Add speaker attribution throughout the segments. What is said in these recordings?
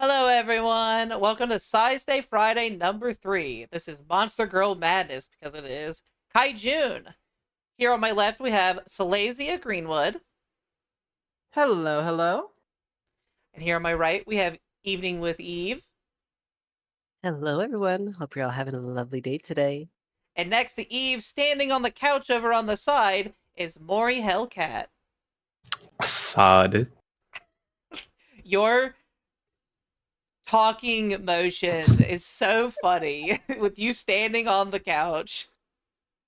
Speaker 1: Hello, everyone. Welcome to Sizeday Friday number 3. This is Monster Girl Madness because it is Kaijun. Here on my left, we have Silesia Greenwood.
Speaker 2: Hello, hello.
Speaker 1: And here on my right, we have Evening with Eve.
Speaker 3: Hello, everyone. Hope you're all having a lovely day today.
Speaker 1: And next to Eve, standing on the couch over on the side, is Maury Hellcat.
Speaker 4: Sod.
Speaker 1: Your talking motion is so funny with you standing on the couch.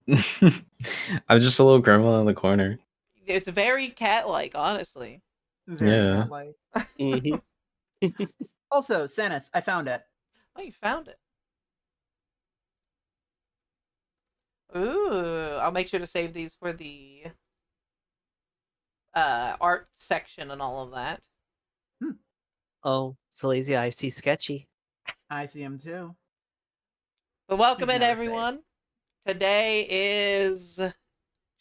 Speaker 4: I'm just a little grandma in the corner.
Speaker 1: It's very cat-like, honestly.
Speaker 2: Very
Speaker 4: Yeah.
Speaker 2: cat-like.
Speaker 3: hmm
Speaker 2: Also, Sanus, I found it.
Speaker 1: Oh, you found it. Ooh, I'll make sure to save these for the art section and all of that.
Speaker 3: Oh, Silesia, I see sketchy.
Speaker 2: I see him too.
Speaker 1: But welcome
Speaker 2: He's
Speaker 1: in,
Speaker 2: never
Speaker 1: everyone. Today is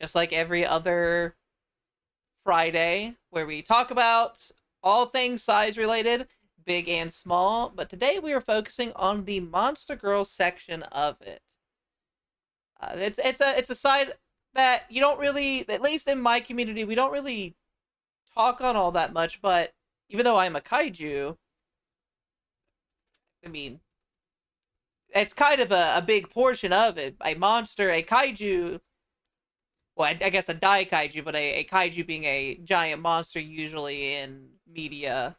Speaker 1: just like every other Friday where we talk about all things size related, big and small. But today we are focusing on the Monster Girl section of it. It's a side that you don't really, at least in my community, we don't really talk on all that much. But even though I'm a kaiju, I mean, it's kind of a big portion of it. A monster, a kaiju. Well, I guess a dai kaiju, but a kaiju being a giant monster usually in media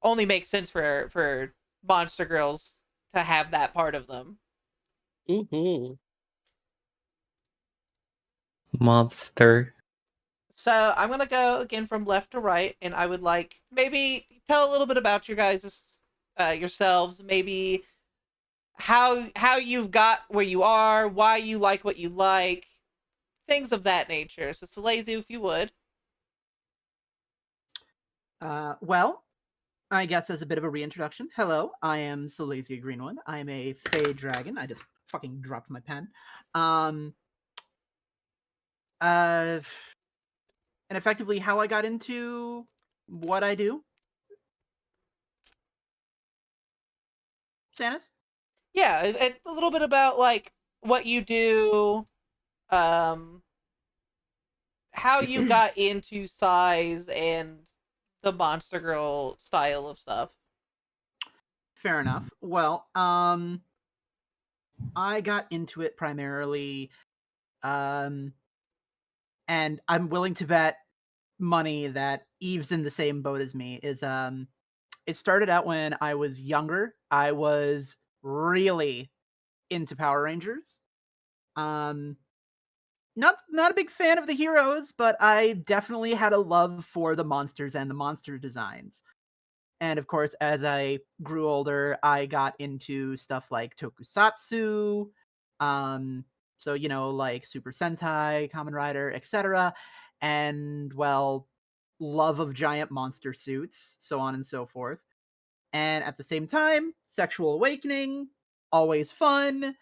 Speaker 1: only makes sense for monster girls to have that part of them.
Speaker 3: hmm
Speaker 4: Monster.
Speaker 1: So I'm gonna go again from left to right, and I would like maybe tell a little bit about your guys' yourselves, maybe how you've got where you are, why you like what you like, things of that nature. So Salazy, if you would.
Speaker 2: Well, I guess as a bit of a reintroduction, hello, I am Silesia Greenwood. I am a Fey Dragon. I just fucking dropped my pen. Um, uh, and effectively how I got into what I do. Sanus?
Speaker 1: Yeah, a little bit about like what you do, um, how you got into size and the Monster Girl style of stuff.
Speaker 2: Fair enough. Well, I got into it primarily, um, and I'm willing to bet money that Eve's in the same boat as me. It started out when I was younger. I was really into Power Rangers. Um, not a big fan of the heroes, but I definitely had a love for the monsters and the monster designs. And of course, as I grew older, I got into stuff like tokusatsu, um, so like Super Sentai, Kamen Rider, etc. And well, love of giant monster suits, so on and so forth. And at the same time, sexual awakening, always fun.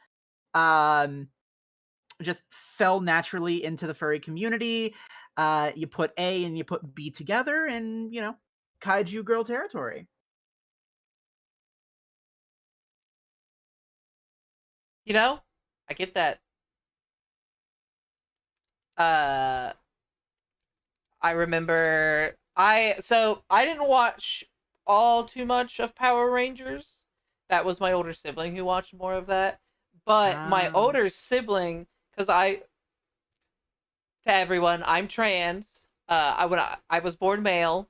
Speaker 2: Um, just fell naturally into the furry community. You put A and you put B together, and kaiju girl territory.
Speaker 1: You know, I get that. Uh, I remember I didn't watch all too much of Power Rangers. That was my older sibling who watched more of that. But my
Speaker 2: Ah.
Speaker 1: older sibling, because to everyone, I'm trans. I was born male.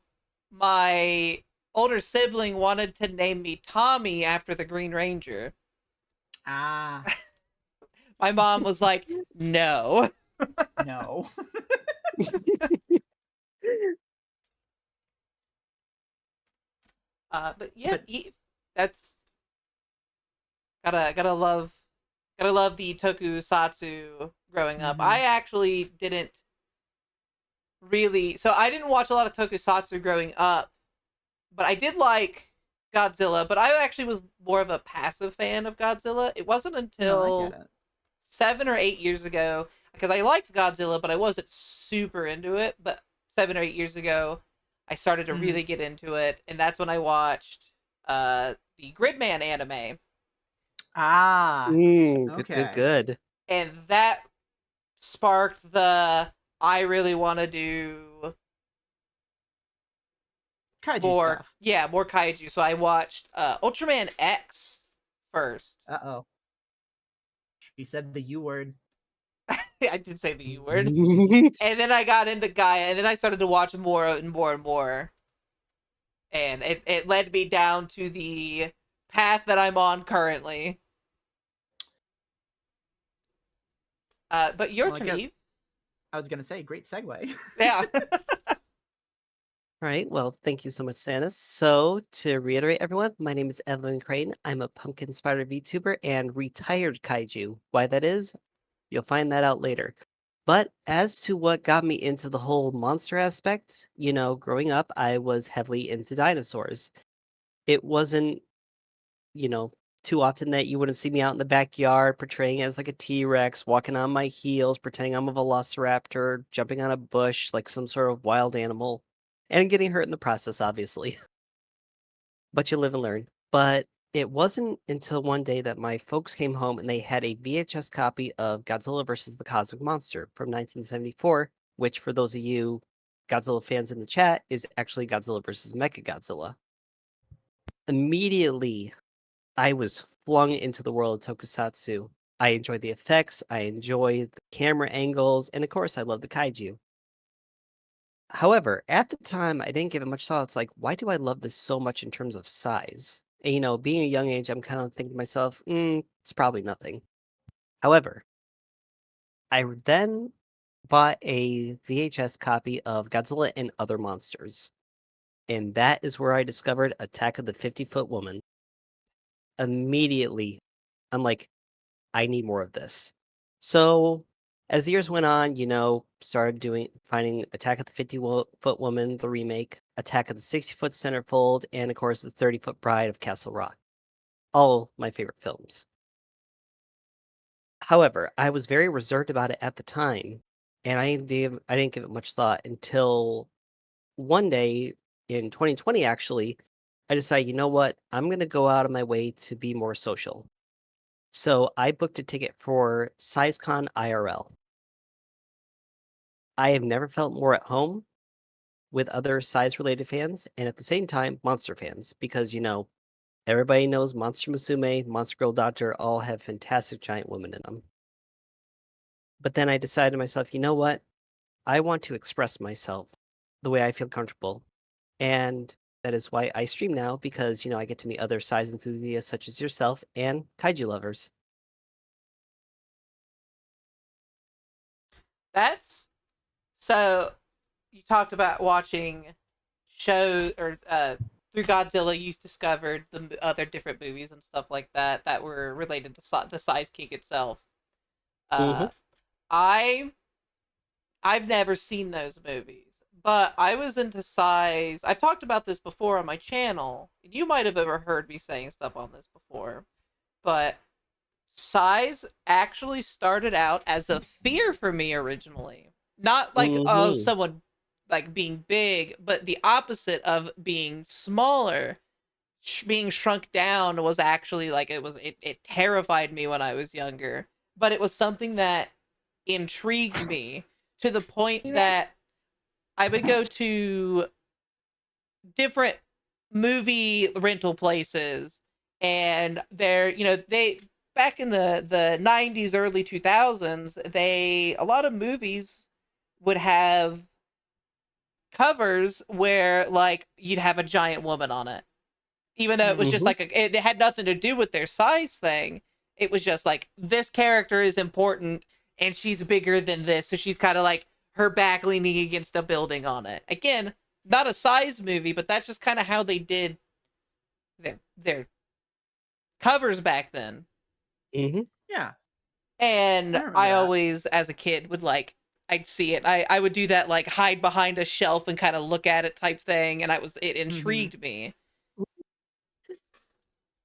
Speaker 1: My older sibling wanted to name me Tommy after the Green Ranger.
Speaker 2: Ah,
Speaker 1: My mom was like, "No."
Speaker 2: no.
Speaker 1: But yeah,
Speaker 2: But
Speaker 1: that's gotta gotta love the tokusatsu growing up. I
Speaker 2: mhm.
Speaker 1: actually didn't really, so I didn't watch a lot of tokusatsu growing up, but I did like Godzilla. But I actually was more of a passive fan of Godzilla. It wasn't
Speaker 2: No, I get
Speaker 1: until
Speaker 2: it.
Speaker 1: 7 or 8 years ago, because I liked Godzilla, but I wasn't super into it. But 7 or 8 years ago, I started to
Speaker 2: Mhm.
Speaker 1: really get into it, and that's when I watched the Gridman anime,
Speaker 2: Ah,
Speaker 3: Good, good,
Speaker 2: okay.
Speaker 3: good.
Speaker 1: and that sparked the I really want to do
Speaker 2: Kaiju
Speaker 1: more,
Speaker 2: stuff.
Speaker 1: yeah, more kaiju. So I watched Ultraman X first.
Speaker 2: Uh-oh. He said the U word.
Speaker 1: I did say the U word. And then I got into Gaia, and then I started to watch more and more and more. And it led me down to the path that I'm on currently. But your
Speaker 2: Well, I
Speaker 1: turn,
Speaker 2: guess
Speaker 1: Eve.
Speaker 2: I was gonna say, great segue.
Speaker 1: Yeah.
Speaker 3: All right, well, thank you so much, Sanis. So, to reiterate, everyone, my name is Evelyn Crane. I'm a pumpkin spider VTuber and retired kaiju. Why that is, you'll find that out later. But as to what got me into the whole monster aspect, growing up, I was heavily into dinosaurs. It wasn't, you know, too often that you wouldn't see me out in the backyard portraying as like a T-Rex, walking on my heels, pretending I'm a velociraptor, jumping on a bush like some sort of wild animal, and getting hurt in the process, obviously. But you live and learn. But it wasn't until one day that my folks came home and they had a VHS copy of Godzilla vs. the Cosmic Monster from 1974, which for those of you Godzilla fans in the chat is actually Godzilla vs. Mechagodzilla. Immediately, I was flung into the world of tokusatsu. I enjoy the effects, I enjoy the camera angles, and of course, I love the kaiju. However, at the time, I didn't give it much thought. It's like, why do I love this so much in terms of size? And, being a young age, I'm kind of thinking to myself, it's probably nothing. However, I then bought a VHS copy of Godzilla and Other Monsters, and that is where I discovered Attack of the 50-Foot Woman. Immediately, I'm like, I need more of this. So, as the years went on, started finding Attack of the 50-Foot Woman, the remake, Attack of the 60-Foot Centerfold, and of course, the 30-Foot Bride of Castle Rock. All my favorite films. However, I was very reserved about it at the time, and I didn't give it much thought until one day in 2020, actually, I decided, you know what? I'm going to go out of my way to be more social. So I booked a ticket for SizeCon IRL. I have never felt more at home with other size-related fans, and at the same time, monster fans, because, everybody knows Monster Musume, Monster Girl Doctor all have fantastic giant women in them. But then I decided to myself, you know what? I want to express myself the way I feel comfortable. And that is why I stream now, because, I get to meet other size enthusiasts such as yourself and kaiju lovers.
Speaker 1: That's so you talked about watching show or through Godzilla you discovered the other different movies and stuff like that that were related to the Size King itself.
Speaker 3: Mhm,
Speaker 1: Uh I I've never seen those movies, but I was into Size. I've talked about this before on my channel. You might have ever heard me saying stuff on this before, but Size actually started out as a fear for me originally. Not like of
Speaker 3: mhm,
Speaker 1: someone like being big, but the opposite of being smaller. Being shrunk down was actually like it terrified me when I was younger, but it was something that intrigued me to the point that I would go to different movie rental places and they're they back in the 90s early 2000s they a lot of movies would have covers where like you'd have a giant woman on it, even though it was just
Speaker 3: mhm,
Speaker 1: like it had nothing to do with their size thing. It was just like this character is important and she's bigger than this, so she's kind of like her back leaning against a building on it. Again, not a size movie, but that's just kind of how they did their covers back then.
Speaker 3: mhm.
Speaker 2: Yeah, I
Speaker 1: And
Speaker 2: remember
Speaker 1: I
Speaker 2: that.
Speaker 1: always, as a kid, would like I'd see it. I would do that like hide behind a shelf and kind of look at it type thing, and it
Speaker 2: Mhm.
Speaker 1: intrigued me.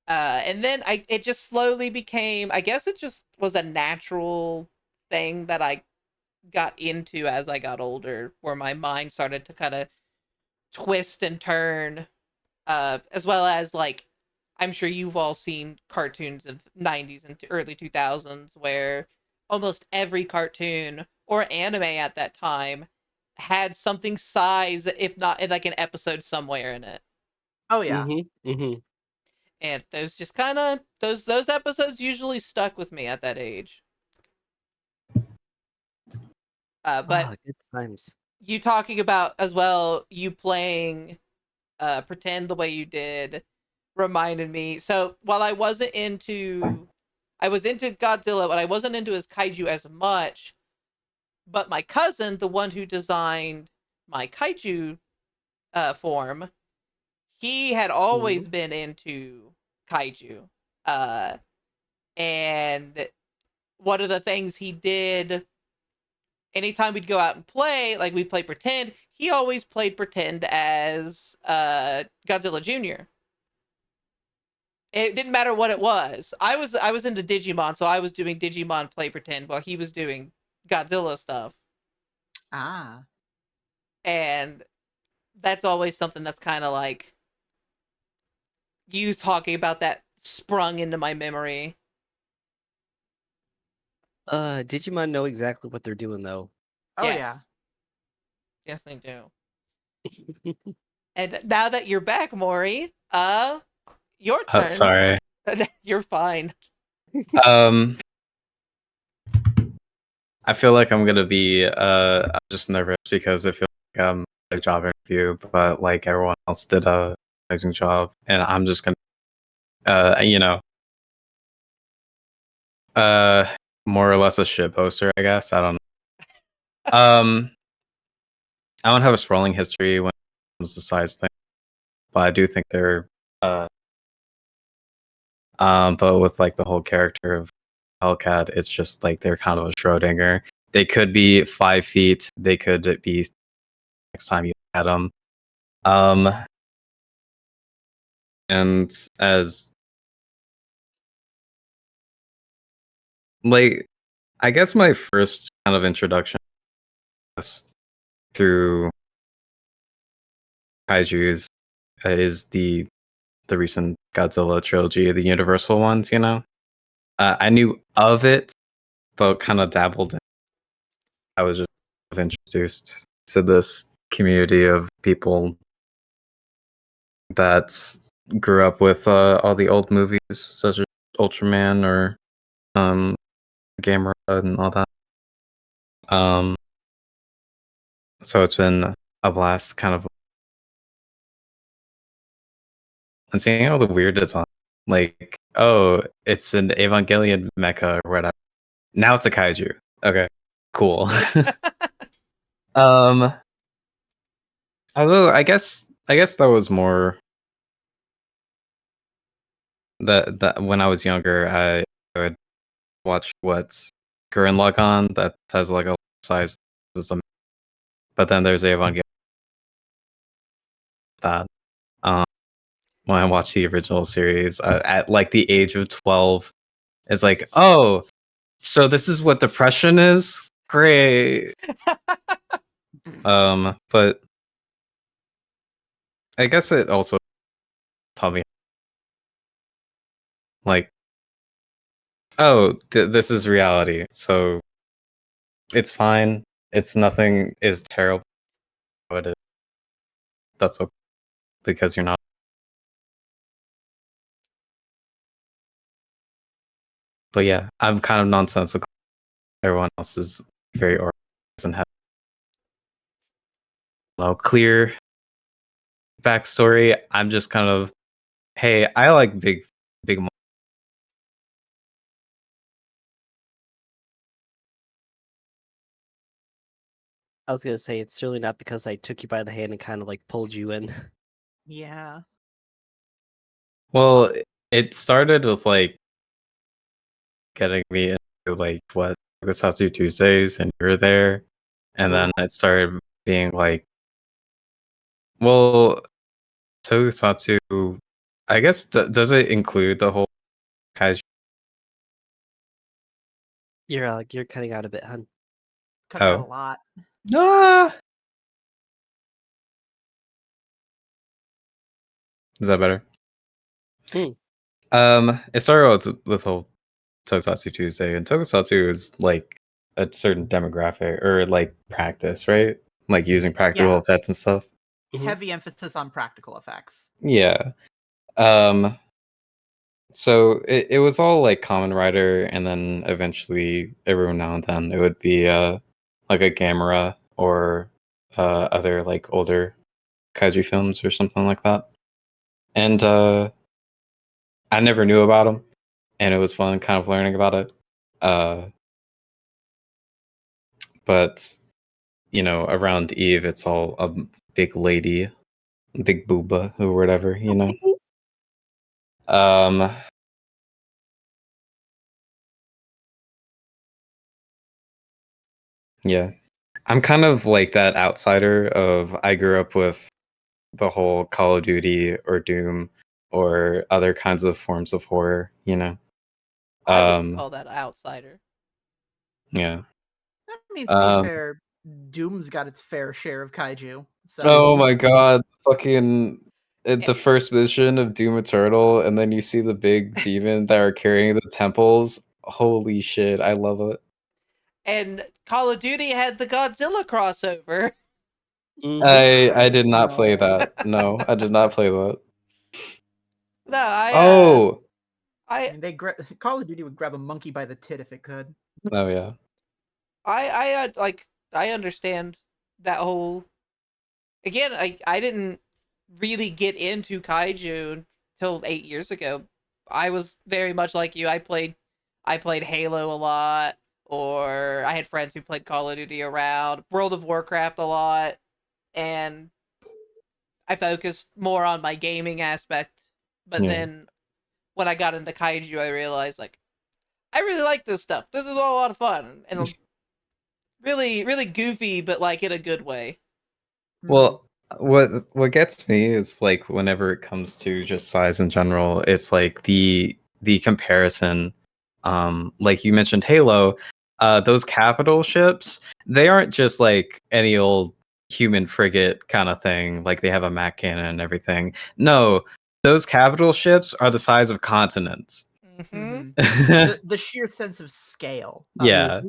Speaker 1: And then it just slowly became, I guess it just was a natural thing that I got into as I got older, where my mind started to kind of twist and turn, as well as like I'm sure you've all seen cartoons of 90s and early 2000s where almost every cartoon or anime at that time had something size, if not like an episode somewhere in it.
Speaker 2: Oh yeah.
Speaker 3: Mm-hmm. Mm-hmm.
Speaker 1: And those just kind of those episodes usually stuck with me at that age. But
Speaker 3: Oh, good times.
Speaker 1: you talking about as well, you playing pretend the way you did reminded me. So while I was into Godzilla, but I wasn't into his kaiju as much. But my cousin, the one who designed my kaiju form, he had
Speaker 3: Mm-hmm.
Speaker 1: always been into kaiju. Uh, and one of the things he did anytime we'd go out and play, like we'd play pretend, he always played pretend as Godzilla Jr. It didn't matter what it was. I was into Digimon, so I was doing Digimon play pretend while he was doing Godzilla stuff.
Speaker 2: Ah.
Speaker 1: And that's always something that's kind of like you talking about that sprung into my memory.
Speaker 3: Digimon know exactly what they're doing though.
Speaker 2: Oh
Speaker 1: Yes.
Speaker 2: yeah.
Speaker 1: Yes, they do. And now that you're back, Maury, your turn.
Speaker 4: Sorry.
Speaker 1: You're fine.
Speaker 4: Um, I feel like I'm gonna be I'm just nervous because I feel like a job interview, but like everyone else did a amazing job, and I'm just gonna you know uh more or less a shit poster, I guess. I don't know. I don't have a sprawling history when it comes to size thing, but I do think they're uh but with like the whole character of Hellcat, it's just like they're kind of a Schrodinger. They could be 5 feet. They could be next time you had them. Um, and as like, I guess my first kind of introduction was through kaiju's is the recent Godzilla trilogy, the Universal ones. You know, I knew of it, but kind of dabbled in. I was just introduced to this community of people that grew up with all the old movies such as Ultraman or um Gamera and all that. Um so it's been a blast kind of and seeing all the weird design. Like, oh, it's an Evangelion mecha or whatever. Now it's a kaiju. Okay. Cool. um although I guess that was more that when I was younger I would watch what's Gurren Lagann that has like a size system. But then there's Evangelion that um, when I watched the original series at like the age of 12, it's like, oh, so this is what depression is? Great. But I guess it also taught me like, oh, this is reality. So it's fine. It's nothing is terrible. But that's okay because you're not. But yeah, I'm kind of nonsensical. Everyone else is very organized and have no clear backstory. I'm just kind of, hey, I like big.
Speaker 3: I was gonna say it's certainly not because I took you by the hand and kind of like pulled you in.
Speaker 2: Yeah.
Speaker 4: Well, it started with like getting me into like what Tokusatsu Tuesdays, and you were there, and then it started being like, well, Tokusatsu. I guess does it include the whole kaiju?
Speaker 3: You're cutting out a bit, hun.
Speaker 2: Cut out a
Speaker 4: Oh,
Speaker 2: lot.
Speaker 4: ah, Is that better?
Speaker 3: Hmm.
Speaker 4: It started with whole Tokusatsu Tuesday, and Tokusatsu is like a certain demographic or like practice, right? Like using practical
Speaker 2: Yeah.
Speaker 4: effects and stuff.
Speaker 2: Heavy emphasis on practical effects.
Speaker 4: Yeah. Um, so it was all like Kamen Rider, and then eventually every now and then it would be like a Gamera or other like older kaiju films or something like that. And I never knew about them, and it was fun kind of learning about it. Uh, but you know, around Eve, it's all a big lady, big booba or whatever, you know. Um, yeah, I'm kind of like that outsider of I grew up with the whole Call of Duty or Doom or other kinds of forms of horror, you know.
Speaker 1: I wouldn't
Speaker 4: Um,
Speaker 1: call that outsider.
Speaker 4: yeah.
Speaker 2: I mean, to be
Speaker 4: Um,
Speaker 2: fair, Doom's got its fair share of kaiju. So
Speaker 4: oh my god, fucking
Speaker 1: A-
Speaker 4: the first mission of Doom Eternal, and then you see the big demon that are carrying the temples. Holy shit, I love it.
Speaker 1: And Call of Duty had the Godzilla crossover.
Speaker 4: I did not play
Speaker 2: no.
Speaker 4: that. No, I did not play that.
Speaker 1: No,
Speaker 4: Oh,
Speaker 2: I
Speaker 1: I
Speaker 2: mean, Call of Duty would grab a monkey by the tit if it could.
Speaker 4: oh yeah.
Speaker 1: like I understand that whole. Again, I didn't really get into kaiju till 8 years ago. I was very much like you. I played Halo a lot, or I had friends who played Call of Duty around World of Warcraft a lot, and I focused more on my gaming aspect. But
Speaker 4: Yeah.
Speaker 1: then when I got into kaiju, I realized like I really like this stuff. This is all a lot of fun and really, really goofy, but like in a good way.
Speaker 4: Well, what gets me is like whenever it comes to just size in general, it's like the comparison. Like you mentioned Halo, those capital ships, they aren't just like any old human frigate kind of thing, like they have a Mac cannon and everything. No, those capital ships are the size of continents.
Speaker 1: Hmm.
Speaker 2: The sheer sense of scale of it.
Speaker 4: Yeah.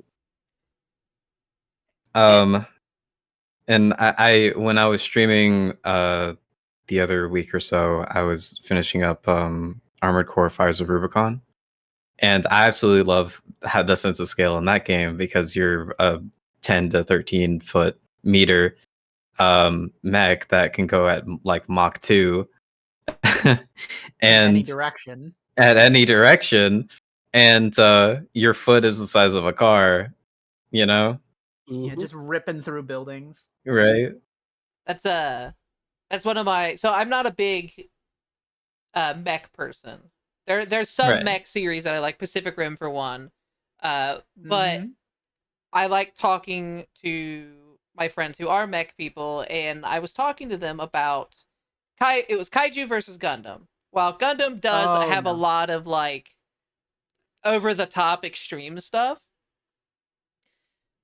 Speaker 4: Um and I when I was streaming the other week or so, I was finishing up Armored Core Fires of Rubicon. And I absolutely love had the sense of scale in that game because you're a 10 to 13 foot meter mech that can go at like Mach 2
Speaker 2: In any
Speaker 4: and
Speaker 2: direction.
Speaker 4: at any direction, and your foot is the size of a car, you know?
Speaker 2: Yeah, just ripping through buildings.
Speaker 4: Right?
Speaker 1: That's one of my. So I'm not a big mech person. There's some
Speaker 4: Right.
Speaker 1: mech series that I like, Pacific Rim for one, but
Speaker 2: Mhm.
Speaker 1: I like talking to my friends who are mech people, and I was talking to them about It was Kaiju versus Gundam. While Gundam does
Speaker 2: Oh
Speaker 1: have a
Speaker 2: no.
Speaker 1: lot of like over the top extreme stuff,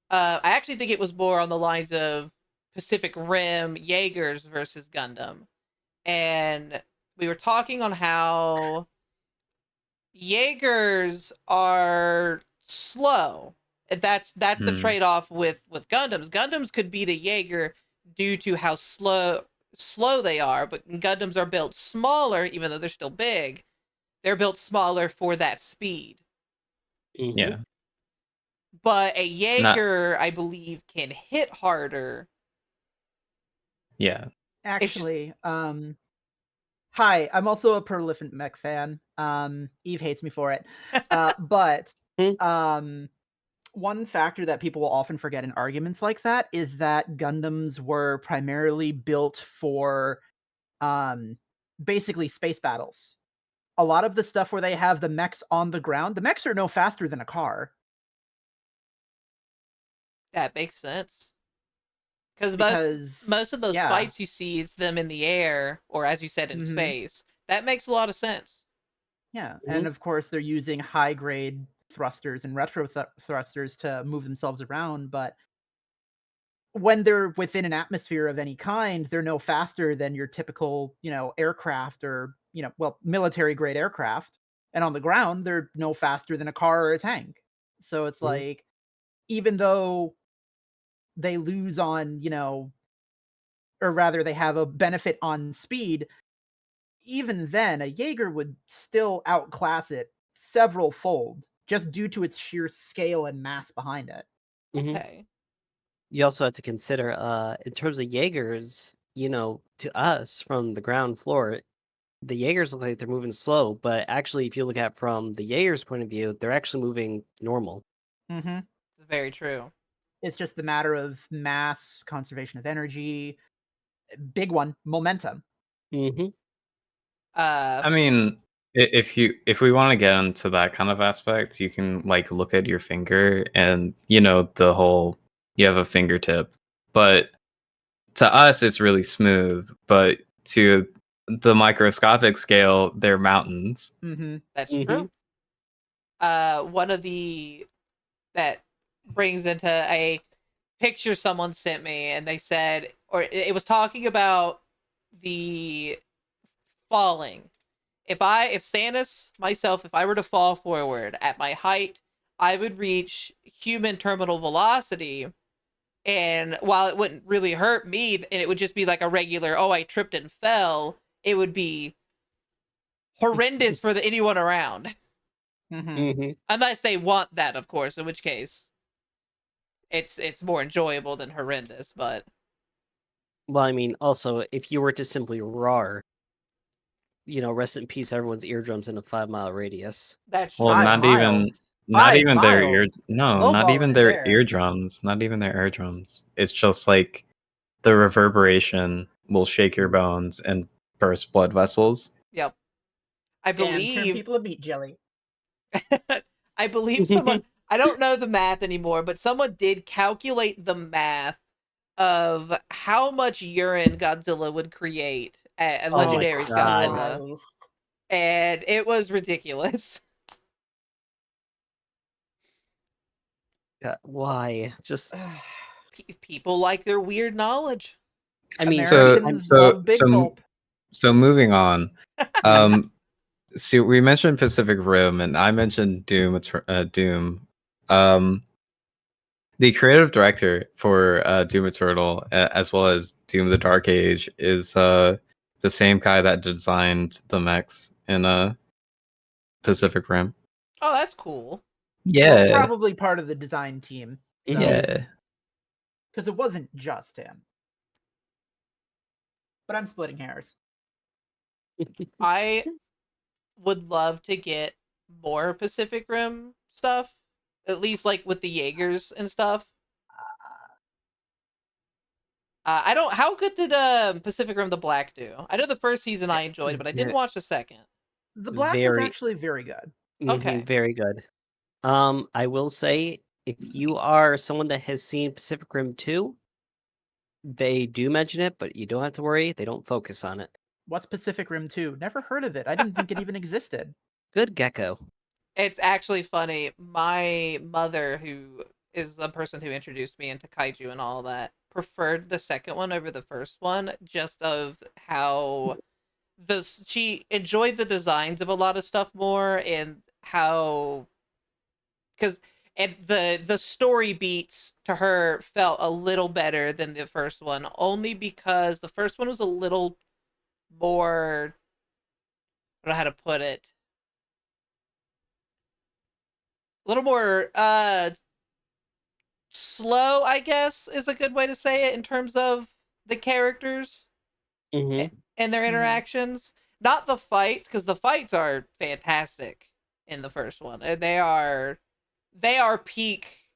Speaker 1: I actually think it was more on the lines of Pacific Rim Jaegers versus Gundam, and we were talking on how Jaegers are slow. That's the
Speaker 4: Mm.
Speaker 1: trade off with Gundams. Gundams could beat a Jaeger due to how slow they are, but Gundams are built smaller, even though they're still big. They're built smaller for that speed.
Speaker 4: Yeah.
Speaker 1: But a
Speaker 4: Not
Speaker 1: Jaeger, I believe, can hit harder.
Speaker 4: yeah.
Speaker 1: It's just
Speaker 2: Actually, hi, I'm also a prolific mech fan. Eve hates me for it. But um one factor that people will often forget in arguments like that is that Gundams were primarily built for um basically space battles. A lot of the stuff where they have the mechs on the ground, the mechs are no faster than a car
Speaker 1: that makes sense. Because
Speaker 2: because
Speaker 1: most of those
Speaker 2: yeah.
Speaker 1: fights you see, it's them in the air, or as you said, in
Speaker 2: Mhm.
Speaker 1: space. That makes a lot of sense.
Speaker 2: Yeah, and of course they're using high grade thrusters and retro thrusters to move themselves around, but when they're within an atmosphere of any kind, they're no faster than your typical, aircraft or, well, military grade aircraft. And on the ground, they're no faster than a car or a tank. So it's
Speaker 3: Mhm.
Speaker 2: like, even though they lose on, or rather they have a benefit on speed, even then, a Jaeger would still outclass it several fold just due to its sheer scale and mass behind it.
Speaker 3: Mhm.
Speaker 1: Okay.
Speaker 3: You also have to consider, in terms of Jaegers, to us from the ground floor, the Jaegers look like they're moving slow, but actually, if you look at from the Jaeger's point of view, they're actually moving normal.
Speaker 2: Mm-hmm.
Speaker 1: It's very true.
Speaker 2: It's just the matter of mass, conservation of energy, big one, momentum.
Speaker 3: Mm-hmm.
Speaker 1: Uh,
Speaker 4: I mean, if we want to get into that kind of aspect, you can like look at your finger and the whole you have a fingertip, but to us it's really smooth, but to the microscopic scale, they're mountains.
Speaker 2: Mm-hmm.
Speaker 1: that's
Speaker 3: Mm-hmm.
Speaker 1: true. One of the that brings into a picture someone sent me, and they said, or it was talking about the falling. If Sanus myself, if I were to fall forward at my height, I would reach human terminal velocity, and while it wouldn't really hurt me, and it would just be like a regular, oh, I tripped and fell, it would be horrendous for anyone around.
Speaker 2: Mm-hmm.
Speaker 3: Mm-hmm.
Speaker 1: Unless they want that, of course, in which case it's more enjoyable than horrendous, but
Speaker 3: Well, I mean, also, if you were to simply roar, rest in peace, everyone's eardrums in a 5-mile radius.
Speaker 1: that's
Speaker 4: Well,
Speaker 1: true.
Speaker 2: 5 miles.
Speaker 4: not
Speaker 2: 5
Speaker 4: even their ear
Speaker 2: miles.
Speaker 4: no, not
Speaker 2: Lowball
Speaker 4: even
Speaker 2: right
Speaker 4: their
Speaker 2: there.
Speaker 4: eardrums, not even their eardrums. It's just like the reverberation will shake your bones and burst blood vessels.
Speaker 1: Yep. I
Speaker 2: Damn, turn
Speaker 1: believe
Speaker 2: people to meat jelly.
Speaker 1: I believe someone, I don't know the math anymore, but someone did calculate the math of how much urine Godzilla would create at
Speaker 3: Oh my
Speaker 1: Legendary's
Speaker 3: God.
Speaker 1: Godzilla,
Speaker 2: Christ.
Speaker 1: and it was ridiculous.
Speaker 3: Why? Just,
Speaker 1: People like their weird knowledge.
Speaker 3: I mean,
Speaker 4: So
Speaker 2: Americans
Speaker 4: so
Speaker 2: love big
Speaker 4: so
Speaker 2: gulp.
Speaker 4: so moving on.
Speaker 3: Mhm.
Speaker 4: So we mentioned Pacific Rim, and I mentioned Doom. Um, the creative director for Doom Eternal, as well as Doom: The Dark Age, is the same guy that designed the mechs in Pacific Rim.
Speaker 1: Oh, that's cool.
Speaker 2: Well,
Speaker 4: Yeah,
Speaker 2: probably part of the design team. So,
Speaker 3: Mhm.
Speaker 4: yeah.
Speaker 2: because it wasn't just him. But I'm splitting hairs.
Speaker 1: I would love to get more Pacific Rim stuff, at least like with the Jaegers and stuff. I don't. How good did Pacific Rim the Black do? I know the first season I enjoyed, but I didn't
Speaker 3: Ve-
Speaker 1: watch the second.
Speaker 2: The black was
Speaker 3: Very,
Speaker 2: actually very good.
Speaker 1: Okay,
Speaker 3: very good. I will say, if you are someone that has seen Pacific Rim 2, they do mention it, but you don't have to worry. They don't focus on it.
Speaker 2: What's Pacific Rim 2? Never heard of it. I didn't think it even existed.
Speaker 3: Good gecko.
Speaker 1: it's actually funny. My mother, who is the person who introduced me into kaiju and all that, preferred the second one over the first one, just of how she enjoyed the designs of a lot of stuff more, and how because and the story beats to her felt a little better than the first one, only because the first one was a little more, I don't know how to put it, a little more slow, I guess is a good way to say it, in terms of the characters
Speaker 3: Hmm.
Speaker 1: and their
Speaker 2: Mhm.
Speaker 1: interactions. Not the fights, because the fights are fantastic in the first one, and they are peak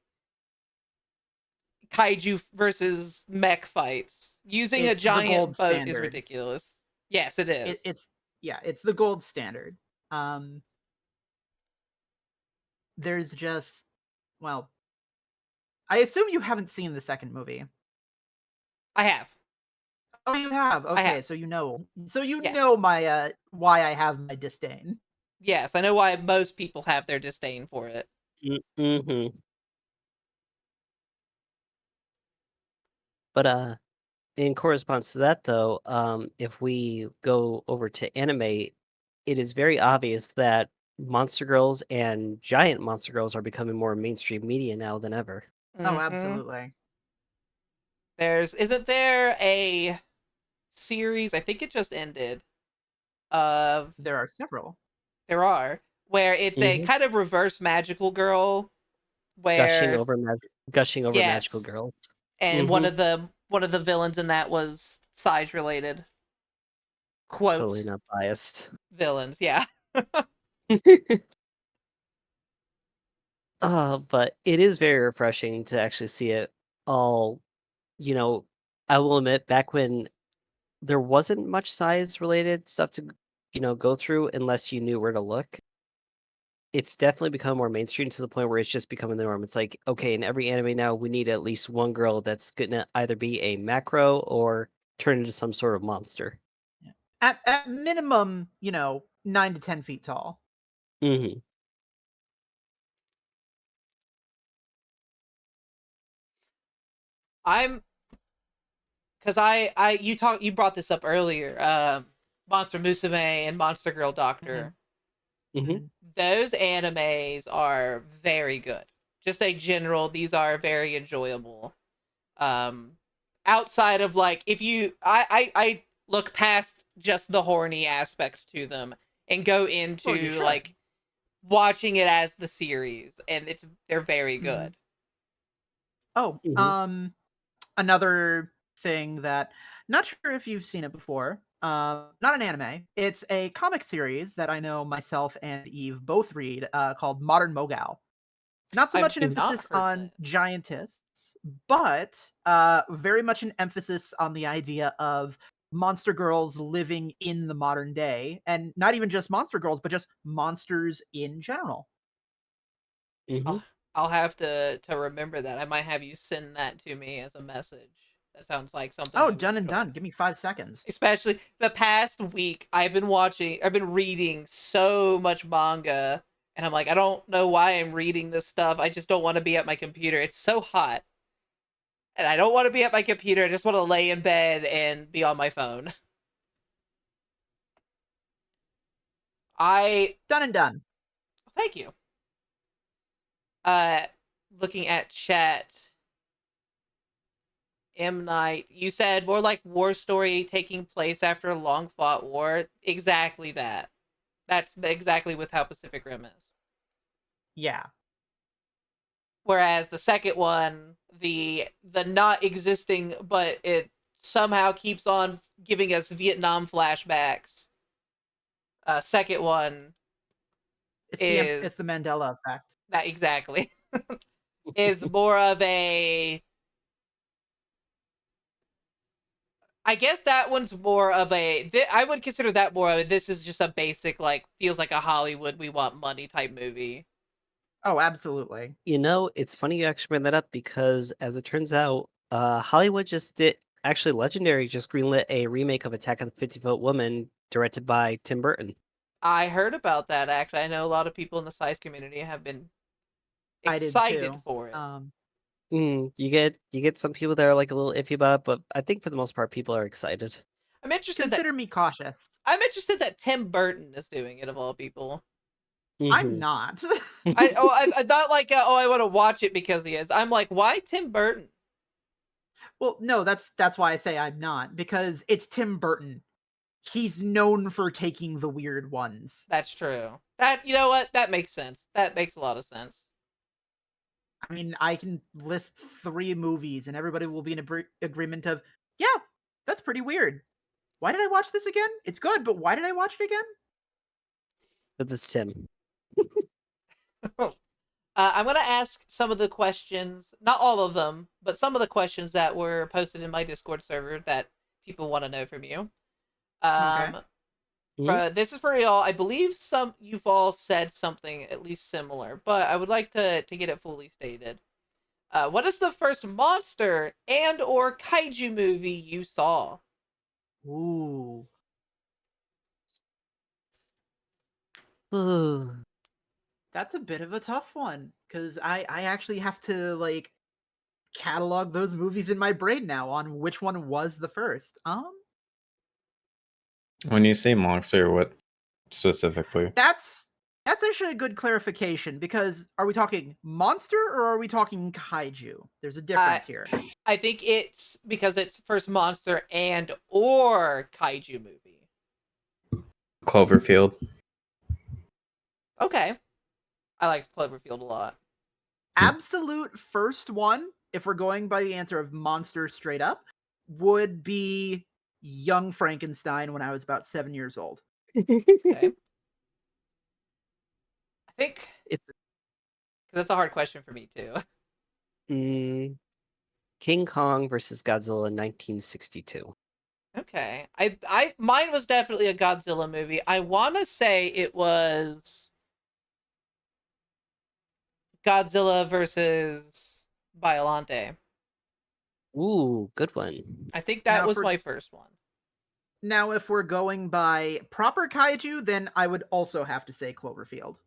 Speaker 1: kaiju versus mech fights. Using a
Speaker 2: It's the gold
Speaker 1: giant boat is
Speaker 2: standard.
Speaker 1: ridiculous. Yes, it is.
Speaker 2: It's yeah, it's the gold standard. Um, there's just, well, I assume you haven't seen the second movie.
Speaker 1: I have.
Speaker 2: Oh, you have.
Speaker 1: I
Speaker 2: Okay,
Speaker 1: have.
Speaker 2: so you know. So you
Speaker 1: Yes.
Speaker 2: know my why I have my disdain.
Speaker 1: Yes, I know why most people have their disdain for it.
Speaker 3: Mm-hmm. But in correspondence to that, though, if we go over to anime, it is very obvious that monster girls and giant monster girls are becoming more mainstream media now than ever.
Speaker 2: Oh,
Speaker 1: Hmm.
Speaker 2: absolutely.
Speaker 1: Isn't there a series? I think it just ended. Of
Speaker 2: There are several.
Speaker 1: There are where it's a
Speaker 3: Hmm.
Speaker 1: kind of reverse magical girl,
Speaker 3: Gushing
Speaker 1: where
Speaker 3: over gushing over magical
Speaker 1: yes,
Speaker 3: girls.
Speaker 1: and
Speaker 3: Hmm.
Speaker 1: one of the villains in that was size related.
Speaker 3: Totally
Speaker 1: Quote
Speaker 3: not biased.
Speaker 1: villains, yeah.
Speaker 3: But it is very refreshing to actually see it all. You know, I will admit, back when there wasn't much size related stuff to, go through unless you knew where to look. It's definitely become more mainstream to the point where it's just becoming the norm. It's like, okay, in every anime now, we need at least one girl that's gonna either be a macro or turn into some sort of monster.
Speaker 2: Yeah. At minimum, 9 to 10 feet tall.
Speaker 3: Mhm.
Speaker 1: I'm because you brought this up earlier. Monster Musume and Monster Girl
Speaker 2: Mhm,
Speaker 1: Doctor.
Speaker 3: Mhm.
Speaker 2: mhm.
Speaker 1: Those animes are very good. Just a general, these are very enjoyable. Um, Outside of like, if you, I look past just the horny aspect to them and go
Speaker 2: Well, you
Speaker 1: into
Speaker 2: should.
Speaker 1: like watching it as the series, and they're very
Speaker 2: Mhm.
Speaker 1: good.
Speaker 2: Oh,
Speaker 3: Mhm.
Speaker 2: another thing that not sure if you've seen it before. Not an anime. It's a comic series that I know myself and Eve both read, called Modern Mogal. Not so
Speaker 1: I've
Speaker 2: much an
Speaker 1: not
Speaker 2: emphasis
Speaker 1: heard
Speaker 2: on
Speaker 1: that.
Speaker 2: giantess, but very much an emphasis on the idea of monster girls living in the modern day, and not even just monster girls, but just monsters in general.
Speaker 3: Mhm.
Speaker 1: I'll I'll have to remember that. I might have you send that to me as a message. That sounds like something
Speaker 2: Oh,
Speaker 1: I would
Speaker 2: done and
Speaker 1: enjoy.
Speaker 2: done. Give me 5 seconds.
Speaker 1: Especially the past week, I've been reading so much manga, and I'm like, I don't know why I'm reading this stuff. I just don't want to be at my computer. It's so hot, and I don't want to be at my computer. I just want to lay in bed and be on my phone. I
Speaker 2: Done and done.
Speaker 1: Thank you. Uh, Looking at chat, M Night, you said more like war story taking place after a long fought war. Exactly that. That's exactly with how Pacific Rim is.
Speaker 2: Yeah.
Speaker 1: Whereas the second one, the not existing, but it somehow keeps on giving us Vietnam flashbacks. Second one
Speaker 2: It's the
Speaker 1: is
Speaker 2: Mandela effect.
Speaker 1: that exactly is more of a. I guess that one's more of a. I would consider that more of a, this is just a basic like feels like a Hollywood we want money type movie.
Speaker 2: Oh, absolutely.
Speaker 3: It's funny you actually bring that up because as it turns out, Hollywood just did actually Legendary just greenlit a remake of Attack of the 50-Foot Woman directed by Tim Burton.
Speaker 1: I heard about that actually. I know a lot of people in the size community have been
Speaker 2: I did
Speaker 1: excited
Speaker 2: too.
Speaker 1: for it.
Speaker 3: You get some people that are like a little iffy about it, but I think for the most part people are excited.
Speaker 1: I'm interested that
Speaker 2: Consider me cautious.
Speaker 1: Tim Burton is doing it of all people.
Speaker 2: I'm
Speaker 3: Mhm.
Speaker 2: not.
Speaker 1: I thought like I want to watch it because he is. I'm like, why Tim Burton?
Speaker 2: Well, no, that's why I say I'm not, because it's Tim Burton. He's known for taking the weird ones.
Speaker 1: That's true. That you know what? That makes sense. That makes a lot of sense.
Speaker 2: I mean, I can list 3 movies and everybody will be in agreement of, "Yeah, that's pretty weird. Why did I watch this again? It's good, but why did I watch it again?"
Speaker 3: But it's Tim.
Speaker 1: I'm gonna ask some of the questions, not all of them, but some of the questions that were posted in my Discord server that people want to know from you.
Speaker 2: Okay.
Speaker 1: Um,
Speaker 3: Mhm.
Speaker 1: this is for y'all. I believe some you've all said something at least similar, but I would like to get it fully stated. What is the first monster and or kaiju movie you saw?
Speaker 2: Ooh.
Speaker 3: Ooh.
Speaker 2: That's a bit of a tough one, because I actually have to, like, catalog those movies in my brain now on which one was the first.
Speaker 4: When you say monster, what specifically?
Speaker 2: That's actually a good clarification, because are we talking monster or are we talking kaiju? There's a difference here.
Speaker 1: I think it's because it's first monster and or kaiju movie.
Speaker 4: Cloverfield.
Speaker 1: Okay. I liked Cloverfield a lot.
Speaker 2: Absolute first one, if we're going by the answer of monster straight up, would be Young Frankenstein when I was about 7 years old.
Speaker 1: Okay. I think
Speaker 3: It's
Speaker 1: because that's a hard question for me too.
Speaker 3: King Kong versus Godzilla 1962.
Speaker 1: Okay. Mine was definitely a Godzilla movie. I want to say it was Godzilla versus Biollante.
Speaker 3: Ooh, good one.
Speaker 1: I think that
Speaker 2: Now,
Speaker 1: was my first one.
Speaker 2: Now, if we're going by proper kaiju, then I would also have to say Cloverfield.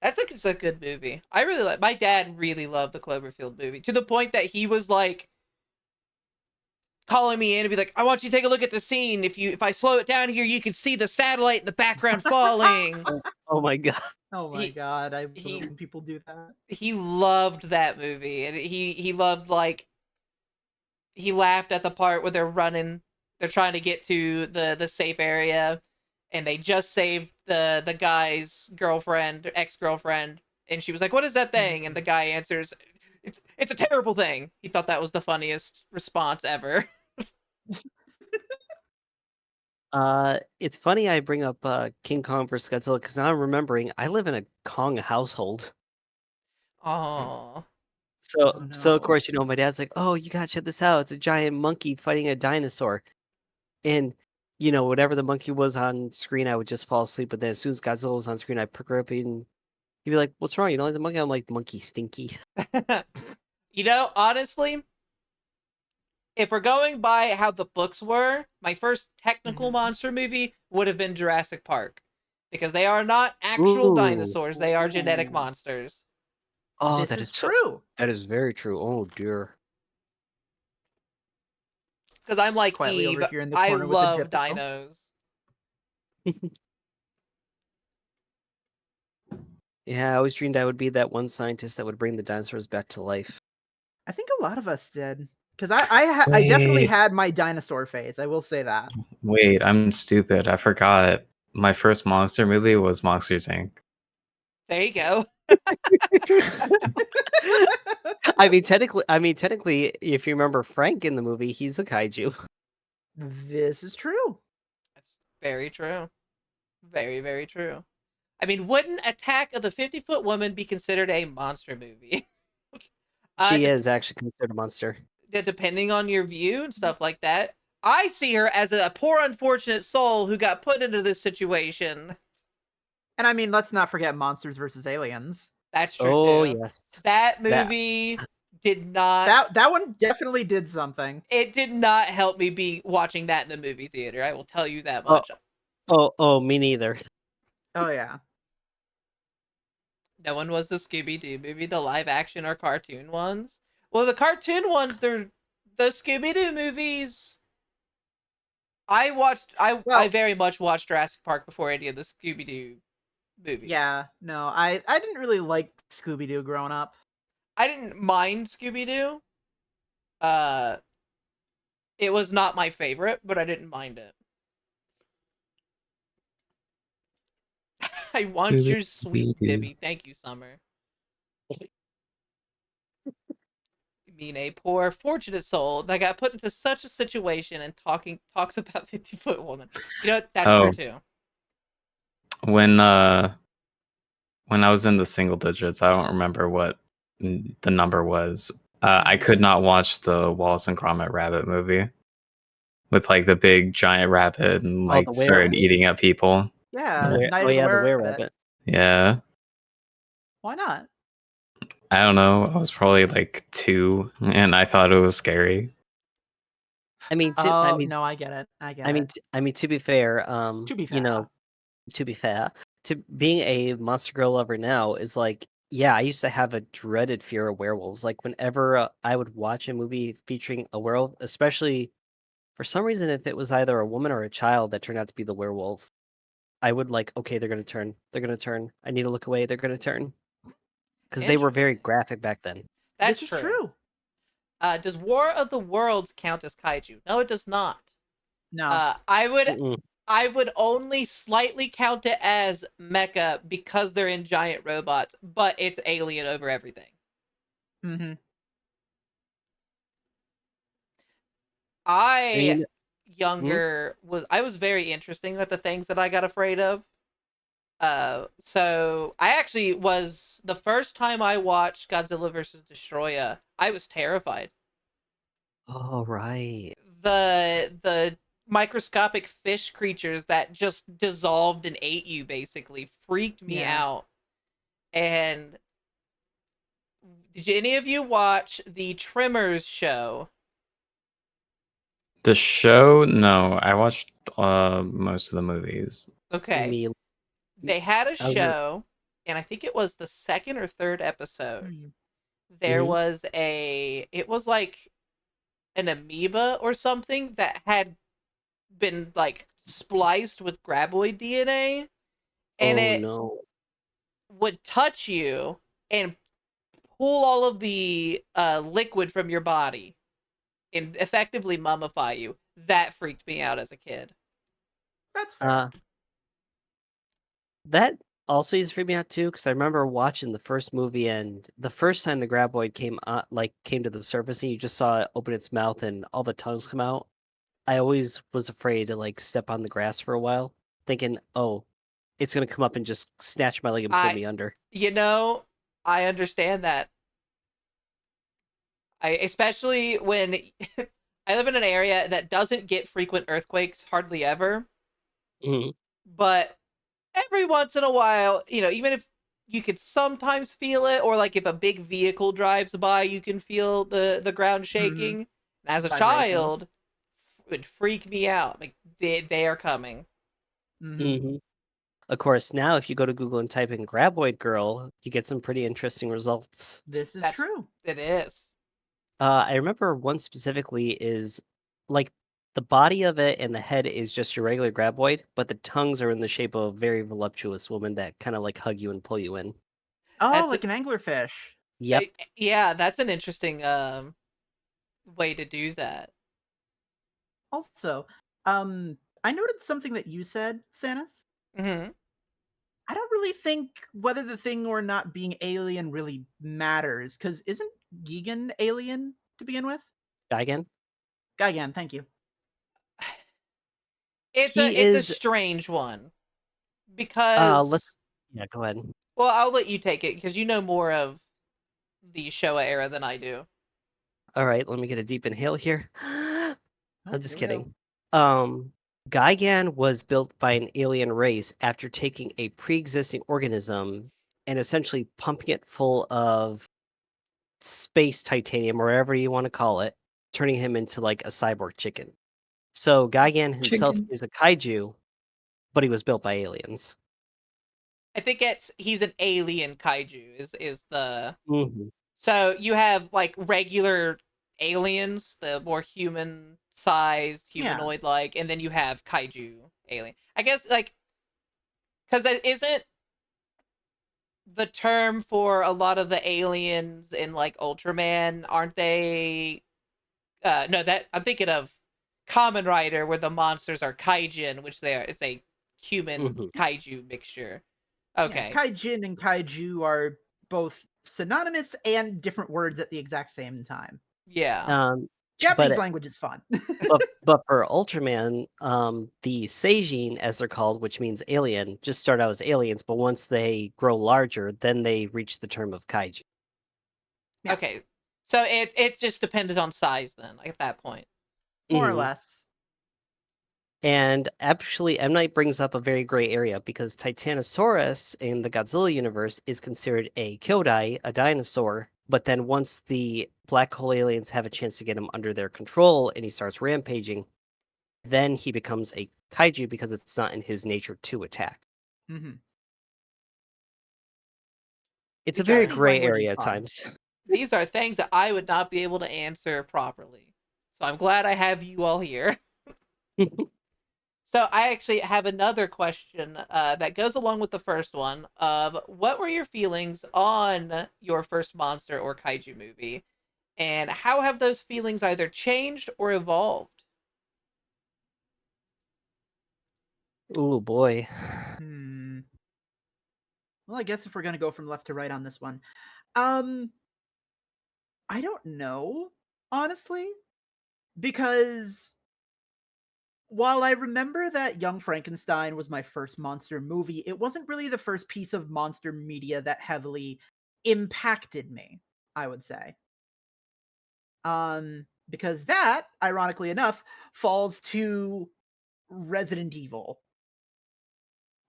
Speaker 1: It's a good movie. I really like. My dad really loved the Cloverfield movie to the point that he was like calling me in and be like, "I want you to take a look at the scene. If I slow it down here, you can see the satellite in the background falling."
Speaker 3: Oh my god.
Speaker 2: Oh my
Speaker 1: He-
Speaker 2: god, I
Speaker 1: he-
Speaker 2: love when people do that.
Speaker 1: He loved that movie, and he loved like he laughed at the part where they're trying to get to the safe area, and they just saved the guy's girlfriend, ex-girlfriend, and she was like, "What is that thing?" And the guy answers, it's a terrible thing." He thought that was the funniest response ever.
Speaker 3: It's funny I bring up King Kong vs. Godzilla because now I'm remembering I live in a Kong household.
Speaker 1: Oh,
Speaker 3: So of
Speaker 2: no.
Speaker 3: course, my dad's like, "Oh, you gotta check this out. It's a giant monkey fighting a dinosaur." And whatever the monkey was on screen, I would just fall asleep. But then as soon as Godzilla was on screen, I'd pick her up and he'd be like, "What's wrong? You don't like the monkey?" I'm like, "Monkey stinky."
Speaker 1: honestly, if we're going by how the books were, my first technical
Speaker 2: Mhm.
Speaker 1: monster movie would have been Jurassic Park, because they are not actual
Speaker 3: Ooh.
Speaker 1: dinosaurs; they are genetic
Speaker 2: Ooh.
Speaker 1: monsters.
Speaker 3: Oh,
Speaker 2: This
Speaker 3: that
Speaker 2: is
Speaker 3: is so.
Speaker 2: true.
Speaker 3: That is very true. Oh dear.
Speaker 1: Because I'm like
Speaker 2: Quietly
Speaker 1: Eve,
Speaker 2: over here in the
Speaker 1: I
Speaker 2: corner with the
Speaker 1: love
Speaker 2: Diplo.
Speaker 1: dinos.
Speaker 3: Yeah, I always dreamed I would be that one scientist that would bring the dinosaurs back to life.
Speaker 2: I think a lot of us did. Because I definitely
Speaker 4: Wait.
Speaker 2: had my dinosaur phase, I will say that.
Speaker 4: Wait, I'm stupid. I forgot. My first monster movie was Monsters Inc.
Speaker 1: There you go.
Speaker 3: Technically, if you remember Frank in the movie, he's a kaiju.
Speaker 2: This is true.
Speaker 1: That's very true. Very, very true. I mean, wouldn't Attack of the 50-Foot Woman be considered a monster movie?
Speaker 3: She
Speaker 1: de-
Speaker 3: is actually considered a monster.
Speaker 1: depending on your view and stuff like that. I see her as a poor, unfortunate soul who got put into this situation.
Speaker 2: And I mean, let's not forget Monsters vs. Aliens.
Speaker 1: That's true
Speaker 3: Oh
Speaker 1: too.
Speaker 3: yes,
Speaker 1: That
Speaker 3: that.
Speaker 1: movie did not.
Speaker 2: That one definitely did something.
Speaker 1: It did not help me be watching that in the movie theater. I will tell you that
Speaker 3: Oh,
Speaker 1: much.
Speaker 3: me neither.
Speaker 2: Oh yeah.
Speaker 1: No one was the Scooby Doo movie, the live action or cartoon ones. Well, the cartoon ones, they're the Scooby Doo movies. I
Speaker 2: Well,
Speaker 1: very much watched Jurassic Park before any of the Scooby Doo movies.
Speaker 2: yeah, no, I didn't really like Scooby Doo growing up.
Speaker 1: I didn't mind Scooby Doo. Uh, it was not my favorite, but I didn't mind it. I want your sweet
Speaker 4: Scooby-Doo.
Speaker 1: bibby. Thank you, Summer. I mean, a poor, fortunate soul that got put into such a situation and talks about 50-foot woman. You know what? That's true
Speaker 4: Oh,
Speaker 1: too.
Speaker 4: when I was in the single digits, I don't remember what the number was. I could not watch the Wallace and Gromit Rabbit movie with like the big giant rabbit and
Speaker 3: Oh,
Speaker 4: like
Speaker 3: the
Speaker 4: started
Speaker 3: were.
Speaker 4: eating at people.
Speaker 2: Yeah,
Speaker 3: Oh
Speaker 2: Night of the
Speaker 3: yeah, the were
Speaker 2: Were-Rabbit.
Speaker 3: rabbit.
Speaker 4: Yeah.
Speaker 2: Why not?
Speaker 4: I don't know. I was probably like 2 and I thought it was scary.
Speaker 3: I mean,
Speaker 2: Oh no, I get it. I get it.
Speaker 3: to be fair,
Speaker 2: To be fair.
Speaker 3: to be fair, to being a Monster Girl lover now is like Yeah, I used to have a dreaded fear of werewolves. Like whenever I would watch a movie featuring a werewolf, especially for some reason, if it was either a woman or a child that turned out to be the werewolf, I would like, okay, they're gonna turn. They're gonna turn. I need to look away. They're gonna turn because they were very
Speaker 1: Interesting.
Speaker 3: graphic back then.
Speaker 1: That's
Speaker 2: This is
Speaker 1: true.
Speaker 2: true.
Speaker 1: Does War of the Worlds count as kaiju? No, it does not.
Speaker 2: No.
Speaker 1: I would
Speaker 3: Mm-mm.
Speaker 1: I would only slightly count it as mecha because they're in giant robots, but it's alien over everything.
Speaker 2: Mm-hmm.
Speaker 3: I
Speaker 1: I
Speaker 3: mean, mhm.
Speaker 1: I was very interesting with the things that I got afraid of. So I actually was the first time I watched Godzilla versus Destroya, I was terrified.
Speaker 3: Oh right.
Speaker 1: The microscopic fish creatures that just dissolved and ate you basically freaked me
Speaker 2: Yeah.
Speaker 1: out. And did any of you watch the Tremors show?
Speaker 4: The show? No, I watched most of the movies.
Speaker 1: Okay.
Speaker 3: Me.
Speaker 1: They had a
Speaker 3: I was gonna.
Speaker 1: show, and I think it was the second or third episode.
Speaker 2: Mm.
Speaker 1: There
Speaker 3: Mhm.
Speaker 1: was it was like an amoeba or something that had been like spliced with graboid DNA, and
Speaker 3: Oh
Speaker 1: it
Speaker 3: no.
Speaker 1: would touch you and pull all of the liquid from your body and effectively mummify you. That freaked me out as a kid.
Speaker 2: That's fair.
Speaker 3: Uh, that also used to freak me out too because I remember watching the first movie and the first time the graboid came to the surface and you just saw it open its mouth and all the tongues come out. I always was afraid to like step on the grass for a while, thinking, "Oh, it's gonna come up and just snatch my leg and pull
Speaker 1: I,
Speaker 3: me under."
Speaker 1: you know, I understand that. I especially when I live in an area that doesn't get frequent earthquakes hardly ever,
Speaker 3: Mhm.
Speaker 1: but every once in a while, even if you could sometimes feel it, or like if a big vehicle drives by, you can feel the ground
Speaker 2: Mm-hmm.
Speaker 1: shaking. And as a
Speaker 2: Vibrations.
Speaker 1: child, it would freak me out. Like they are coming.
Speaker 2: Mm-hmm.
Speaker 3: Mhm. Of course, now if you go to Google and type in "graboid girl," you get some pretty interesting results.
Speaker 2: This is
Speaker 1: That's
Speaker 2: true.
Speaker 1: it is.
Speaker 3: I remember one specifically is like the body of it and the head is just your regular graboid, but the tongues are in the shape of a very voluptuous woman that kind of like hug you and pull you in.
Speaker 2: Oh,
Speaker 1: That's
Speaker 2: like an anglerfish.
Speaker 3: Yep.
Speaker 1: yeah. That's an interesting way to do that.
Speaker 2: Also, I noted something that you said, Sanis.
Speaker 1: Hmm.
Speaker 2: I don't really think whether the thing or not being alien really matters, because isn't Gigan alien to begin with?
Speaker 3: Guy again.
Speaker 2: Gigan, thank you.
Speaker 3: He
Speaker 1: It's a
Speaker 3: is
Speaker 1: strange one
Speaker 3: let's
Speaker 1: because
Speaker 3: yeah, go ahead.
Speaker 1: well, I'll let you take it because you know more of the Showa era than I do.
Speaker 3: All right, let me get a deep inhale here.
Speaker 2: Oh,
Speaker 3: I'm just
Speaker 2: here we go.
Speaker 3: kidding. Um, Gigan was built by an alien race after taking a pre-existing organism and essentially pumping it full of space titanium, or whatever you want to call it, turning him into like a cyborg chicken. So Gigan himself
Speaker 4: Chicken.
Speaker 3: is a kaiju, but he was built by aliens.
Speaker 1: I think he's an alien kaiju is the
Speaker 3: Hmm.
Speaker 1: so you have like regular aliens, the more human sized,
Speaker 2: Yeah.
Speaker 1: humanoid like, and then you have kaiju alien. I guess like because isn't the term for a lot of the aliens in like Ultraman, aren't they? No, that I'm thinking of Common Rider, where the monsters are kaijin, which they are. It's a human
Speaker 3: Hmm.
Speaker 1: kaiju mixture.
Speaker 2: Yeah.
Speaker 1: Okay,
Speaker 2: Kaijin and kaiju are both synonymous and different words at the exact same time.
Speaker 1: yeah.
Speaker 3: Um,
Speaker 2: Japanese
Speaker 3: but
Speaker 2: language is fun.
Speaker 3: but for Ultraman, the Seijin, as they're called, which means alien, just start out as aliens, but once they grow larger, then they reach the term of kaiju.
Speaker 2: Yeah,
Speaker 1: Okay, so it's just dependent on size then. Like at that point.
Speaker 2: more or
Speaker 3: Mhm.
Speaker 2: less.
Speaker 3: And actually, M. Night brings up a very gray area because Titanosaurus in the Godzilla universe is considered a Kyodai, a dinosaur. But then once the black hole aliens have a chance to get him under their control and he starts rampaging, then he becomes a kaiju because it's not in his nature to attack.
Speaker 2: Hmm.
Speaker 3: It's a
Speaker 1: These
Speaker 3: very
Speaker 1: are
Speaker 2: Chinese
Speaker 3: gray
Speaker 2: language is
Speaker 3: area at
Speaker 2: fun.
Speaker 3: times.
Speaker 1: these are things that I would not be able to answer properly. So I'm glad I have you all here. So I actually have another question that goes along with the first one of what were your feelings on your first monster or kaiju movie, and how have those feelings either changed or evolved?
Speaker 3: Ooh, boy.
Speaker 2: Hmm. Well, I guess if we're gonna go from left to right on this one, um, I don't know, honestly, because while I remember that Young Frankenstein was my first monster movie, it wasn't really the first piece of monster media that heavily impacted me, I would say. Because that, ironically enough, falls to Resident Evil.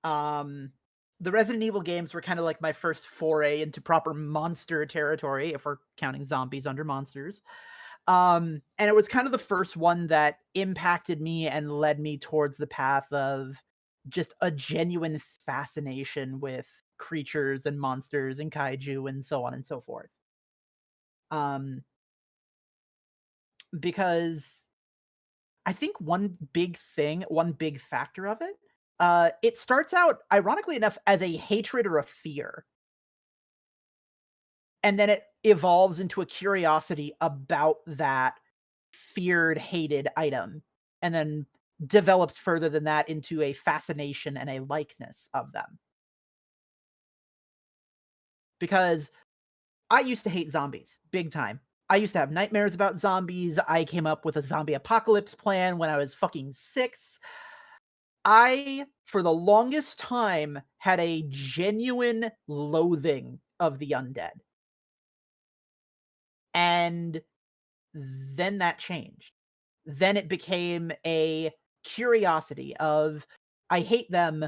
Speaker 2: Um, the Resident Evil games were kind of like my first foray into proper monster territory, if we're counting zombies under monsters. And it was kind of the first one that impacted me and led me towards the path of just a genuine fascination with creatures and monsters and kaiju and so on and so forth. Um, because I think one big factor of it, it starts out, ironically enough, as a hatred or a fear. And then it evolves into a curiosity about that feared, hated item, and then develops further than that into a fascination and a likeness of them. Because I used to hate zombies big time. I used to have nightmares about zombies. I came up with a zombie apocalypse plan when I was fucking 6. I, for the longest time, had a genuine loathing of the undead. And then that changed. Then it became a curiosity of, I hate them.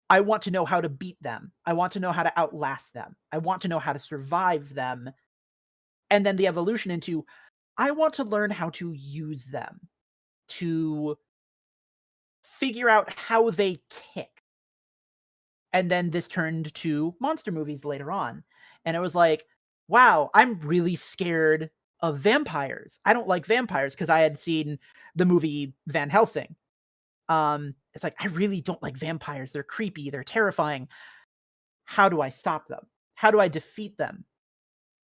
Speaker 2: I want to know how to beat them. I want to know how to outlast them. I want to know how to survive them. And then the evolution into, I want to learn how to use them to figure out how they tick. And then this turned to monster movies later on. And it was like, wow, I'm really scared of vampires. I don't like vampires because I had seen the movie Van Helsing. It's like, I really don't like vampires. They're creepy, they're terrifying. How do I stop them? How do I defeat them?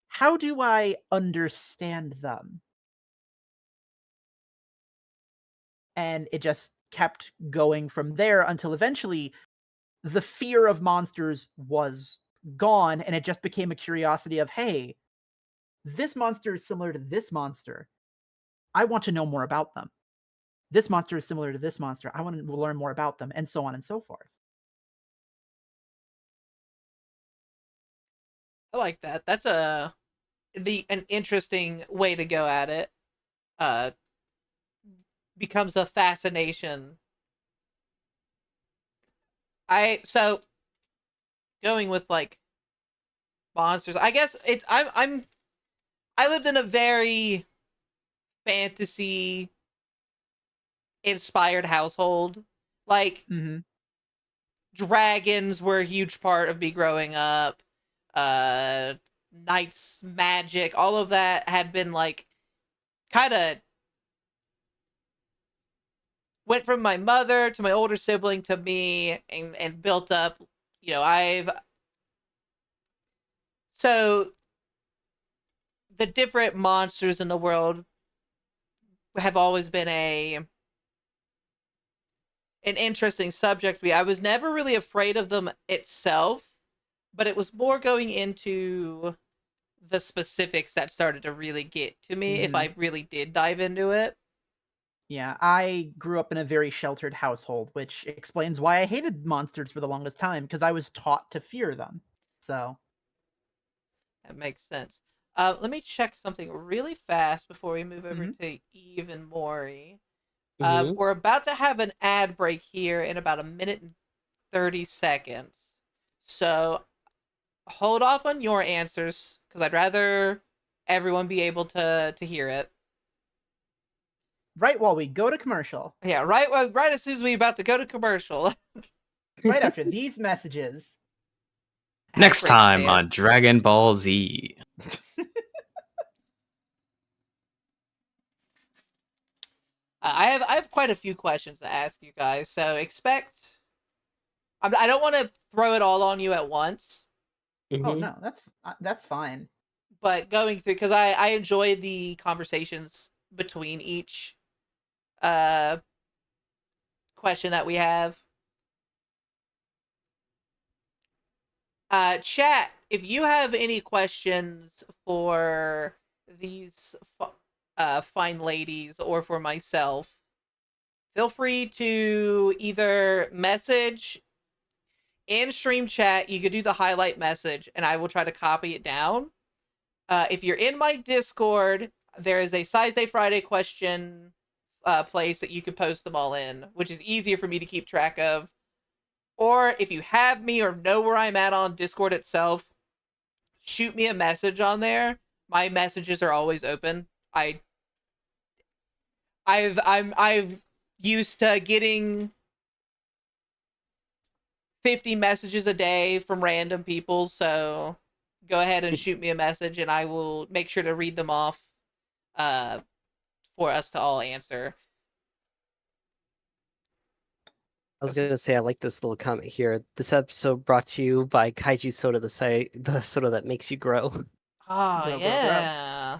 Speaker 2: How do I understand them? And it just kept going from there until eventually the fear of monsters was gone and it just became a curiosity of, hey, this monster is similar to this monster. I want to know more about them. This monster is similar to this monster. I want to learn more about them, and so on and so forth.
Speaker 1: I like that. That's an interesting way to go at it. Uh, becomes a fascination. So going with like monsters. I guess it's I lived in a very fantasy inspired household. Like
Speaker 2: Mm-hmm.
Speaker 1: dragons were a huge part of me growing up. Uh knights, magic, all of that had been like kind of went from my mother to my older sibling to me and built up. I've so the different monsters in the world have always been an interesting subject to me. I was never really afraid of them itself, but it was more going into the specifics that started to really get to me if
Speaker 2: Mm-hmm.
Speaker 1: I really did dive into it.
Speaker 2: Yeah, I grew up in a very sheltered household, which explains why I hated monsters for the longest time, because I was taught to fear them. So,
Speaker 1: That makes sense. Let me check something really fast before we move over
Speaker 2: mhm.
Speaker 1: to Eve and Maury.
Speaker 3: Hmm.
Speaker 1: We're about to have an ad break here in about a minute and 30 seconds. So hold off on your answers because I'd rather everyone be able to hear it.
Speaker 2: Right while we go to commercial,
Speaker 1: Yeah, right as soon as we about to go to commercial.
Speaker 2: right after these messages.
Speaker 4: Next
Speaker 1: break
Speaker 4: time on
Speaker 1: chance.
Speaker 4: Dragon Ball Z.
Speaker 1: I have quite a few questions to ask you guys, so expect. I don't want to throw it all on you at once,
Speaker 2: Oh
Speaker 3: Mhm.
Speaker 2: no, that's fine.
Speaker 1: but going through because I enjoy the conversations between each uh question that we have. Chat, if you have any questions for these fine ladies or for myself, feel free to either message in stream chat. You could do the highlight message, and I will try to copy it down. If you're in my Discord, there is a Sizeday Friday question place that you can post them all in, which is easier for me to keep track of. Or if you have me or know where I'm at on Discord itself, shoot me a message on there. My messages are always open. I've used to getting 50 messages a day from random people, so go ahead and shoot me a message and I will make sure to read them off uh for us to all answer.
Speaker 3: I was gonna say I like this little comment here. This episode brought to you by Kaiju Soda, the soda that makes you grow.
Speaker 1: Oh,
Speaker 2: Grow, grow, grow.
Speaker 1: yeah.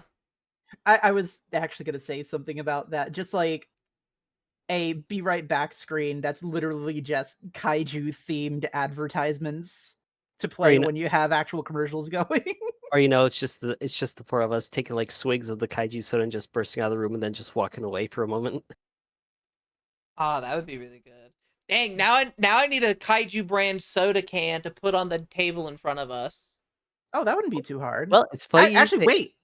Speaker 2: I was actually gonna say something about that. Just like a be right back screen that's literally just kaiju themed advertisements to
Speaker 3: Or
Speaker 2: play when you have actual commercials going.
Speaker 3: it's just the four of us taking like swigs of the Kaiju Soda and just bursting out of the room and then just walking away for a moment.
Speaker 1: Oh, that would be really good. Dang, now I need a kaiju brand soda can to put on the table in front of us.
Speaker 2: Oh, that wouldn't be too hard.
Speaker 3: Well, it's funny you
Speaker 2: Actually,
Speaker 3: say
Speaker 2: wait.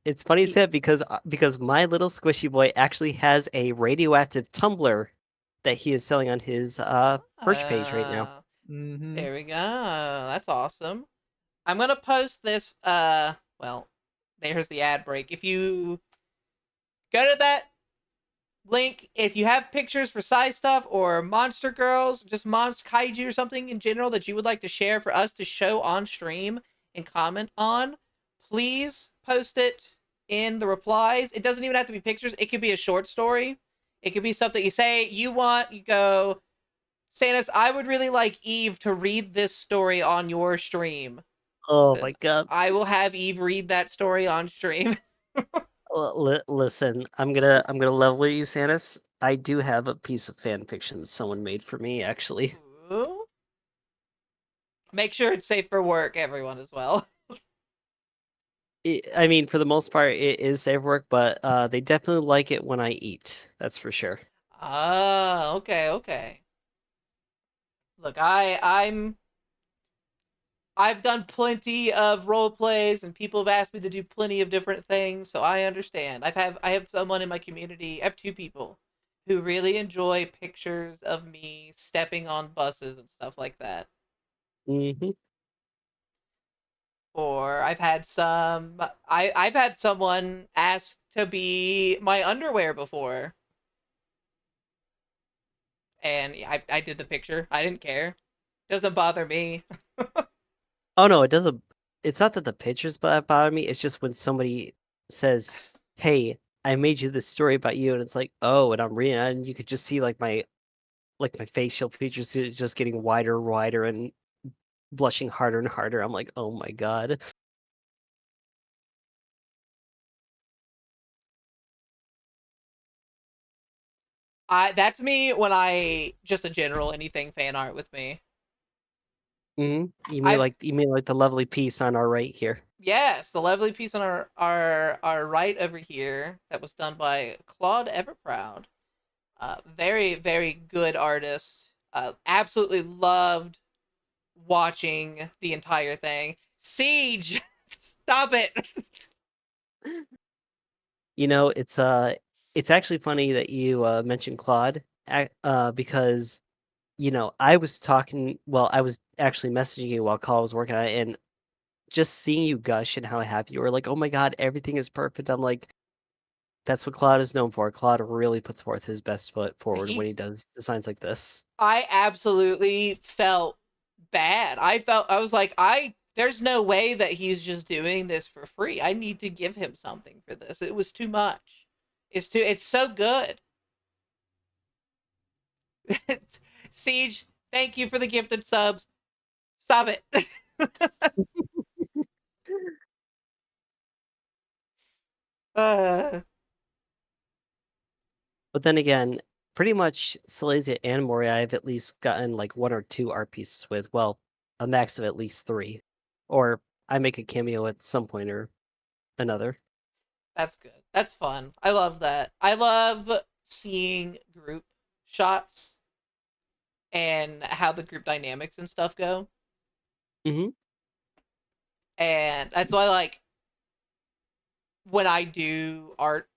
Speaker 3: it's funny you say it because my little squishy boy actually has a radioactive tumbler that he is selling on his merch page right now.
Speaker 2: Mm-hmm.
Speaker 1: There we go. That's awesome. I'm gonna post this. Well, there's the ad break. If you go to that link, if you have pictures for size stuff or monster girls, just monster kaiju or something in general that you would like to share for us to show on stream and comment on, please post it in the replies. It doesn't even have to be pictures. It could be a short story. It could be something you say you want. You go, Stannis, I would really like Eve to read this story on your stream.
Speaker 3: Oh
Speaker 1: Then
Speaker 3: my god.
Speaker 1: I will have Eve read that story on stream.
Speaker 3: Listen, I'm gonna level with you, Sanis. I do have a piece of fan fiction that someone made for me, actually.
Speaker 1: Ooh. Make sure it's safe for work, everyone, as well.
Speaker 3: I mean, for the most part, it is safe work, but they definitely like it when I eat. That's for sure.
Speaker 1: Ah, okay, okay. Look, I've done plenty of role plays and people have asked me to do plenty of different things, so I understand. I have someone in my community, I have two people who really enjoy pictures of me stepping on buses and stuff like that.
Speaker 3: Hmm.
Speaker 1: Or I've had someone ask to be my underwear before. And I did the picture. I didn't care. Doesn't bother me.
Speaker 3: Oh no, it doesn't. It's not that the pictures bother me. It's just when somebody says, "Hey, I made you this story about you," and it's like, "Oh," and I'm reading it, and you could just see like my facial features just getting wider and wider and blushing harder and harder. I'm like, "Oh my god."
Speaker 1: I That's me when I just in general anything fan art with me.
Speaker 3: Hmm.
Speaker 1: I've
Speaker 3: You mean like the lovely piece on our right here?
Speaker 1: Yes, the lovely piece on our right over here that was done by Claude Everproud. Very very good artist. Absolutely loved watching the entire thing. Siege, stop it.
Speaker 3: It's actually funny that you mentioned Claude, because I was talking. Well, I was actually messaging you while Claude was working on it, and just seeing you gush and how happy you were, like, "Oh my god, everything is perfect." I'm like, that's what Claude is known for. Claude really puts forth his best foot forward when
Speaker 1: he
Speaker 3: he does designs like this.
Speaker 1: I absolutely felt bad. I was like, there's no way that he's just doing this for free. I need to give him something for this. It was too much. It's so good. Siege, thank you for the gifted subs. Stop it. uh,
Speaker 3: But then again, pretty much Silesia and Moria, I've at least gotten like 1 or 2 art pieces with. Well, a max of at least 3. Or I make a cameo at some point or another.
Speaker 1: that's good. That's fun. I love that. I love seeing group shots and how the group dynamics and stuff go.
Speaker 3: Mm-hmm.
Speaker 1: And that's why, like, when I do art,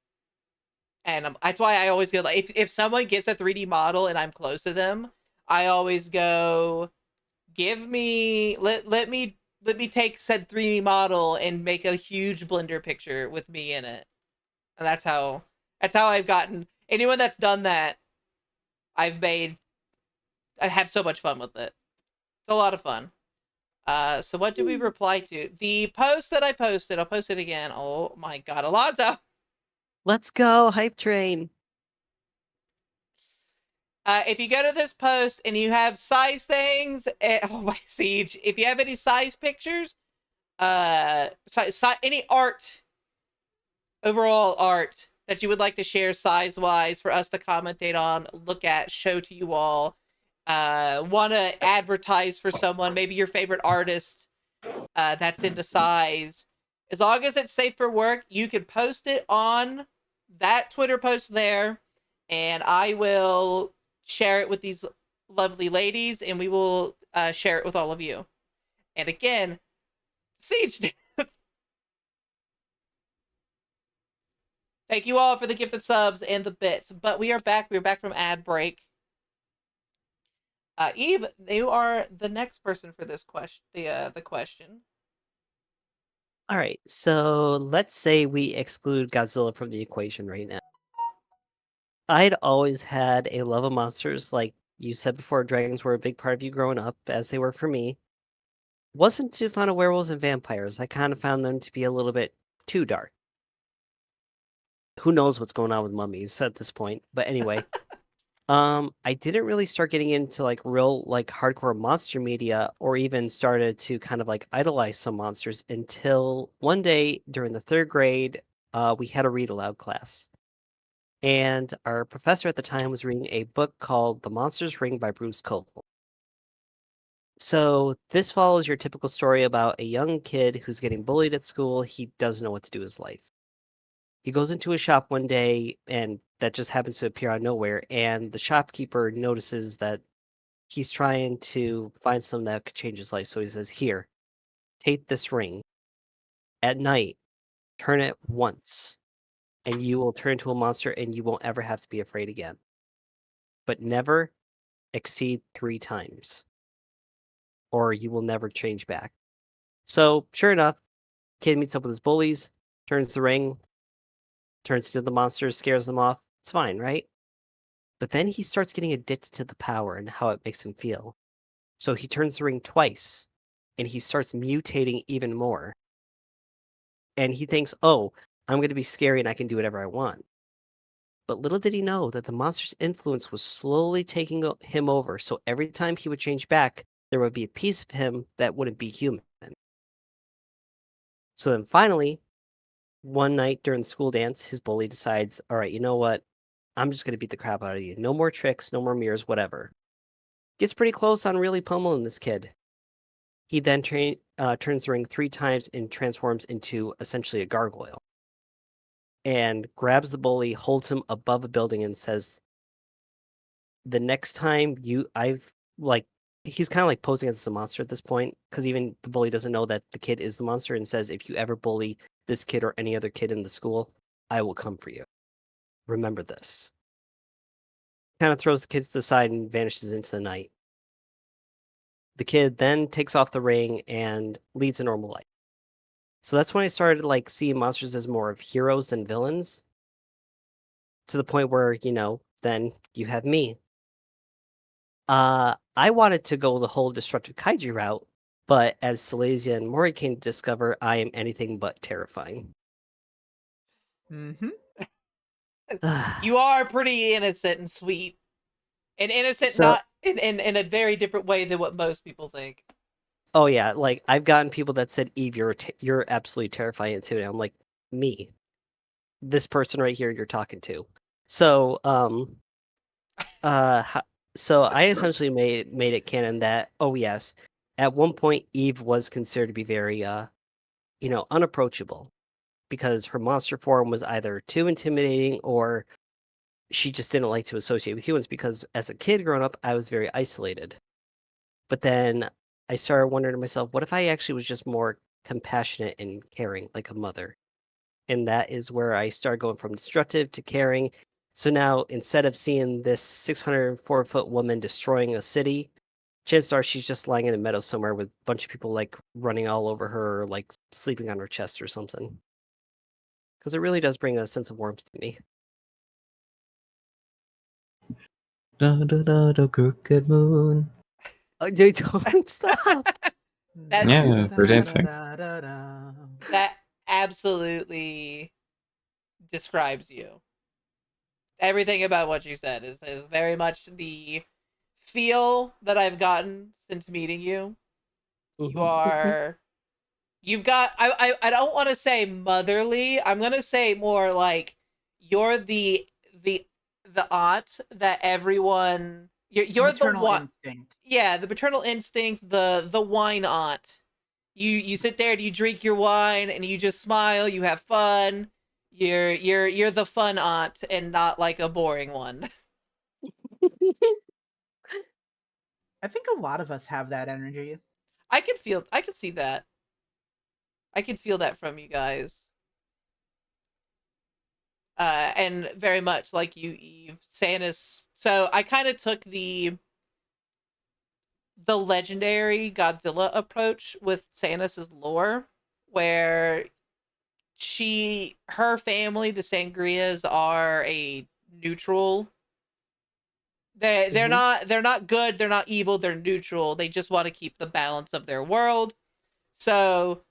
Speaker 1: and that's why I always go, like, if someone gets a 3D model and I'm close to them, I always go, let me take said 3D model and make a huge Blender picture with me in it. And that's how I've gotten anyone that's done that. I have so much fun with it. It's a lot of fun. So what did we reply to? The post that I posted, I'll post it again. Oh my god, Alonzo.
Speaker 3: Let's go, hype train.
Speaker 1: If you go to this post and you have size things, oh my Siege, if you have any size pictures, any art, overall art that you would like to share size wise for us to commentate on, look at, show to you all, want to advertise for someone, maybe your favorite artist, that's into size. As long as it's safe for work, you can post it on that Twitter post there, and I will share it with these lovely ladies, and we will share it with all of you. And again, Siege, thank you all for the gifted subs and the bits. But we are back. We are back from ad break. Eve, you are the next person for this question. The question.
Speaker 3: All right, so let's say we exclude Godzilla from the equation right now. I'd always had a love of monsters, like you said before, dragons were a big part of you growing up, as they were for me. Wasn't too fond of werewolves and vampires. I kind of found them to be a little bit too dark. Who knows what's going on with mummies at this point? But anyway, I didn't really start getting into like real like hardcore monster media or even started to kind of like idolize some monsters until one day during the 3rd grade, we had a read aloud class. And our professor at the time was reading a book called The Monsters Ring by Bruce Cole. So this follows your typical story about a young kid who's getting bullied at school. He doesn't know what to do with his life. He goes into a shop one day, and that just happens to appear out of nowhere, and the shopkeeper notices that he's trying to find something that could change his life. So he says, "Here, take this ring. At night, turn it once, and you will turn into a monster, and you won't ever have to be afraid again. But never exceed 3 times, or you will never change back." So, sure enough, kid meets up with his bullies, turns the ring, turns into the monster, scares them off. It's fine, right? But then he starts getting addicted to the power and how it makes him feel. So he turns the ring twice, and he starts mutating even more. And he thinks, oh, I'm going to be scary and I can do whatever I want. But little did he know that the monster's influence was slowly taking him over. So every time he would change back, there would be a piece of him that wouldn't be human. So then finally, one night during the school dance, his bully decides, all right, you know what? I'm just going to beat the crap out of you. No more tricks, no more mirrors, whatever. Gets pretty close on really pummeling this kid. He then turns the ring 3 times and transforms into essentially a gargoyle. And grabs the bully, holds him above a building, and says, "The next time I've like." He's kind of like posing as a monster at this point, because even the bully doesn't know that the kid is the monster, and says, "If you ever bully this kid or any other kid in the school, I will come for you. Remember this." Kind of throws the kid to the side and vanishes into the night. The kid then takes off the ring and leads a normal life. So that's when I started like seeing monsters as more of heroes than villains. To the point where, then you have me. I wanted to go the whole destructive kaiju route, but as Silesia and Mori came to discover, I am anything but terrifying.
Speaker 2: Mm-hmm.
Speaker 1: You are pretty innocent and sweet. And innocent
Speaker 3: So,
Speaker 1: not in a very different way than what most people think.
Speaker 3: oh yeah, like I've gotten people that said, "Eve, you're absolutely terrifying too." And I'm like, me, this person right here, you're talking to. So, ho- so I essentially made it canon that, oh yes, at one point Eve was considered to be very unapproachable because her monster form was either too intimidating or she just didn't like to associate with humans because as a kid growing up, I was very isolated. But then I started wondering to myself, what if I actually was just more compassionate and caring like a mother? And that is where I started going from destructive to caring. So now instead of seeing this 604-foot woman destroying a city, chances are she's just lying in a meadow somewhere with a bunch of people like running all over her, or, like sleeping on her chest or something. Because it really does bring a sense of warmth to me.
Speaker 4: Da, da, da, da, crooked moon.
Speaker 3: They don't stop.
Speaker 1: That
Speaker 4: Yeah, for dancing.
Speaker 1: that absolutely describes you. Everything about what you said is very much the feel that I've gotten since meeting you. You
Speaker 3: Mhm.
Speaker 1: are you've got I don't want to say motherly. I'm going to say more like you're the the aunt that everyone you're the
Speaker 2: Maternal
Speaker 1: one.
Speaker 2: instinct.
Speaker 1: Yeah, the maternal instinct, the wine aunt. You sit there and you drink your wine and you just smile, you have fun. You're the fun aunt and not like a boring one.
Speaker 2: I think a lot of us have that energy.
Speaker 1: I could see that. I could feel that from you guys. And very much like you, Eve, Sanus. So I kind of took the legendary Godzilla approach with Sanus's lore, where her family, the Sangrias, are a neutral.
Speaker 3: Mhm.
Speaker 1: They're not good, they're not evil, they're neutral. They just want to keep the balance of their world. So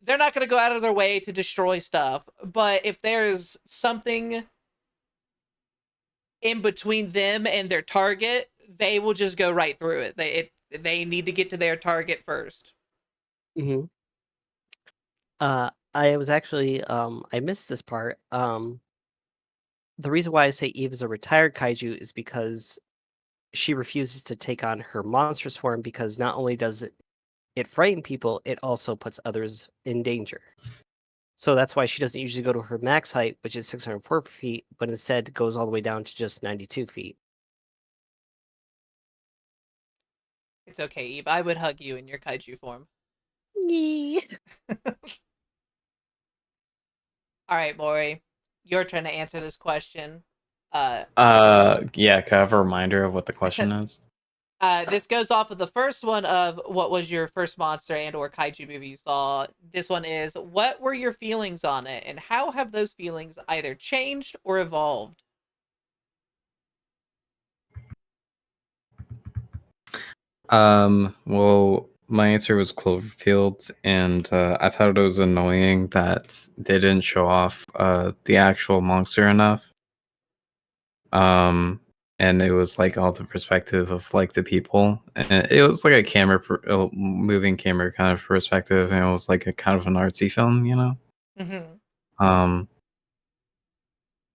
Speaker 1: they're not going to go out of their way to destroy stuff. But if there's something in between them and their target, they will just go right through it. They need to get to their target first.
Speaker 3: Mhm. I was actually I missed this part. The reason why I say Eve is a retired kaiju is because she refuses to take on her monstrous form because not only does it frighten people, it also puts others in danger. So that's why she doesn't usually go to her max height, which is 604 feet, but instead goes all the way down to just 92 feet.
Speaker 1: It's okay, Eve. I would hug you in your kaiju form.
Speaker 3: Yee.
Speaker 1: All right, Maury, your turn to answer this question. Uh,
Speaker 4: Yeah, can I have a reminder of what the question is?
Speaker 1: this goes off of the first one of what was your first monster and or kaiju movie you saw. This one is what were your feelings on it, and how have those feelings either changed or evolved?
Speaker 4: Well, my answer was Cloverfield, and I thought it was annoying that they didn't show off the actual monster enough. And it was like all the perspective of like the people, and it was like a moving camera kind of perspective, and it was like a kind of an artsy film, you know.
Speaker 1: Mm-hmm.
Speaker 4: Um,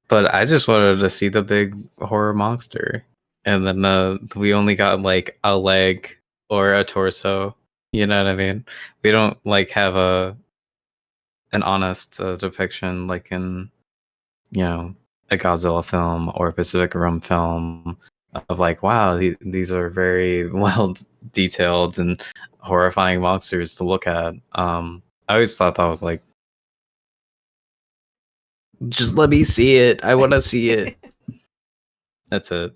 Speaker 4: but I just wanted to see the big horror monster, and then we only got like a leg or a torso. You know what I mean? We don't like have an honest depiction like in a Godzilla film or a Pacific Rim film of like, wow, these are very well detailed and horrifying monsters to look at. I always thought that was like, just let me see it. I want to see it. That's it.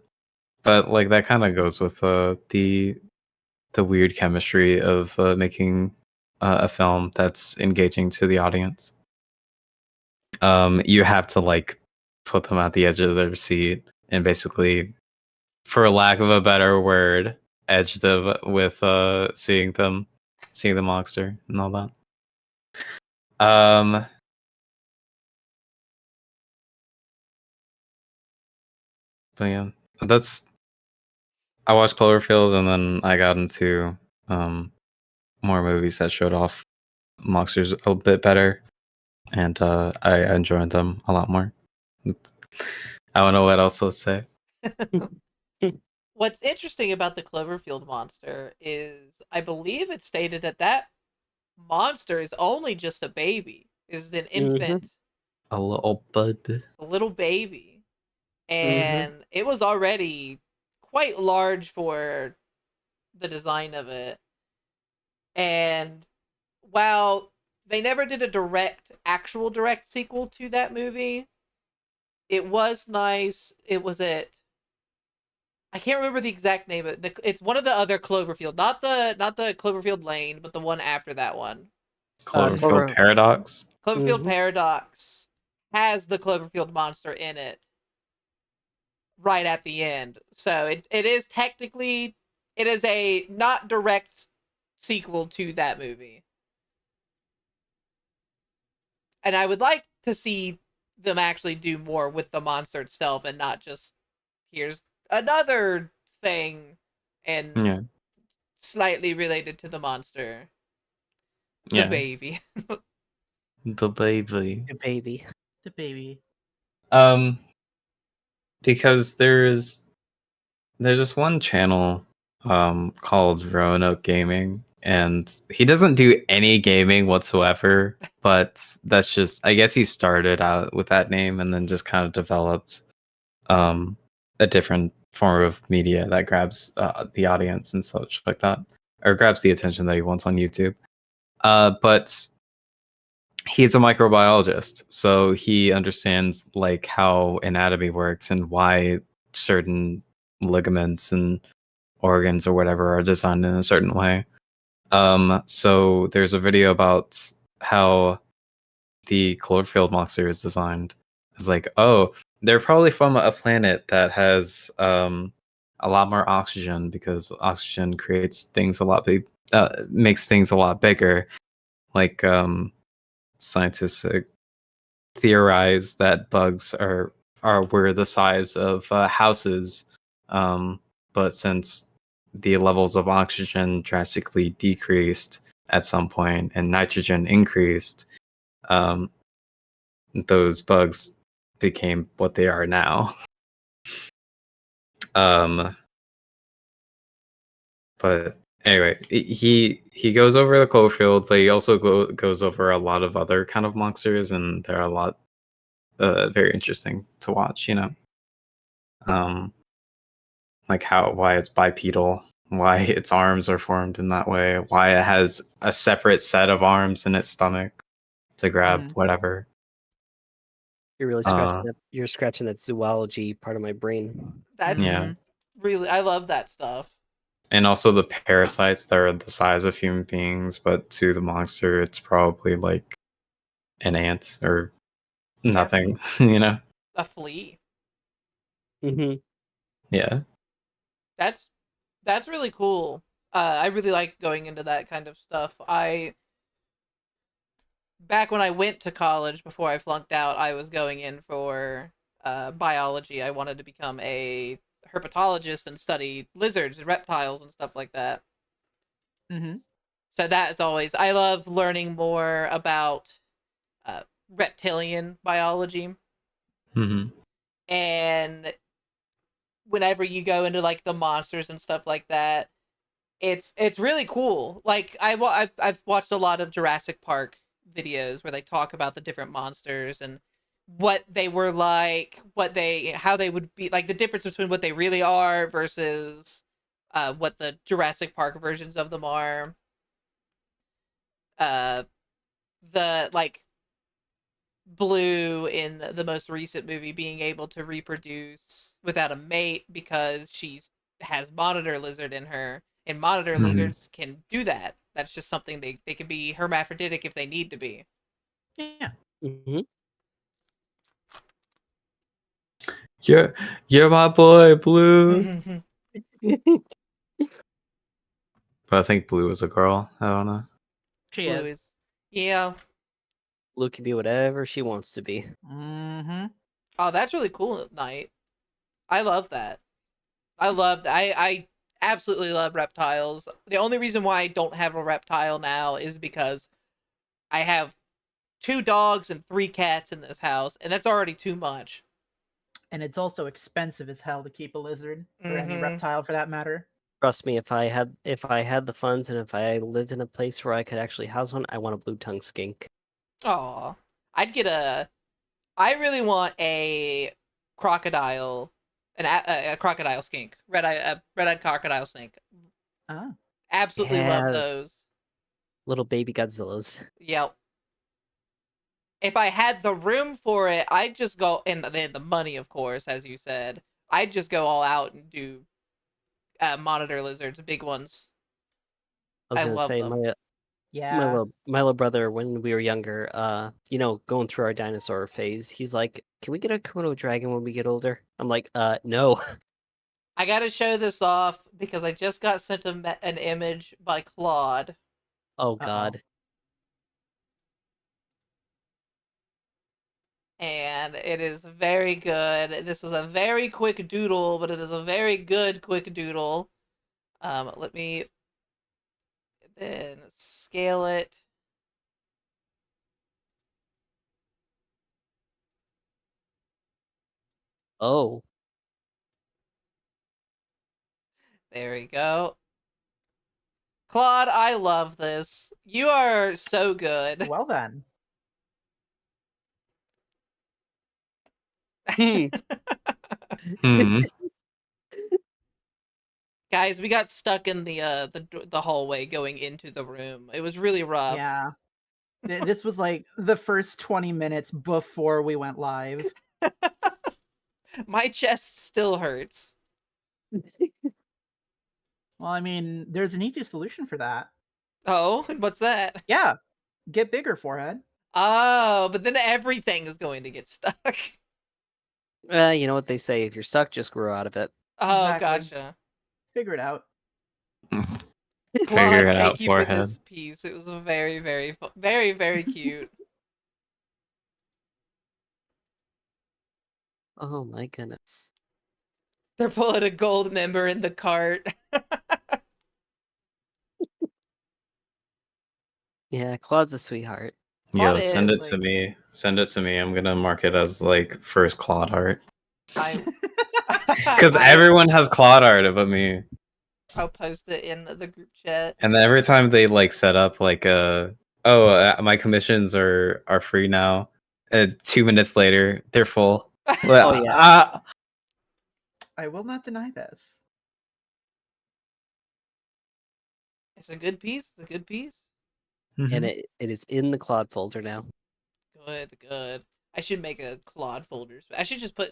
Speaker 4: But like that kind of goes with the weird chemistry of making a film that's engaging to the audience. You have to like put them at the edge of their seat and basically for lack of a better word, edged with seeing the monster and all that. But yeah, that's. I watched Cloverfield, and then I got into more movies that showed off monsters a bit better, and I enjoyed them a lot more. I don't know what else to say.
Speaker 1: What's interesting about the Cloverfield monster is I believe it's stated that that monster is only just a baby, is an infant,
Speaker 4: A little bud.
Speaker 1: a little baby.
Speaker 3: Mm-hmm.
Speaker 1: And it was already quite large for the design of it. And while they never did a actual direct sequel to that movie, it was nice. It was at I can't remember the exact name of it. It's one of the other Cloverfield, not the Cloverfield Lane, but the one after that one.
Speaker 4: Cloverfield
Speaker 3: Clover-
Speaker 4: Paradox.
Speaker 1: Cloverfield
Speaker 3: Mhm.
Speaker 1: Paradox has the Cloverfield monster in it right at the end. So it is technically it is a not direct sequel to that movie. And I would like to see them actually do more with the monster itself and not just here's another thing and
Speaker 4: Yeah,
Speaker 1: slightly related to the monster. The
Speaker 4: yeah,
Speaker 1: baby.
Speaker 4: the baby.
Speaker 3: The baby.
Speaker 2: The baby.
Speaker 4: Because there's this one channel called Roanoke Gaming, and he doesn't do any gaming whatsoever, but that's just, I guess he started out with that name and then just kind of developed a different form of media that grabs the audience and such like that, or grabs the attention that he wants on YouTube. But he's a microbiologist, so he understands like how anatomy works and why certain ligaments and organs or whatever are designed in a certain way. So there's a video about how the Cloverfield monster is designed. It's like, oh, they're probably from a planet that has a lot more oxygen, because oxygen creates things a lot big, makes things a lot bigger. Like scientists theorize that bugs were the size of houses, but since the levels of oxygen drastically decreased at some point and nitrogen increased, um, those bugs became what they are now. But anyway, he goes over the Cloverfield, but he also goes over a lot of other kind of monsters, and they're a lot very interesting to watch. Um, like why it's bipedal, why its arms are formed in that way, why it has a separate set of arms in its stomach to grab whatever.
Speaker 3: You're really
Speaker 4: Uh,
Speaker 3: scratching that. You're scratching that zoology part of my brain.
Speaker 1: That's
Speaker 4: yeah.
Speaker 1: really I love that stuff.
Speaker 4: And also the parasites that are the size of human beings, but to the monster, it's probably like an ant or nothing,
Speaker 1: A flea.
Speaker 3: Mm-hmm.
Speaker 4: Yeah.
Speaker 1: That's really cool. I really like going into that kind of stuff. I back when I went to college before I flunked out, I was going in for biology. I wanted to become a herpetologist and study lizards and reptiles and stuff like that.
Speaker 2: Mm-hmm.
Speaker 1: So that is always I love learning more about reptilian biology.
Speaker 4: Mm-hmm.
Speaker 1: And whenever you go into like the monsters and stuff like that, it's really cool. Like I've watched a lot of Jurassic Park videos where they talk about the different monsters and what they were like, how they would be, like the difference between what they really are versus what the Jurassic Park versions of them are. Uh, the like Blue in the most recent movie being able to reproduce without a mate because she has monitor lizard in her, and monitor
Speaker 4: Mm-hmm.
Speaker 1: lizards can do that. That's just something they can be hermaphroditic if they need to be.
Speaker 2: Yeah.
Speaker 3: Mm-hmm.
Speaker 4: You're my boy, Blue. But I think Blue is a girl. I don't know.
Speaker 2: She
Speaker 1: Blue
Speaker 2: is.
Speaker 1: is. Yeah.
Speaker 3: Blue can be whatever she wants to be.
Speaker 2: Mm-hmm.
Speaker 1: Oh, that's really cool at night. I love that. I absolutely love reptiles. The only reason why I don't have a reptile now is because I have 2 dogs and 3 cats in this house, and that's already too much.
Speaker 2: And it's also expensive as hell to keep a lizard, or any
Speaker 1: Mhm.
Speaker 2: reptile for that matter.
Speaker 3: Trust me, if I had the funds and if I lived in a place where I could actually house one, I want a blue tongue skink.
Speaker 1: Aw. I'd get a I really want a crocodile, a crocodile skink, red-eyed crocodile snake.
Speaker 2: Ah.
Speaker 1: Absolutely love
Speaker 3: Yeah,
Speaker 1: those.
Speaker 3: little baby Godzillas.
Speaker 1: Yep. If I had the room for it, I'd just go, and the money, of course, as you said. I'd just go all out and do monitor lizards, big ones.
Speaker 3: I was
Speaker 1: I
Speaker 3: gonna
Speaker 1: love
Speaker 3: say
Speaker 1: them.
Speaker 2: Yeah.
Speaker 3: my little brother when we were younger, going through our dinosaur phase, he's like, "Can we get a Komodo dragon when we get older?" I'm like, no."
Speaker 1: I gotta show this off because I just got sent an image by Claude,
Speaker 3: Oh
Speaker 2: Uh-oh.
Speaker 3: God.
Speaker 1: and it is very good. This was a very quick doodle, but it is a very good quick doodle. Let me then scale it.
Speaker 3: Oh.
Speaker 1: There we go. Claude, I love this. You are so good.
Speaker 2: Well then.
Speaker 3: Hmm.
Speaker 4: Hmm.
Speaker 1: Guys, we got stuck in the hallway going into the room. It was really rough.
Speaker 2: Yeah. This was like the first 20 minutes before we went live.
Speaker 1: My chest still hurts.
Speaker 2: Well, I mean, there's an easy solution for that.
Speaker 1: Oh, and what's that?
Speaker 2: Yeah. Get bigger, forehead.
Speaker 1: Oh, but then everything is going to get stuck.
Speaker 3: You know what they say, if you're stuck, just grow out of it.
Speaker 1: Oh,
Speaker 2: Exactly.
Speaker 1: gotcha.
Speaker 2: Figure it out.
Speaker 4: Figure
Speaker 1: Claude,
Speaker 4: it
Speaker 1: thank
Speaker 4: out,
Speaker 1: you for
Speaker 4: forehead.
Speaker 1: this piece. It was very, very, very cute.
Speaker 3: Oh my goodness.
Speaker 1: They're pulling a gold member in the cart.
Speaker 3: Yeah, Claude's a sweetheart.
Speaker 1: Claude
Speaker 4: Yo, send
Speaker 1: is.
Speaker 4: it to me. Send it to me. I'm gonna mark it as like first Claude art.
Speaker 1: I
Speaker 4: Because everyone has Claude art but me.
Speaker 1: I'll post it in the group chat.
Speaker 4: And then every time they like set up like my commissions are free now. 2 minutes later, they're full.
Speaker 3: Oh yeah.
Speaker 2: I will not deny this.
Speaker 1: It's a good piece. It's a good piece.
Speaker 3: And
Speaker 4: Mhm.
Speaker 3: it is in the Claude folder now.
Speaker 1: Good, good. I should make a Claude folder. I should just put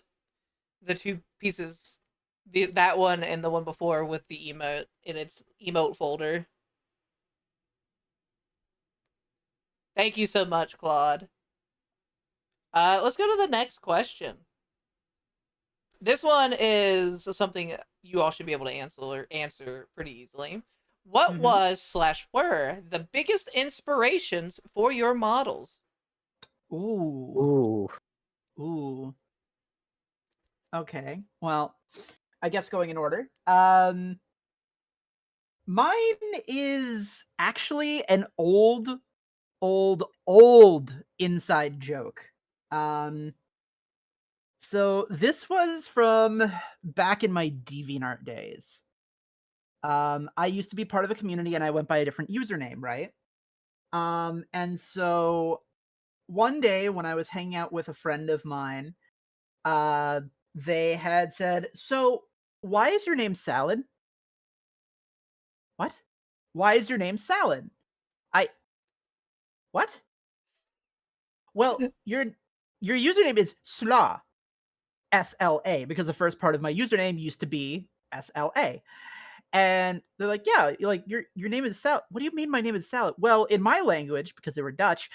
Speaker 1: the 2 pieces, that one and the one before with the emote in its emote folder. Thank you so much, Claude. Let's go to the next question. This one is something you all should be able to answer pretty easily. What
Speaker 2: Mhm.
Speaker 1: was/were the biggest inspirations for your models?
Speaker 2: Ooh.
Speaker 3: Ooh.
Speaker 2: Ooh. Okay. Well, I guess going in order. Mine is actually an old inside joke. Um, so this was from back in my DeviantArt days. I used to be part of a community and I went by a different username, right? And so one day when I was hanging out with a friend of mine, uh, they had said, "So, why is your name Salad?" What? Why is your name Salad? I what? Well, your username is Sla, SLA, because the first part of my username used to be SLA. And they're like, "Yeah, like your name is Salad." What do you mean my name is Salad? Well, in my language, because they were Dutch,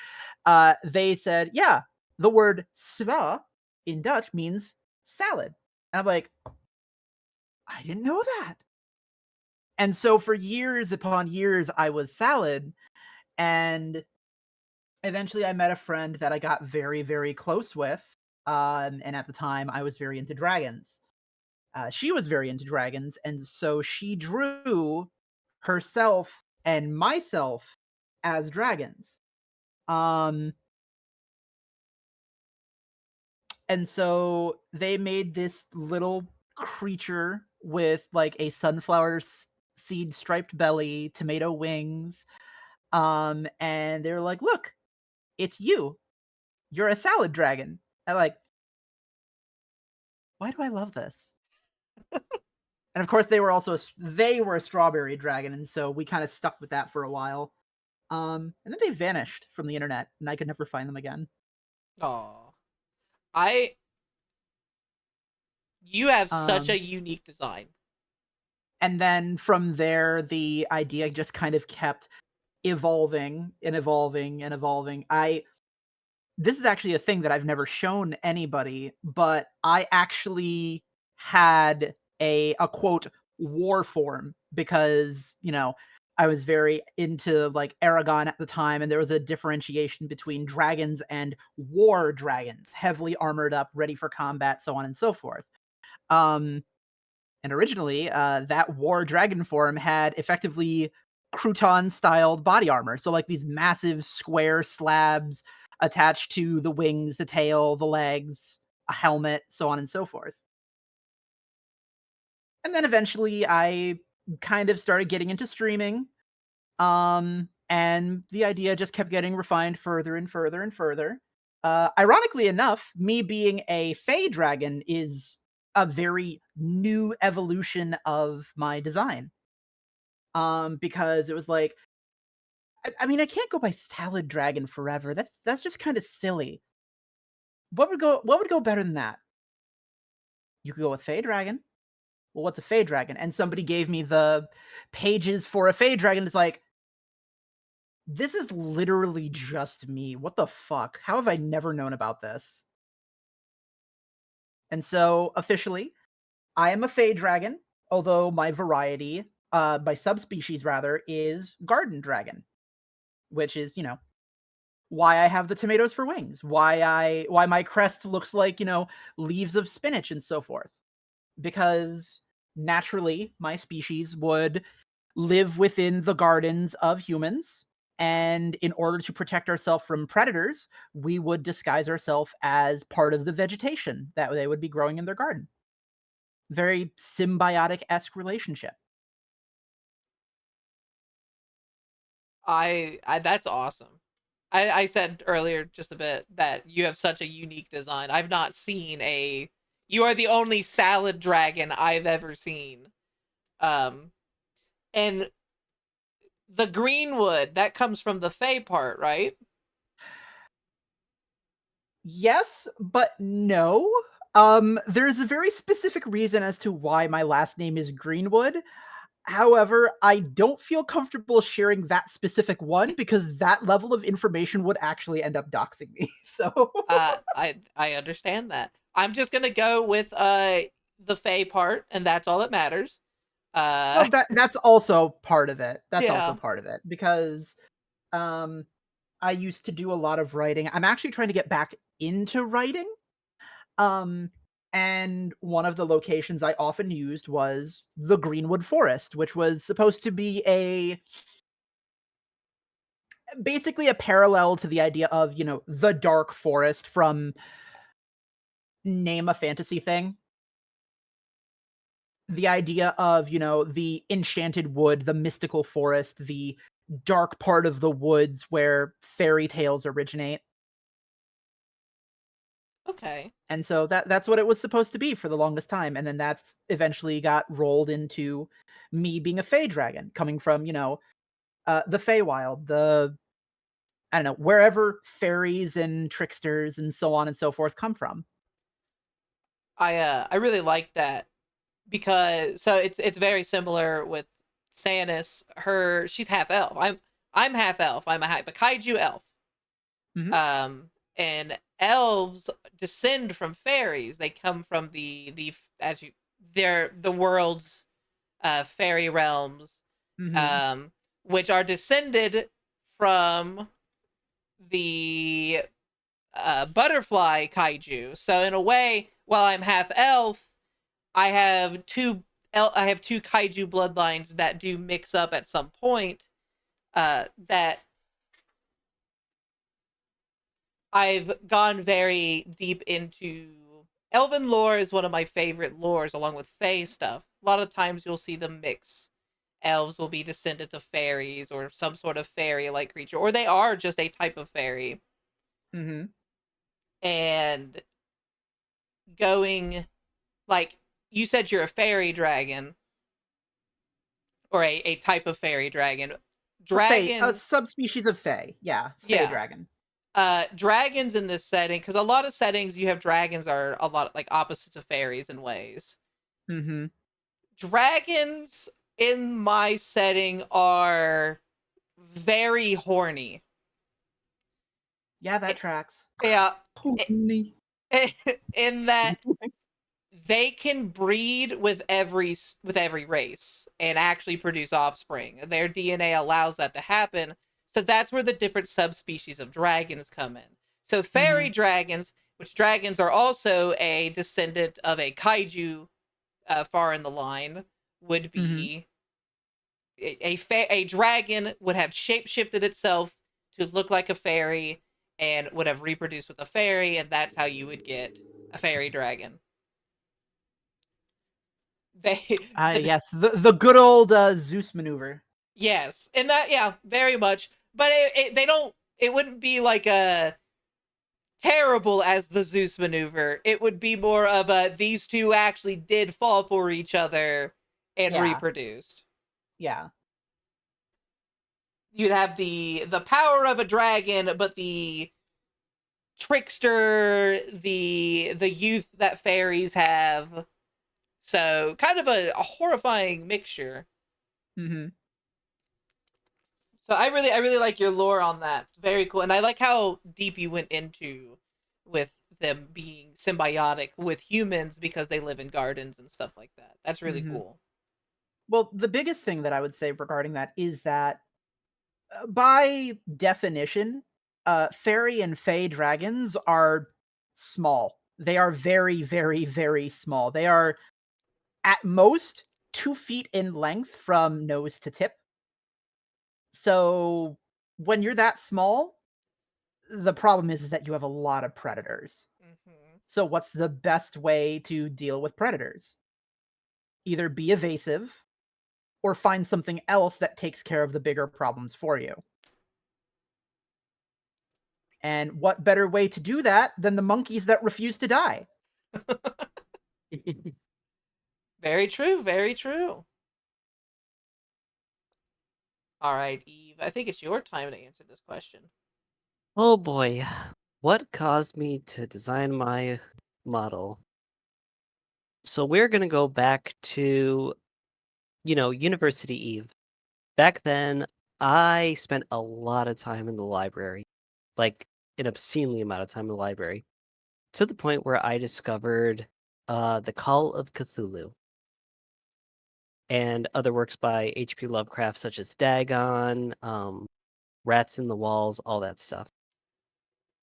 Speaker 2: they said, "Yeah, the word Sla in Dutch means salad. And I'm like, I didn't know that. And so for years upon years, I was salad. And eventually I met a friend that I got very, very close with. And at the time, I was very into dragons. She was very into dragons. And so she drew herself and myself as dragons. Um, and so they made this little creature with like a sunflower seed striped belly, tomato wings. And they're like, look, it's you. You're a salad dragon. I like, why do I love this? And of course, they were also they were a strawberry dragon, and so we kind of stuck with that for a while. And then they vanished from the internet, and I could never find them again.
Speaker 1: Oh, I you have such
Speaker 2: Um,
Speaker 1: a unique design.
Speaker 2: and then from there, the idea just kind of kept evolving and evolving and evolving. This is actually a thing that I've never shown anybody, but I actually had a quote war form because, I was very into like Aragon at the time, and there was a differentiation between dragons and war dragons, heavily armored up, ready for combat, so on and so forth. Um, and originally, that war dragon form had effectively crouton styled body armor. So, like these massive square slabs attached to the wings, the tail, the legs, a helmet, so on and so forth. And then eventually, I kind of started getting into streaming. And the idea just kept getting refined further and further and further. Ironically enough, me being a Fey dragon is a very new evolution of my design. Because it was like, I mean, I can't go by salad dragon forever. That's just kind of silly. What would go better than that? You could go with Fey dragon. Well, what's a Fey dragon? And somebody gave me the pages for a Fey dragon. It's like, this is literally just me. What the fuck? How have I never known about this? And so, officially, I am a Fey dragon, although my variety, my subspecies rather, is garden dragon, which is, why I have the tomatoes for wings, why my crest looks like, leaves of spinach and so forth. Because naturally, my species would live within the gardens of humans. And in order to protect ourselves from predators, we would disguise ourselves as part of the vegetation that they would be growing in their garden. Very symbiotic-esque relationship.
Speaker 1: I that's awesome. I said earlier just a bit that you have such a unique design. I've not seen a. You are the only salad dragon I've ever seen. Um, and the greenwood that comes from the Fey part, right?
Speaker 2: Yes, but no. There's a very specific reason as to why my last name is Greenwood. However, I don't feel comfortable sharing that specific one because that level of information would actually end up doxing me. So,
Speaker 1: I understand that. I'm just gonna go with the Fey part, and that's all that matters.
Speaker 2: well, that's also part of it. That's also
Speaker 1: Yeah.
Speaker 2: part of it because um I used to do a lot of writing. I'm actually trying to get back into writing. Um, and one of the locations I often used was the Greenwood Forest, which was supposed to be basically a parallel to the idea of, the dark forest from name a fantasy thing. The idea of, the enchanted wood, the mystical forest, the dark part of the woods where fairy tales originate.
Speaker 1: Okay.
Speaker 2: And so that's what it was supposed to be for the longest time. And then that's eventually got rolled into me being a Fey dragon, coming from, the Feywild, I don't know, wherever fairies and tricksters and so on and so forth come from.
Speaker 1: I really like that because so it's very similar with Sanis. She's half elf. I'm half elf. I'm a kaiju elf.
Speaker 2: Mhm.
Speaker 1: Um and elves descend from fairies. They come from the as you they're the world's fairy realms,
Speaker 2: Mhm.
Speaker 1: um, which are descended from the butterfly kaiju. So in a way, while I'm half elf, I have I have two kaiju bloodlines that do mix up at some point. That I've gone very deep into. Elven lore is one of my favorite lores, along with Fae stuff. A lot of times you'll see them mix. Elves will be descendants of fairies or some sort of fairy-like creature, or they are just a type of fairy.
Speaker 2: Mhm.
Speaker 1: And going like you said, you're a fairy dragon or a type of fairy dragon.
Speaker 2: A
Speaker 1: Dragons,
Speaker 2: subspecies of Fae. Yeah, it's Fae
Speaker 1: yeah.
Speaker 2: dragon.
Speaker 1: Dragons in this setting, because a lot of settings you have dragons are a lot like opposites of fairies in ways.
Speaker 2: Mhm.
Speaker 1: Dragons in my setting are very horny.
Speaker 2: Yeah, that
Speaker 1: It,
Speaker 2: tracks.
Speaker 1: yeah,
Speaker 2: Pony.
Speaker 1: in that they can breed with every race and actually produce offspring. Their DNA allows that to happen. So that's where the different subspecies of dragons come in. So fairy
Speaker 2: Mhm.
Speaker 1: dragons, which dragons are also a descendant of a kaiju far in the line, would
Speaker 2: Mhm.
Speaker 1: be a dragon would have shapeshifted itself to look like a fairy and would have reproduced with a fairy, and that's how you would get a fairy dragon. They
Speaker 2: Yes, the good old Zeus maneuver.
Speaker 1: Yes, and that yeah, very much. But they don't. It wouldn't be like a terrible as the Zeus maneuver. It would be more of a these two actually did fall for each other and
Speaker 2: Yeah.
Speaker 1: reproduced.
Speaker 2: Yeah.
Speaker 1: You'd have the power of a dragon, but the trickster, the youth that fairies have. So kind of a horrifying mixture.
Speaker 2: Mhm.
Speaker 1: So I really like your lore on that. Very cool. And I like how deep you went into with them being symbiotic with humans because they live in gardens and stuff like that. That's really
Speaker 2: Mhm.
Speaker 1: cool.
Speaker 2: Well, the biggest thing that I would say regarding that is that by definition, fairy and fey dragons are small. They are very, very, very small. They are at most 2 feet in length from nose to tip. So when you're that small, the problem is that you have a lot of predators.
Speaker 1: Hmm.
Speaker 2: So what's the best way to deal with predators? Either be evasive or find something else that takes care of the bigger problems for you. And what better way to do that than the monkeys that refuse to die?
Speaker 1: Very true. Very true. All right, Eve. I think it's your time to answer this question.
Speaker 3: Oh boy, what caused me to design my model? So we're gonna go back to, University Eve. Back then, I spent a lot of time in the library, like an obscenely amount of time in the library, to the point where I discovered The Call of Cthulhu and other works by H.P. Lovecraft, such as Dagon, Rats in the Walls, all that stuff.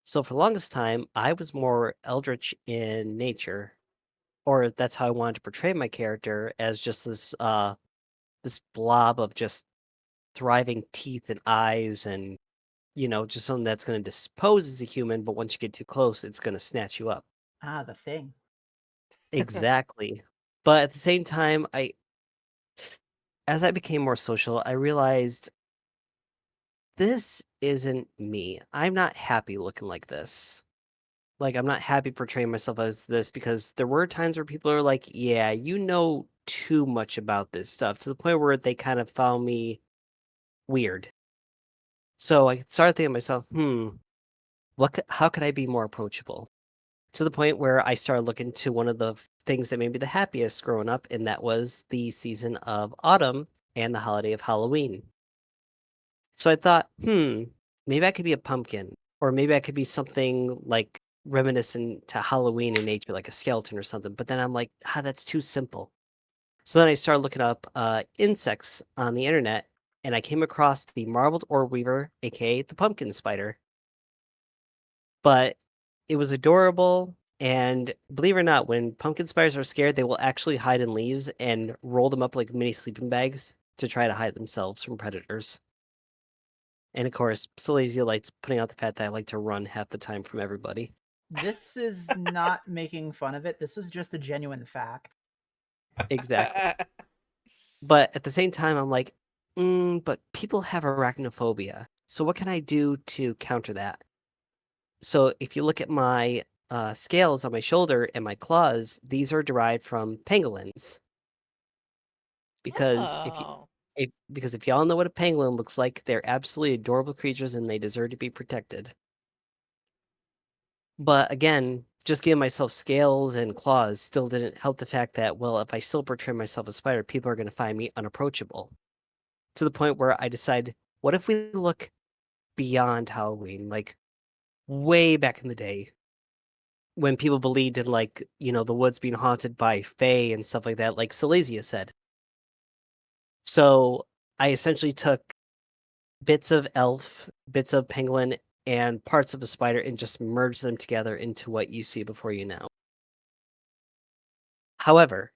Speaker 3: So for the longest time, I was more eldritch in nature, or that's how I wanted to portray my character as just this blob of just thriving teeth and eyes and just something that's going to dispose as a human, but once you get too close, it's going to snatch you up.
Speaker 2: Ah, the thing.
Speaker 3: Exactly. But at the same time, as I became more social, I realized this isn't me. I'm not happy looking like this. Like, I'm not happy portraying myself as this because there were times where people are like, yeah, you know too much about this stuff to the point where they kind of found me weird. So I started thinking to myself, how could I be more approachable? To the point where I started looking to one of the things that made me the happiest growing up, and that was the season of autumn and the holiday of Halloween. So I thought, maybe I could be a pumpkin. Or maybe I could be something like reminiscent to Halloween in nature, like a skeleton or something. But then I'm like, that's too simple. So then I started looking up insects on the internet, and I came across the marbled orb weaver, aka the pumpkin spider. But it was adorable, and believe it or not, when pumpkin spiders are scared, they will actually hide in leaves and roll them up like mini sleeping bags to try to hide themselves from predators. And of course, Sizeday putting out the fact that I like to run half the time from everybody.
Speaker 2: This is not making fun of it. This is just a genuine fact.
Speaker 3: Exactly. But at the same time, I'm like, but people have arachnophobia. So what can I do to counter that? So if you look at my scales on my shoulder and my claws, these are derived from pangolins. Because
Speaker 1: Oh.
Speaker 3: because if y'all know what a pangolin looks like, they're absolutely adorable creatures and they deserve to be protected. But again, just giving myself scales and claws still didn't help the fact that, well, if I still portray myself as a spider, people are going to find me unapproachable. To the point where I decide, what if we look beyond Halloween, like way back in the day, when people believed in the woods being haunted by fae and stuff like that, like Silesia said. So I essentially took bits of elf, bits of pangolin, and parts of a spider and just merged them together into what you see before you now. However,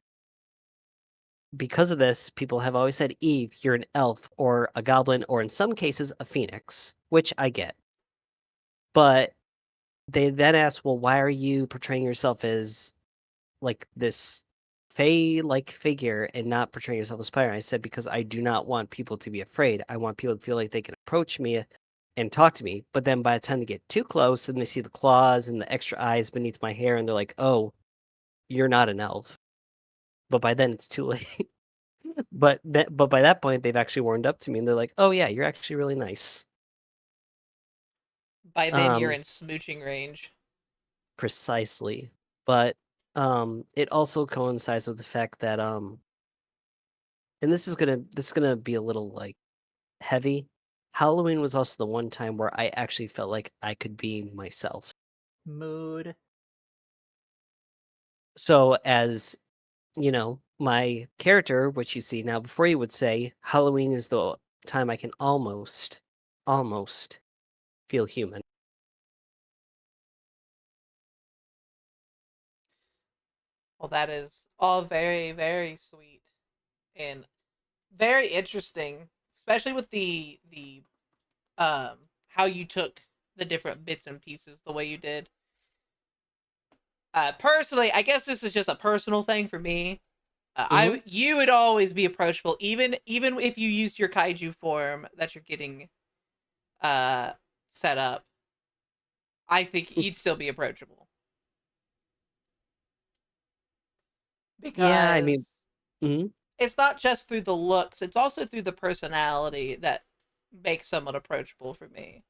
Speaker 3: because of this, people have always said, Eve, you're an elf or a goblin, or in some cases, a phoenix, which I get. But they then ask, well, why are you portraying yourself as like this fae-like figure and not portraying yourself as spider? I said, because I do not want people to be afraid. I want people to feel like they can approach me and talk to me. But then by the time they get too close and they see the claws and the extra eyes beneath my hair, and they're like, oh, you're not an elf. But by then it's too late. But by that point, they've actually warmed up to me, and they're like, "Oh yeah, you're actually really nice."
Speaker 1: By then, you're
Speaker 3: Um,
Speaker 1: in smooching range.
Speaker 3: precisely. But it also coincides with the fact that and this is gonna be a little like heavy. Halloween was also the one time where I actually felt like I could be myself.
Speaker 2: Mood.
Speaker 3: So as my character, which you see now before you would say, Halloween is the time I can almost feel human.
Speaker 1: Well, that is all very, very sweet and very interesting, especially with the how you took the different bits and pieces the way you did. Personally, I guess this is just a personal thing for me.
Speaker 3: Mhm.
Speaker 1: You would always be approachable, even if you used your kaiju form that you're getting uh set up. I think you'd still be approachable
Speaker 3: Yeah, I
Speaker 1: because
Speaker 3: mean mhm,
Speaker 1: it's not just through the looks; it's also through the personality that makes someone approachable for me.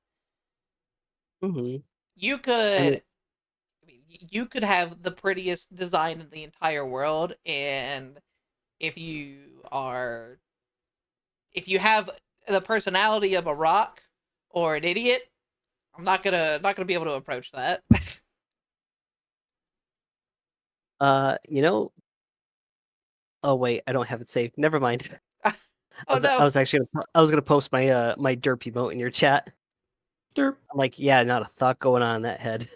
Speaker 3: mhm.
Speaker 1: You
Speaker 3: I mean
Speaker 1: could you could have the prettiest design in the entire world, and if you are if you have the personality of a rock or an idiot, I'm not gonna be able to approach that.
Speaker 3: you know oh, wait, I don't have it saved. Never mind.
Speaker 1: Oh
Speaker 3: I
Speaker 1: no.
Speaker 3: was actually I was gonna post my derp emote in your chat.
Speaker 4: Derp.
Speaker 3: I'm like, yeah, not a thought going on in that head.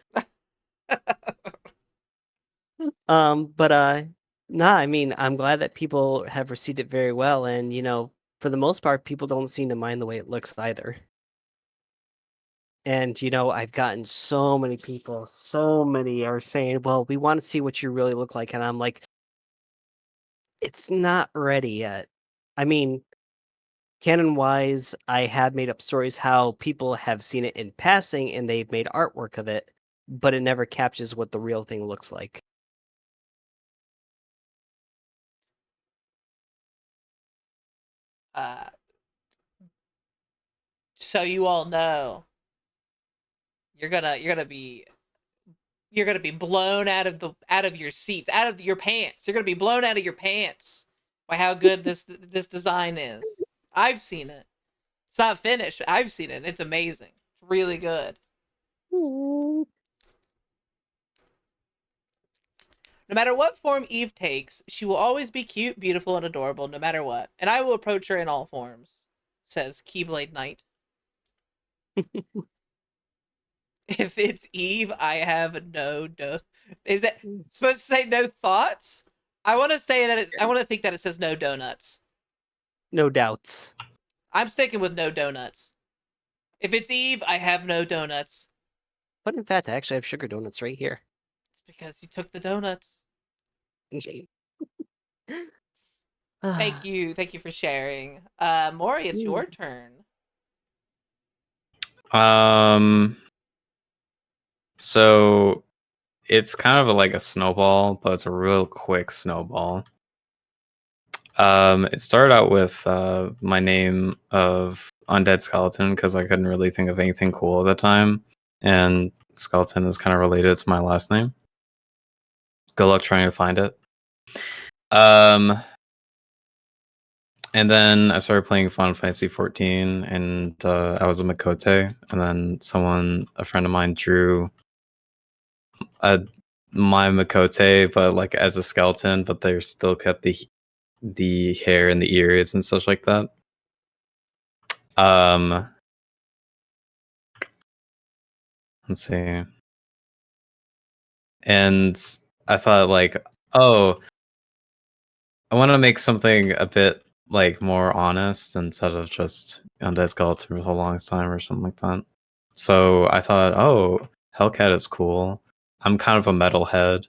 Speaker 3: But, nah, I mean, I'm glad that people have received it very well, and, for the most part, people don't seem to mind the way it looks either. And, I've gotten so many are saying, "Well, we wanna see what you really look like," and I'm like, "It's not ready yet." I mean, canon-wise, I have made up stories how people have seen it in passing and they've made artwork of it, but it never captures what the real thing looks like.
Speaker 1: uh so you all know, you're gonna be blown out of your seats, out of your pants. You're gonna be blown out of your pants by how good this design is. I've seen it. It's not finished. I've seen it. It's amazing. It's really good.
Speaker 3: Mm.
Speaker 1: No matter what form Eve takes, she will always be cute, beautiful, and adorable, no matter what. And I will approach her in all forms, says Keyblade Knight. If it's Eve, I have no Is it supposed to say no thoughts? I want to say that I want to think that it says no donuts.
Speaker 3: No doubts.
Speaker 1: I'm sticking with no donuts. If it's Eve, I have no donuts.
Speaker 3: But in fact, I actually have sugar donuts right here.
Speaker 1: It's because you took the donuts.
Speaker 3: Ah,
Speaker 1: Thank you for sharing. Maury, it's your turn.
Speaker 4: So it's kind of like a snowball, but it's a real quick snowball. It started out with my name of Undead Skeleton because I couldn't really think of anything cool at the time, and skeleton is kind of related to my last name. Good luck trying to find it. And then I started playing Final Fantasy 14, and I was a Makote, and then a friend of mine, drew my Makote, but like as a skeleton, but they still kept the hair and the ears and such like that. Let's see. And I thought like, oh, I want to make something a bit like more honest instead of just Undead Skeleton for the longest time or something like that. So I thought, oh, Hellcat is cool. I'm kind of a metalhead.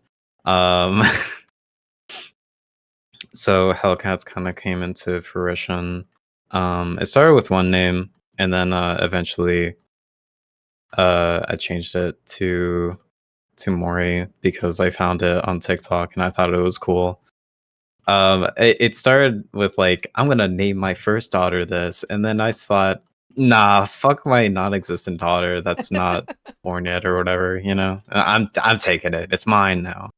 Speaker 4: So Hellcats kind of came into fruition. It started with one name, and then eventually I changed it to Mori because I found it on TikTok and I thought it was cool. It started with like, I'm gonna name my first daughter this, and then I thought, nah, fuck my non-existent daughter that's not born yet or whatever, you know. I'm taking it. It's mine now.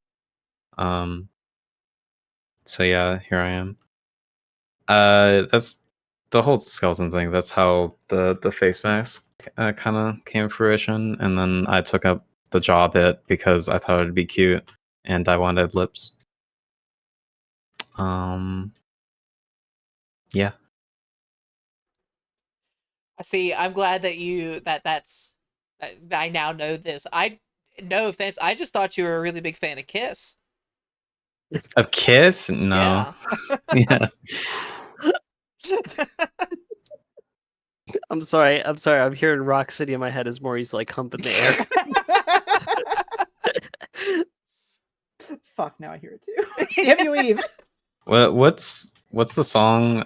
Speaker 4: So yeah, here I am. That's the whole skeleton thing. That's how the face mask kind of came to fruition, and then I took up the jaw bit because I thought it'd be cute, and I wanted lips. Yeah.
Speaker 1: See, I'm glad that that I now know this. No offense, I just thought you were a really big fan of Kiss.
Speaker 4: A kiss? No.
Speaker 1: Yeah.
Speaker 4: Yeah.
Speaker 3: I'm sorry. I'm hearing Rock City in my head as Maury's like humping the air.
Speaker 2: Fuck, now I hear it too. Damn you, Eve.
Speaker 4: What's the song?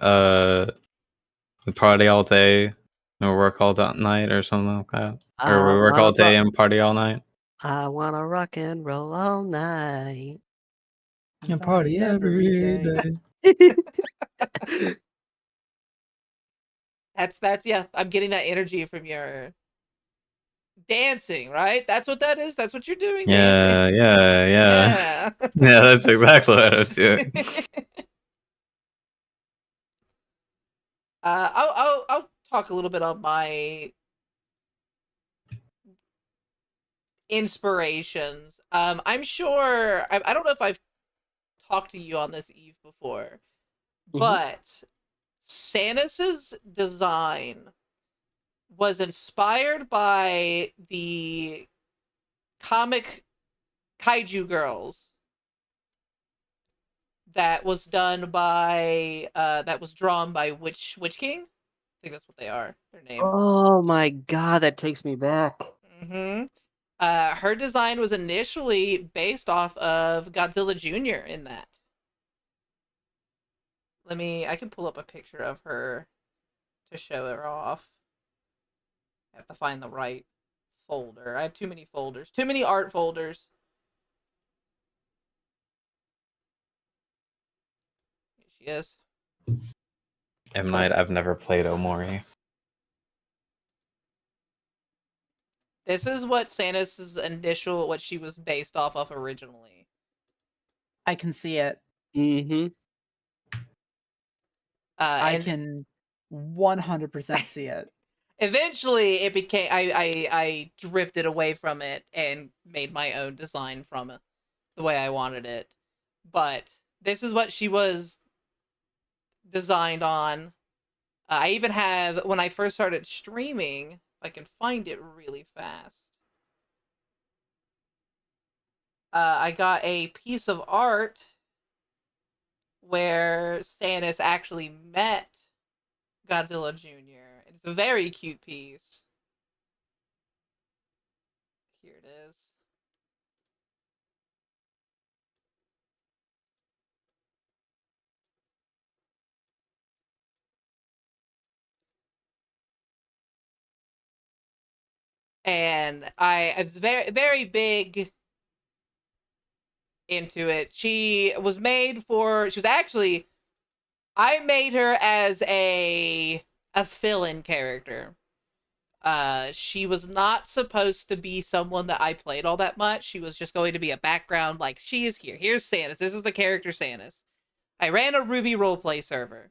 Speaker 4: We party all day, and we work all night, or something like that. Or
Speaker 3: I
Speaker 4: we work
Speaker 3: wanna
Speaker 4: all day
Speaker 3: rock.
Speaker 4: and party all night.
Speaker 3: I wanna rock and roll all night.
Speaker 2: And party every day.
Speaker 1: That's yeah, I'm getting that energy from your dancing, right? That's what that is. That's what you're doing, dancing.
Speaker 4: Yeah, yeah, yeah.
Speaker 1: Yeah.
Speaker 4: Yeah, that's exactly what I'm doing.
Speaker 1: I'll talk a little bit on my inspirations. I'm sure I don't know if I've talked to you on this, Eve, before, but Samus's design was inspired by the comic Kaiju Girls that was done by that was drawn by Witch King. I think that's what they are. Their name.
Speaker 3: Oh my god, that takes me back.
Speaker 1: Mm-hmm. Her design was initially based off of Godzilla Jr. in that. I can pull up a picture of her to show her off. I have to find the right folder. I have too many folders. Too many art folders. Here she is.
Speaker 4: M Night, I've never played Omori.
Speaker 1: This is what Santa's initial, what she was based off of originally.
Speaker 2: I can see it.
Speaker 3: Mm-hmm.
Speaker 2: I can 100% see it.
Speaker 1: eventually it became I drifted away from it and made my own design from it the way I wanted it. But this is what she was designed on. I even have, when I first started streaming, if I can find it really fast. I got a piece of art where Stannis actually met Godzilla Jr. It's a very cute piece. Here it is. And I was very big into it. She was made for. She was actually. I made her as a fill-in character. She was not supposed to be someone that I played all that much. She was just going to be a background. Like, she is here. Here's Stannis. This is the character Stannis. I ran a Ruby roleplay server,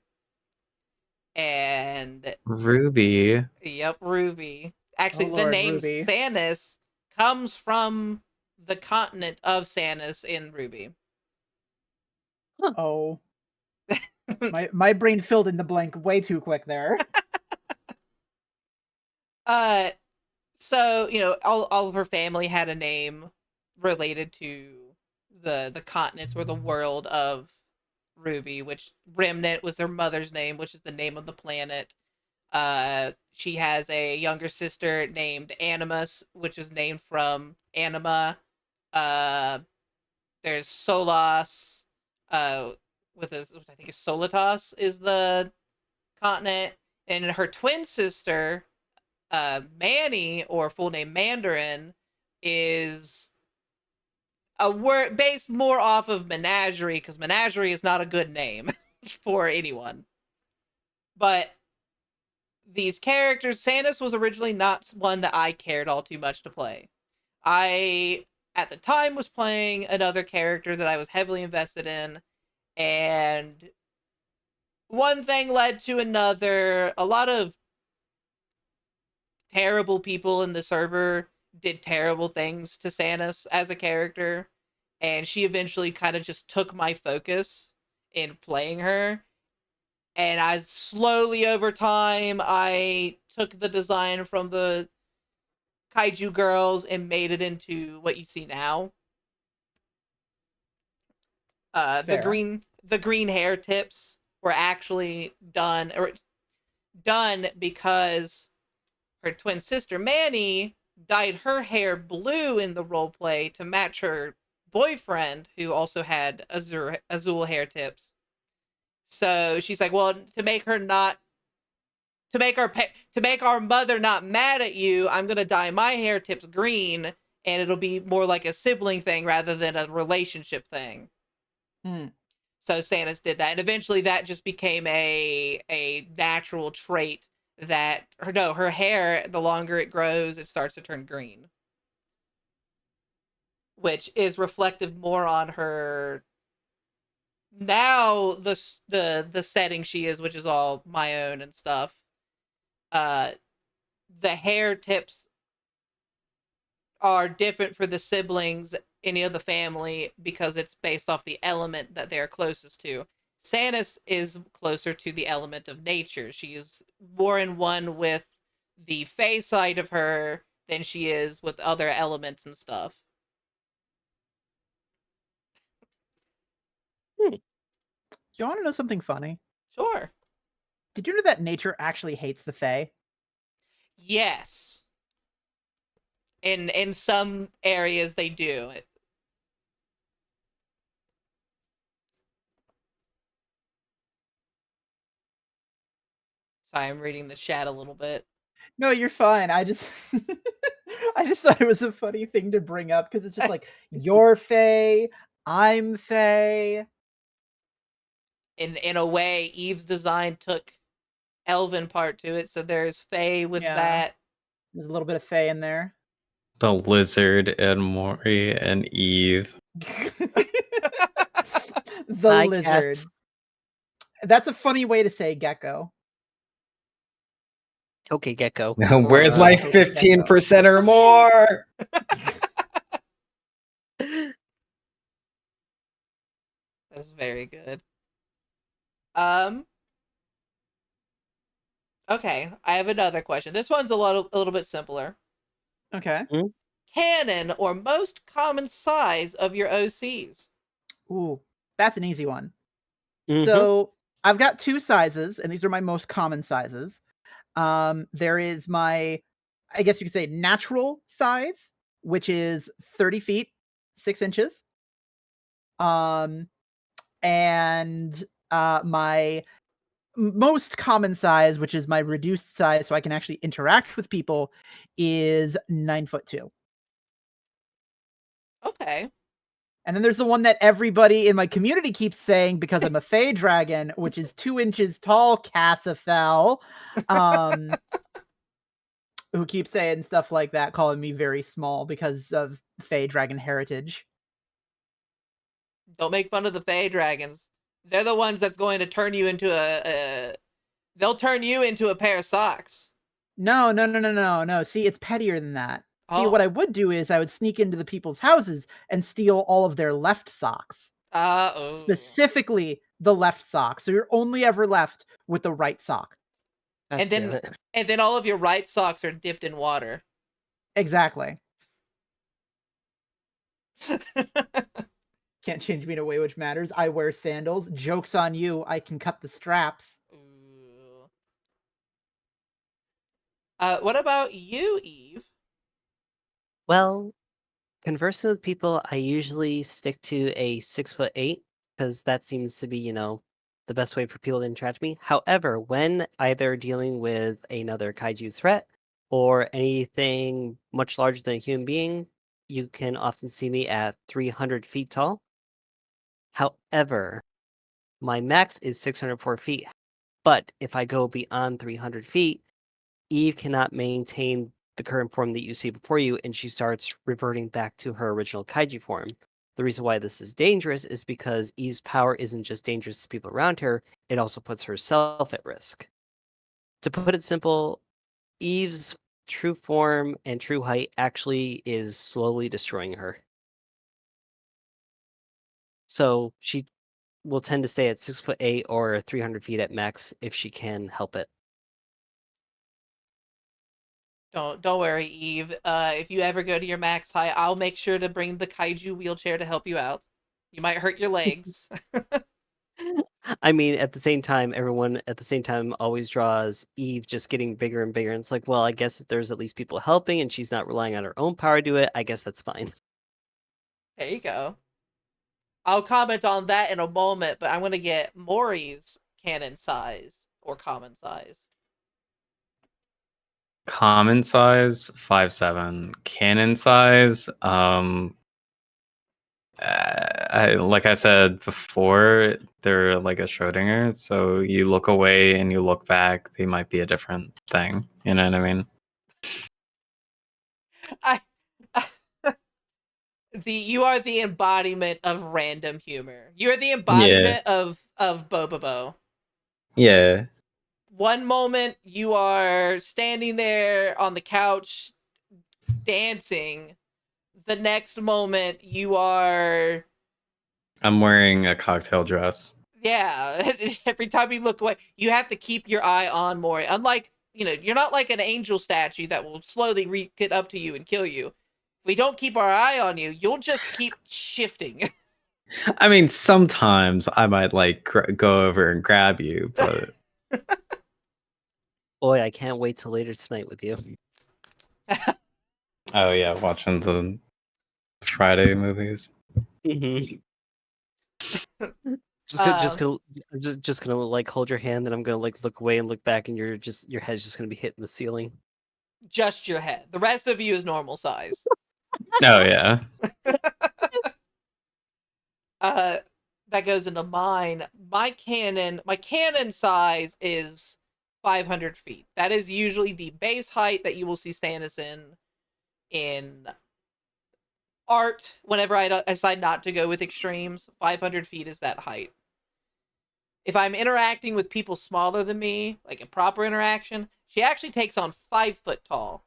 Speaker 1: and
Speaker 4: Ruby.
Speaker 1: yep, Ruby. Actually,
Speaker 2: Oh
Speaker 1: the
Speaker 2: Lord,
Speaker 1: name
Speaker 2: Ruby.
Speaker 1: Sanus comes from the continent of Sanus in Ruby.
Speaker 2: Oh. My brain filled in the blank way too quick there.
Speaker 1: uh, so all of her family had a name related to the continents or the world of Ruby, which Remnant was her mother's name, which is the name of the planet. She has a younger sister named Animus, which is named from Anima. Uh, there's Solas, uh, with his, which I think is Solitas is the continent, and her twin sister, Manny, or full name Mandarin, is a word based more off of Menagerie, because Menagerie is not a good name for anyone. But these characters, Sanus was originally not one that I cared all too much to play. I, at the time, was playing another character that I was heavily invested in, and one thing led to another. A lot of terrible people in the server did terrible things to Sanus as a character, and she eventually kind of just took my focus in playing her. And I slowly over time I took the design from the Kaiju girls and made it into what you see now. The
Speaker 2: Fair.
Speaker 1: green hair tips were actually done because her twin sister Manny dyed her hair blue in the role play to match her boyfriend, who also had azul hair tips. So she's like, well, to make our mother not mad at you, I'm gonna dye my hair tips green, and it'll be more like a sibling thing rather than a relationship thing.
Speaker 2: Mm.
Speaker 1: So Sanus did that, and eventually that just became a natural trait that her hair, the longer it grows, it starts to turn green, which is reflective more on her now, the setting she is, which is all my own and stuff. Uh, the hair tips are different for the siblings, any of the family, because it's based off the element that they're closest to. Sanus is closer to the element of nature. She is more in one with the Fey side of her than she is with other elements and stuff.
Speaker 2: You want to know something funny?
Speaker 1: Sure.
Speaker 2: Did you know that nature actually hates the Fae?
Speaker 1: Yes. In some areas they do. Sorry, I'm reading the chat a little bit.
Speaker 2: No, you're fine. I just I just thought it was a funny thing to bring up because it's just like you're Fae, I'm Fae.
Speaker 1: In a way, Eve's design took elven part to it, so there's Fae with
Speaker 2: Yeah.
Speaker 1: that.
Speaker 2: There's a little bit of Fae in there.
Speaker 4: The lizard and Maury and Eve.
Speaker 2: The
Speaker 3: I
Speaker 2: lizard.
Speaker 3: guess.
Speaker 2: That's a funny way to say gecko.
Speaker 3: Okay, Gecko.
Speaker 4: Where's my
Speaker 2: Gecko.
Speaker 4: 15% or more?
Speaker 1: That's very good. Okay, I have another question. This one's a little bit simpler.
Speaker 2: Okay.
Speaker 1: Canon or most common size of your OCs?
Speaker 2: Ooh, that's an easy one.
Speaker 3: Mhm.
Speaker 2: So I've got 2 sizes, and these are my most common sizes. There is my, I guess you could say, natural size, which is 30 feet 6 inches. Um, and my most common size, which is my reduced size, so I can actually interact with people, is 9'2".
Speaker 1: Okay.
Speaker 2: And then there's the one that everybody in my community keeps saying because I'm a Fey dragon, which is 2 inches tall, Cassifel. Who keeps saying stuff like that, calling me very small because of Fey dragon heritage.
Speaker 1: Don't make fun of the Fey dragons. They're the ones that's going to turn you into they'll turn you into a pair of socks.
Speaker 2: No, no, no, no, no, no. See, it's pettier than that. See,
Speaker 1: Oh.
Speaker 2: what I would do is I would sneak into the people's houses and steal all of their left socks.
Speaker 1: Oh.
Speaker 2: Specifically the left sock. So you're only ever left with the right sock.
Speaker 3: God
Speaker 1: And
Speaker 3: damn
Speaker 1: then
Speaker 3: it.
Speaker 1: and then all of your right socks are dipped in water.
Speaker 2: Exactly. Can't change me in a way which matters. I wear sandals. Joke's on you. I can cut the straps.
Speaker 1: Ooh. What about you, Eve?
Speaker 3: Well, conversing with people, I usually stick to a 6'8" because that seems to be, the best way for people to interact with me. However, when either dealing with another kaiju threat or anything much larger than a human being, you can often see me at 300 feet tall. However, my max is 604 feet. But if I go beyond 300 feet, Eve cannot maintain the current form that you see before you, and she starts reverting back to her original kaiju form. The reason why this is dangerous is because Eve's power isn't just dangerous to people around her, it also puts herself at risk. To put it simple, Eve's true form and true height actually is slowly destroying her. So she will tend to stay at 6'8" or 300 feet at max if she can help it.
Speaker 1: Don't worry, Eve. If you ever go to your max height, I'll make sure to bring the kaiju wheelchair to help you out. You might hurt your legs.
Speaker 3: I mean, at the same time, everyone at the same time always draws Eve just getting bigger and bigger. And it's like, well, I guess if there's at least people helping and she's not relying on her own power to do it, I guess that's fine.
Speaker 1: There you go. I'll comment on that in a moment, but I'm gonna get Maury's cannon size or common size.
Speaker 4: Common size 5'7". Cannon size, like I said before, they're like a Schrodinger. So you look away and you look back, they might be a different thing. You know what I mean?
Speaker 1: I you are the embodiment of random humor. You are the
Speaker 4: Yeah.
Speaker 1: embodiment of Bobobo.
Speaker 4: Yeah.
Speaker 1: One moment you are standing there on the couch dancing. The next moment you are
Speaker 4: I'm wearing a cocktail dress.
Speaker 1: yeah, every time you look away, you have to keep your eye on Mori. Unlike, you're not like an angel statue that will slowly get up to you and kill you. If we don't keep our eye on you, you'll just keep shifting.
Speaker 4: I mean, sometimes I might like go over and grab you, but
Speaker 3: Boy, I can't wait till later tonight with you.
Speaker 4: oh yeah, watching the Friday movies.
Speaker 3: Mhm.
Speaker 1: Um,
Speaker 3: Just gonna like hold your hand, and I'm gonna like look away and look back, and your head's just gonna be hitting the ceiling.
Speaker 1: just your head. The rest of you is normal size.
Speaker 4: Oh yeah.
Speaker 1: uh that goes into mine. My cannon size is 500 feet. That is usually the base height that you will see Stannis in art whenever I decide not to go with extremes. 500 feet is that height. if I'm interacting with people smaller than me, like a proper interaction, she actually takes on 5 foot tall.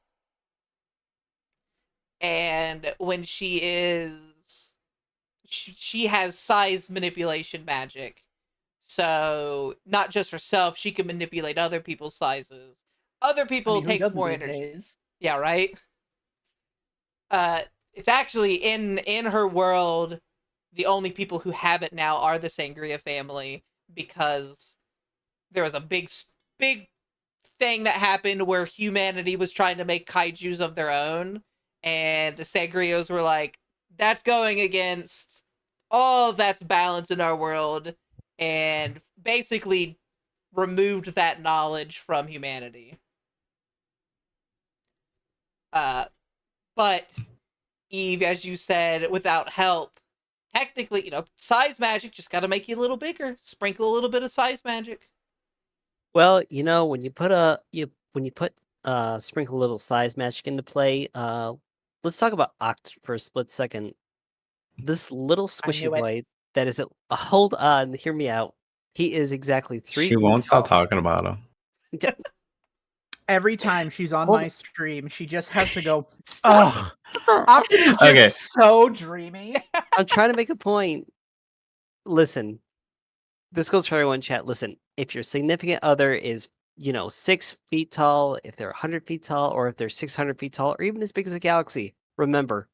Speaker 1: And when she has size manipulation magic. So not just herself, she can manipulate other people's sizes. Other
Speaker 2: I
Speaker 1: people
Speaker 2: mean, who
Speaker 1: takes
Speaker 2: doesn't
Speaker 1: more
Speaker 2: these
Speaker 1: energy.
Speaker 2: days?
Speaker 1: Yeah, right. It's actually in her world. The only people who have it now are the Sangria family because there was a big thing that happened where humanity was trying to make kaijus of their own, and the Sangrios were like, "That's going against all that's balance in our world," and basically removed that knowledge from humanity. Uh, but Eve, as you said, without help, technically, size magic just got to make you a little bigger. Sprinkle a little bit of size magic.
Speaker 3: Well, when you put sprinkle a little size magic into play, let's talk about Oct for a split second. This little
Speaker 2: I
Speaker 3: squishy
Speaker 2: knew it.
Speaker 3: boy that is hold on, hear me out. He is exactly 3
Speaker 4: She
Speaker 3: feet
Speaker 4: won't stop
Speaker 3: tall.
Speaker 4: talking about him.
Speaker 3: D-
Speaker 2: Every time she's on
Speaker 3: Hold
Speaker 2: my stream, she just has to go,
Speaker 3: Stop.
Speaker 2: ugh. Octon is just
Speaker 4: Okay.
Speaker 2: so dreamy.
Speaker 3: I'm trying to make a point. Listen, this goes for everyone in chat. Listen, if your significant other is, 6 feet tall, if they're 100 feet tall, or if they're 600 feet tall, or even as big as a galaxy, remember,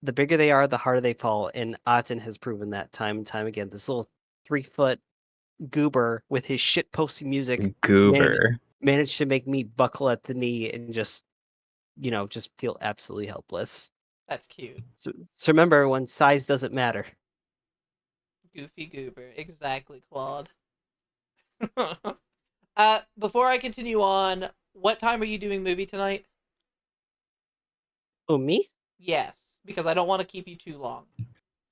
Speaker 3: the bigger they are, the harder they fall. And Aten has proven that time and time again. This little 3 foot goober with his shit posting music
Speaker 4: Goober.
Speaker 3: managed to make me buckle at the knee and just, just feel absolutely helpless.
Speaker 1: That's cute.
Speaker 3: So remember, everyone, size doesn't matter.
Speaker 1: Goofy goober. Exactly, Claude. Before I continue on, what time are you doing movie tonight?
Speaker 3: Oh, me?
Speaker 1: Yes, because I don't want to keep you too long.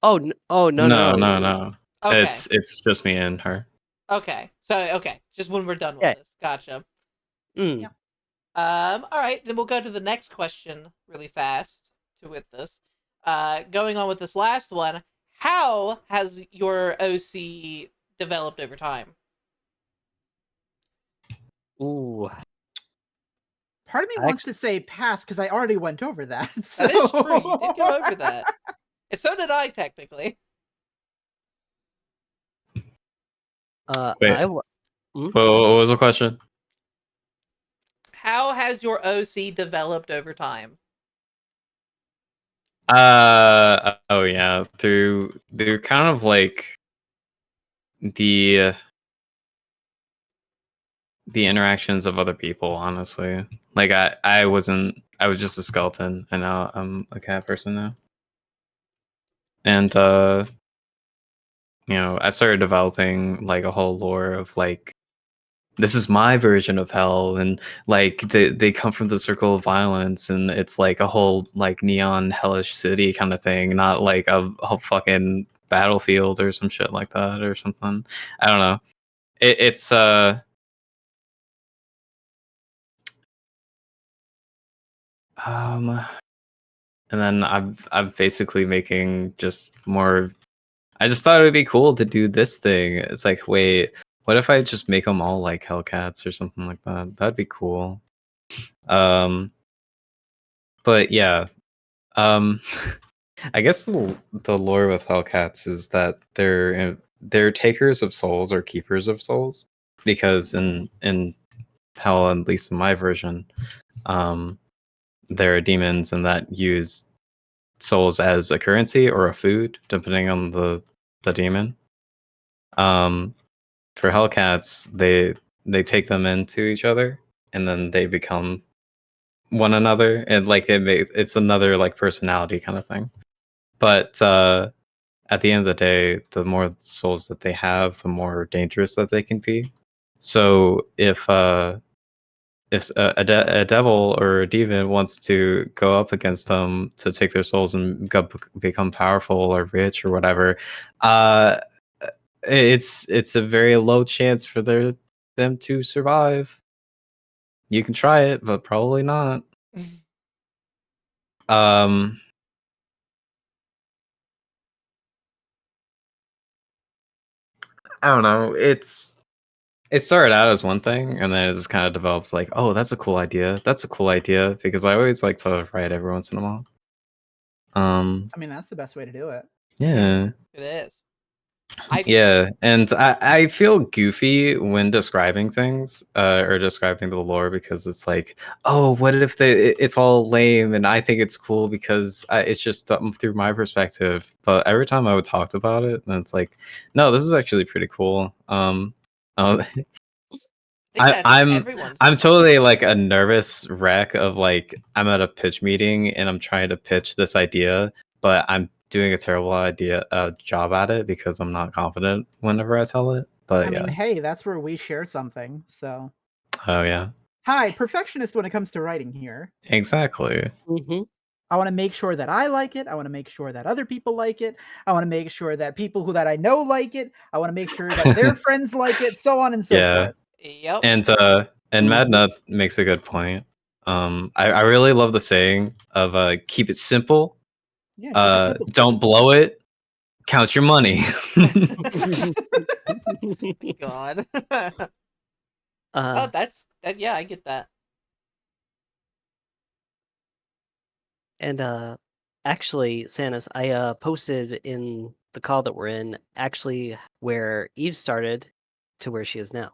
Speaker 3: Oh, oh no, no,
Speaker 4: No,
Speaker 3: no.
Speaker 4: no.
Speaker 1: Okay.
Speaker 4: It's just me and her.
Speaker 1: Okay. So just when we're done with
Speaker 3: Yeah.
Speaker 1: this. Gotcha.
Speaker 3: Mm.
Speaker 2: Yeah.
Speaker 1: All right, then we'll go to the next question really fast with this. Going on with this last one, how has your OC developed over time?
Speaker 3: Ooh.
Speaker 2: Part of me
Speaker 3: I
Speaker 2: wants
Speaker 3: actually,
Speaker 2: to say pass because I already went over that.
Speaker 1: That is true. You
Speaker 2: So
Speaker 1: did go over that. And so did I, technically.
Speaker 4: Wait,
Speaker 3: mm?
Speaker 4: what was the question?
Speaker 1: How has your OC developed over time?
Speaker 4: Oh yeah, they're kind of like the the interactions of other people, honestly. Like I was just a skeleton, and now I'm a cat person now. And I started developing like a whole lore of like this is my version of hell, and like they come from the circle of violence, and it's like a whole like neon hellish city kind of thing, not like a fucking battlefield or some shit like that or something. I don't know. It's and then I'm basically making just more. I just thought it would be cool to do this thing. It's like, wait, what if I just make them all like Hellcats or something like that? That'd be cool. But yeah, um, I guess the lore with Hellcats is that they're takers of souls or keepers of souls, because in Hell, at least in my version, um, there are demons and that use souls as a currency or a food, depending on the demon. For Hellcats, they take them into each other, and then they become one another, and like it's another like personality kind of thing. But at the end of the day, the more souls that they have, the more dangerous that they can be. So if a devil or a demon wants to go up against them to take their souls and become powerful or rich or whatever, uh, it's a very low chance for them to survive. You can try it, but probably not. Um, I don't know. It started out as one thing, and then it just kind of develops like, oh, that's a cool idea. That's a cool idea because I always like to write every once in a while.
Speaker 2: I mean, that's the best way to do it.
Speaker 4: Yeah.
Speaker 1: It is. I
Speaker 4: Yeah, and I feel goofy when describing things or describing the lore because it's like, oh, what if it's all lame and I think it's cool because it's just through my perspective. But every time I would talk about it, and it's like, no, this is actually pretty cool. Uh,
Speaker 1: think that's
Speaker 4: I'm
Speaker 1: everyone's.
Speaker 4: I'm totally like a nervous wreck of like I'm at a pitch meeting and I'm trying to pitch this idea, but I'm doing a terrible job at it because I'm not confident whenever I tell it. But
Speaker 2: I mean,
Speaker 4: yeah.
Speaker 2: hey, that's where we share something. So,
Speaker 4: Oh yeah.
Speaker 2: hi, perfectionist when it comes to writing here.
Speaker 4: Exactly.
Speaker 3: Mhm.
Speaker 2: I want to make sure that I like it. I want to make sure that other people like it. I want to make sure that people that I know like it. I want to make sure that their friends like it, so on and so
Speaker 4: Yeah.
Speaker 2: forth.
Speaker 1: Yep.
Speaker 4: And Mad
Speaker 3: Mhm.
Speaker 4: Nut makes a good point. I really love the saying of keep it simple,
Speaker 2: Yeah, keep it simple,
Speaker 4: don't
Speaker 2: stupid.
Speaker 4: blow it, count your money.
Speaker 1: God.
Speaker 3: Uh,
Speaker 1: That's that. Yeah, I get that.
Speaker 3: and actually, Sanus, I posted in the call that we're in actually where Eve started to where she is now.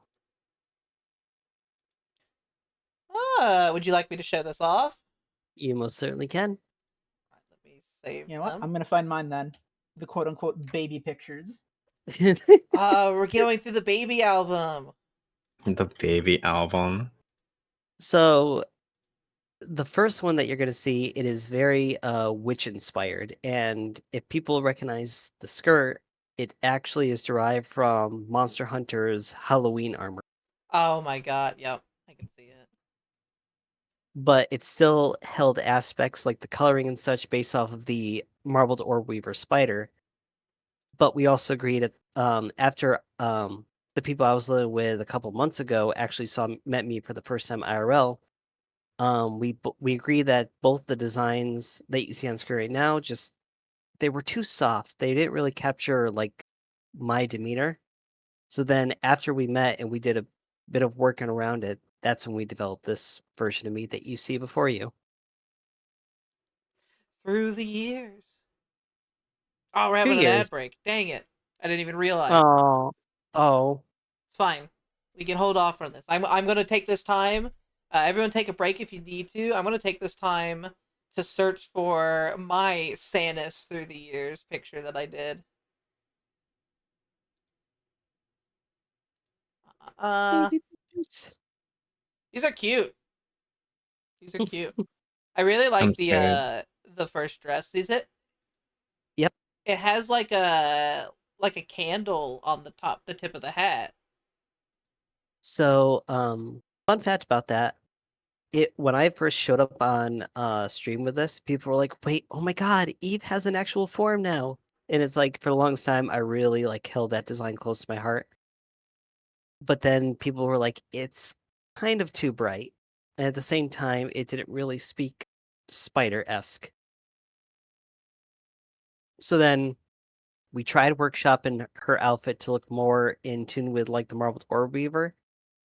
Speaker 1: Would you like me to show this off?
Speaker 3: You most certainly can.
Speaker 1: Let me save
Speaker 2: You know what?
Speaker 1: them.
Speaker 2: I'm gonna find mine then. The quote unquote baby pictures.
Speaker 1: We're going through the baby album.
Speaker 4: The baby album.
Speaker 3: So the first one that you're going to see, it is very witch inspired, and if people recognize the skirt, it actually is derived from Monster Hunter's Halloween armor,
Speaker 1: Oh my god. Yep, I can see it.
Speaker 3: but it still held aspects like the coloring and such based off of the marbled orb weaver spider. But we also agreed that after the people I was living with a couple months ago actually met me for the first time IRL. We agree that both the designs that you see on screen right now just they were too soft. They didn't really capture like my demeanor. So then after we met and we did a bit of working around it, that's when we developed this version of me that you see before you.
Speaker 1: Through the years. Oh, we're
Speaker 3: Few
Speaker 1: having an ad
Speaker 3: years.
Speaker 1: break. Dang it. I didn't even realize.
Speaker 3: Oh, oh.
Speaker 1: It's fine. We can hold off on this. I'm gonna take this time. Everyone take a break if you need to. I'm gonna take this time to search for my Sanus through the years picture that I did. Uh,
Speaker 3: Baby pictures.
Speaker 1: these are cute. These are cute. I really like
Speaker 4: Sounds great.
Speaker 1: the first dress. Is it?
Speaker 3: Yep.
Speaker 1: It has like a candle on the top, the tip of the hat.
Speaker 3: So, fun fact about that. It when I first showed up on stream with this, people were like, "Wait, oh my god, Eve has an actual form now." And it's like for the longest time I really like held that design close to my heart. But then people were like, "It's kind of too bright." And at the same time, it didn't really speak spider-esque. So then we tried workshopping her outfit to look more in tune with like the marbled orb weaver,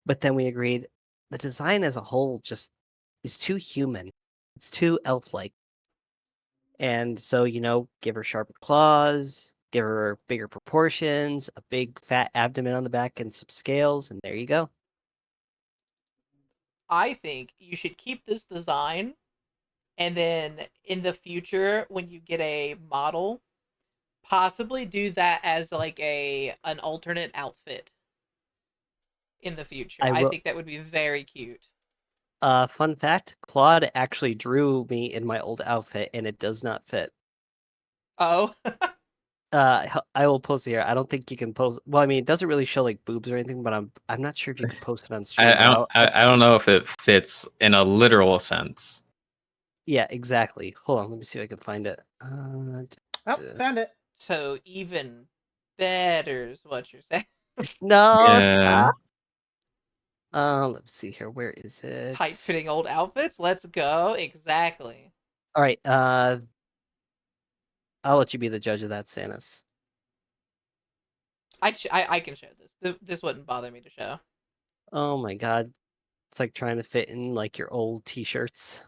Speaker 3: but then we agreed the design as a whole just is too human. It's too elf-like. And so, give her sharper claws, give her bigger proportions, a big fat abdomen on the back, and some scales, and there you go.
Speaker 1: I think you should keep this design, and then in the future, when you get a model, possibly do that as like a an alternate outfit in the future.
Speaker 3: I
Speaker 1: I
Speaker 3: will.
Speaker 1: think that would be very cute.
Speaker 3: Fun fact: Claude actually drew me in my old outfit, and it does not fit.
Speaker 1: Oh,
Speaker 3: I will post it here. I don't think you can post. Well, I mean, it doesn't really show like boobs or anything, but I'm not sure if you can post it on stream. But
Speaker 4: I don't know if it fits in a literal sense.
Speaker 3: yeah, exactly. Hold on, let me see if I can find it.
Speaker 2: Oh, found it.
Speaker 1: so even better is what you're saying.
Speaker 3: No,
Speaker 4: Yeah.
Speaker 3: stop. Let's see here. Where is
Speaker 1: Tight
Speaker 3: it?
Speaker 1: fitting old outfits. Let's go. Exactly.
Speaker 3: All right. I'll let you be the judge of that, Sanus.
Speaker 1: I can show this. This wouldn't bother me to show.
Speaker 3: Oh my god. It's like trying to fit in like your old t-shirts.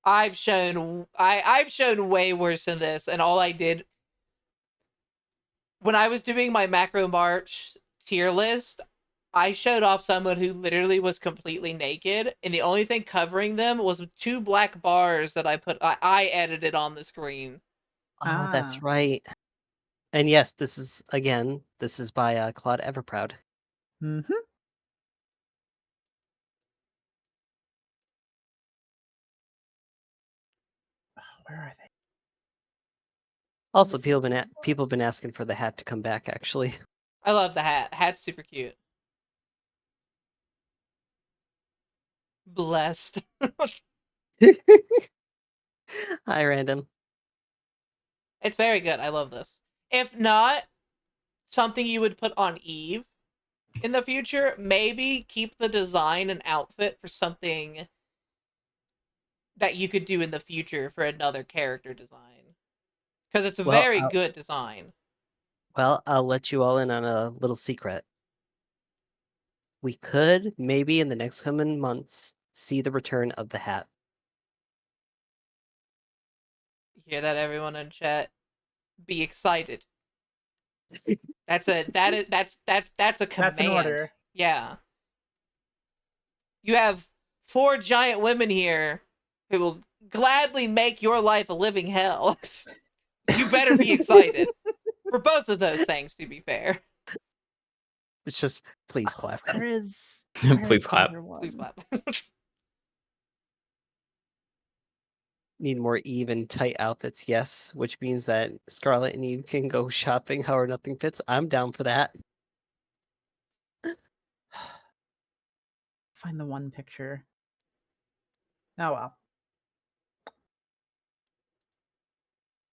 Speaker 1: I've shown way worse than this, and all I did when I was doing my macro March tier list, I showed off someone who literally was completely naked, and the only thing covering them was two black bars that I edited on the screen.
Speaker 3: Oh, that's
Speaker 2: Ah.
Speaker 3: right. And yes, this is by Claude Everproud.
Speaker 2: Mm-hmm. Oh, where are they?
Speaker 3: Also,
Speaker 2: Missing
Speaker 3: people been asking for the hat to come back. Actually,
Speaker 1: I love the hat. Hat's super cute. Blessed.
Speaker 3: hi, random.
Speaker 1: It's very good. I love this. If not something you would put on Eve in the future, maybe keep the design and outfit for something that you could do in the future for another character design. Because it's a
Speaker 3: Well,
Speaker 1: very good design.
Speaker 3: I'll let you all in on a little secret. We could maybe in the next coming months see the return of the hat.
Speaker 1: You hear that, everyone in chat? Be excited. That's a
Speaker 2: That's an
Speaker 1: command.
Speaker 2: order.
Speaker 1: Yeah. You have 4 giant women here who will gladly make your life a living hell. You better be excited. For both of those things, to be fair.
Speaker 3: It's just please
Speaker 2: Oh,
Speaker 3: clap.
Speaker 2: where is
Speaker 4: Please
Speaker 2: the
Speaker 4: clap.
Speaker 2: other one?
Speaker 1: Please clap.
Speaker 3: Need more Eve and tight outfits, yes, which means that Scarlet and Eve can go shopping however nothing fits. I'm down for that.
Speaker 2: Find the one picture. Oh well.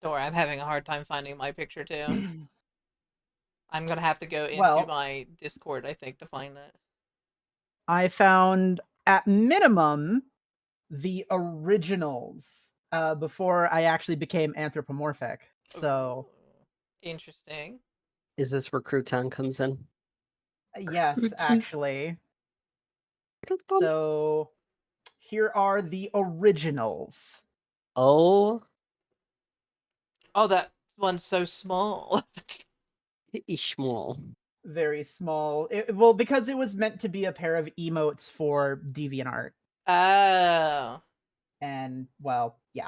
Speaker 1: Don't worry, I'm having a hard time finding my picture too. I'm gonna have to go into
Speaker 2: Well,
Speaker 1: my Discord, I think, to find it.
Speaker 2: I found at minimum the originals before I actually became anthropomorphic. So
Speaker 1: Ooh, interesting.
Speaker 3: Is this where Crouton comes in?
Speaker 2: yes, actually. So here are the originals.
Speaker 3: Oh,
Speaker 1: Oh, that one's so small.
Speaker 3: Ishmael.
Speaker 2: Very small. Well, because it was meant to be a pair of emotes for DeviantArt.
Speaker 1: Oh.
Speaker 2: And well, yeah.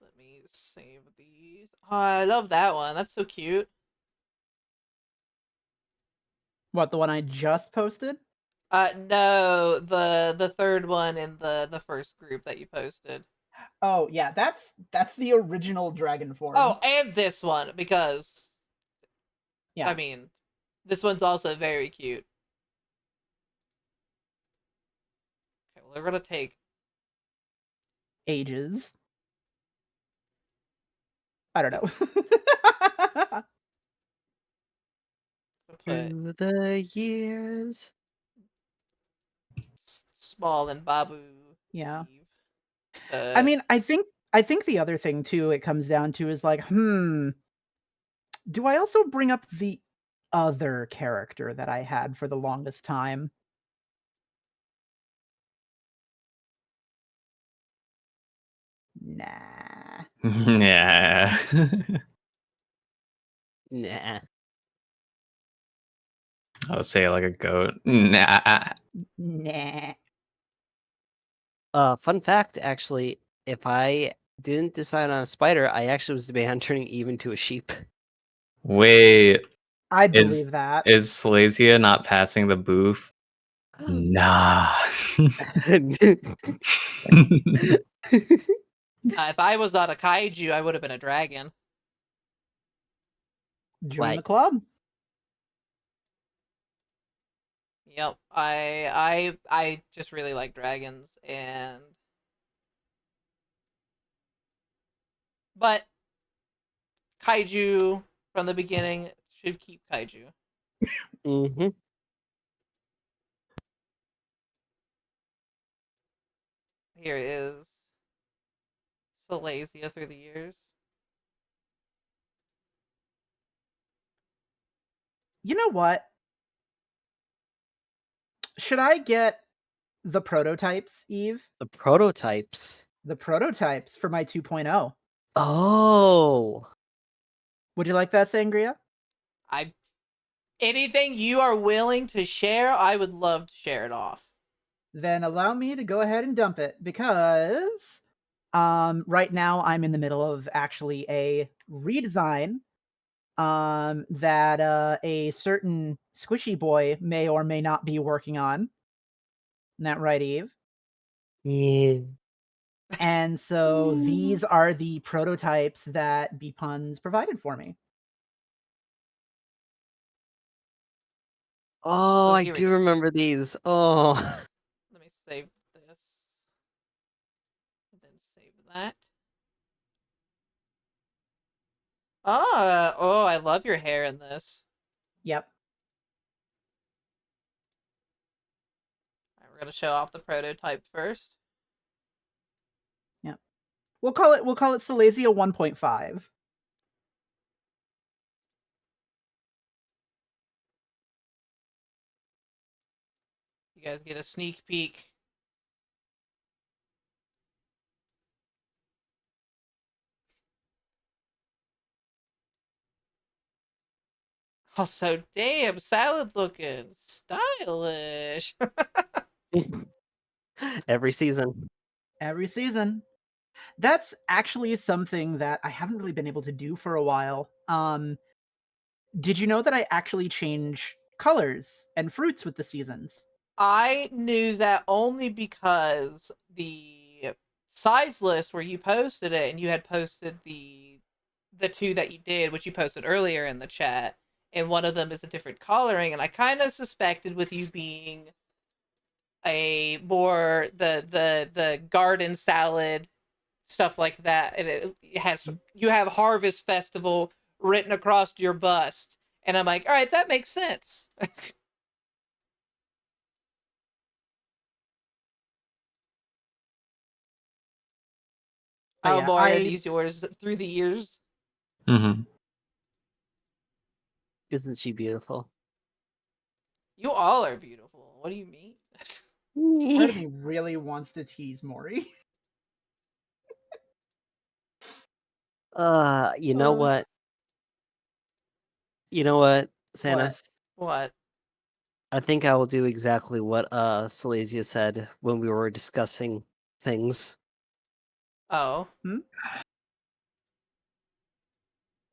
Speaker 1: Let me save these. Oh, I love that one. That's so cute.
Speaker 2: What, the one I just posted?
Speaker 1: No, the third one in the first group that you posted.
Speaker 2: Oh yeah, that's the original dragon form.
Speaker 1: Oh, and this one because
Speaker 2: Yeah.
Speaker 1: I mean, this one's also very cute. Okay, well, they're gonna take.
Speaker 2: Ages. I don't know.
Speaker 1: Put
Speaker 3: Through the years.
Speaker 1: small and Babu.
Speaker 2: Yeah.
Speaker 1: Eve.
Speaker 2: I mean, I think the other thing too it comes down to is like, do I also bring up the other character that I had for the longest time? Nah.
Speaker 4: Yeah.
Speaker 3: Nah.
Speaker 4: I would say like a goat. Nah.
Speaker 2: Nah.
Speaker 3: Fun fact, actually, if I didn't decide on a spider, I actually was debating on turning Eve into a sheep.
Speaker 4: Wait,
Speaker 2: I'd
Speaker 4: is
Speaker 2: believe that.
Speaker 4: is Silesia not passing the booth? Nah.
Speaker 1: If I was not a kaiju, I would have been a dragon.
Speaker 2: Join
Speaker 3: Wait.
Speaker 2: the club.
Speaker 1: Yep. I just really like dragons but kaiju from the beginning should keep kaiju.
Speaker 3: Mm-hmm.
Speaker 1: Here is Silesia through the years.
Speaker 2: You know what? Should I get the prototypes, Eve?
Speaker 3: The prototypes.
Speaker 2: The prototypes for my 2.0.
Speaker 3: Oh.
Speaker 2: Would you like that, Sangria?
Speaker 1: Anything you are willing to share, I would love to share it off.
Speaker 2: Then allow me to go ahead and dump it because right now I'm in the middle of actually a redesign that a certain squishy boy may or may not be working on. Isn't that right, Eve?
Speaker 3: Yeah.
Speaker 2: And so these are the prototypes that Bpuns provided for me.
Speaker 3: Oh, I
Speaker 1: here we
Speaker 3: do
Speaker 1: go.
Speaker 3: remember these. Oh.
Speaker 1: Let me save this. And then save that. Oh, I love your hair in this.
Speaker 2: Yep.
Speaker 1: All right, we're gonna show off the prototype first.
Speaker 2: Yep. We'll call it Silesia 1.5.
Speaker 1: You guys get a sneak peek. Also, damn, salad looking stylish.
Speaker 3: Every season.
Speaker 2: Every season. That's actually something that I haven't really been able to do for a while. Did you know that I actually change colors and fruits with the seasons?
Speaker 1: I knew that only because the size list where you posted it and you had posted the two that you did, which you posted earlier in the chat, and one of them is a different coloring, and I kind of suspected with you being a more the garden salad stuff like that, and it has you have Harvest Festival written across your bust, and I'm like, all right, that makes sense.
Speaker 2: But
Speaker 1: How
Speaker 2: yeah,
Speaker 1: more are these yours through the years?
Speaker 4: Mm-hmm.
Speaker 3: Isn't she beautiful?
Speaker 1: You all are beautiful. What do you mean?
Speaker 2: part of me really wants to tease Maury.
Speaker 3: You know what? You know what, Sanis?
Speaker 1: What?
Speaker 3: I think I will do exactly what Silesia said when we were discussing things.
Speaker 1: Oh.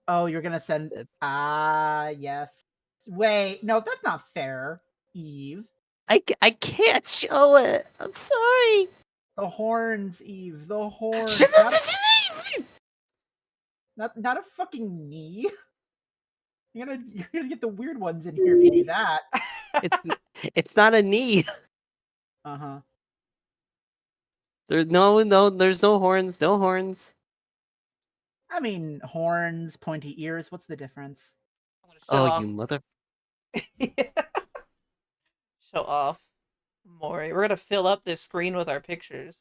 Speaker 2: Oh, you're gonna send yes. Wait, no, that's not fair, Eve.
Speaker 3: I can't show it. I'm sorry.
Speaker 2: The horns, Eve. The horns. Not a fucking knee. You're gonna get the weird ones in here if you do that.
Speaker 3: It's not a knee.
Speaker 2: Uh-huh.
Speaker 3: There's no horns, no horns.
Speaker 2: I mean, horns, pointy ears. What's the difference?
Speaker 1: I'm gonna
Speaker 3: Oh,
Speaker 1: show
Speaker 3: you mother!
Speaker 1: show off Maury. We're gonna fill up this screen with our pictures.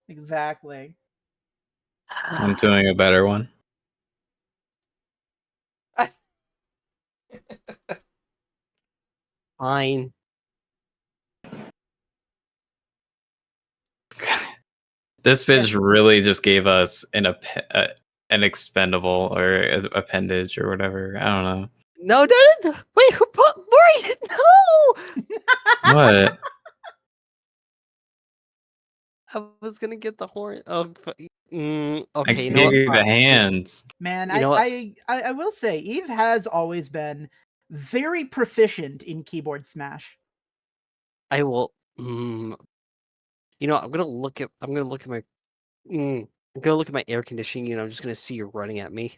Speaker 2: Exactly.
Speaker 4: I'm doing a better one.
Speaker 3: Fine.
Speaker 4: This bitch really just gave us an expendable or appendage or whatever. I don't know.
Speaker 3: No. Wait, who put Maury? No.
Speaker 4: What?
Speaker 3: I was gonna get the horn. Oh,
Speaker 4: I
Speaker 3: okay. You know
Speaker 4: gave
Speaker 3: what?
Speaker 4: you the
Speaker 3: Fine.
Speaker 4: hands.
Speaker 2: Man,
Speaker 3: You know what?
Speaker 2: I will say, Eve has always been very proficient in keyboard smash.
Speaker 3: I will. You know, I'm gonna look at my. I'm gonna look at my air conditioning. I'm just gonna see you running at me.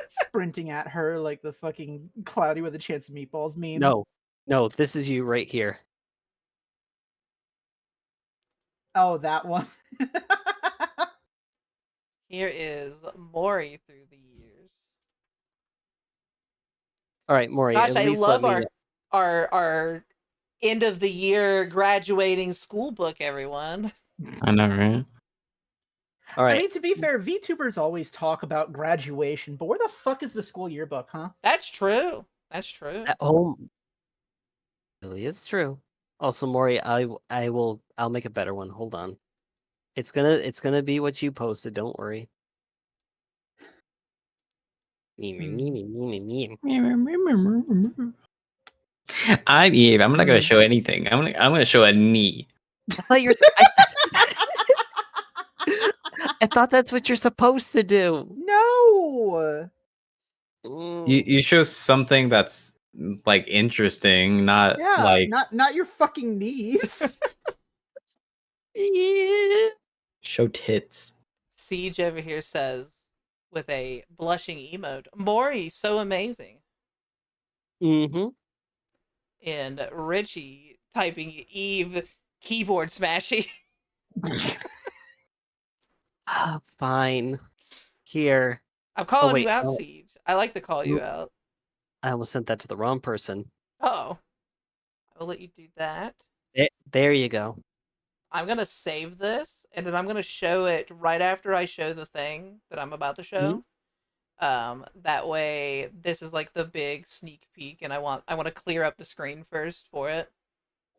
Speaker 2: Sprinting at her like the fucking Cloudy with a Chance of Meatballs meme.
Speaker 3: No, this is you right here.
Speaker 2: Oh, that one.
Speaker 1: Here is Maury through the years.
Speaker 3: All right, Maury.
Speaker 1: Gosh,
Speaker 3: At
Speaker 1: I
Speaker 3: least let
Speaker 1: love
Speaker 3: me know.
Speaker 1: our end of the year graduating school book, everyone.
Speaker 4: I know, right?
Speaker 3: All
Speaker 2: I
Speaker 3: right.
Speaker 2: mean, to be fair, VTubers always talk about graduation, but where the fuck is the school yearbook, huh?
Speaker 1: That's true. That's true.
Speaker 3: Oh, really is true. Also, Maury, I'll make a better one. Hold on. It's gonna be what you posted. Don't worry.
Speaker 4: I'm Eve. I'm not gonna
Speaker 2: Mm.
Speaker 4: show anything. I'm gonna show a knee.
Speaker 3: I thought you're. I thought that's what you're supposed to do.
Speaker 2: No.
Speaker 4: You show something that's like interesting, not
Speaker 2: Yeah,
Speaker 4: like
Speaker 2: not your fucking knees.
Speaker 3: Yeah.
Speaker 4: show tits.
Speaker 1: Siege over here says with a blushing emote, Maury, so amazing.
Speaker 3: Mm-hmm.
Speaker 1: And Richie typing Eve keyboard smashy.
Speaker 3: Fine. Here.
Speaker 1: I'm
Speaker 3: Oh
Speaker 1: calling you
Speaker 3: wait.
Speaker 1: out,
Speaker 3: Oh,
Speaker 1: Siege. I like to call you out.
Speaker 3: I almost sent that to the wrong person.
Speaker 1: Oh, I will let you do that.
Speaker 3: There you go.
Speaker 1: I'm gonna save this, and then I'm gonna show it right after I show the thing that I'm about to show. That way, this is like the big sneak peek, and I want to clear up the screen first for it.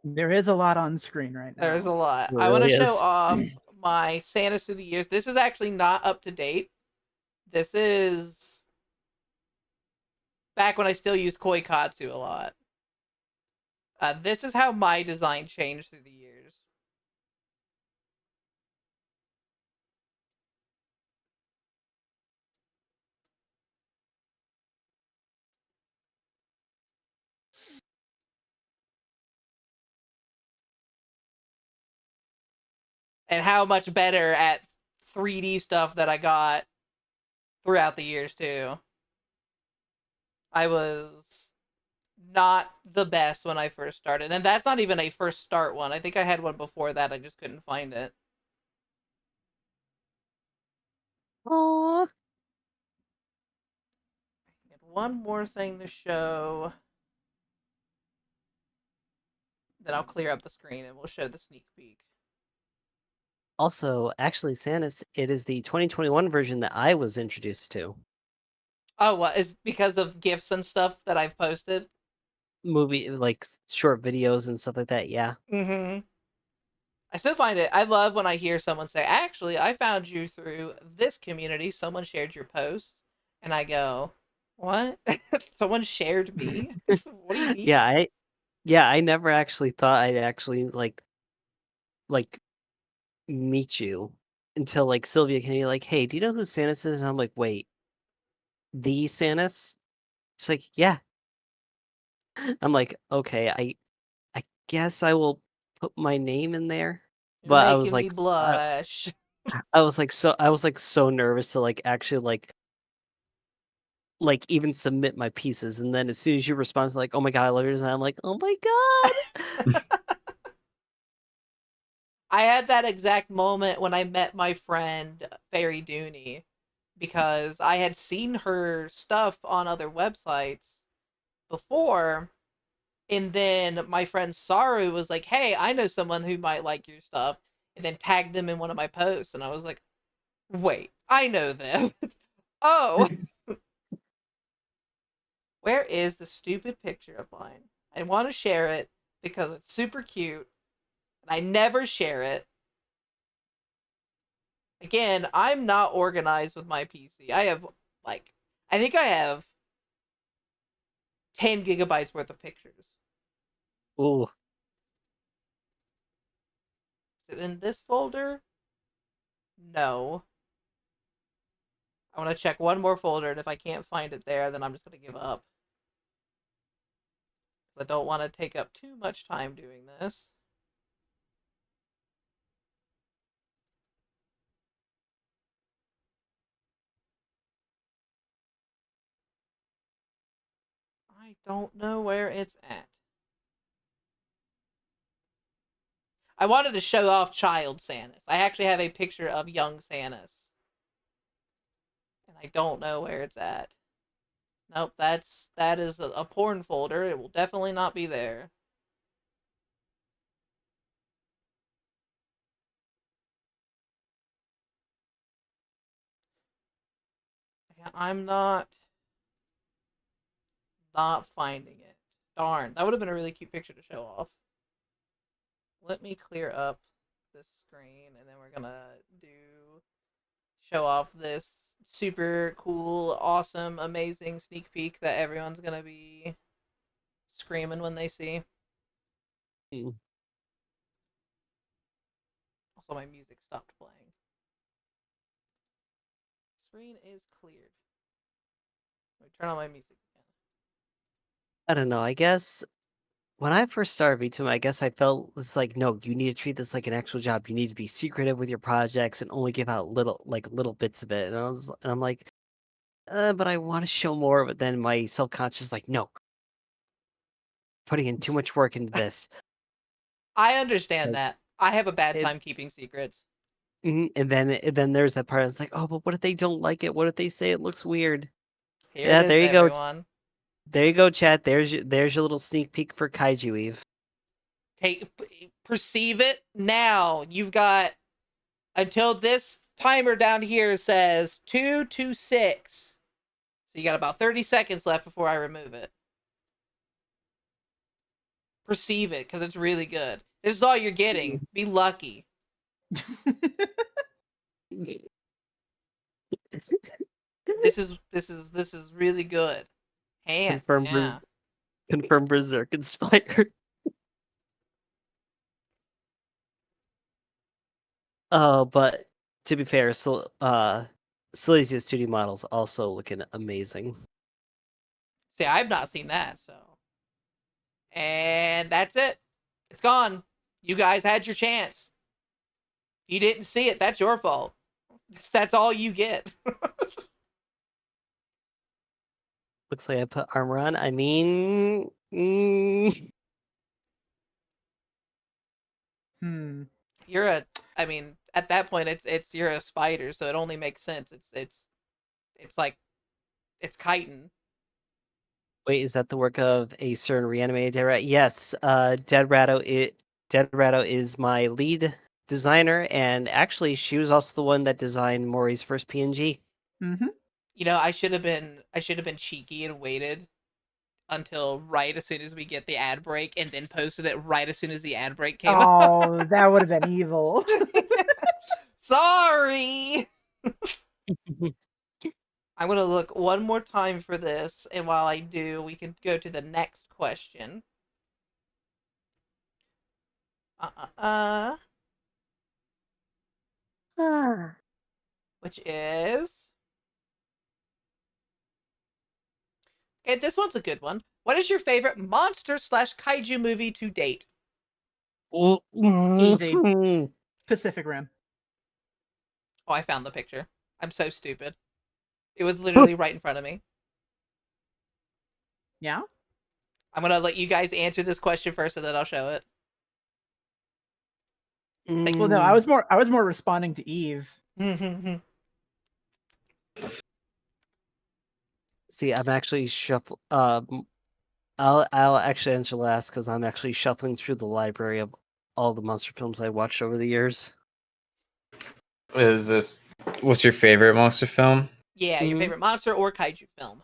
Speaker 2: There is a lot on screen right now.
Speaker 1: There's a lot.
Speaker 3: It
Speaker 1: I want to
Speaker 3: really
Speaker 1: show
Speaker 3: is.
Speaker 1: off my Santas through the years. This is actually not up to date. This is back when I still used Koikatsu a lot. This is how my design changed through the years. And how much better at 3D stuff that I got throughout the years too. I was not the best when I first started, and that's not even a first start one. I think I had one before that. I just couldn't find it.
Speaker 3: Aww.
Speaker 1: And one more thing to show. Then I'll clear up the screen and we'll show the sneak peek.
Speaker 3: Also, actually, Santa's, it is the 2021 version that I was introduced to.
Speaker 1: Oh, what is because of gifs and stuff that I've posted?
Speaker 3: Movie, like short videos and stuff like that. Yeah.
Speaker 1: Mm-hmm. I still find it. I love when I hear someone say, "Actually, I found you through this community. Someone shared your post," and I go, "What? Someone shared me? What do you mean?"
Speaker 3: I never actually thought I'd actually like meet you until like Sylvia can be like, "Hey, do you know who Sanus is?" And I'm like, "Wait, the Sanus?" She's like, "Yeah." I'm like, "Okay, I guess I will put my name in there."
Speaker 1: You're
Speaker 3: But
Speaker 1: making me blush.
Speaker 3: I was like so nervous to like actually like even submit my pieces, and then as soon as you respond like, "Oh my god, I love your design," I'm like, "Oh my god."
Speaker 1: I had that exact moment when I met my friend Fairy Dooney because I had seen her stuff on other websites before, and then my friend Saru was like, "Hey, I know someone who might like your stuff," and then tagged them in one of my posts, and I was like, "Wait, I know them." Oh, where is the stupid picture of mine? I want to share it because it's super cute, and I never share it. Again, I'm not organized with my PC. I have like I think I have 10 gigabytes worth of pictures.
Speaker 3: Ooh,
Speaker 1: Is it in this folder? No. I want to check one more folder, and if I can't find it there, then I'm just going to give up. I don't want to take up too much time doing this. I don't know where it's at. I wanted to show off child Sanus. I actually have a picture of young Sanus. And I don't know where it's at. Nope, that is a porn folder. It will definitely not be there. Yeah, I'm not finding it. Darn, that would have been a really cute picture to show off. Let me clear up this screen, and then we're gonna show off this super cool, awesome, amazing sneak peek that everyone's gonna be screaming when they see.
Speaker 3: Mm.
Speaker 1: Also, my music stopped playing. Screen is cleared. Let me turn on my music again.
Speaker 3: I don't know. I guess when I first started VTuber, I guess I felt it's like, no, you need to treat this like an actual job. You need to be secretive with your projects and only give out little bits of it. And I'm like, but I want to show more. But then my self-conscious is like, no, putting in too much work into this.
Speaker 1: I
Speaker 3: It's
Speaker 1: understand
Speaker 3: like
Speaker 1: that. I have a bad
Speaker 3: it,
Speaker 1: time keeping secrets.
Speaker 3: and then there's that part. It's like, oh, but what if they don't like it? What if they say it looks weird?
Speaker 1: Here it
Speaker 3: Yeah, there
Speaker 1: is,
Speaker 3: you go.
Speaker 1: everyone.
Speaker 3: There you go, chat. There's your little sneak peek for Kaiju Eve.
Speaker 1: Perceive it now. You've got until this timer down here says 2 to 6. So you got about 30 seconds left before I remove it. Perceive it, because it's really good. This is all you're getting. Be lucky. This is really good. Hands,
Speaker 3: confirm
Speaker 1: yeah.
Speaker 3: confirm Berserk inspired. Oh, but to be fair, Silesia's 2D models also looking amazing.
Speaker 1: See, I've not seen that, so. And that's it. It's gone. You guys had your chance. If you didn't see it, that's your fault. That's all you get.
Speaker 3: Looks like I put armor on. I mean,
Speaker 1: You're a I mean, at that point it's you're a spider, so it only makes sense. It's like it's chitin.
Speaker 3: wait, is that the work of a certain reanimated Dead Rat? Yes, Dead Ratto is my lead designer, and actually, she was also the one that designed Mori's first PNG.
Speaker 2: Mm-hmm.
Speaker 1: You know, I should have been cheeky and waited until right as soon as we get the ad break and then posted it right as soon as the ad break came up.
Speaker 2: Oh, that would have been evil.
Speaker 1: Sorry. I'm going to look one more time for this, and while I do, we can go to the next question. Uh, which is okay. This one's a good one. What is your favorite monster slash kaiju movie to date?
Speaker 2: Easy. Pacific Rim.
Speaker 1: Oh, I found the picture. I'm so stupid. It was literally right in front of me.
Speaker 2: Yeah.
Speaker 1: I'm gonna let you guys answer this question first, and then I'll show it.
Speaker 2: Well, no, I was more responding to Eve.
Speaker 3: See, I'm actually shuffle. I'll actually answer last because I'm actually shuffling through the library of all the monster films I watched over the years.
Speaker 4: Is this what's your favorite monster film?
Speaker 1: Yeah, your favorite monster or kaiju film?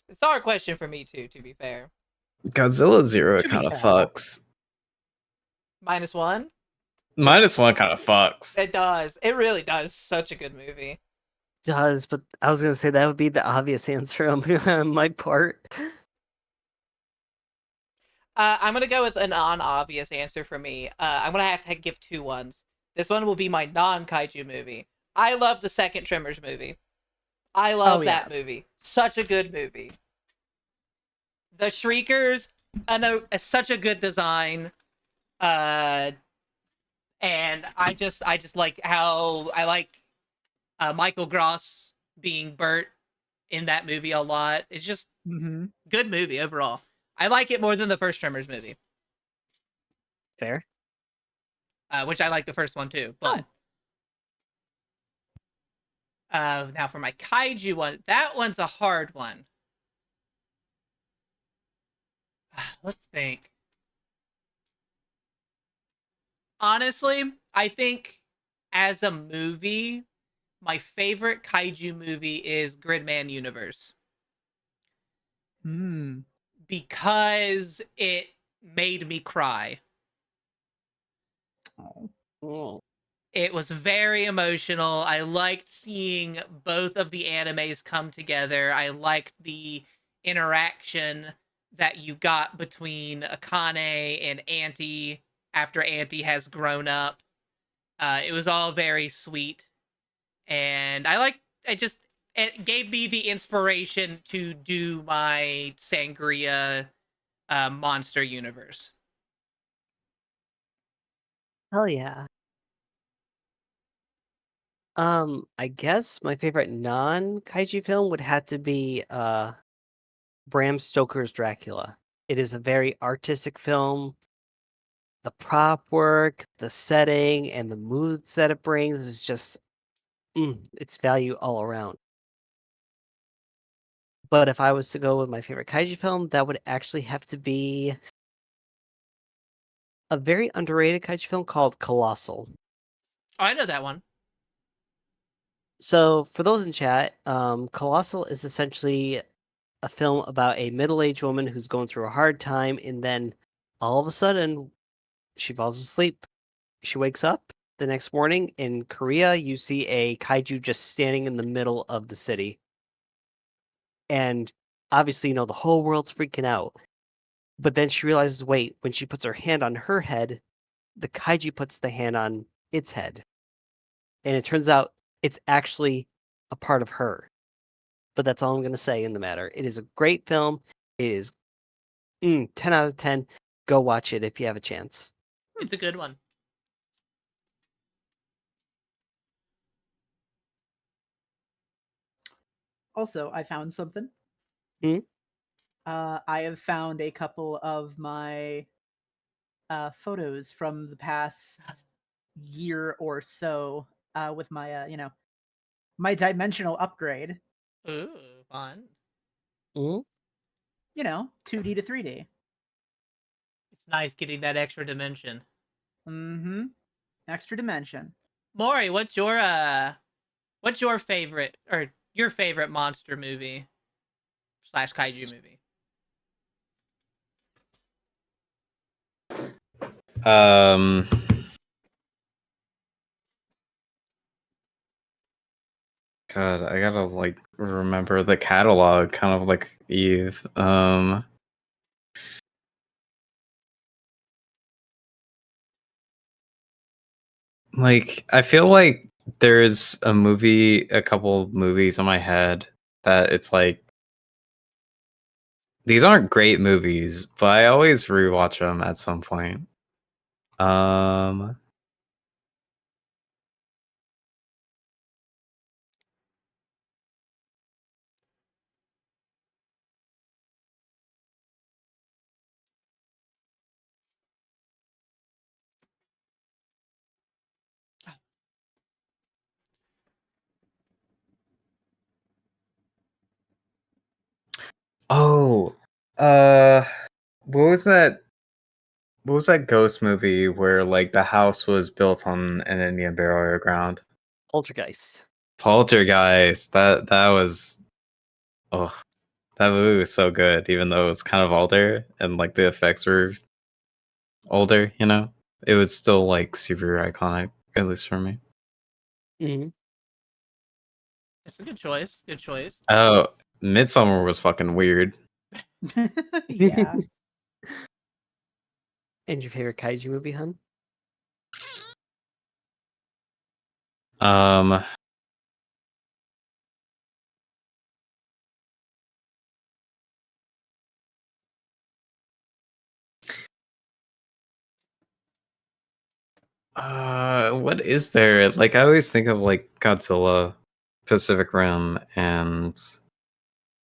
Speaker 1: It's a hard question for me too. To be fair,
Speaker 4: Godzilla Zero
Speaker 2: To be
Speaker 4: kind of
Speaker 2: fair.
Speaker 4: fucks.
Speaker 1: -1.
Speaker 4: -1 kind of fucks.
Speaker 1: It does. It really does. Such a good movie.
Speaker 3: Does, but I was gonna say that would be the obvious answer on my part.
Speaker 1: I'm gonna go with a non-obvious answer for me. I'm gonna have to give two ones. This one will be my non-kaiju movie. I love the second Tremors movie. I love
Speaker 2: Oh,
Speaker 1: that
Speaker 2: yes.
Speaker 1: movie. Such a good movie. The Shriekers, I know, such a good design. Uh, and I just like how I like Michael Gross being Bert in that movie a lot. It's just
Speaker 2: Mm-hmm.
Speaker 1: good movie overall. I like it more than the first Tremors movie,
Speaker 3: Fair.
Speaker 1: which I like the first one too. But now for my kaiju one, that one's a hard one. Let's think. Honestly, I think as a movie, my favorite kaiju movie is Gridman Universe
Speaker 2: Hmm.
Speaker 1: because it made me cry.
Speaker 2: Oh.
Speaker 3: Oh.
Speaker 1: It was very emotional. I liked seeing both of the animes come together. I liked the interaction that you got between Akane and Auntie after Auntie has grown up. It was all very sweet, and it gave me the inspiration to do my sangria monster universe.
Speaker 3: Hell yeah. I guess my favorite non-kaiju film would have to be Bram Stoker's Dracula. It is a very artistic film. The prop work, the setting, and the moods that it brings is just it's value all around. But if I was to go with my favorite kaiju film, that would actually have to be a very underrated kaiju film called Colossal.
Speaker 1: Oh, I know that one.
Speaker 3: So, for those in chat, Colossal is essentially a film about a middle-aged woman who's going through a hard time, and then all of a sudden, she falls asleep. She wakes up the next morning in Korea. You see a kaiju just standing in the middle of the city, and obviously, the whole world's freaking out. But then she realizes, wait, when she puts her hand on her head, the kaiju puts the hand on its head, and it turns out it's actually a part of her. But that's all I'm going to say in the matter. It is a great film. It is 10 out of 10. Go watch it if you have a chance.
Speaker 1: It's a good one.
Speaker 2: Also, I found something.
Speaker 3: Hmm?
Speaker 2: I have found a couple of my photos from the past year or so with my, my dimensional upgrade.
Speaker 1: Ooh, fun.
Speaker 3: Mhm.
Speaker 2: 2D to 3D.
Speaker 1: It's nice getting that extra dimension.
Speaker 2: Mm-hmm. Extra dimension.
Speaker 1: Maury, what's your favorite or your favorite monster movie slash kaiju movie?
Speaker 4: Um, God, I gotta like remember the catalog, kind of like Eve. Like I feel like there's a couple movies in my head that it's like these aren't great movies, but I always rewatch them at some point. Um, oh, uh, what was that? What was that ghost movie where like the house was built on an Indian burial ground?
Speaker 3: Poltergeist.
Speaker 4: Poltergeist. That was oh, that movie was so good, even though it was kind of older and like the effects were older. It was still like super iconic, at least for me.
Speaker 3: Hmm.
Speaker 1: It's a good choice. Good choice.
Speaker 4: Oh, Midsummer was fucking weird.
Speaker 2: Yeah.
Speaker 3: And your favorite kaiju movie, hun?
Speaker 4: Um, what is there? Like, I always think of like Godzilla, Pacific Rim, and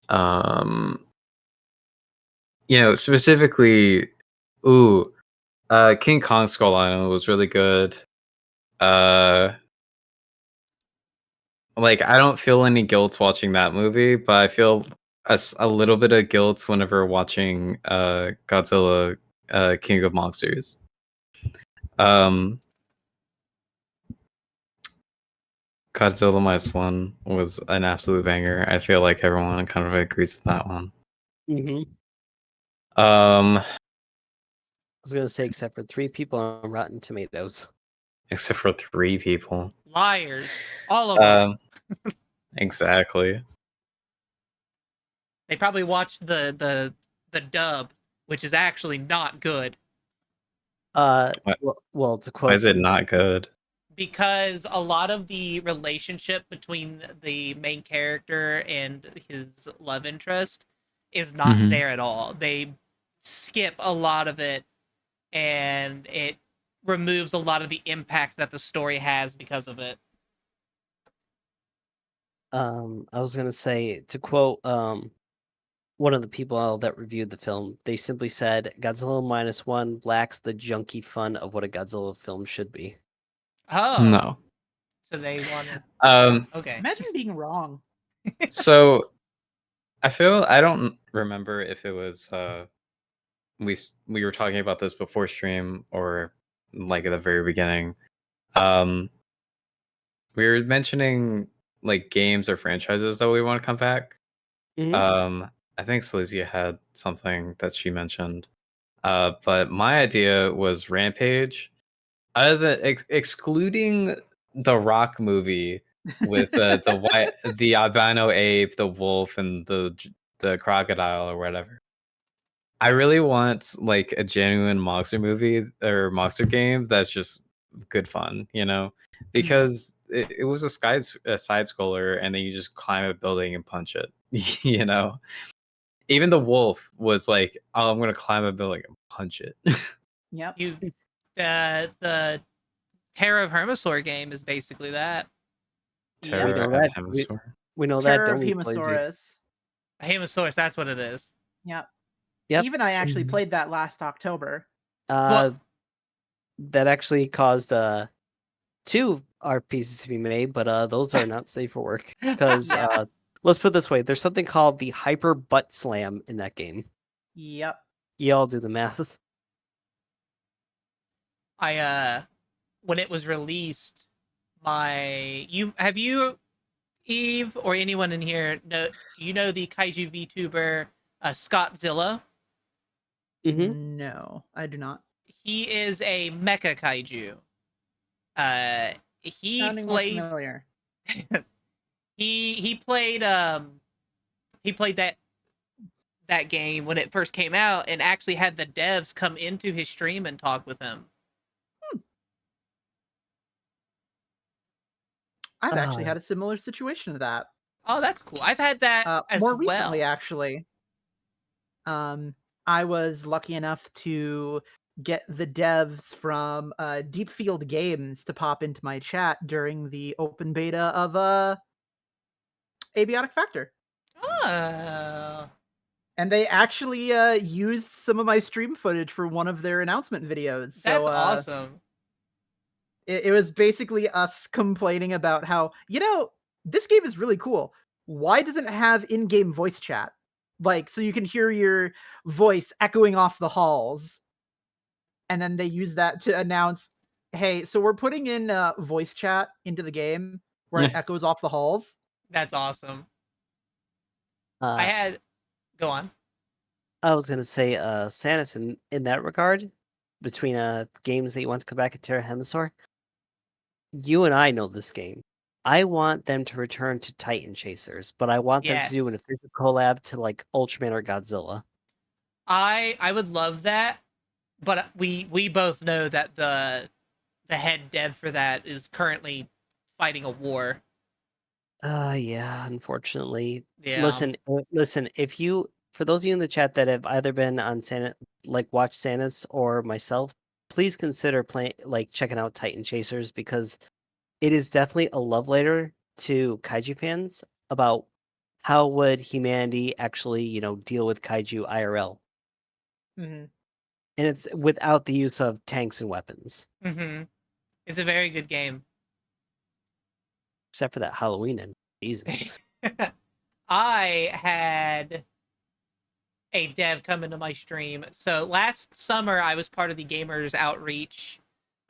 Speaker 4: um, specifically, ooh, King Kong Skull Island was really good. Uh, like I don't feel any guilt watching that movie, but I feel a little bit of guilt whenever watching Godzilla King of Monsters. Um, Godzilla minus one was an absolute banger. I feel like everyone kind of agrees with that one.
Speaker 3: Mm-hmm.
Speaker 4: Um,
Speaker 3: I was gonna say, except for 3 people on Rotten Tomatoes.
Speaker 4: except for 3 people.
Speaker 1: Liars, all of them.
Speaker 4: Exactly.
Speaker 1: They probably watched the dub, which is actually not good
Speaker 4: What?
Speaker 3: Well, to
Speaker 4: Why
Speaker 3: quote,
Speaker 4: is it not good?
Speaker 1: because a lot of the relationship between the main character and his love interest is not
Speaker 4: Mhm.
Speaker 1: there at all. They skip a lot of it, and it removes a lot of the impact that the story has because of it.
Speaker 3: I was gonna say, to quote, one of the people that reviewed the film, they simply said, "Godzilla minus one lacks the junky fun of what a Godzilla film should be."
Speaker 1: Oh,
Speaker 4: No.
Speaker 1: so they wanted. Okay.
Speaker 2: Imagine being wrong.
Speaker 4: So I don't remember if it was we were talking about this before stream or like at the very beginning. Um, we were mentioning like games or franchises that we want to come back.
Speaker 3: Mhm.
Speaker 4: I think Silesia had something that she mentioned. But my idea was Rampage. Other than excluding the Rock movie with the albino ape, the wolf, and the crocodile or whatever. I really want like a genuine monster movie or monster game that's just good fun, you know, because it was a side scroller, and then you just climb a building and punch it, you know. Even the wolf was like, "Oh, I'm gonna climb a building and punch it."
Speaker 2: Yep.
Speaker 1: You, the Terror of Hermosaur game is basically that.
Speaker 3: We
Speaker 2: Yep.
Speaker 4: Terror
Speaker 3: know
Speaker 4: of
Speaker 3: that.
Speaker 4: Hemisphere.
Speaker 3: We know that,
Speaker 2: Terror of
Speaker 3: don't we, Lazy?
Speaker 2: Hemosaurus.
Speaker 1: Hemosaurus, that's what it is.
Speaker 2: Yep.
Speaker 3: Yep.
Speaker 2: Even I actually played that last October.
Speaker 3: Uh, that actually caused 2 art pieces to be made, but those are not safe for work because
Speaker 2: Yeah.
Speaker 3: let's put it this way: there's something called the hyper butt slam in that game.
Speaker 2: Yep.
Speaker 3: Y'all do the math.
Speaker 1: I when it was released, you Eve or anyone in here know the kaiju VTuber Scottzilla?
Speaker 3: Mm-hmm.
Speaker 2: No, I do not.
Speaker 1: He is a mecha kaiju. Uh he
Speaker 2: Sounding more
Speaker 1: played
Speaker 2: familiar.
Speaker 1: he played he played that game when it first came out and actually had the devs come into his stream and talk with him.
Speaker 2: I've actually
Speaker 3: Uh,
Speaker 2: had a similar situation to that.
Speaker 1: Oh, that's cool. I've had that as
Speaker 2: More recently,
Speaker 1: well.
Speaker 2: actually. I was lucky enough to get the devs from Deep Field Games to pop into my chat during the open beta of Abiotic Factor.
Speaker 1: Oh.
Speaker 2: And they actually used some of my stream footage for one of their announcement videos. So
Speaker 1: That's awesome.
Speaker 2: it was basically us complaining about how, this game is really cool. Why doesn't it have in-game voice chat? Like, so you can hear your voice echoing off the halls. And then they use that to announce, hey, so we're putting in voice chat into the game where it echoes off the halls.
Speaker 1: That's awesome. I
Speaker 3: uh,
Speaker 1: had go on.
Speaker 3: I was gonna say, Sanis, in that regard, between games that you want to come back at Terra Hemisaur, you and I know this game. I want them to return to Titan Chasers, but I want them to
Speaker 1: Yes.
Speaker 3: do an official collab to like Ultraman or Godzilla.
Speaker 1: I would love that, but we both know that the head dev for that is currently fighting a war.
Speaker 3: Yeah, unfortunately.
Speaker 1: Yeah.
Speaker 3: Listen, if you for those of you in the chat that have either been on like watched Santa's or myself, please consider playing like checking out Titan Chasers because it is definitely a love letter to kaiju fans about how would humanity actually, deal with kaiju IRL.
Speaker 2: Mm-hmm.
Speaker 3: And it's without the use of tanks and weapons,
Speaker 1: Mm-hmm. It's a very good game.
Speaker 3: except for that Halloween and Jesus.
Speaker 1: I had a dev come into my stream. So last summer, I was part of the Gamers Outreach.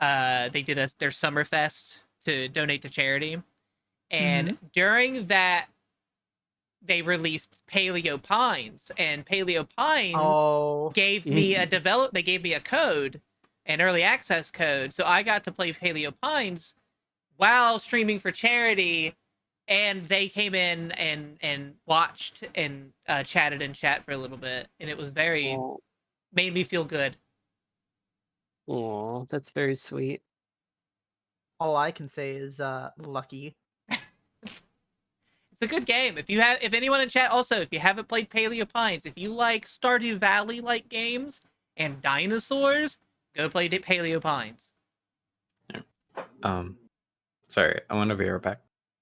Speaker 1: They did their summer fest to donate to charity, and during that, they released Paleo Pines, and Paleo Pines
Speaker 2: Oh,
Speaker 1: gave me a develop. They gave me a code, an early access code, so I got to play Paleo Pines while streaming for charity. And they came in and watched and chatted in chat for a little bit, and it was very
Speaker 3: Oh,
Speaker 1: made me feel good.
Speaker 3: oh, that's very sweet.
Speaker 2: all I can say is lucky.
Speaker 1: It's a good game. If anyone in chat also, if you haven't played Paleo Pines, if you like Stardew Valley like games and dinosaurs, go play Paleo Pines.
Speaker 4: Sorry, I want to be right back.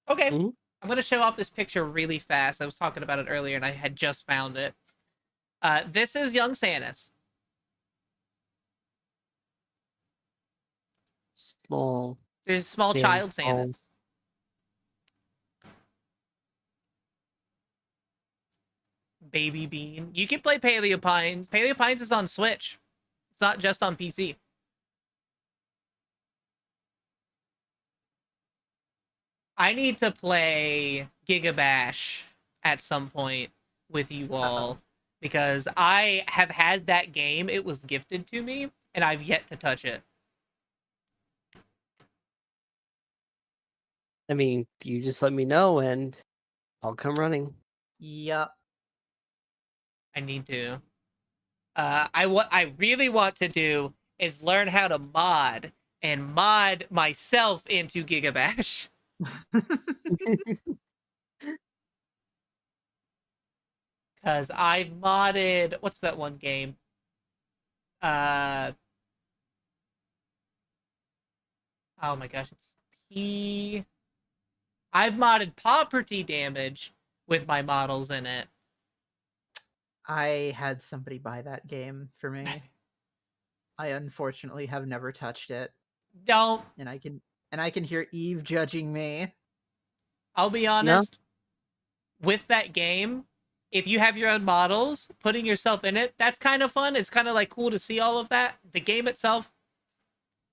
Speaker 1: Okay.
Speaker 3: Mhm.
Speaker 1: I'm gonna show off this picture really fast. I was talking about it earlier and I had just found it. This is young Sanus.
Speaker 3: Small,
Speaker 1: There's small
Speaker 3: very
Speaker 1: child
Speaker 3: small.
Speaker 1: Sanus. Baby Bean. You can play Paleo Pines. Paleo Pines is on Switch. It's not just on PC. I need to play Gigabash at some point with you all because I have had that game. It was gifted to me and I've yet to touch it.
Speaker 3: I mean, you just let me know and I'll come running.
Speaker 2: Yup.
Speaker 1: I need to. What I really want to do is learn how to mod and mod myself into Gigabash. Cause I've modded what's that one game? Uh oh my gosh, it's P. I've modded property damage with my models in it.
Speaker 2: I had somebody buy that game for me. I unfortunately have never touched it,
Speaker 1: Don't.
Speaker 2: and I can hear Eve judging me.
Speaker 1: I'll be
Speaker 3: No?
Speaker 1: honest. With that game, if you have your own models, putting yourself in it, that's kind of fun. It's kind of like cool to see all of that. The game itself,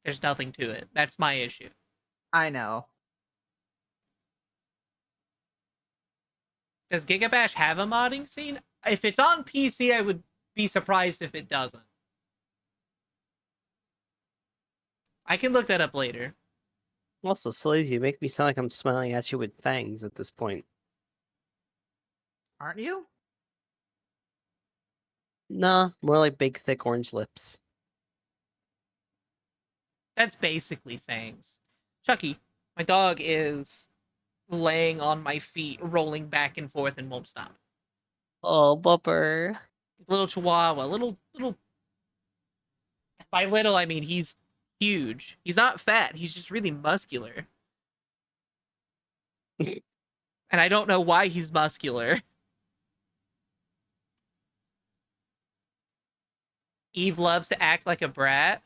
Speaker 1: there's nothing to it. That's my issue.
Speaker 2: I know.
Speaker 1: Does Gigabash have a modding scene? If it's on PC, I would be surprised if it doesn't. I can look that up later.
Speaker 3: Also, Slazy, you make me sound like I'm smiling at you with fangs at this point.
Speaker 2: Aren't you?
Speaker 3: Nah, more like big, thick orange lips.
Speaker 1: That's basically Fangs. Chucky, my dog is laying on my feet, rolling back and forth and won't stop.
Speaker 3: Oh, bumper.
Speaker 1: Little chihuahua, little. By little, I mean he's huge. He's not fat. He's just really muscular. And I don't know why he's muscular. Eve loves to act like a brat.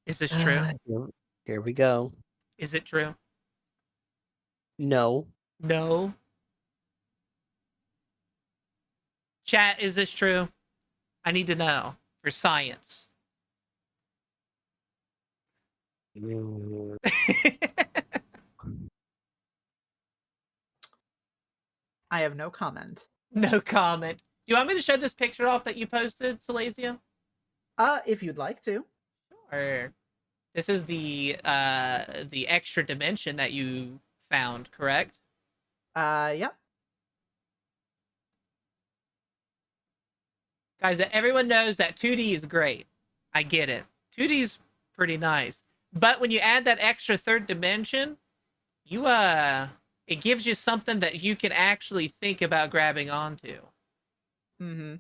Speaker 1: Is this true?
Speaker 3: Here we go.
Speaker 1: Is it true?
Speaker 3: No.
Speaker 1: No. Chat, is this true? I need to know for science.
Speaker 3: Mm,
Speaker 2: I have no comment.
Speaker 1: No comment. Do you want me to show this picture off that you posted, Silesia?
Speaker 2: If you'd like to.
Speaker 1: Or this is the extra dimension that you found, correct?
Speaker 2: Yep.
Speaker 1: Guys, everyone knows that 2D is great. I get it. 2D is pretty nice. But when you add that extra third dimension, you it gives you something that you can actually think about grabbing onto.
Speaker 2: Mm-hmm.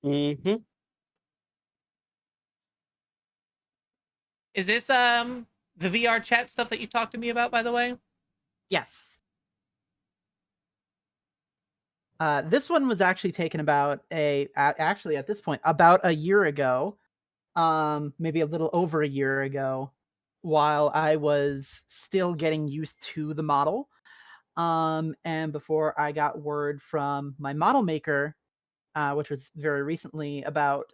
Speaker 3: mm-hmm.
Speaker 1: Is this the VR chat stuff that you talked to me about, by the way?
Speaker 2: Yes. This one was actually taken about actually at this point about a year ago, maybe a little over a year ago, while I was still getting used to the model. And before I got word from my model maker, which was very recently, about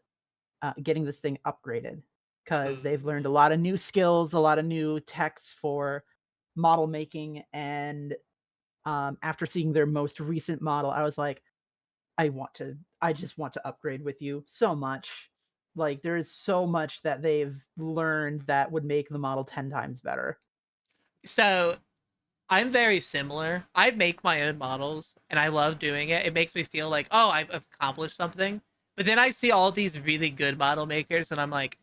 Speaker 2: getting this thing upgraded because they've learned a
Speaker 1: Ooh.
Speaker 2: lot of new skills, a lot of new techs for model making. And after seeing their most recent model, I was like, I just want to upgrade with you so much. Like, there is so much that they've learned that would make the model 10 times better.
Speaker 1: So I'm very similar. I make my own models and I love doing it. It makes me feel like, oh, I've accomplished something. But then I see all these really good model makers and I'm like,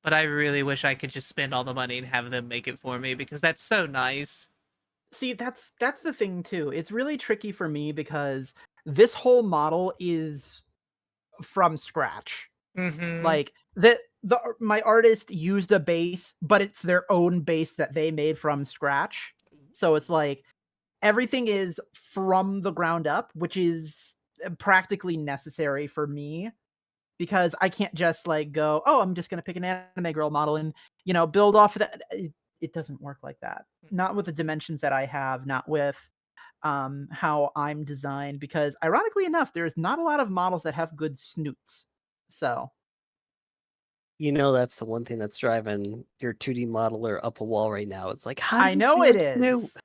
Speaker 1: but I really wish I could just spend all the money and have them make it for me because that's so nice.
Speaker 2: See, that's the thing too. It's really tricky for me because this whole model is from scratch.
Speaker 1: Mm-hmm.
Speaker 2: Like, my artist used a base, but it's their own base that they made from scratch. So it's like everything is from the ground up, which is practically necessary for me because I can't just like go, oh, I'm just gonna pick an anime girl model and build off of that. It doesn't work like that. Not with the dimensions that I have, not with how I'm designed. Because ironically enough, there's not a lot of models that have good snoots. So
Speaker 3: You know, that's the one thing that's driving your 2D modeler up a wall right now. It's like, how do
Speaker 2: I
Speaker 3: you
Speaker 2: know
Speaker 3: get
Speaker 2: it
Speaker 3: a snoot?
Speaker 2: is.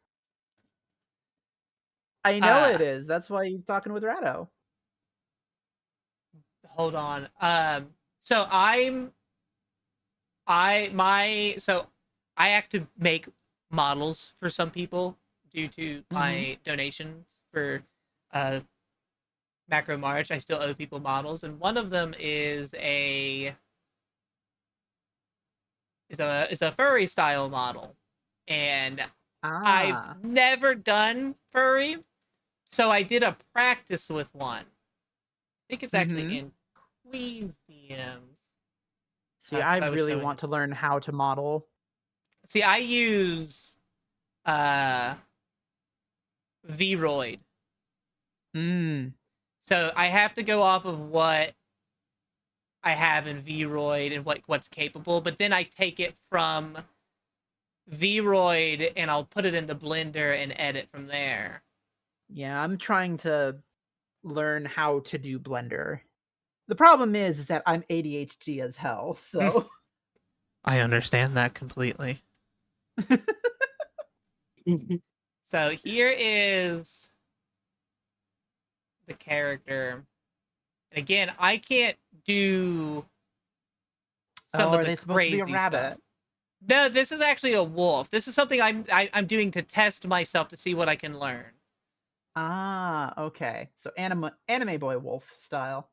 Speaker 2: I know
Speaker 1: Uh
Speaker 2: it is. That's why he's talking with Rado.
Speaker 1: hold on. So I have to make models for some people due to
Speaker 2: Mm-hmm.
Speaker 1: my donations for uh Macro March. I still owe people models, and one of them is a furry style model, and I've
Speaker 2: Ah.
Speaker 1: never done furry, so I did a practice with one. I think it's actually
Speaker 2: Mm-hmm.
Speaker 1: in Queen's DMs.
Speaker 2: See, I
Speaker 1: 'Cause I was
Speaker 2: really
Speaker 1: showing
Speaker 2: want
Speaker 1: it.
Speaker 2: to learn how to model.
Speaker 1: See, I use uh Vroid,
Speaker 2: Mm.
Speaker 1: so I have to go off of what I have in Vroid and what's capable, but then I take it from Vroid and I'll put it into Blender and edit from there.
Speaker 2: Yeah, I'm trying to learn how to do Blender. The problem is that I'm ADHD as hell, so
Speaker 1: I understand that completely. So here is the character. And again, I can't do
Speaker 2: oh,
Speaker 1: some of
Speaker 2: are
Speaker 1: the
Speaker 2: they supposed to be a
Speaker 1: crazy stuff.
Speaker 2: rabbit?
Speaker 1: No, this is actually a wolf. This is something I'm doing to test myself to see what I can learn.
Speaker 2: Ah, okay. So anime boy wolf style.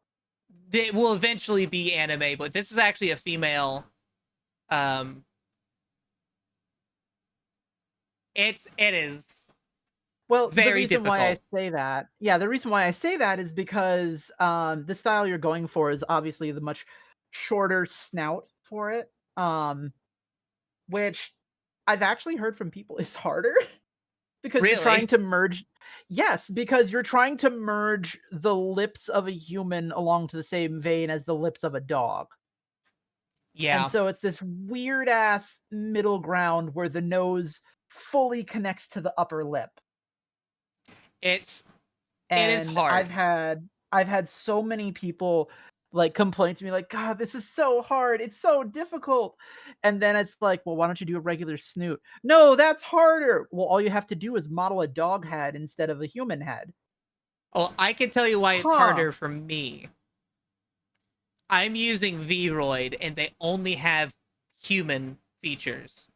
Speaker 1: It will eventually be anime, but this is actually a female. Um, it is
Speaker 2: Well, the
Speaker 1: very
Speaker 2: reason why I
Speaker 1: difficult.
Speaker 2: say that, yeah, the reason why I say that is because the style you're going for is obviously the much shorter snout for it. Which I've actually heard from people is harder because you're trying
Speaker 1: Really?
Speaker 2: to merge. Yes, because you're trying to merge the lips of a human along to the same vein as the lips of a dog. And
Speaker 1: Yeah.
Speaker 2: so it's this weird ass middle ground where the nose fully connects to the upper lip.
Speaker 1: It is
Speaker 2: And I've
Speaker 1: hard.
Speaker 2: had I've had so many people like complain to me like, God, this is so hard. It's so difficult. And then it's like, well, why don't you do a regular snoot? No, that's harder. Well, all you have to do is model a dog head instead of a human head.
Speaker 1: Well, I can tell you why it's
Speaker 2: Huh.
Speaker 1: harder for me. I'm using Vroid and they only have human features.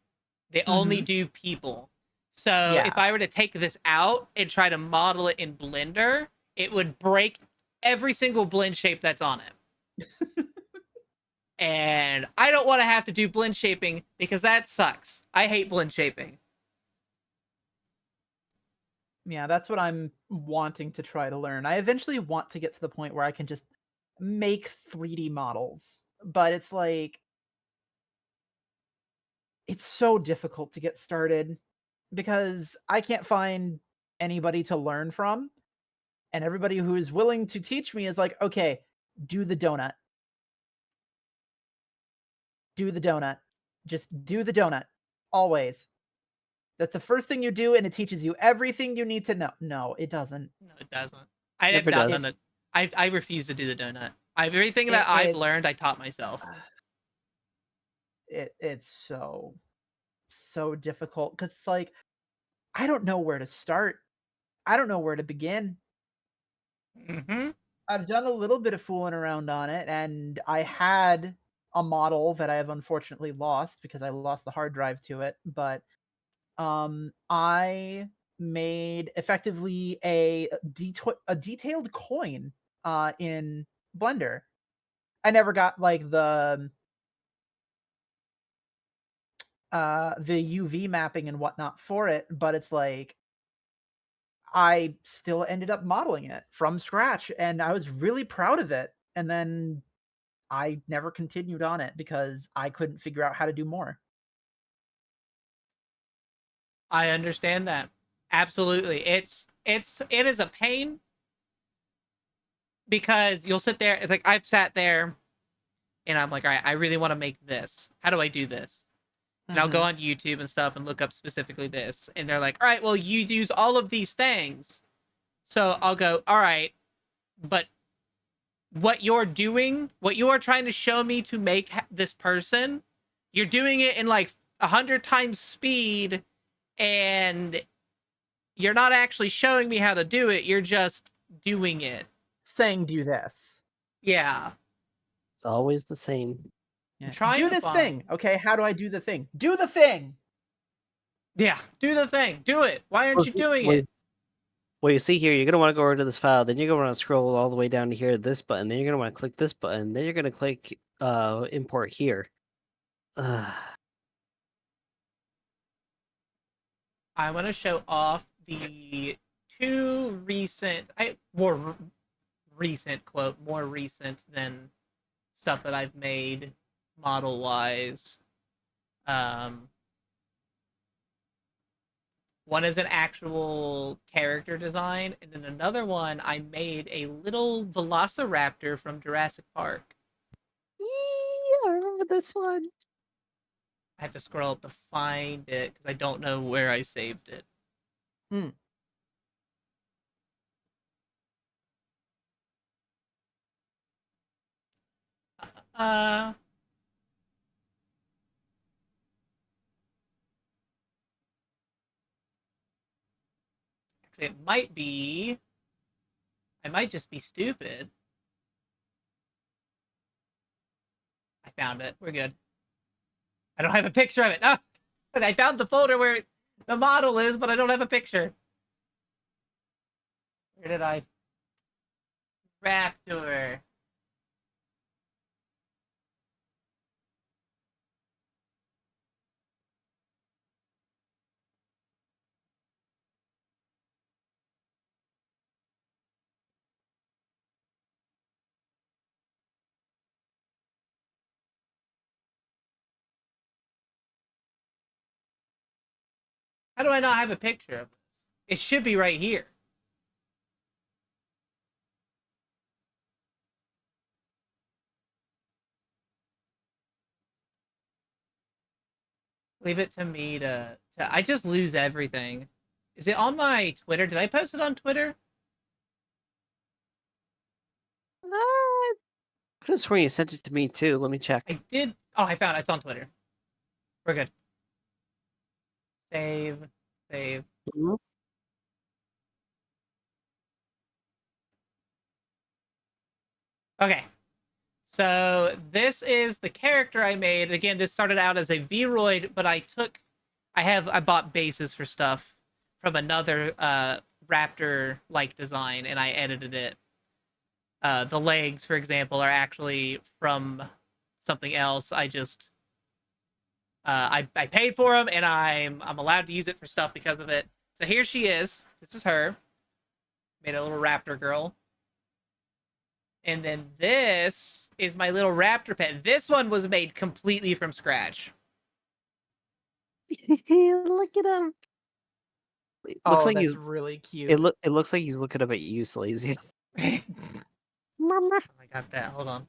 Speaker 1: They only
Speaker 2: Mm-hmm.
Speaker 1: do people. So if
Speaker 2: Yeah.
Speaker 1: I were to take this out and try to model it in Blender, it would break every single blend shape that's on it. And I don't want to have to do blend shaping because that sucks. I hate blend shaping.
Speaker 2: Yeah, that's what I'm wanting to try to learn. I eventually want to get to the point where I can just make 3D models. But it's like it's so difficult to get started because I can't find anybody to learn from. And everybody who is willing to teach me is like, okay, do the donut. Do the donut. Just do the donut. Always. That's the first thing you do, and it teaches you everything you need to know. No, it doesn't.
Speaker 1: No, it doesn't. I have
Speaker 3: Never
Speaker 1: not
Speaker 3: does.
Speaker 1: done it. I refuse to do the donut. Everything that
Speaker 2: It-
Speaker 1: I've
Speaker 2: it's
Speaker 1: learned, I taught myself.
Speaker 2: it's so difficult because like I don't know where to start. I don't know where to begin.
Speaker 1: Mm-hmm.
Speaker 2: I've done a little bit of fooling around on it, and I had a model that I have unfortunately lost because I lost the hard drive to it. But I made effectively a detailed coin in Blender. I never got like the UV mapping and whatnot for it, but it's like I still ended up modeling it from scratch, and I was really proud of it. And then I never continued on it because I couldn't figure out how to do more.
Speaker 1: I understand that. Absolutely. It is a pain because you'll sit there. It's like I've sat there and I'm like, all right, I really want to make this. How do I do this? And I'll go
Speaker 2: Mhm.
Speaker 1: on YouTube and stuff and look up specifically this. And they're like, all right, well, you use all of these things. So I'll go, all right, but what you're doing, what you are trying to show me to make this person, you're doing it in like 100 times speed, and you're not actually showing me how to do it. You're just doing it.
Speaker 2: Saying do this.
Speaker 1: Yeah.
Speaker 3: It's always the same.
Speaker 1: I'm
Speaker 2: Yeah.
Speaker 1: trying
Speaker 2: Do
Speaker 1: to
Speaker 2: this
Speaker 1: find.
Speaker 2: thing. Okay, how do I do the thing? Do the thing.
Speaker 1: Yeah, do the thing. Do it. Why aren't you doing
Speaker 3: Well,
Speaker 1: it?
Speaker 3: well, you see here, you're gonna want to go over to this file, then you're gonna want to scroll all the way down to here, this button, then you're gonna want to click this button, then you're gonna click import here.
Speaker 1: I want to show off the two recent, recent quote, more recent than stuff that I've made model wise. Um, One is an actual character design, and then another one I made a little velociraptor from Jurassic Park.
Speaker 3: I remember this one.
Speaker 1: I have to scroll up to find it because I don't know where I saved it.
Speaker 2: Hmm.
Speaker 1: Uh, Actually, it might be. I might just be stupid. I found it. We're good. I don't have a picture of it. No, I found the folder where the model is, but I don't have a picture. Where did I? Raptor. How do I not have a picture of this? It should be right here. Leave it to me to. I just lose everything. Is it on my Twitter? Did I post it on Twitter?
Speaker 3: I could have sworn you sent it to me too. Let me check.
Speaker 1: I did. Oh, I found it. It's on Twitter. We're good. Save. Save.
Speaker 3: Mhm.
Speaker 1: Okay. So this is the character I made. Again, this started out as a Vroid, but I bought bases for stuff from another Raptor like design, and I edited it. The legs, for example, are actually from something else. I paid for them, and I'm allowed to use it for stuff because of it. So here she is. This is her. Made a little raptor girl. And then this is my little raptor pet. This one was made completely from scratch.
Speaker 3: Look at him. It looks
Speaker 2: Oh,
Speaker 3: like
Speaker 2: that's
Speaker 3: he's.
Speaker 2: really cute.
Speaker 3: It looks like he's looking up at you, Slazy.
Speaker 1: I
Speaker 3: Mama.
Speaker 1: got that. Hold on.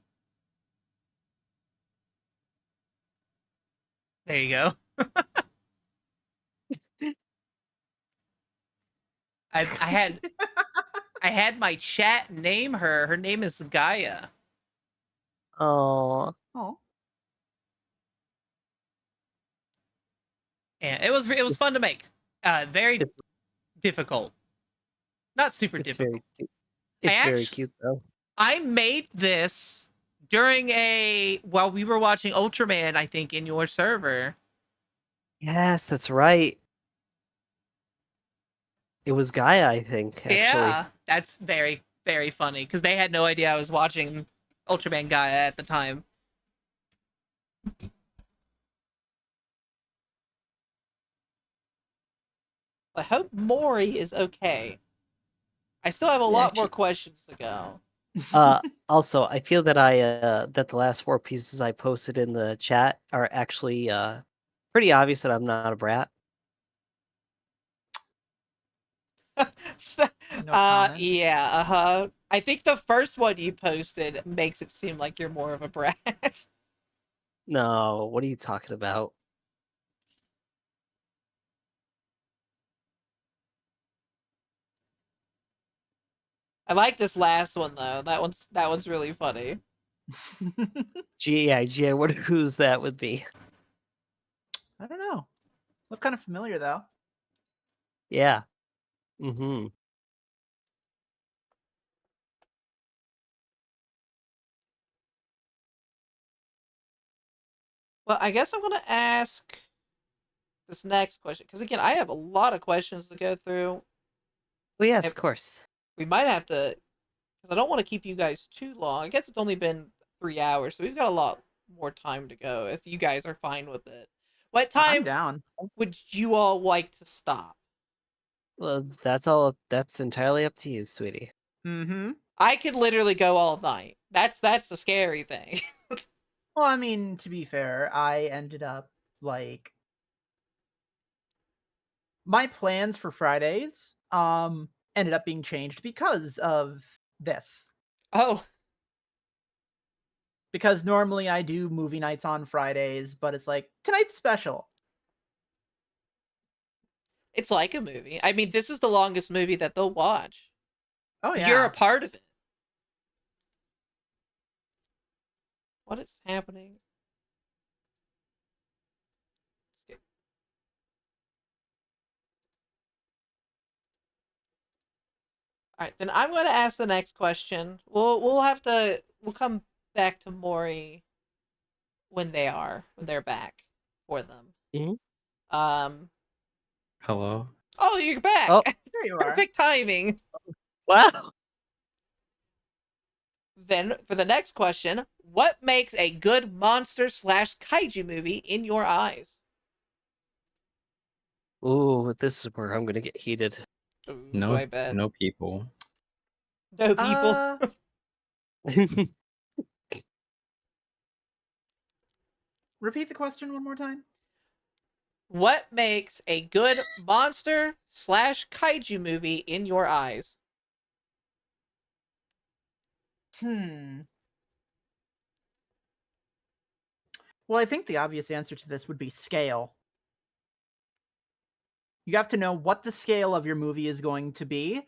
Speaker 1: There you go. I had my chat name her. Her name is Gaia.
Speaker 3: Oh,
Speaker 2: Oh,
Speaker 1: And it was fun to make. Very
Speaker 3: it's
Speaker 1: difficult. Not super
Speaker 3: it's very
Speaker 1: difficult.
Speaker 3: cute.
Speaker 1: I
Speaker 3: It's very
Speaker 1: actually
Speaker 3: cute though.
Speaker 1: I made this during while we were watching Ultraman, I think, in your server.
Speaker 3: Yes, that's right. It was Gaia, I think, actually.
Speaker 1: Yeah, that's very, very funny because they had no idea I was watching Ultraman Gaia at the time. I hope Mori is okay. I still have a
Speaker 3: Yeah,
Speaker 1: lot more questions to go.
Speaker 3: Uh, also, I feel that that the last 4 pieces I posted in the chat are actually, pretty obvious that I'm not a brat.
Speaker 2: no comment.
Speaker 1: Yeah, uh-huh. I think the first one you posted makes it seem like you're more of a brat.
Speaker 3: No, what are you talking about?
Speaker 1: I like this last one though. That one's really funny.
Speaker 3: GI, what who's that with me?
Speaker 2: I don't know. Look kind of familiar though.
Speaker 3: Yeah. Mhm.
Speaker 1: Well, I guess I'm gonna ask this next question because again, I have a lot of questions to go through.
Speaker 3: Well, yes,
Speaker 1: And
Speaker 3: of course.
Speaker 1: we might have to, because I don't want to keep you guys too long. I guess it's only been 3 hours, so we've got a lot more time to go. If you guys are fine with it, what
Speaker 2: I'm
Speaker 1: time
Speaker 2: down.
Speaker 1: would you all like to stop?
Speaker 3: Well, that's entirely up to you, sweetie.
Speaker 2: Mm-hmm.
Speaker 1: I could literally go all night. That's the scary thing.
Speaker 2: Well, I mean, to be fair, I ended up like my plans for Fridays ended up being changed because of this.
Speaker 1: Oh,
Speaker 2: Because normally I do movie nights on Fridays, but it's like tonight's special.
Speaker 1: it's like a movie. I mean, this is the longest movie that they'll watch.
Speaker 2: Oh
Speaker 1: You're a
Speaker 2: yeah.
Speaker 1: part of it. What is happening? All right, then I'm going to ask the next question. We'll come back to Mori when they're back for them.
Speaker 3: Mhm.
Speaker 1: Um.
Speaker 4: Hello.
Speaker 1: Oh, you're
Speaker 3: Oh,
Speaker 1: back.
Speaker 2: There you are.
Speaker 1: Perfect timing.
Speaker 3: wow.
Speaker 1: Then for the next question, what makes a good monster slash kaiju movie in your eyes?
Speaker 3: Ooh, this is where I'm gonna get heated.
Speaker 1: Ooh,
Speaker 4: No,
Speaker 1: I bet.
Speaker 4: no people.
Speaker 1: No people.
Speaker 2: Uh repeat the question one more time.
Speaker 1: What makes a good monster slash kaiju movie in your eyes?
Speaker 2: Hmm. Well, I think the obvious answer to this would be scale. You have to know what the scale of your movie is going to be,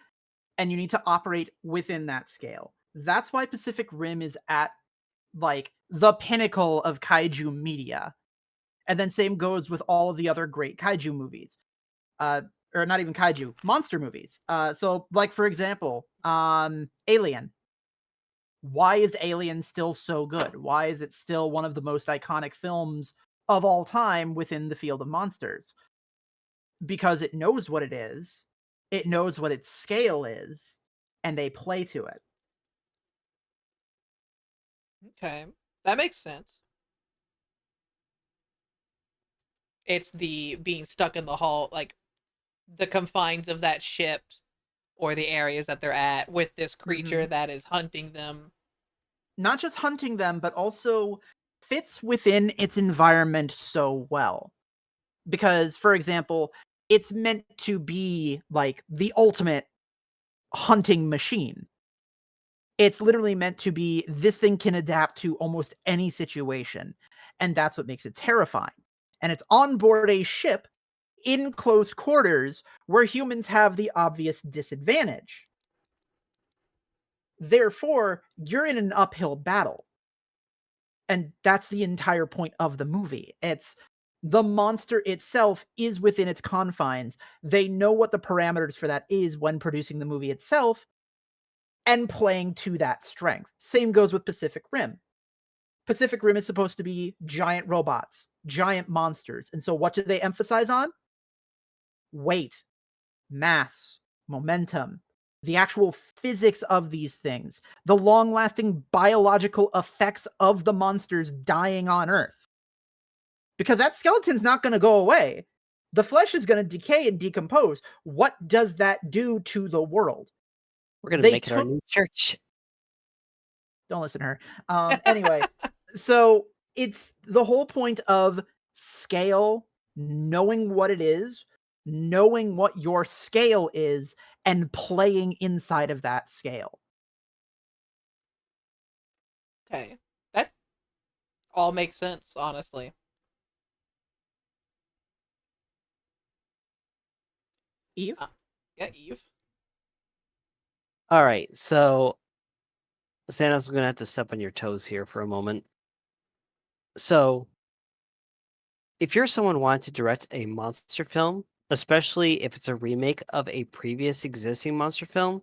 Speaker 2: and you need to operate within that scale. That's why Pacific Rim is at like the pinnacle of kaiju media. And then same goes with all of the other great kaiju movies. Uh or not even kaiju, monster movies. So like for example, Alien. Why is Alien still so good? Why is it still one of the most iconic films of all time within the field of monsters? Because it knows what it knows what its scale is, and they play to it.
Speaker 1: Okay, that makes sense. It's the being stuck in the hall, like the confines of that ship or the areas that they're at with this creature
Speaker 2: Mhm.
Speaker 1: that is hunting them.
Speaker 2: Not just hunting them, but also fits within its environment so well. Because, for example, it's meant to be like the ultimate hunting machine. It's literally meant to be this thing can adapt to almost any situation. And that's what makes it terrifying. And it's on board a ship in close quarters where humans have the obvious disadvantage. Therefore, you're in an uphill battle. And that's the entire point of the movie. It's the monster itself is within its confines. They know what the parameters for that is when producing the movie itself and playing to that strength. Same goes with Pacific Rim. Pacific Rim is supposed to be giant robots, giant monsters. And so what do they emphasize on? Weight, mass, momentum, the actual physics of these things, the long lasting biological effects of the monsters dying on Earth. Because that skeleton's not going to go away. The flesh is going to decay and decompose. What does that do to the world?
Speaker 3: We're gonna
Speaker 2: They
Speaker 3: make it our
Speaker 2: took.
Speaker 3: new church.
Speaker 2: Don't listen to her. Anyway, so it's the whole point of scale, knowing what it is, knowing what your scale is, and playing inside of that scale.
Speaker 1: Okay. That all makes sense, honestly.
Speaker 2: Eve?
Speaker 1: Yeah, Eve.
Speaker 3: All right, so Santa's gonna have to step on your toes here for a moment. So, if you're someone wanting to direct a monster film, especially if it's a remake of a previous existing monster film,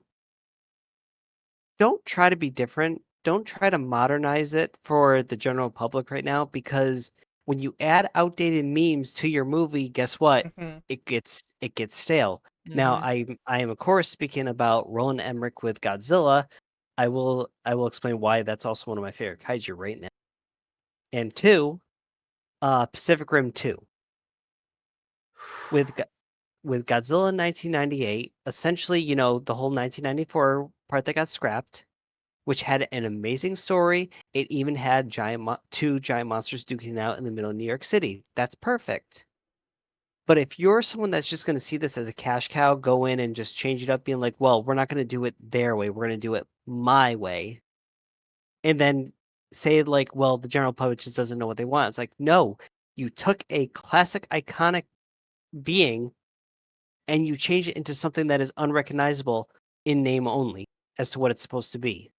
Speaker 3: don't try to be different. Don't try to modernize it for the general public right now because when you add outdated memes to your movie, guess what?
Speaker 1: Mm-hmm.
Speaker 3: It gets stale. Now,
Speaker 2: Mhm.
Speaker 3: I am of course speaking about Roland Emmerich with Godzilla. I will explain why that's also one of my favorite kaiju right now. And two, Pacific Rim 2 with with Godzilla 1998. Essentially, the whole 1994 part that got scrapped, which had an amazing story. It even had two giant monsters duking it out in the middle of New York City. That's perfect. But if you're someone that's just going to see this as a cash cow, go in and just change it up, being like, well, we're not going to do it their way. We're going to do it my way. And then say, like, well, the general public just doesn't know what they want. It's like, no, you took a classic, iconic being and you change it into something that is unrecognizable in name only as to what it's supposed to be.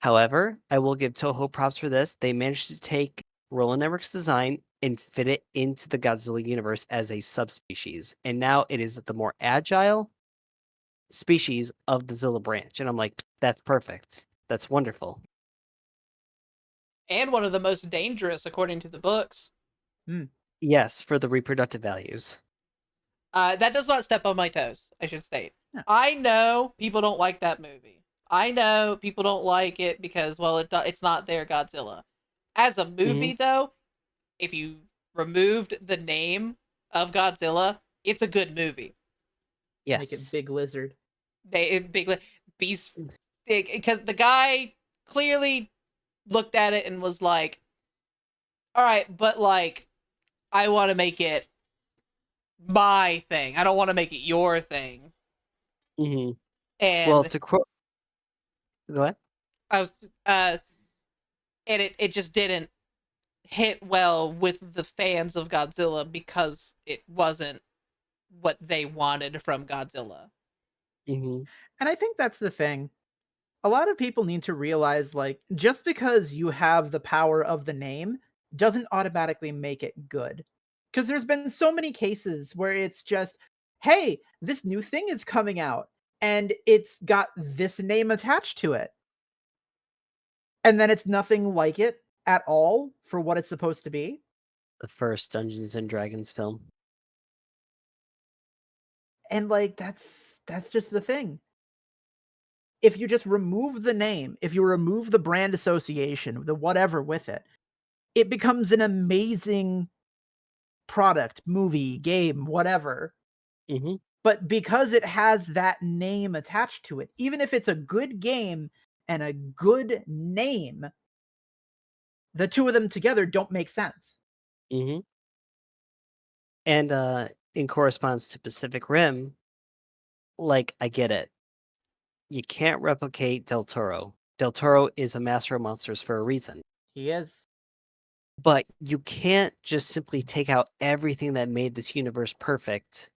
Speaker 3: However, I will give Toho props for this. They managed to take Roland Emmerich's design and fit it into the Godzilla universe as a subspecies. And now it is the more agile species of the Zilla branch. And I'm like, that's perfect. That's wonderful.
Speaker 1: And one of the most dangerous, according to the books.
Speaker 3: Yes, for the reproductive values.
Speaker 1: That does not step on my toes, I should state.
Speaker 2: No.
Speaker 1: I know people don't like that movie. I know people don't like it because, well, it's not their Godzilla. As a movie, though, if you removed the name of Godzilla, it's a good movie.
Speaker 2: Make it
Speaker 3: Yes.
Speaker 2: Big Lizard.
Speaker 1: Big Beast, because the guy clearly looked at it and was like, "All right, but like, I want to make it my thing. I don't want to make it your thing."
Speaker 3: hmm Well,
Speaker 1: And
Speaker 3: to quote, go ahead.
Speaker 1: I was, and it just didn't hit well with the fans of Godzilla because it wasn't what they wanted from Godzilla.
Speaker 3: hmm
Speaker 2: And I think that's the thing. A lot of people need to realize, like, just because you have the power of the name doesn't automatically make it good. Because there's been so many cases where it's just, hey, this new thing is coming out and it's got this name attached to it. And then it's nothing like it at all for what it's supposed to be.
Speaker 3: The first Dungeons and Dragons film.
Speaker 2: And like that's just the thing. If you just remove the name, if you remove the brand association, the whatever with it, it becomes an amazing product, movie, game, whatever.
Speaker 3: hmm
Speaker 2: But because it has that name attached to it, even if it's a good game and a good name, the two of them together don't make sense.
Speaker 3: hmm And in correspondence to Pacific Rim, like I get it. You can't replicate Del Toro. Del Toro is a master of monsters for a reason.
Speaker 2: He is.
Speaker 3: But you can't just simply take out everything that made this universe perfect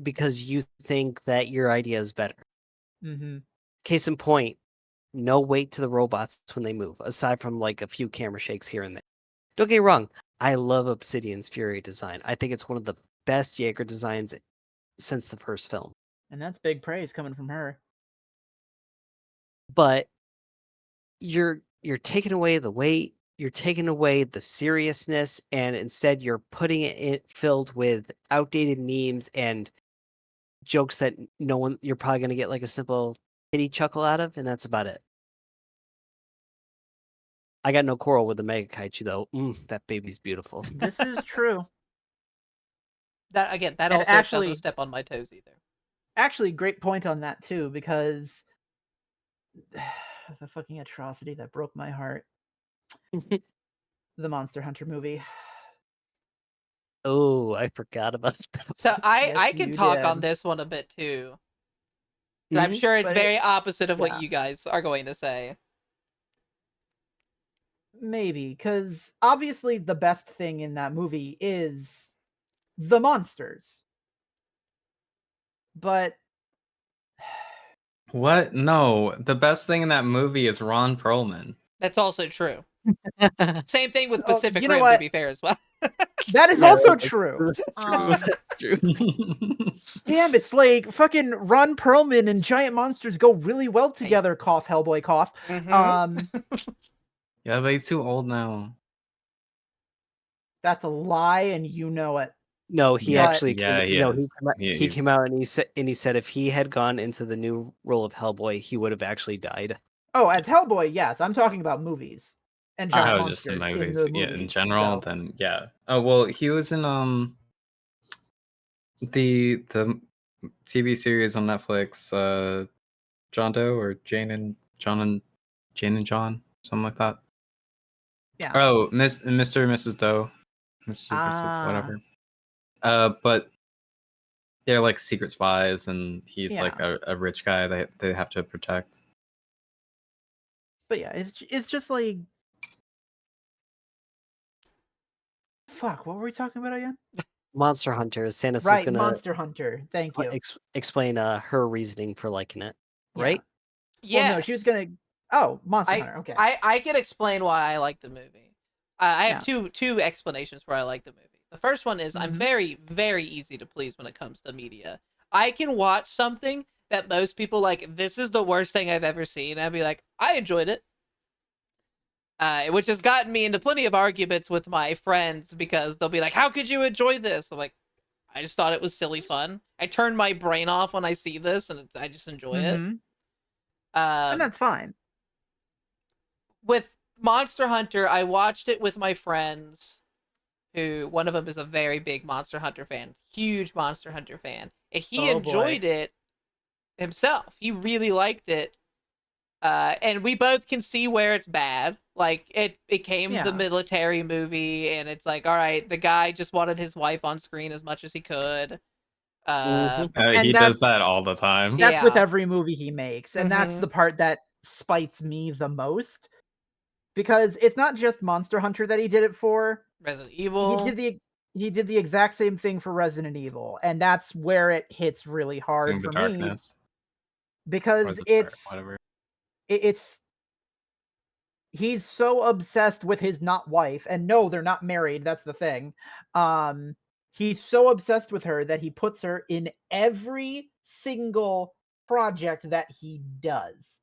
Speaker 3: because you think that your idea is better.
Speaker 2: Mm-hmm.
Speaker 3: Case in point, no weight to the robots when they move, aside from like a few camera shakes here and there. Don't get me wrong, I love Obsidian's Fury design. I think it's one of the best Jaeger designs since the first film.
Speaker 2: And that's big praise coming from her.
Speaker 3: But you're taking away the weight, you're taking away the seriousness, and instead you're putting it filled with outdated memes and jokes that no one you're probably gonna get like a simple kitty chuckle out of, and that's about it. I got no quarrel with the Mega Kaiju though. That baby's beautiful.
Speaker 2: This is true.
Speaker 1: That
Speaker 2: And
Speaker 1: also doesn't step on my toes either.
Speaker 2: Actually, great point on that too, because the fucking atrocity that broke my heart. The Monster Hunter movie.
Speaker 3: Oh, I forgot about that.
Speaker 1: So I
Speaker 2: Yes,
Speaker 1: can
Speaker 2: you
Speaker 1: talk on
Speaker 2: did.
Speaker 1: this one a bit too. I'm
Speaker 3: Mhm.
Speaker 1: sure it's
Speaker 2: But
Speaker 1: very opposite of what
Speaker 2: yeah.
Speaker 1: you guys are going to say.
Speaker 2: Maybe, because obviously the best thing in that movie is the monsters. But
Speaker 4: What? No, the best thing in that movie is Ron Perlman.
Speaker 1: That's also true. Same thing with
Speaker 2: oh,
Speaker 1: Pacific
Speaker 2: you know
Speaker 1: Rim, to
Speaker 2: what?
Speaker 1: be fair as well.
Speaker 2: That is
Speaker 3: Yeah,
Speaker 2: also
Speaker 3: that's
Speaker 2: true.
Speaker 3: That's true. That's true.
Speaker 2: Damn, it's like fucking Ron Perlman and giant monsters go really well together. Cough, Hellboy, cough.
Speaker 1: Mhm.
Speaker 4: Yeah, but he's too old now.
Speaker 2: That's a lie, and you know it.
Speaker 3: No, he
Speaker 4: Yeah,
Speaker 3: actually came,
Speaker 4: yeah, he
Speaker 3: no,
Speaker 4: is.
Speaker 3: he came out and he said if he had gone into the new role of Hellboy, he would have actually died.
Speaker 2: Oh, as Hellboy, yes. I'm talking about movies and giant
Speaker 4: Oh, just in
Speaker 2: monsters in
Speaker 4: movies.
Speaker 2: the
Speaker 4: Yeah, in
Speaker 2: movies.
Speaker 4: general,
Speaker 2: So,
Speaker 4: then yeah. Oh well, he was in the TV series on Netflix, John Doe or Jane and John and Jane and John, something like that.
Speaker 2: yeah.
Speaker 4: Oh, Mr. and Mrs. Doe, Mr. Mrs.
Speaker 2: Ah,
Speaker 4: whatever. But they're like secret spies, and he's
Speaker 2: yeah.
Speaker 4: like a rich guy they have to protect.
Speaker 2: But yeah, it's just like, fuck. What were we talking about again?
Speaker 3: Monster Hunter. Sanus was
Speaker 2: Right,
Speaker 3: gonna
Speaker 2: Monster Hunter. Thank you.
Speaker 3: explain her reason for liking it,
Speaker 2: Yeah.
Speaker 3: right?
Speaker 2: Well, no, she was
Speaker 1: Yes.
Speaker 2: gonna. Oh, Monster
Speaker 1: I
Speaker 2: Hunter. Okay.
Speaker 1: I can explain why I like the movie. I have
Speaker 2: Yeah.
Speaker 1: two explanations for why I like the movie. The first one is I'm
Speaker 2: Mhm.
Speaker 1: very easy to please when it comes to media. I can watch something that most people like. This is the worst thing I've ever seen. I'd be like, I enjoyed it. Which has gotten me into plenty of arguments with my friends because they'll be like, "How could you enjoy this?" I'm like, "I just thought it was silly fun. I turn my brain off when I see this, and I just enjoy it."
Speaker 2: Mhm. And
Speaker 1: Um,
Speaker 2: that's fine.
Speaker 1: with Monster Hunter, I watched it with my friends. Who one of them is a very big Monster Hunter fan, huge Monster Hunter fan, and he
Speaker 2: Oh boy.
Speaker 1: enjoyed it himself. He really liked it. And we both can see where it's bad. Like it became the
Speaker 2: Yeah.
Speaker 1: military movie, and it's like, all right, the guy just wanted his wife on screen as much as he could.
Speaker 3: Mhm.
Speaker 2: And
Speaker 4: He does that all the time.
Speaker 2: that's with
Speaker 1: Yeah.
Speaker 2: every movie he makes, and that's
Speaker 1: Mm-hmm.
Speaker 2: the part that spites me the most, because it's not just Monster Hunter that he did it for.
Speaker 1: Resident
Speaker 2: He
Speaker 1: Evil.
Speaker 2: did the he did the exact same thing for Resident Evil, and that's where it hits really hard
Speaker 4: In the
Speaker 2: for me,
Speaker 4: darkness or
Speaker 2: because
Speaker 4: the dark,
Speaker 2: it's
Speaker 4: whatever.
Speaker 2: it's he's so obsessed with his not wife, and no, they're not married, that's the thing. Um he's so obsessed with her that he puts her in every single project that he does.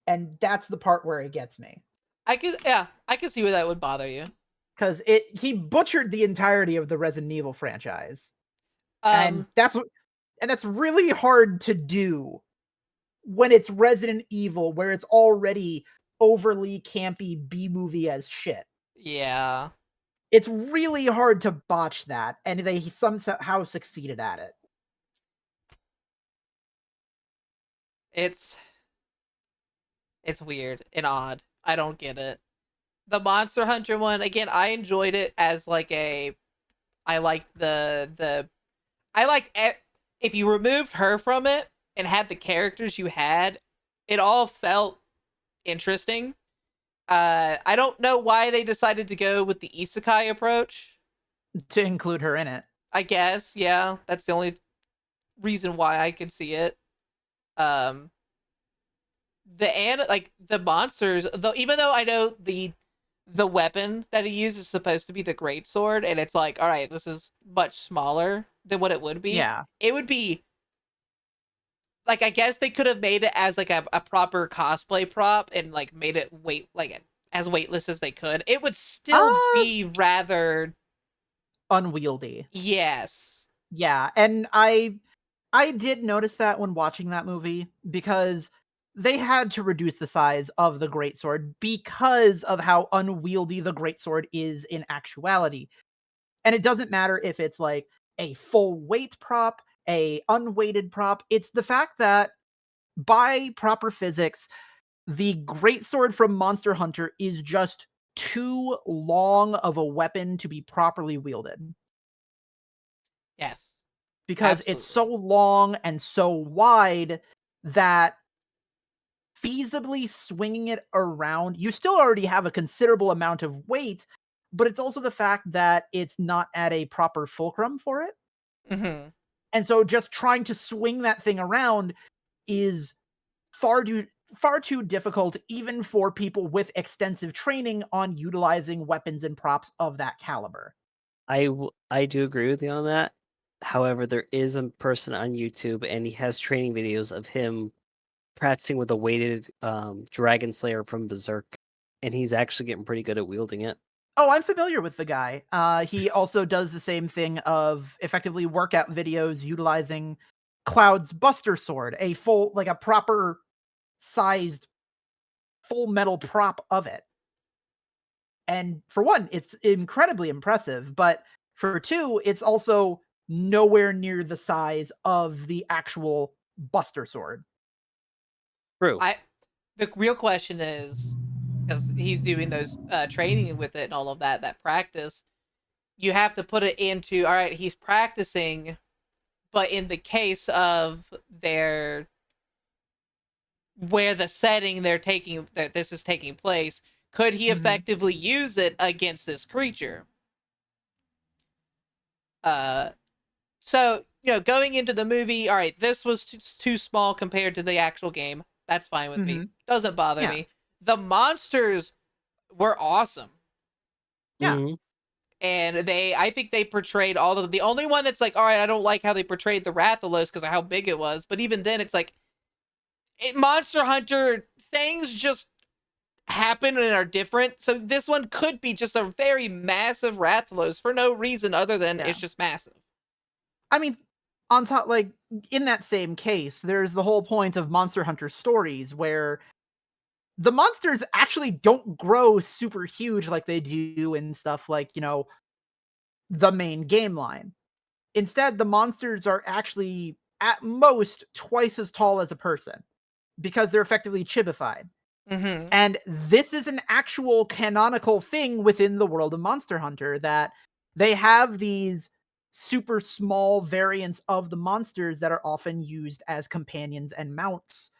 Speaker 2: And that's the part where it gets me.
Speaker 1: I can see where that would bother you.
Speaker 2: Cuz he butchered the entirety of the Resident Evil franchise. And
Speaker 1: Um,
Speaker 2: that's really hard to do when it's Resident Evil, where it's already overly campy B movie as shit.
Speaker 1: yeah,
Speaker 2: It's really hard to botch that, and they somehow succeeded at it.
Speaker 1: it's it's weird and odd. I don't get it. The Monster Hunter one, again, I enjoyed it as like a I liked the I liked if you removed her from it and had the characters you had, it all felt interesting. I don't know why they decided to go with the isekai approach.
Speaker 2: To include her in it.
Speaker 1: I guess, yeah, that's the only reason why I could see it. Um, like the monsters, though, even though I know the weapon that he uses is supposed to be the great sword, and it's like, all right, this is much smaller than what it would be.
Speaker 2: Yeah.
Speaker 1: It would be like, I guess they could have made it as like a proper cosplay prop and like made it as weightless as they could. It would still
Speaker 2: Uh,
Speaker 1: be rather,
Speaker 2: unwieldy.
Speaker 1: yes.
Speaker 2: Yeah, and I did notice that when watching that movie because they had to reduce the size of the greatsword because of how unwieldy the greatsword is in actuality. And it doesn't matter if it's like a full weight prop, a unweighted prop. It's the fact that by proper physics, the greatsword from Monster Hunter is just too long of a weapon to be properly wielded
Speaker 1: Yes.
Speaker 2: because it's so
Speaker 1: Absolutely.
Speaker 2: long and so wide that feasibly swinging it around, you still already have a considerable amount of weight, but it's also the fact that it's not at a proper fulcrum for it.
Speaker 1: Mm-hmm.
Speaker 2: And so just trying to swing that thing around is far too difficult even for people with extensive training on utilizing weapons and props of that caliber.
Speaker 3: I do agree with you on that. However, there is a person on YouTube, and he has training videos of him practicing with a weighted Dragon Slayer from Berserk, and he's actually getting pretty good at wielding it.
Speaker 2: Oh, I'm familiar with the guy. He also does the same thing of effectively workout videos utilizing Cloud's Buster Sword, a full, like a proper sized full metal prop of it. And for one, it's incredibly impressive, but for two, it's also nowhere near the size of the actual Buster Sword.
Speaker 3: True.
Speaker 1: The real question is, because he's doing those training with it and all of that practice, you have to put it into, all right, he's practicing, but in the case of their where the setting they're taking that this is taking place, could he
Speaker 2: Mhm.
Speaker 1: effectively use it against this creature? Uh, so going into the movie, all right, this was too small compared to the actual game. That's fine with me.
Speaker 2: Mhm.
Speaker 1: Doesn't bother
Speaker 2: Yeah.
Speaker 1: me. The monsters were awesome.
Speaker 2: Yeah.
Speaker 3: Mhm.
Speaker 1: And I think they portrayed all of the only one that's like, all right, I don't like how they portrayed the Rathalos because of how big it was. But even then, it's like Monster Hunter things just happen and are different. So this one could be just a very massive Rathalos for no reason other than
Speaker 2: Yeah.
Speaker 1: it's just massive.
Speaker 2: I mean, on top, like in that same case, there's the whole point of Monster Hunter stories where the monsters actually don't grow super huge like they do in stuff like, the main game line. Instead, the monsters are actually at most twice as tall as a person because they're effectively chibified.
Speaker 1: Mm-hmm.
Speaker 2: And this is an actual canonical thing within the world of Monster Hunter that they have these super small variants of the monsters that are often used as companions and mounts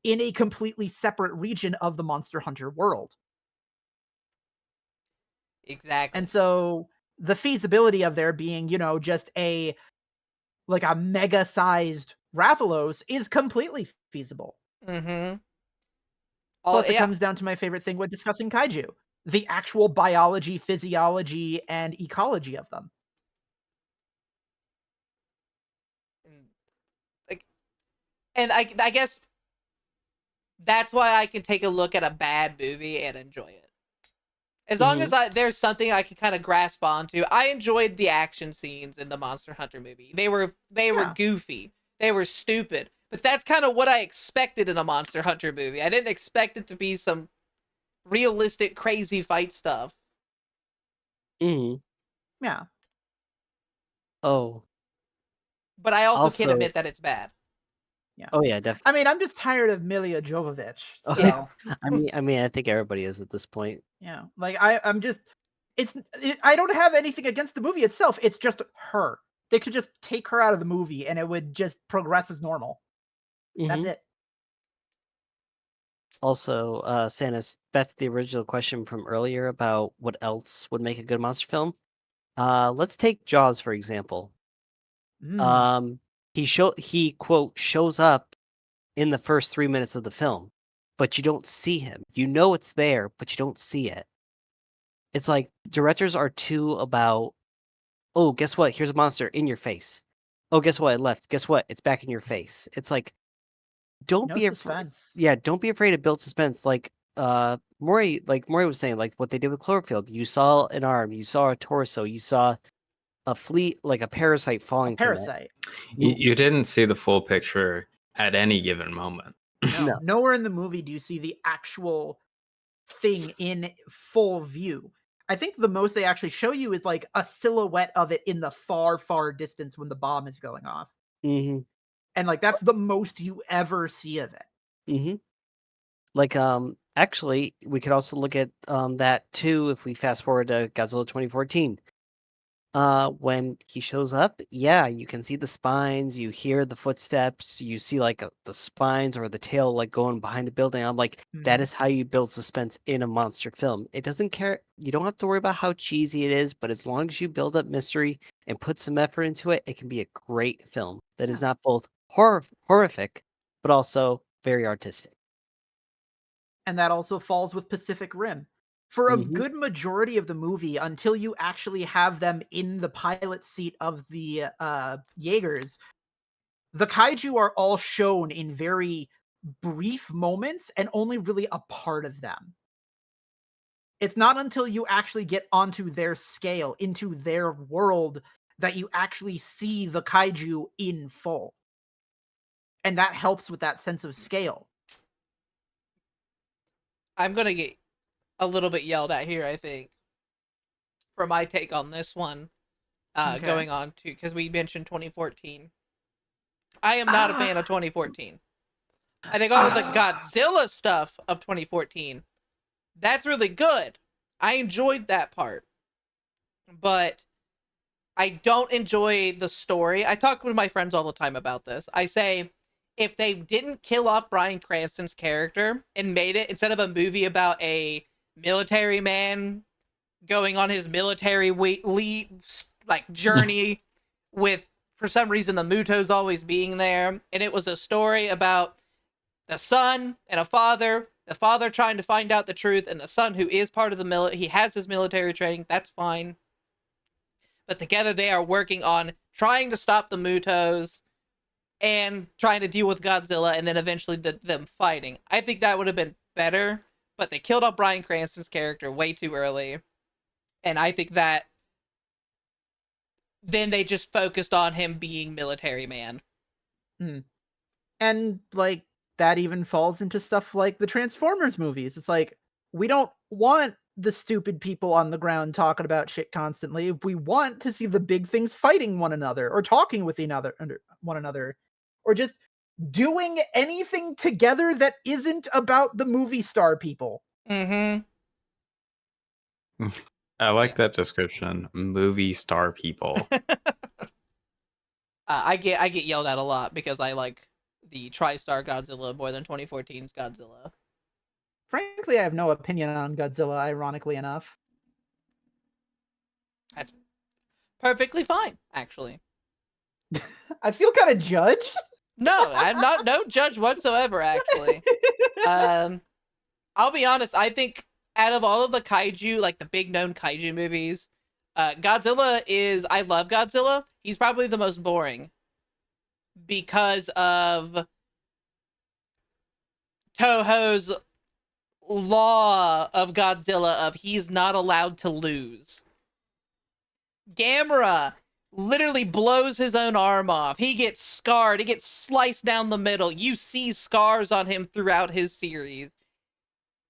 Speaker 2: in a completely separate region of the Monster Hunter world. And
Speaker 1: Exactly.
Speaker 2: so the feasibility of there being, just a mega sized Rathalos is completely feasible.
Speaker 1: Mm-hmm. Oh
Speaker 2: Plus, it
Speaker 1: yeah.
Speaker 2: comes down to my favorite thing with discussing kaiju, the actual biology, physiology, and ecology of them.
Speaker 1: Like, and I guess that's why I can take a look at a bad movie and enjoy it. As long as
Speaker 3: Mhm.
Speaker 1: there's something I can kind of grasp onto. I enjoyed the action scenes in the Monster Hunter movie. They were
Speaker 2: Yeah.
Speaker 1: goofy. They were stupid. But that's kind of what I expected in a Monster Hunter movie. I didn't expect it to be some realistic crazy fight stuff.
Speaker 3: Mhm.
Speaker 2: Yeah.
Speaker 3: Oh,
Speaker 1: But I also can't
Speaker 3: also
Speaker 1: admit that it's bad.
Speaker 2: Yeah.
Speaker 3: oh, yeah, definitely.
Speaker 2: I mean, I'm just tired of Milia Jovovich.
Speaker 1: Yeah.
Speaker 2: So,
Speaker 3: I think everybody is at this point.
Speaker 2: yeah. Like I'm just I don't have anything against the movie itself. It's just her. They could just take her out of the movie and it would just progress as normal. That's
Speaker 3: Mhm.
Speaker 2: it.
Speaker 3: Also, Sanus, back to the original question from earlier about what else would make a good monster film. Let's take Jaws for example.
Speaker 2: Mm.
Speaker 3: He quote shows up in the first 3 minutes of the film, but you don't see him. You know it's there, but you don't see it. It's like directors are too about, oh, guess what? Here's a monster in your face. Oh, guess what? It left. Guess what? It's back in your face. It's like, don't
Speaker 2: No
Speaker 3: be afraid.
Speaker 2: suspense.
Speaker 3: Yeah, don't be afraid to build suspense. Maury was saying, like what they did with Cloverfield. You saw an arm, you saw a torso, you saw a flea, like a parasite
Speaker 2: A
Speaker 3: falling from it.
Speaker 2: parasite.
Speaker 4: You didn't see the full picture at any given moment.
Speaker 2: No,
Speaker 3: No.
Speaker 2: nowhere in the movie do you see the actual thing in full view. I think the most they actually show you is like a silhouette of it in the far, far distance when the bomb is going off.
Speaker 3: Mm-hmm.
Speaker 2: And like that's the most you ever see of it.
Speaker 3: Mm-hmm. Like, actually, we could also look at that too if we fast forward to Godzilla 2014. When he shows up, yeah, you can see the spines, you hear the footsteps, you see like the spines or the tail like going behind a building. I'm like, that
Speaker 2: Mhm.
Speaker 3: is how you build suspense in a monster film. It doesn't care, you don't have to worry about how cheesy it is, but as long as you build up mystery and put some effort into it, it can be a great film that is
Speaker 2: Yeah.
Speaker 3: not both horrific, but also very artistic.
Speaker 2: And that also falls with Pacific Rim. For a
Speaker 3: Hmm.
Speaker 2: good majority of the movie, until you actually have them in the pilot seat of the Jaegers, the kaiju are all shown in very brief moments and only really a part of them. It's not until you actually get onto their scale, into their world, that you actually see the kaiju in full. And that helps with that sense of scale.
Speaker 1: I'm gonna get a little bit yelled at here, I think, for my take on this one.
Speaker 2: Okay.
Speaker 1: Going on to, because we mentioned 2014. I am not a fan of
Speaker 2: Ah,
Speaker 1: 2014. I think all of the
Speaker 2: ah.
Speaker 1: Godzilla stuff of 2014, that's really good. I enjoyed that part, but I don't enjoy the story. I talk with my friends all the time about this. I say, if they didn't kill off Bryan Cranston's character and made it, instead of a movie about a military man going on his military like journey with, for some reason, the Mutos always being there, and it was a story about the son and a father, the father trying to find out the truth, and the son who is part of the he has his military training, that's fine, but together they are working on trying to stop the Mutos and trying to deal with Godzilla, and then eventually them fighting. I think that would have been better, but they killed off Bryan Cranston's character way too early, and I think that then they just focused on him being military man.
Speaker 2: Hmm. And like that even falls into stuff like the Transformers movies. It's like we don't want the stupid people on the ground talking about shit constantly. We want to see the big things fighting one another or talking with one another or just doing anything together that isn't about the movie star people.
Speaker 1: Mm-hmm.
Speaker 4: I
Speaker 1: Yeah.
Speaker 4: like that description. Movie star people.
Speaker 1: I get yelled at a lot because I like the TriStar Godzilla more than 2014's Godzilla.
Speaker 2: Frankly, I have no opinion on Godzilla, ironically enough.
Speaker 1: That's perfectly fine, actually.
Speaker 2: I feel kind of judged.
Speaker 1: No, I'm not no judge whatsoever, actually. Um, I'll be honest. I think out of all of the kaiju, like the big known kaiju movies, Godzilla is. I love Godzilla. He's probably the most boring because of Toho's law of Godzilla of he's not allowed to lose. Gamera literally blows his own arm off. He gets scarred. He gets sliced down the middle. You see scars on him throughout his series.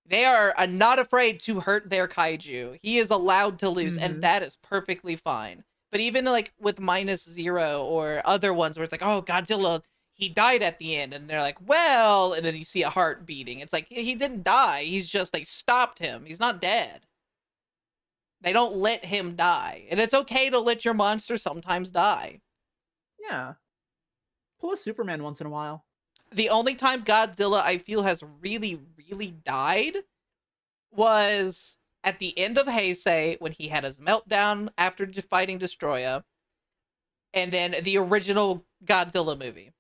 Speaker 1: They are not afraid to hurt their kaiju. He is allowed to lose, and
Speaker 2: Mhm.
Speaker 1: that is perfectly fine. But even like with -0 or other ones where it's like, oh, Godzilla, he died at the end, and they're like, well, and then you see a heart beating. It's like he didn't die. He's just they stopped him. He's not dead. They don't let him die, and it's okay to let your monster sometimes die.
Speaker 2: Yeah. Pull a Superman once in a while.
Speaker 1: The only time Godzilla I feel has really, really died was at the end of Heisei when he had his meltdown after fighting Destroya, and then the original Godzilla movie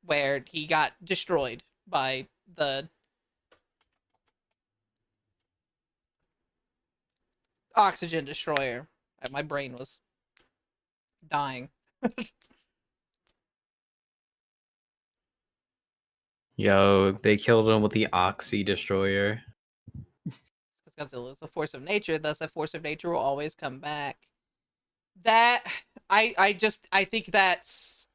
Speaker 1: where he got destroyed by the oxygen destroyer. My brain was dying.
Speaker 4: Yo, they killed him with the Oxy Destroyer.
Speaker 1: Because Godzilla is a force of nature, thus a force of nature will always come back. That I think that's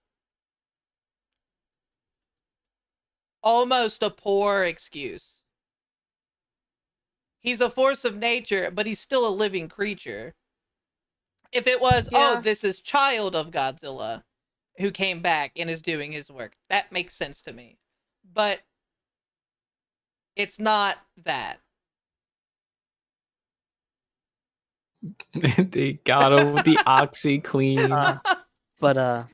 Speaker 1: almost a poor excuse. He's a force of nature, but he's still a living creature. If it was, oh,
Speaker 2: Yeah.
Speaker 1: this is child of Godzilla who came back and is doing his work, that makes sense to me. But it's not that.
Speaker 4: They got him with the Oxy Clean.
Speaker 3: But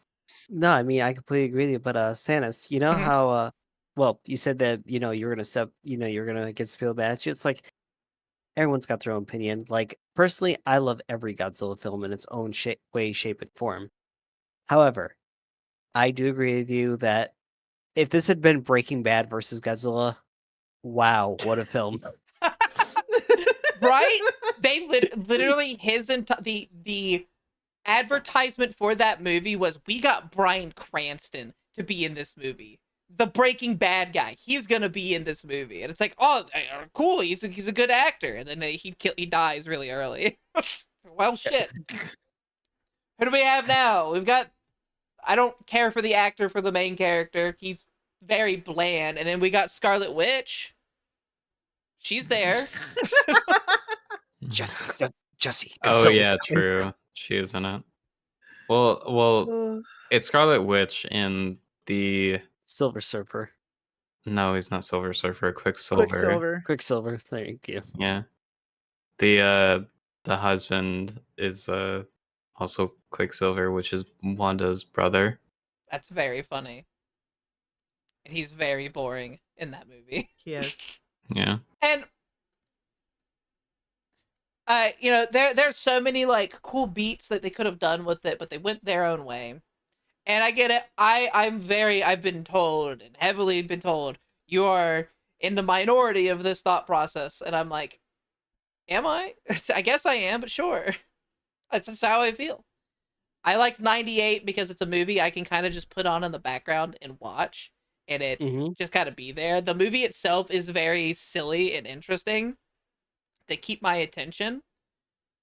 Speaker 3: no, I mean I completely agree with you. But Sanis, you know
Speaker 1: Mhm.
Speaker 3: how well you said that you're gonna you're gonna get spilled bad shit. It's like everyone's got their own opinion. Like personally, I love every Godzilla film in its own way, shape, and form. However, I do agree with you that if this had been Breaking Bad versus Godzilla, wow, what a film!
Speaker 1: Right? They literally the advertisement for that movie was, we got Bryan Cranston to be in this movie. The Breaking Bad guy, he's gonna be in this movie, and it's like, oh, cool, he's a good actor, and then he dies really early. Well, shit. Who do we have now? We've got, I don't care for the actor for the main character. He's very bland, and then we got Scarlet Witch. She's there.
Speaker 3: Jesse,
Speaker 4: Oh
Speaker 3: Godzilla.
Speaker 4: yeah, true. She is in it. Well, it's Scarlet Witch and the
Speaker 3: Silver Surfer,
Speaker 4: no, he's not Silver Surfer. Quicksilver.
Speaker 2: Quicksilver.
Speaker 3: Quicksilver. Thank you.
Speaker 4: Yeah. The husband is also Quicksilver, which is Wanda's brother.
Speaker 1: That's very funny. And he's very boring in that movie.
Speaker 2: He is.
Speaker 4: Yeah.
Speaker 1: And there's so many like cool beats that they could have done with it, but they went their own way. And I get it. I've been told, and heavily been told, you are in the minority of this thought process, and I'm like, am I? I guess I am, but sure. That's just how I feel. I liked 98 because it's a movie I can kind of just put on in the background and watch, and it
Speaker 3: Mm-hmm.
Speaker 1: just kind of be there. The movie itself is very silly and interesting. They keep my attention.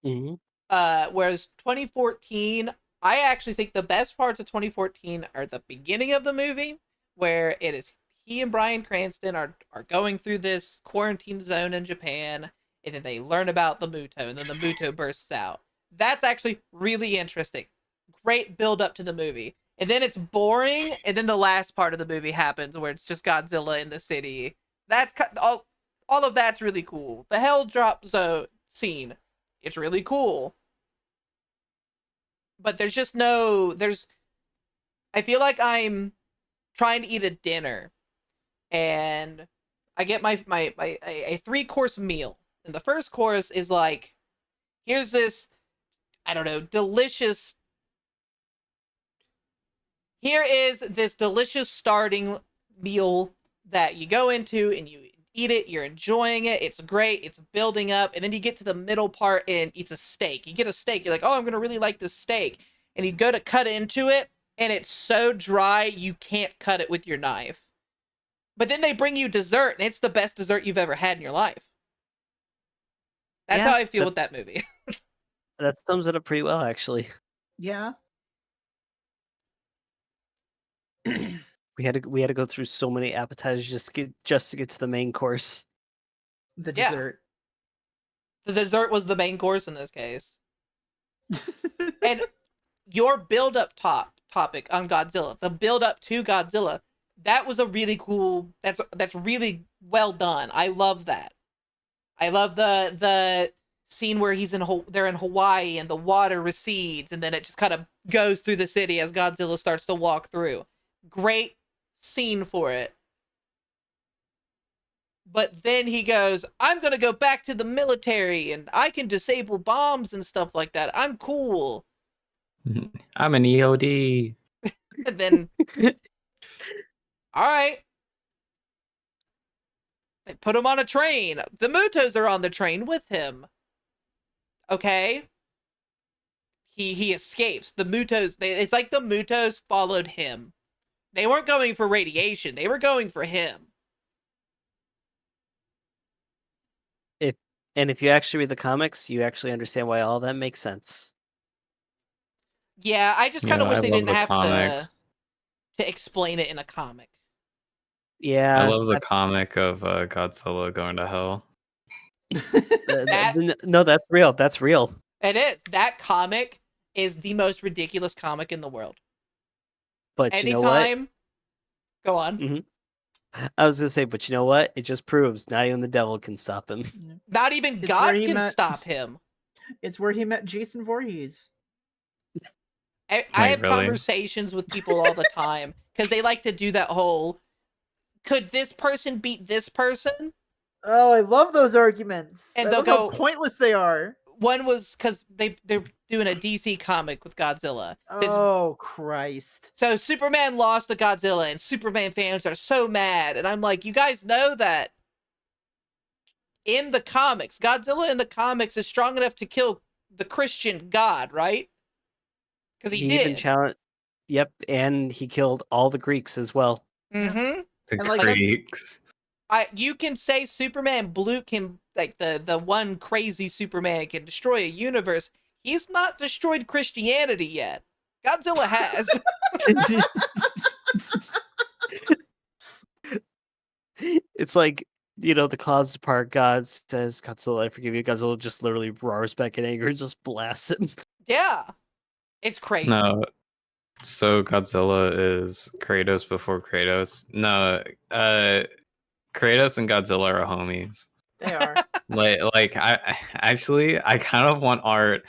Speaker 3: Mm-hmm.
Speaker 1: Whereas 2014, I actually think the best parts of 2014 are the beginning of the movie, where it is he and Bryan Cranston are going through this quarantine zone in Japan, and then they learn about the Muto, and then the Muto bursts out. That's actually really interesting. Great build up to the movie. And then it's boring, and then the last part of the movie happens where it's just Godzilla in the city. That's all of that's really cool. The Hell Drop Zone scene, it's really cool. But I feel like I'm trying to eat a dinner, and I get a 3-course meal. And the first course is like, here's this, I don't know, here is this delicious starting meal that you go into and you eat it, you're enjoying it, it's great, it's building up, and then you get to the middle part and it's a steak. You get a steak, you're like, oh, I'm gonna really like this steak. And you go to cut into it, and it's so dry you can't cut it with your knife. But then they bring you dessert, and it's the best dessert you've ever had in your life. That's
Speaker 3: Yeah,
Speaker 1: how I feel with that movie.
Speaker 3: That sums it up pretty well, actually.
Speaker 2: Yeah.
Speaker 3: We had to go through so many appetizers just to get to the main course.
Speaker 2: The
Speaker 1: Yeah.
Speaker 2: dessert.
Speaker 1: The dessert was the main course in this case. And your build-up topic on Godzilla, the build-up to Godzilla, that was a really cool. That's really well done. I love that. I love the scene where they're in Hawaii and the water recedes, and then it just kind of goes through the city as Godzilla starts to walk through. Great scene for it. But then he goes, I'm going to go back to the military and I can disable bombs and stuff like that. I'm cool.
Speaker 4: I'm an EOD.
Speaker 1: And then, all right. They put him on a train. The Mutos are on the train with him. Okay? He escapes. The Mutos, it's like the Mutos followed him. They weren't going for radiation. They were going for him.
Speaker 3: If you actually read the comics, you actually understand why all that makes sense.
Speaker 1: Yeah, I just kind
Speaker 4: Yeah,
Speaker 1: of wish
Speaker 4: I
Speaker 1: they
Speaker 4: love
Speaker 1: didn't
Speaker 4: the
Speaker 1: have
Speaker 4: comics.
Speaker 1: to explain it in a comic.
Speaker 4: I
Speaker 3: Yeah,
Speaker 4: love the comic of Godzilla going to hell.
Speaker 1: That
Speaker 3: no, that's real. That's real.
Speaker 1: it is. That comic is the most ridiculous comic in the world.
Speaker 3: But you know what?
Speaker 1: Anytime, go on.
Speaker 3: I was gonna say, but you know what? It just proves not even the devil can stop him.
Speaker 1: Not even
Speaker 2: It's where
Speaker 1: God
Speaker 2: he
Speaker 1: can
Speaker 2: met-
Speaker 1: stop him.
Speaker 2: It's where he met Jason Voorhees.
Speaker 1: I
Speaker 4: Wait,
Speaker 1: have
Speaker 4: really?
Speaker 1: conversations with people all the time because they like to do that whole, could this person beat this person?
Speaker 2: Oh, I love those arguments.
Speaker 1: And
Speaker 2: I
Speaker 1: they'll
Speaker 2: love how
Speaker 1: go,
Speaker 2: pointless they are.
Speaker 1: one was because they're doing a DC comic with Godzilla.
Speaker 2: Oh, Christ.
Speaker 1: So Superman lost to Godzilla, and Superman fans are so mad. And I'm like, you guys know that in the comics, Godzilla in the comics is strong enough to kill the Christian God, right? Because he
Speaker 3: He even
Speaker 1: did.
Speaker 3: challenged. Yep, and he killed all the Greeks as well.
Speaker 1: Mm-hmm.
Speaker 4: The
Speaker 2: And, like,
Speaker 4: Greeks.
Speaker 1: You can say Superman Blue can, like, the one crazy Superman can destroy a universe. He's not destroyed Christianity yet. Godzilla has.
Speaker 3: It's like, the clouds depart. God says, Godzilla, I forgive you. Godzilla just literally roars back in anger and just blasts him.
Speaker 1: Yeah. It's crazy.
Speaker 4: No. So Godzilla is Kratos before Kratos. No, Kratos and Godzilla are homies.
Speaker 2: They are.
Speaker 4: Like I kind of want art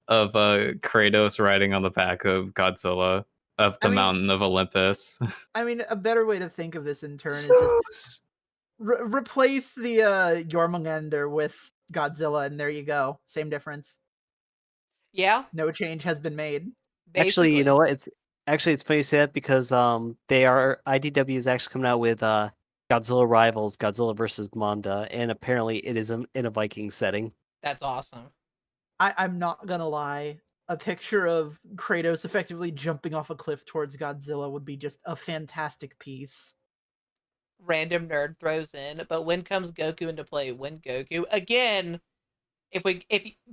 Speaker 4: of Kratos riding on the back of Godzilla up the
Speaker 2: I mean-
Speaker 4: mountain of Olympus.
Speaker 2: I mean, a better way to think of this in turn is just replace the Jormungandr with Godzilla, and there you go. Same difference.
Speaker 1: Yeah,
Speaker 2: No change has been made.
Speaker 1: basically.
Speaker 3: Actually, you know what? It's funny you say that because IDW is actually coming out with Godzilla Rivals, Godzilla versus Manda, and apparently it is in a Viking setting.
Speaker 1: That's awesome.
Speaker 2: I'm not gonna lie. A picture of Kratos effectively jumping off a cliff towards Godzilla would be just a fantastic piece.
Speaker 1: Random nerd throws in, but when comes Goku into play? When Goku again? If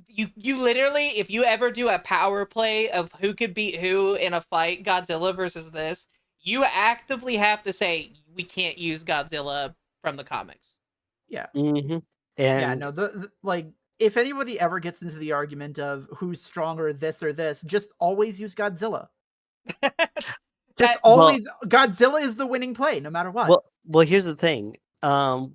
Speaker 1: you literally, if you ever do a power play of who could beat who in a fight, Godzilla versus this, you actively have to say we can't use Godzilla from the comics.
Speaker 2: Yeah.
Speaker 3: Mm-hmm.
Speaker 2: Yeah,
Speaker 3: And
Speaker 2: no, like if anybody ever gets into the argument of who's stronger, this or this, just always use Godzilla. Just always Godzilla is the winning play, no matter what.
Speaker 3: well, here's the thing. When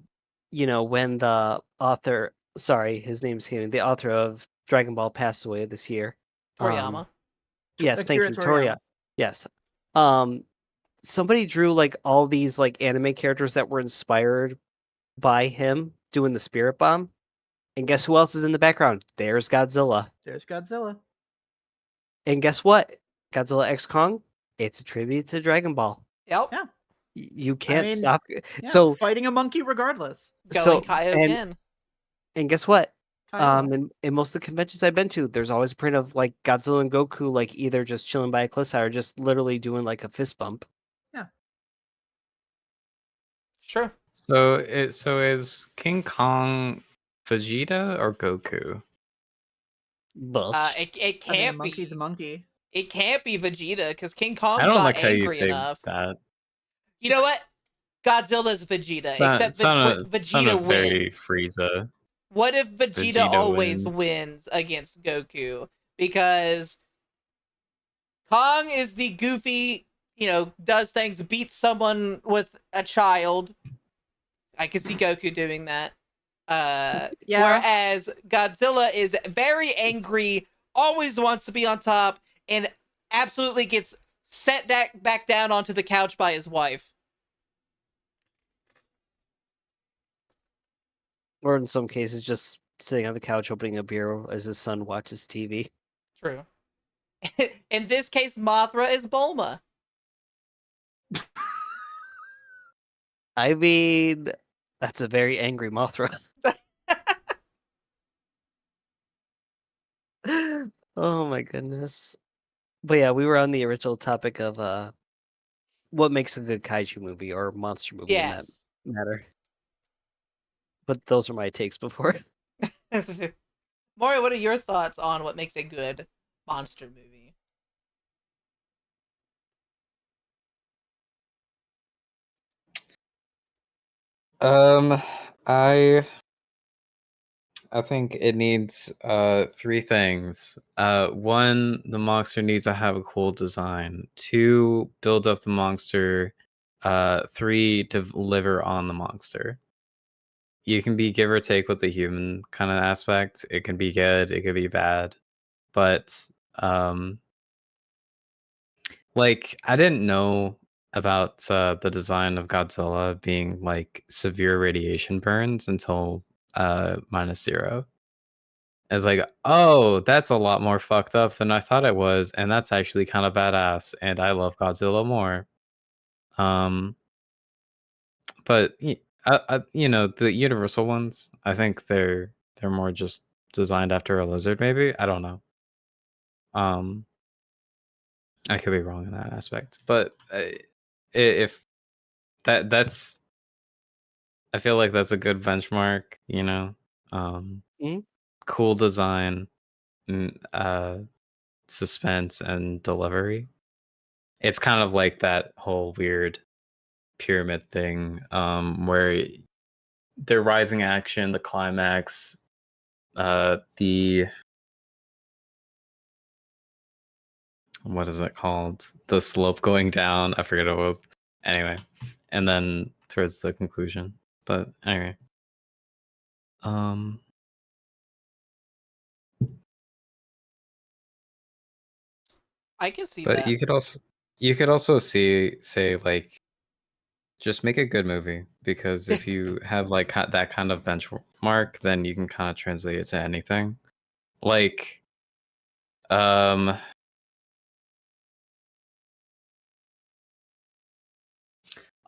Speaker 3: the author, sorry, his name's Kevin, the author of Dragon Ball passed away this year.
Speaker 1: Toriyama.
Speaker 3: Yes, thank
Speaker 2: Akira
Speaker 3: you,
Speaker 2: Toriyama.
Speaker 3: Toria. Yes. Somebody drew like all these like anime characters that were inspired by him doing the Spirit Bomb. And guess who else is in the background? There's Godzilla.
Speaker 2: There's Godzilla.
Speaker 3: And guess what? Godzilla X Kong, it's a tribute to Dragon Ball.
Speaker 1: Yep.
Speaker 2: Yeah.
Speaker 3: You can't
Speaker 2: mean,
Speaker 3: stop.
Speaker 2: Yeah,
Speaker 3: So
Speaker 2: fighting a monkey regardless.
Speaker 1: Going
Speaker 3: so
Speaker 1: Kaioken.
Speaker 3: and guess what?
Speaker 2: Kaiba.
Speaker 3: In most of the conventions I've been to, there's always a print of like Godzilla and Goku like either just chilling by a cliffside or just literally doing like a fist bump.
Speaker 1: Sure.
Speaker 4: So is King Kong Vegeta or Goku?
Speaker 1: It
Speaker 3: But
Speaker 2: I mean, a
Speaker 1: can't
Speaker 2: monkey's
Speaker 1: be.
Speaker 2: a monkey.
Speaker 1: It can't be Vegeta because King
Speaker 4: I
Speaker 1: Kong's
Speaker 4: don't
Speaker 1: not
Speaker 4: like how you
Speaker 1: angry
Speaker 4: say
Speaker 1: enough.
Speaker 4: that.
Speaker 1: You know what? Godzilla's Vegeta, except
Speaker 4: Sounded
Speaker 1: Vegeta
Speaker 4: very
Speaker 1: wins.
Speaker 4: Frieza.
Speaker 1: What if Vegeta
Speaker 4: Vegeta
Speaker 1: always
Speaker 4: wins.
Speaker 1: wins against Goku? Because Kong is the goofy, does things, beats someone with a child. I can see Goku doing that.
Speaker 2: Yeah.
Speaker 1: Whereas Godzilla is very angry, always wants to be on top, and absolutely gets set back down onto the couch by his wife.
Speaker 3: Or in some cases, just sitting on the couch opening a beer as his son watches TV.
Speaker 1: True. In this case, Mothra is Bulma.
Speaker 3: I mean, that's a very angry Mothra. Oh my goodness. But yeah, we were on the original topic of what makes a good kaiju movie or monster movie in that
Speaker 1: Yes.
Speaker 3: matter. But those are my takes before.
Speaker 1: Maury, what are your thoughts on what makes a good monster movie?
Speaker 4: Um, I I think it needs three things. One, the monster needs to have a cool design. Two, build up the monster. Three, deliver on the monster. You can be give or take with the human kind of aspect. It can be good, it could be bad. But like I didn't know about the design of Godzilla being like severe radiation burns until minus zero. It's like, oh, that's a lot more fucked up than I thought it was, and that's actually kind of badass, and I love Godzilla more. Um, but you know, the Universal ones, I think they're more just designed after a lizard, maybe. I don't know. Um, I could be wrong in that aspect, but if that's, I feel like that's a good benchmark. You know,
Speaker 3: Mhm.
Speaker 4: cool design, suspense, and delivery. It's kind of like that whole weird pyramid thing, where the rising action, the climax, the what is it called? The slope going down. I forget what it was. Anyway, and then towards the conclusion. But anyway, um,
Speaker 1: I can see
Speaker 4: but
Speaker 1: that.
Speaker 4: you could also say like just make a good movie, because if you have like that kind of benchmark, then you can kind of translate it to anything. Like, um,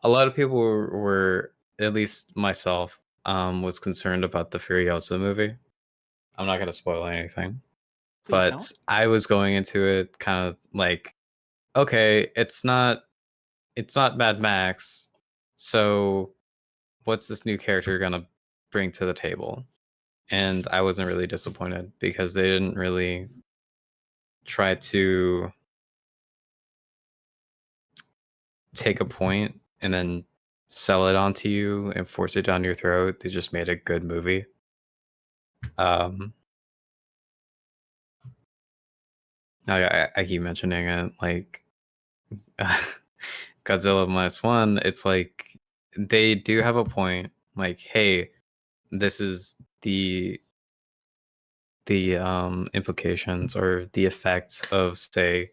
Speaker 4: a lot of people were, at least myself, was concerned about the Furiosa movie. I'm not gonna spoil anything,
Speaker 2: Please
Speaker 4: but
Speaker 2: don't.
Speaker 4: I was going into it kind of like, okay, it's not Mad Max, so what's this new character gonna bring to the table? And I wasn't really disappointed, because they didn't really try to take a point and then sell it onto you and force it down your throat. They just made a good movie. Um, I keep mentioning it, like Godzilla minus one. It's like they do have a point. Like, hey, this is the implications or the effects of, say,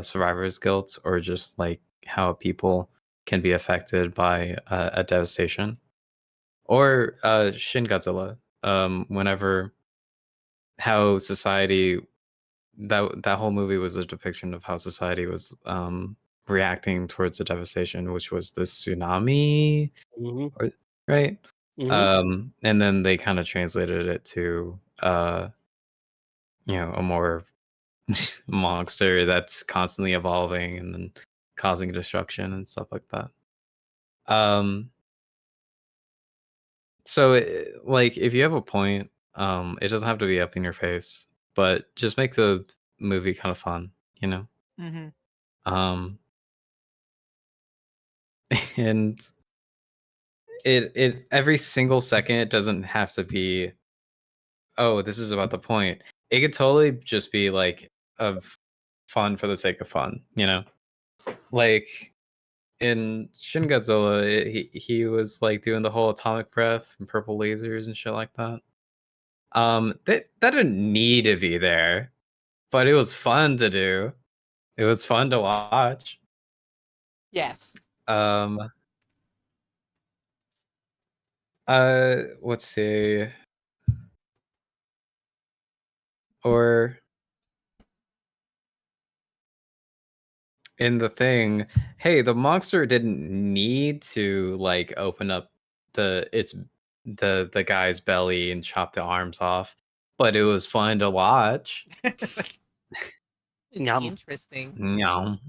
Speaker 4: survivor's guilt, or just like how people can be affected by a devastation, or Shin Godzilla. Whenever how society, that whole movie was a depiction of how society was reacting towards the devastation, which was the tsunami,
Speaker 3: Hmm.
Speaker 4: or, right?
Speaker 3: Hmm.
Speaker 4: And then they kind of translated it to you know, a more monster that's constantly evolving and then causing destruction and stuff like that. Um, so like if you have a point, it doesn't have to be up in your face, but just make the movie kind of fun, you know.
Speaker 2: Mm-hmm.
Speaker 4: Um, and it every single second, it doesn't have to be, oh, this is about the point. It could totally just be like of fun for the sake of fun, you know. Like in Shin Godzilla, he was like doing the whole atomic breath and purple lasers and shit like that. That didn't need to be there, but it was fun to do. It was fun to watch.
Speaker 1: Yes.
Speaker 4: Um, Let's see. Or in the thing, hey, the monster didn't need to like open up the guy's belly and chop the arms off, but it was fun to watch.
Speaker 3: Yum.
Speaker 1: Interesting.
Speaker 4: Meow.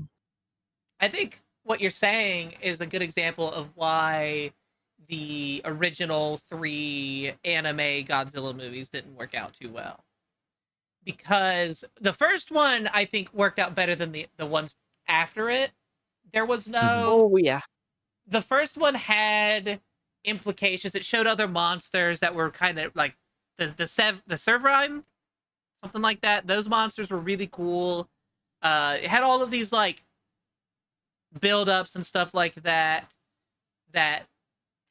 Speaker 1: I think what you're saying is a good example of why the original 3 anime Godzilla movies didn't work out too well. Because the first one I think worked out better than the ones after it. There was no
Speaker 3: Oh yeah.
Speaker 1: The first one had implications. It showed other monsters that were kind of like the Servrime, something like that. Those monsters were really cool. It had all of these like build-ups and stuff like that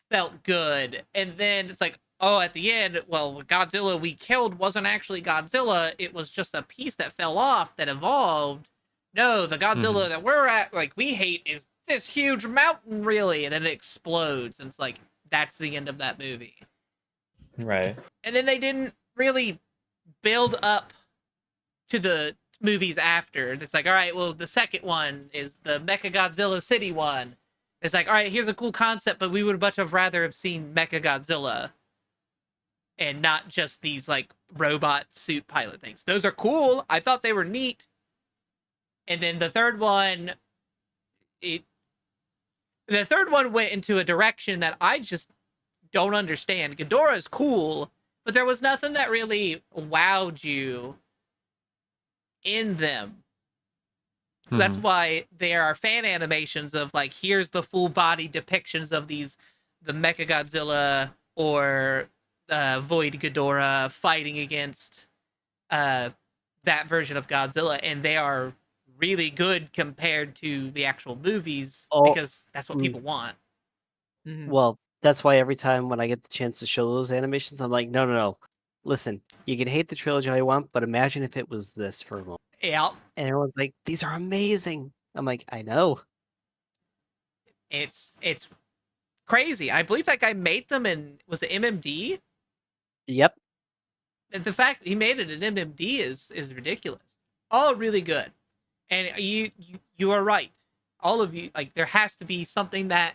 Speaker 1: felt good. And then it's like, oh, at the end, well, Godzilla we killed wasn't actually Godzilla. It was just a piece that fell off that evolved. No, the Godzilla that we're at, like, we hate is this huge mountain, really. And then it explodes. And it's like, that's the end of that movie.
Speaker 4: Right.
Speaker 1: And then they didn't really build up to the movies after. It's like, all right, well, the second one is the Mecha Godzilla City one. It's like, all right, here's a cool concept, but we would much have rather have seen Mecha Godzilla and not just these like robot suit pilot things. Those are cool. I thought they were neat. And then the third one, the third one went into a direction that I just don't understand. Ghidorah's cool, but there was nothing that really wowed you in them. That's why there are fan animations of like, here's the full body depictions of the Mecha Godzilla or Void Ghidorah fighting against that version of Godzilla, and they are really good compared to the actual movies because that's what people want.
Speaker 3: Well, that's why every time when I get the chance to show those animations, I'm like, no. Listen, you can hate the trilogy all you want, but imagine if it was this for a moment.
Speaker 1: Yeah,
Speaker 3: And everyone's like, these are amazing. I'm like, I know.
Speaker 1: it's crazy. I believe that guy made them in, was it MMD?
Speaker 3: Yep.
Speaker 1: The fact he made it in MMD is ridiculous. All really good, and you are right. All of you, like, there has to be something that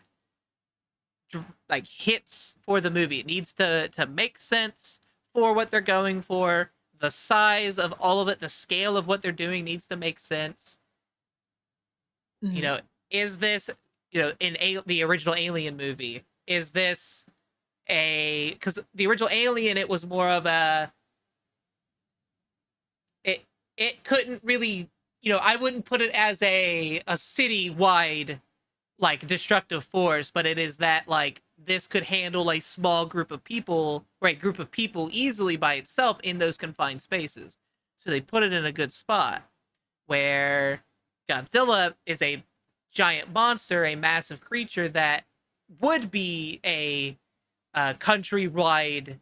Speaker 1: like hits for the movie. It needs to make sense for what they're going for. The size of all of it, the scale of what they're doing needs to make sense. You know, is this, you know, in the original Alien movie, is this because the original Alien, it was more of a, it couldn't really, you know, I wouldn't put it as a city-wide like destructive force, but it is that like this could handle a small group of people or a group of people easily by itself in those confined spaces. So they put it in a good spot where Godzilla is a giant monster, a massive creature that would be a countrywide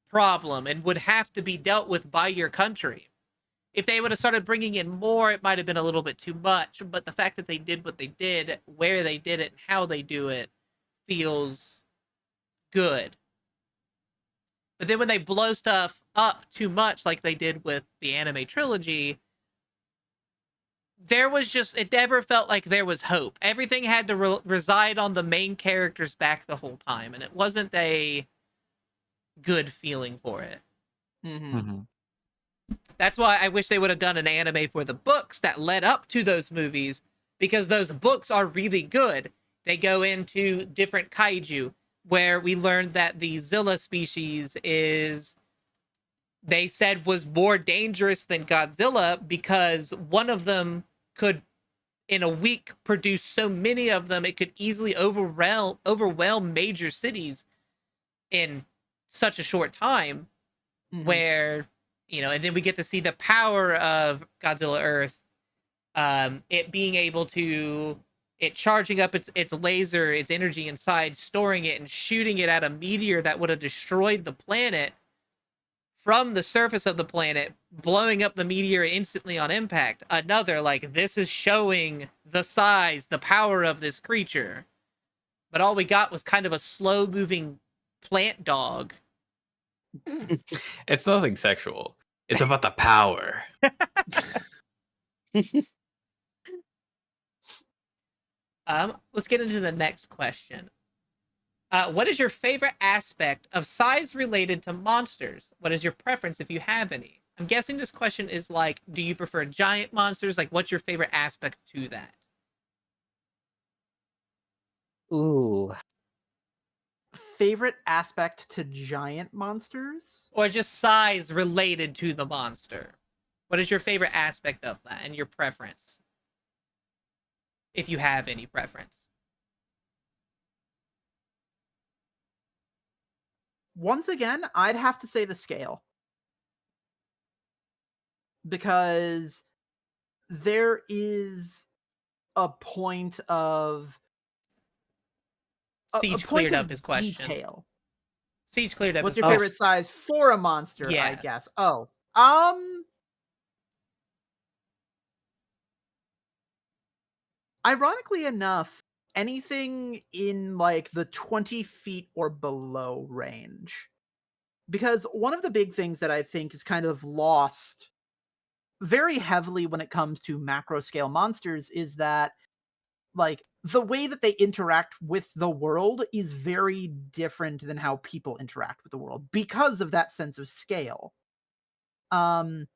Speaker 1: problem and would have to be dealt with by your country. If they would have started bringing in more, it might have been a little bit too much. But the fact that they did what they did, where they did it, and how they do it feels good. But then when they blow stuff up too much, like they did with the anime trilogy, there was just, it never felt like there was hope. Everything had to reside on the main character's back the whole time, and it wasn't a good feeling for it. That's why I wish they would have done an anime for the books that led up to those movies, because those books are really good. They go into different kaiju, where we learned that the Zilla species is, they said, was more dangerous than Godzilla because one of them could, in a week, produce so many of them it could easily overwhelm major cities in such a short time. Where, you know, and then we get to see the power of Godzilla Earth, it being able to, it charging up its laser, its energy inside, storing it and shooting it at a meteor that would have destroyed the planet from the surface of the planet, blowing up the meteor instantly on impact. Another, like, this is showing the size, the power of this creature. But all we got was kind of a slow moving plant dog.
Speaker 4: It's nothing sexual. It's about the power.
Speaker 1: Let's get into the next question. What is your favorite aspect of size related to monsters? What is your preference if you have any? I'm guessing this question is like, do you prefer giant monsters? Like, what's your favorite aspect to that?
Speaker 3: Ooh.
Speaker 2: Favorite aspect to giant monsters?
Speaker 1: Or just size related to the monster? What is your favorite aspect of that and your preference? If you have any preference.
Speaker 2: Once again, I'd have to say the scale. Because there is a point of a
Speaker 1: Siege
Speaker 2: point
Speaker 1: cleared up
Speaker 2: of
Speaker 1: his question.
Speaker 2: detail.
Speaker 1: Siege cleared up
Speaker 2: What's
Speaker 1: his
Speaker 2: your favorite size for a monster, I
Speaker 1: Yeah.
Speaker 2: guess? Oh. Ironically enough, anything in like the 20 feet or below range. Because one of the big things that I think is kind of lost very heavily when it comes to macro scale monsters is that like the way that they interact with the world is very different than how people interact with the world because of that sense of scale. Um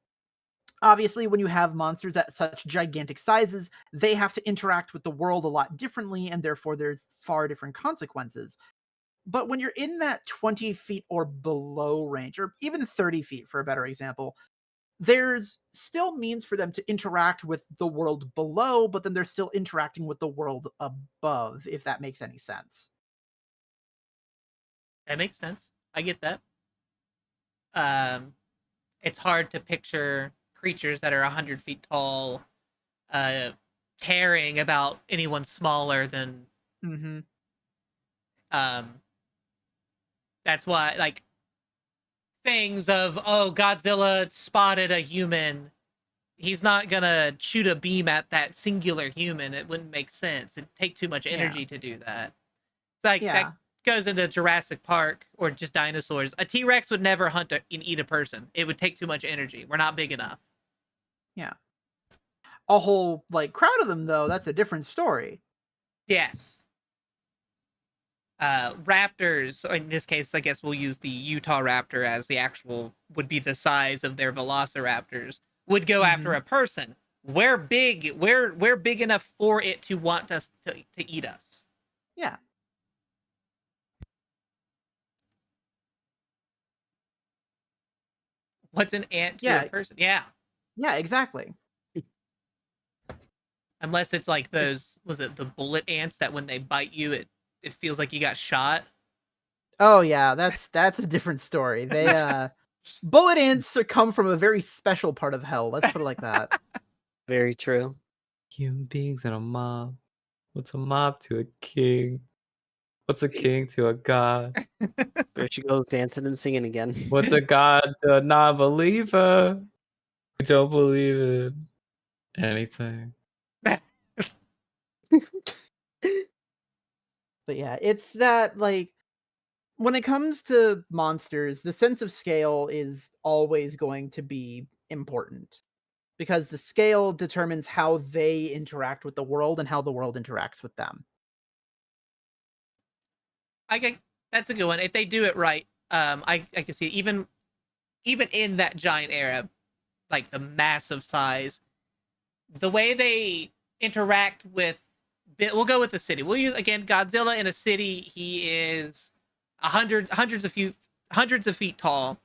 Speaker 2: Obviously, when you have monsters at such gigantic sizes, they have to interact with the world a lot differently, and therefore there's far different consequences. But when you're in that 20 feet or below range, or even 30 feet for a better example, there's still means for them to interact with the world below, but then they're still interacting with the world above, if that makes any sense.
Speaker 1: That makes sense. I get that. Um, it's hard to picture creatures that are 100 feet tall uh, caring about anyone smaller than.
Speaker 2: Mm-hmm.
Speaker 1: Um, that's why, like, things of, oh, Godzilla spotted a human. He's not gonna shoot a beam at that singular human. It wouldn't make sense. It'd take too much energy to do that. It's like that
Speaker 2: Yeah.
Speaker 1: goes into Jurassic Park or just dinosaurs. A T Rex would never hunt and eat a person. It would take too much energy. We're not big enough.
Speaker 2: Yeah. A whole like crowd of them though, that's a different story.
Speaker 1: Yes. Raptors, in this case, I guess we'll use the Utah Raptor as the actual, would be the size of their Velociraptors, would go after a person. We're big. We're big enough for it to want us to eat us.
Speaker 2: Yeah.
Speaker 1: What's an ant to a
Speaker 2: Yeah.
Speaker 1: person? Yeah.
Speaker 2: Yeah, exactly.
Speaker 1: Unless it's like those, was it the bullet ants that when they bite you, it feels like you got shot?
Speaker 2: Oh yeah, that's a different story. They bullet ants come from a very special part of hell. Let's put it like that.
Speaker 3: Very true.
Speaker 4: Human beings and a mob. What's a mob to a king? What's a king to a god?
Speaker 3: There she goes dancing and singing again.
Speaker 4: What's a god to a non-believer? We don't believe in anything.
Speaker 2: But yeah, it's that like when it comes to monsters, the sense of scale is always going to be important because the scale determines how they interact with the world and how the world interacts with them.
Speaker 1: I can, that's a good one. If they do it right, I can see even in that giant era, like the massive size, the way they interact with, we'll go with the city. We'll use again Godzilla in a city. He is hundreds of feet tall.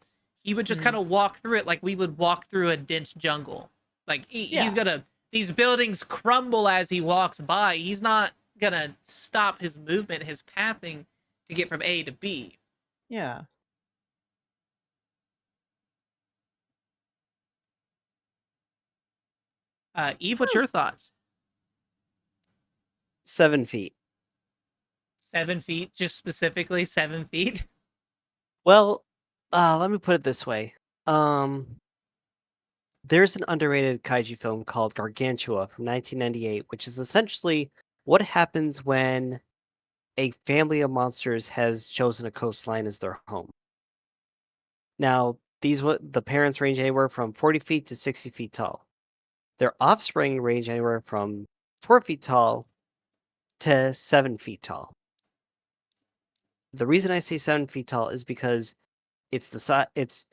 Speaker 1: He would just kind of walk through it like we would walk through a dense jungle. Like he's gonna, these buildings crumble as he walks by. He's not gonna stop his movement, his pathing to get from A to B.
Speaker 2: Yeah.
Speaker 1: Eve, what's your thoughts?
Speaker 3: 7 feet.
Speaker 1: 7 feet, just specifically 7 feet.
Speaker 3: Well, let me put it this way. There's an underrated kaiju film called Gargantua from 1998, which is essentially what happens when a family of monsters has chosen a coastline as their home. Now, the parents range anywhere from 40 feet to 60 feet tall. Their offspring range anywhere from 4 feet tall to 7 feet tall. The reason I say 7 feet tall is because it's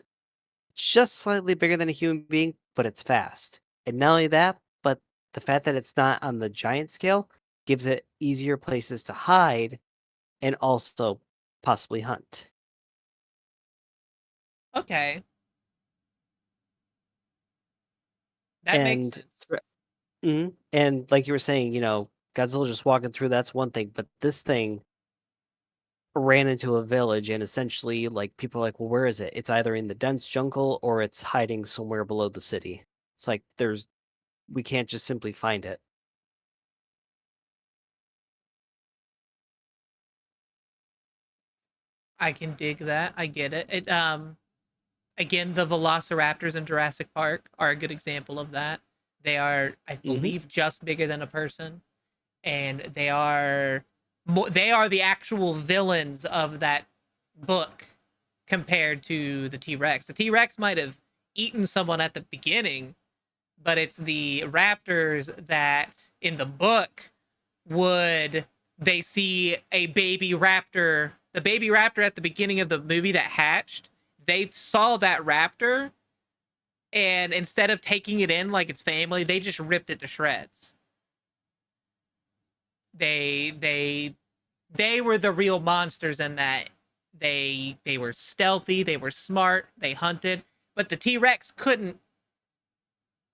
Speaker 3: just slightly bigger than a human being, but it's fast. And not only that, but the fact that it's not on the giant scale gives it easier places to hide and also possibly hunt.
Speaker 1: Okay, that makes
Speaker 3: And
Speaker 1: sense.
Speaker 3: and like you were saying, Godzilla just walking through, that's one thing, but this thing ran into a village and essentially like people are like, well, where is it? It's either in the dense jungle or it's hiding somewhere below the city. It's like we can't just simply find it.
Speaker 1: I can dig that. I get it. Again, the velociraptors in Jurassic Park are a good example of that. They are, I
Speaker 3: Hmm.
Speaker 1: believe, just bigger than a person, and they are the actual villains of that book compared to the T-Rex. The T-Rex might have eaten someone at the beginning, but it's the raptors that in the book would they see a baby raptor, the baby raptor at the beginning of the movie that hatched, they saw that raptor, and instead of taking it in like its family, they just ripped it to shreds. They were the real monsters in that they were stealthy, they were smart, they hunted, but the T-Rex couldn't,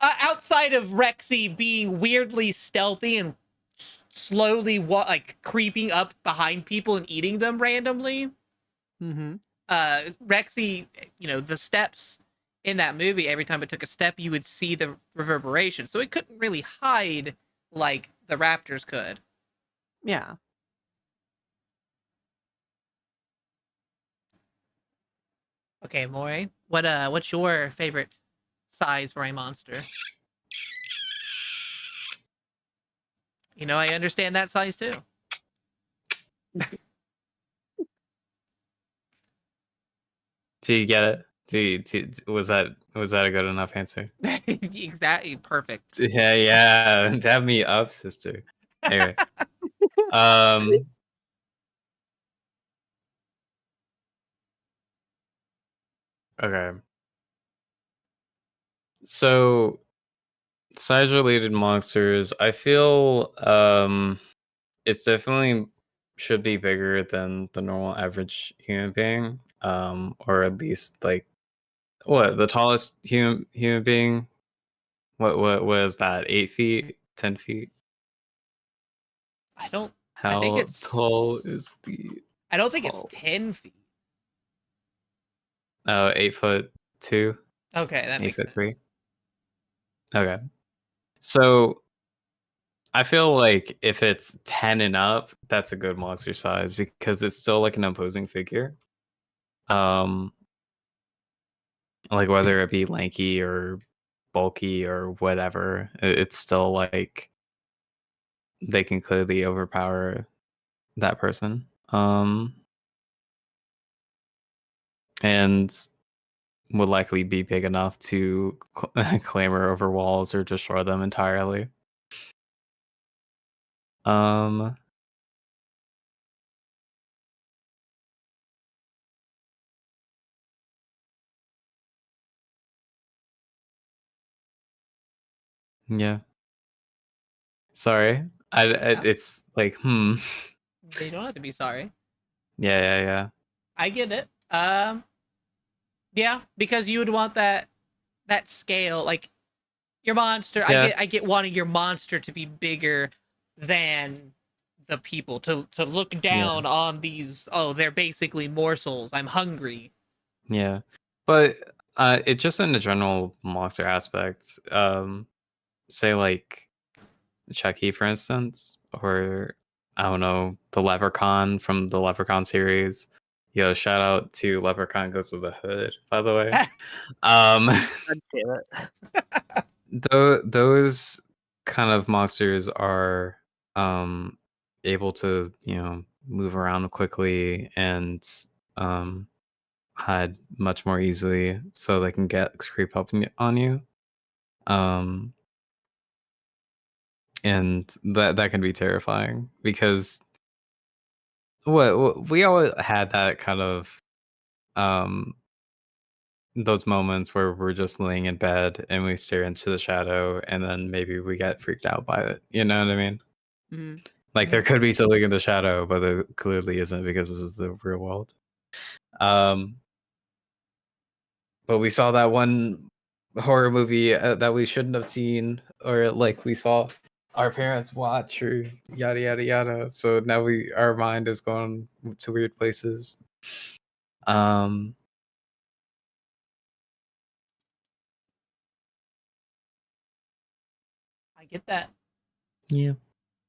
Speaker 1: outside of Rexy being weirdly stealthy and slowly like creeping up behind people and eating them randomly.
Speaker 2: Mm-hmm.
Speaker 1: Rexy, the steps in that movie, every time it took a step, you would see the reverberation. So it couldn't really hide like the raptors could.
Speaker 2: Yeah.
Speaker 1: Okay, Maury, what's your favorite size for a monster? I understand that size too.
Speaker 4: Do you get it? Was that a good enough answer?
Speaker 1: Exactly, perfect.
Speaker 4: Yeah, yeah. Dab me up, sister. Anyway, um, okay. So size related monsters, I feel it's definitely should be bigger than the normal average human being. Or at least like what the tallest human being? What was that? 8 feet, 10 feet?
Speaker 1: I don't. I think
Speaker 4: How tall
Speaker 1: it's.
Speaker 4: is the
Speaker 1: I don't think it's
Speaker 4: tall?
Speaker 1: 10 feet.
Speaker 4: Oh, 8'2",
Speaker 1: Okay, that
Speaker 4: eight
Speaker 1: makes
Speaker 4: foot
Speaker 1: sense.
Speaker 4: three. Okay. So I feel like if it's 10 and up, that's a good monster size because it's still like an imposing figure. Um, like whether it be lanky or bulky or whatever, it's still like they can clearly overpower that person. And would likely be big enough to clamber over walls or destroy them entirely. Um, yeah. Sorry.
Speaker 1: Yeah,
Speaker 4: It's like, hmm.
Speaker 1: they don't have to be sorry.
Speaker 4: Yeah, yeah, yeah.
Speaker 1: I get it. Yeah, because you would want that scale, like your monster. I
Speaker 4: Yeah,
Speaker 1: get wanting your monster to be bigger than the people, to look
Speaker 4: yeah,
Speaker 1: down on these. Oh, they're basically morsels. I'm hungry.
Speaker 4: yeah. But it just in the general monster aspect, say like Chucky, for instance, or I don't know, the Leprechaun from the Leprechaun series. Yo, shout out to Leprechaun Goes to the Hood, by the way. Um,
Speaker 3: God damn it.
Speaker 4: those kind of monsters are able to, move around quickly and hide much more easily, so they can creep up on you. And that can be terrifying because we all had that kind of um those moments where we're just laying in bed and we stare into the shadow and then maybe we get freaked out by it. You know what I mean?
Speaker 2: Mhm.
Speaker 4: Like there could be something in the shadow, but there clearly isn't because this is the real world. But we saw that one horror movie that we shouldn't have seen, or like we saw our parents watch, or yada yada yada. So now our mind is going to weird places. Um,
Speaker 1: I get that.
Speaker 4: yeah.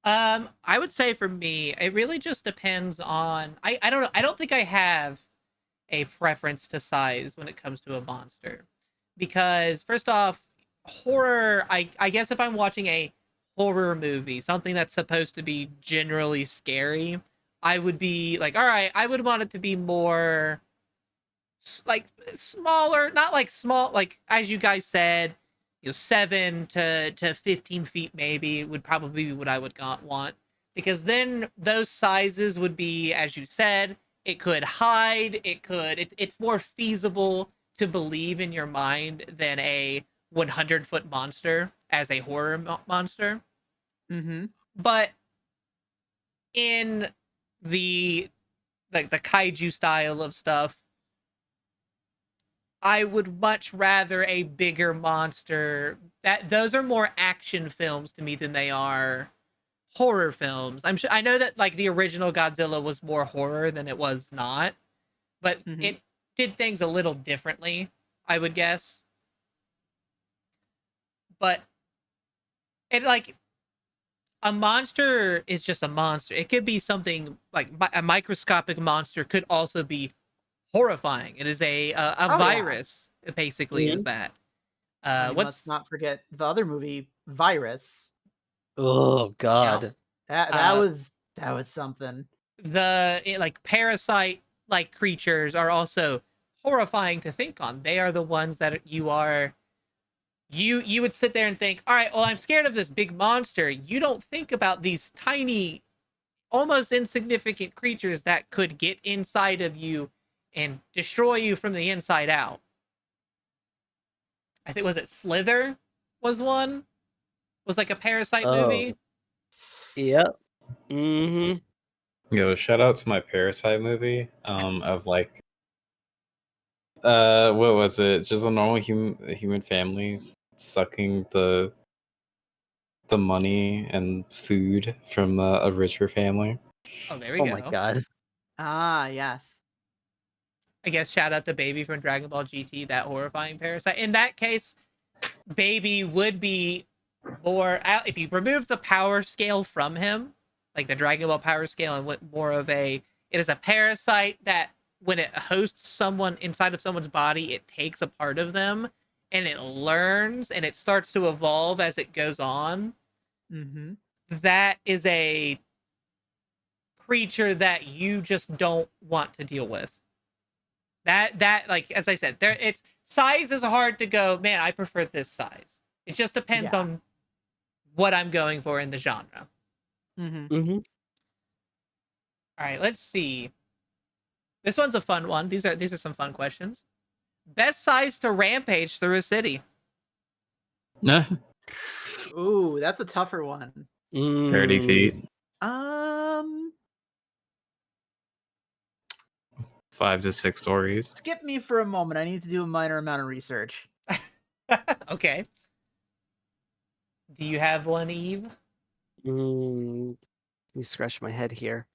Speaker 1: I would say for me, it really just depends on. I don't know. I don't think I have a preference to size when it comes to a monster, because first off, horror. I guess if I'm watching a horror movie, something that's supposed to be generally scary, I would be like, all right, I would want it to be more like smaller, not like small, like as you guys said, 7 to 15 feet maybe would probably be what I would want, because then those sizes would be, as you said, it could hide, it's more feasible to believe in your mind than a 100-foot monster as a horror monster.
Speaker 2: Mm-hmm.
Speaker 1: But in the like the kaiju style of stuff, I would much rather a bigger monster. That those are more action films to me than they are horror films. I know that like the original Godzilla was more horror than it was not, but
Speaker 2: Mm-hmm.
Speaker 1: it did things a little differently, I would guess. But it like a monster is just a monster. It could be something like a microscopic monster could also be horrifying. It is a
Speaker 2: Oh yeah.
Speaker 1: virus, basically, is that.
Speaker 2: I mean, let's
Speaker 1: What's
Speaker 2: not forget the other movie, Virus.
Speaker 3: Oh
Speaker 1: yeah,
Speaker 3: God.
Speaker 2: That was something.
Speaker 1: like parasite like creatures are also horrifying to think on. They are the ones that you would sit there and think, all right, well, I'm scared of this big monster. You don't think about these tiny, almost insignificant creatures that could get inside of you and destroy you from the inside out. I think, was it Slither was one? Was like a parasite movie?
Speaker 3: Oh. Yep. Mm-hmm.
Speaker 4: Yo, shout out to my Parasite movie. Of like, what was it? Just a normal human family sucking the money and food from a richer family.
Speaker 1: Oh, there we
Speaker 3: Oh my
Speaker 1: go.
Speaker 3: God.
Speaker 2: Ah, yes.
Speaker 1: I guess shout out to Baby from Dragon Ball GT, that horrifying parasite. In that case, Baby would be more, if you remove the power scale from him, like the Dragon Ball power scale, and went more of it is a parasite that when it hosts someone inside of someone's body, it takes a part of them and it learns and it starts to evolve as it goes on.
Speaker 2: Mm-hmm.
Speaker 1: That is a creature that you just don't want to deal with. That like, as I said, there it's size is hard to go, man, I prefer this size. It just depends
Speaker 2: Yeah.
Speaker 1: on what I'm going for in the genre.
Speaker 2: Mm-hmm.
Speaker 3: Mm-hmm.
Speaker 1: All right, let's see. This one's a fun one. These are some fun questions. Best size to rampage through a city.
Speaker 4: Nah,
Speaker 2: Ooh, that's a tougher one.
Speaker 4: 30 feet,
Speaker 2: Um,
Speaker 4: 5 to 6 stories.
Speaker 2: skip me for a moment. I need to do a minor amount of research.
Speaker 1: Okay. Do you have one, Eve?
Speaker 3: Mm. Let me scratch my head here.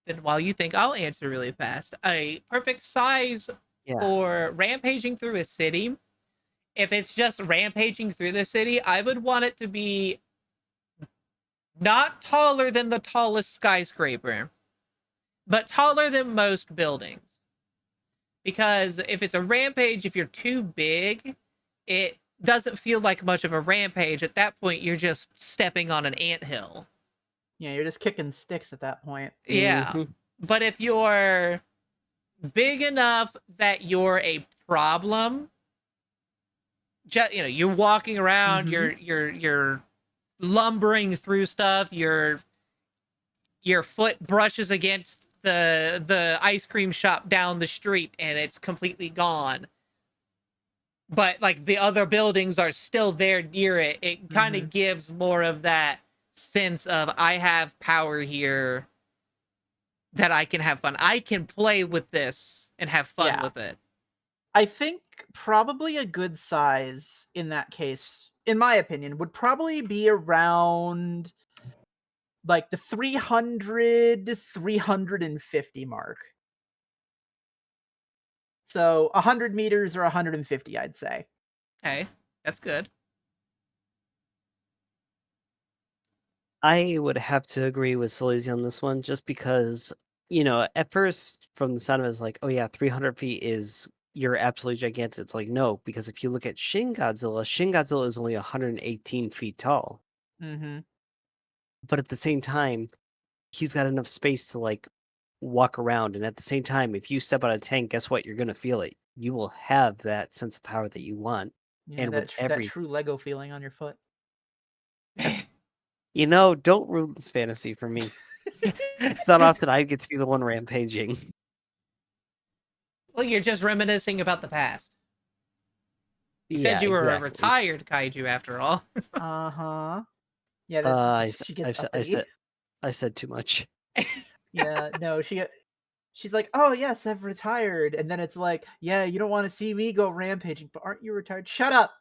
Speaker 1: Then while you think, I'll answer really fast. A perfect size
Speaker 3: Yeah.
Speaker 1: for rampaging through a city. If it's just rampaging through the city, I would want it to be not taller than the tallest skyscraper, but taller than most buildings. Because if it's a rampage, if you're too big, it doesn't feel like much of a rampage. At that point, you're just stepping on an anthill.
Speaker 2: Yeah, you're just kicking sticks at that point.
Speaker 1: Yeah.
Speaker 3: Mhm.
Speaker 1: But if you're big enough that you're a problem, just you're walking around,
Speaker 2: Mhm.
Speaker 1: you're lumbering through stuff, your foot brushes against the ice cream shop down the street and it's completely gone. But like the other buildings are still there near it. It kind of gives more of that sense of I have power here that I can have fun. I can play with this and have fun
Speaker 2: Yeah.
Speaker 1: with it.
Speaker 2: I think probably a good size in that case, in my opinion, would probably be around like the 300 350 mark. So 100 meters or 150, I'd say.
Speaker 1: Hey, that's good.
Speaker 3: I would have to agree with Silesia on this one, just because, at first, from the sound of it, it's like, oh yeah, 300 feet is you're absolutely gigantic. It's like, no, because if you look at Shin Godzilla is only 118 feet tall.
Speaker 2: Mhm.
Speaker 3: But at the same time, he's got enough space to like walk around. And at the same time, if you step out of a tank, guess what? You're gonna feel it. You will have that sense of power that you want.
Speaker 2: Yeah,
Speaker 3: And with
Speaker 2: that
Speaker 3: every,
Speaker 2: true Lego feeling on your foot.
Speaker 3: don't ruin this fantasy for me. It's not often I get to be the one rampaging.
Speaker 1: Well, you're just reminiscing about the past. You
Speaker 3: Yeah,
Speaker 1: said you were a
Speaker 3: exactly.
Speaker 1: retired kaiju after all.
Speaker 2: Uh-huh. Yeah,
Speaker 3: Uh,
Speaker 2: that
Speaker 3: I, s-
Speaker 2: she
Speaker 3: I,
Speaker 2: gets
Speaker 3: s- I
Speaker 2: uppity.
Speaker 3: said I said too much.
Speaker 2: Yeah, no, she's like, "Oh, yes, I've retired." And then it's like, "Yeah, you don't want to see me go rampaging, but aren't you retired?" Shut up.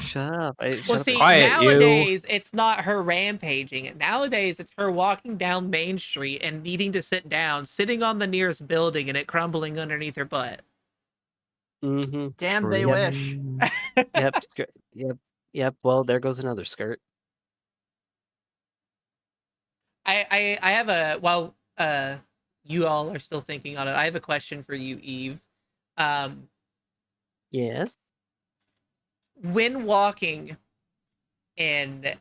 Speaker 3: Shut up!
Speaker 1: Well,
Speaker 3: Shut up! I
Speaker 1: see,
Speaker 3: said
Speaker 4: Quiet,
Speaker 3: too much.
Speaker 4: you.
Speaker 1: nowadays it's not her rampaging. Nowadays it's her walking down Main Street and needing to sit down, sitting on the nearest building and it crumbling underneath her butt.
Speaker 3: Mm-hmm.
Speaker 2: Damn, they
Speaker 3: Yep.
Speaker 2: wish.
Speaker 4: True.
Speaker 3: Yep. Skirt. Yep. Yep. Well, there goes another skirt.
Speaker 1: I have a while you all are still thinking on it. I have a question for you, Eve. Um,
Speaker 3: Yes.
Speaker 1: when walking and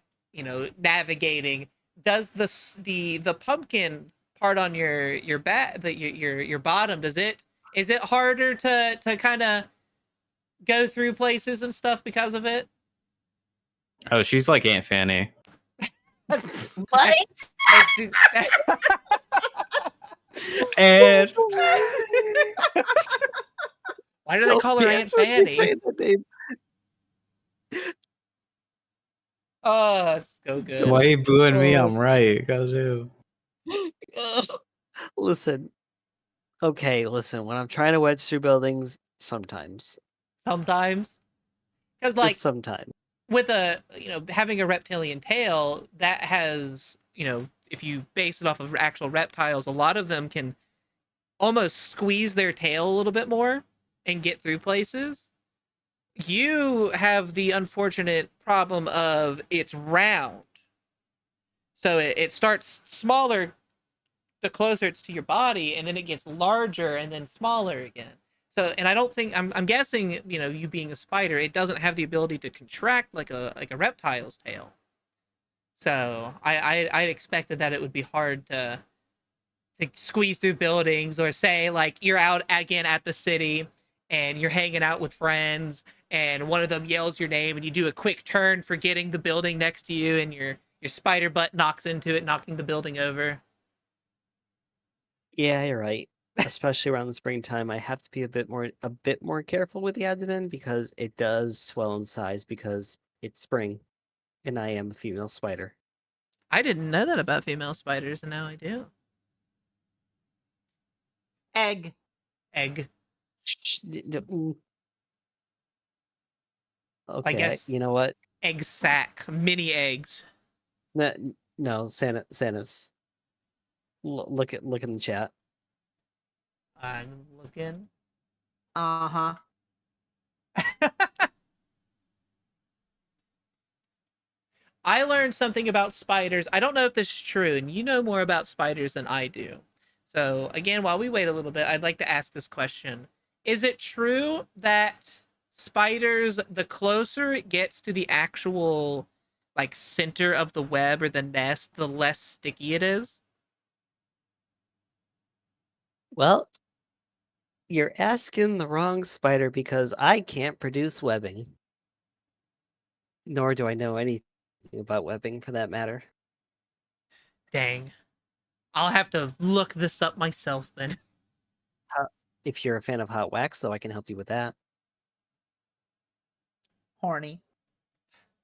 Speaker 1: navigating, does the pumpkin part on your back, your bottom, is it harder to kind of go through places and stuff because of it?
Speaker 4: Oh, she's like Aunt Fanny.
Speaker 3: What?
Speaker 1: It's,
Speaker 4: And
Speaker 1: why do they
Speaker 3: No,
Speaker 1: call her Aunt
Speaker 3: dance when they
Speaker 1: Fanny?
Speaker 3: say that name.
Speaker 1: Oh, it's so
Speaker 4: why
Speaker 1: good.
Speaker 4: you booing me?
Speaker 3: Oh.
Speaker 4: I'm right. Cause you.
Speaker 3: Ugh. Listen. Okay. Listen. When I'm trying to wedge through buildings, sometimes,
Speaker 1: Sometimes, because
Speaker 3: just
Speaker 1: like
Speaker 3: sometimes.
Speaker 1: with a having a reptilian tail that has if you base it off of actual reptiles, a lot of them can almost squeeze their tail a little bit more and get through places. You have the unfortunate problem of it's round, so it starts smaller the closer it's to your body, and then it gets larger and then smaller again. So, and I don't think I'm guessing you being a spider, it doesn't have the ability to contract like a reptile's tail. So I expected that it would be hard to squeeze through buildings, or say like you're out again at the city and you're hanging out with friends and one of them yells your name and you do a quick turn forgetting the building next to you and your spider butt knocks into it, knocking the building over.
Speaker 3: Yeah, you're right. Especially around the springtime, I have to be a bit more careful with the abdomen because it does swell in size because it's spring, and I am a female spider.
Speaker 1: I didn't know that about female spiders, and now I do.
Speaker 2: Egg.
Speaker 1: Egg.
Speaker 3: Mm.
Speaker 1: I
Speaker 3: Okay,
Speaker 1: guess
Speaker 3: you know what?
Speaker 1: egg sack, mini eggs.
Speaker 3: No, no, Santa's. Look in the chat.
Speaker 1: I'm looking.
Speaker 2: Uh-huh.
Speaker 1: I learned something about spiders. I don't know if this is true, and you know more about spiders than I do. So, again, while we wait a little bit, I'd like to ask this question. Is it true that spiders, the closer it gets to the actual like center of the web or the nest, the less sticky it is.
Speaker 3: Well, you're asking the wrong spider because I can't produce webbing. Nor do I know anything about webbing for that matter.
Speaker 1: Dang. I'll have to look this up myself then.
Speaker 3: If you're a fan of hot wax, though, I can help you with that.
Speaker 2: Horny.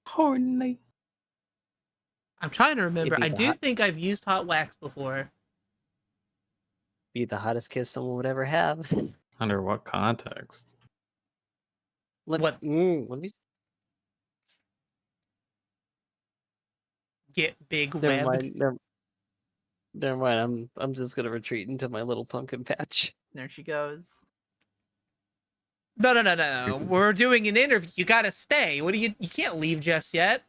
Speaker 4: Horny.
Speaker 1: I'm trying to remember.
Speaker 3: It'd be
Speaker 1: I
Speaker 3: the
Speaker 1: do
Speaker 3: hot,
Speaker 1: think I've used hot wax before.
Speaker 3: be the hottest kiss someone would ever have.
Speaker 4: Under what context?
Speaker 1: What
Speaker 3: Let me.
Speaker 1: get big
Speaker 3: Never
Speaker 1: webbed?
Speaker 3: mind. Never mind. I'm just gonna retreat into my little pumpkin patch.
Speaker 2: There she goes.
Speaker 1: No. We're doing an interview. You gotta stay. What do you can't leave just yet.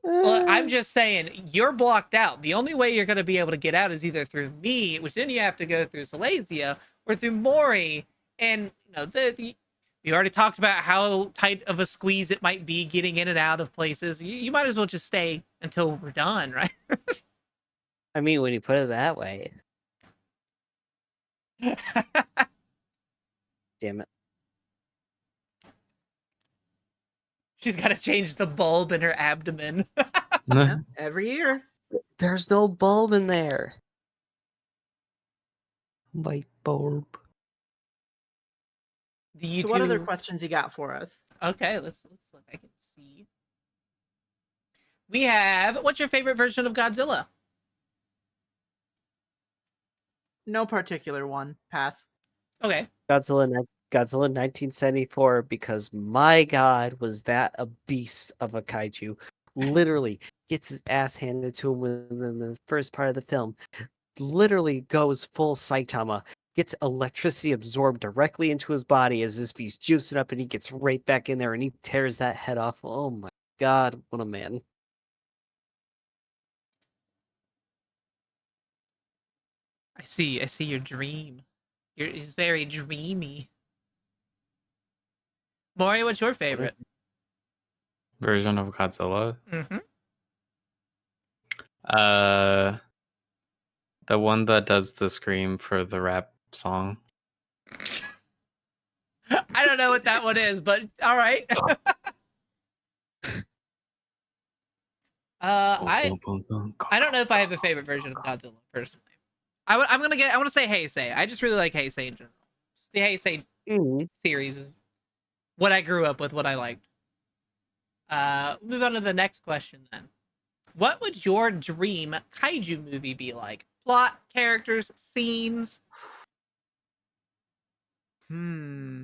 Speaker 1: Well, I'm just saying, you're blocked out. The only way you're going to be able to get out is either through me, which then you have to go through Silesia, or through Mori. And you already talked about how tight of a squeeze it might be getting in and out of places. You might as well just stay until we're done, right?
Speaker 3: I mean, when you put it that way, damn it.
Speaker 1: She's got to change the bulb in her abdomen.
Speaker 2: Yeah, every year.
Speaker 3: There's no bulb in there.
Speaker 4: Light bulb.
Speaker 1: Do you
Speaker 2: So what other
Speaker 1: two?
Speaker 2: questions you got for us?
Speaker 1: Okay, let's look. I can see. We have. What's your favorite version of Godzilla?
Speaker 2: No particular one. Pass.
Speaker 1: Okay.
Speaker 3: Godzilla 1974, because my god, was that a beast of a kaiju. Literally gets his ass handed to him within the first part of the film. Literally goes full Saitama. Gets electricity absorbed directly into his body as if he's juicing up, and he gets right back in there and he tears that head off. Oh my god, what a man.
Speaker 1: I see. I see your dream. It's very dreamy. Maury, what's your favorite?
Speaker 4: Version of Godzilla.
Speaker 1: Mm-hmm.
Speaker 4: Uh, the one that does the scream for the rap song.
Speaker 1: I don't know what that one is, but all right. I don't know if I have a favorite version of Godzilla personally. I'm gonna get. I want to say Heisei. I just really like Heisei in general. The Heisei
Speaker 3: Mhm.
Speaker 1: series is what I grew up with, what I liked. Move on to the next question then. What would your dream kaiju movie be like? Plot, characters, scenes.
Speaker 2: Hmm.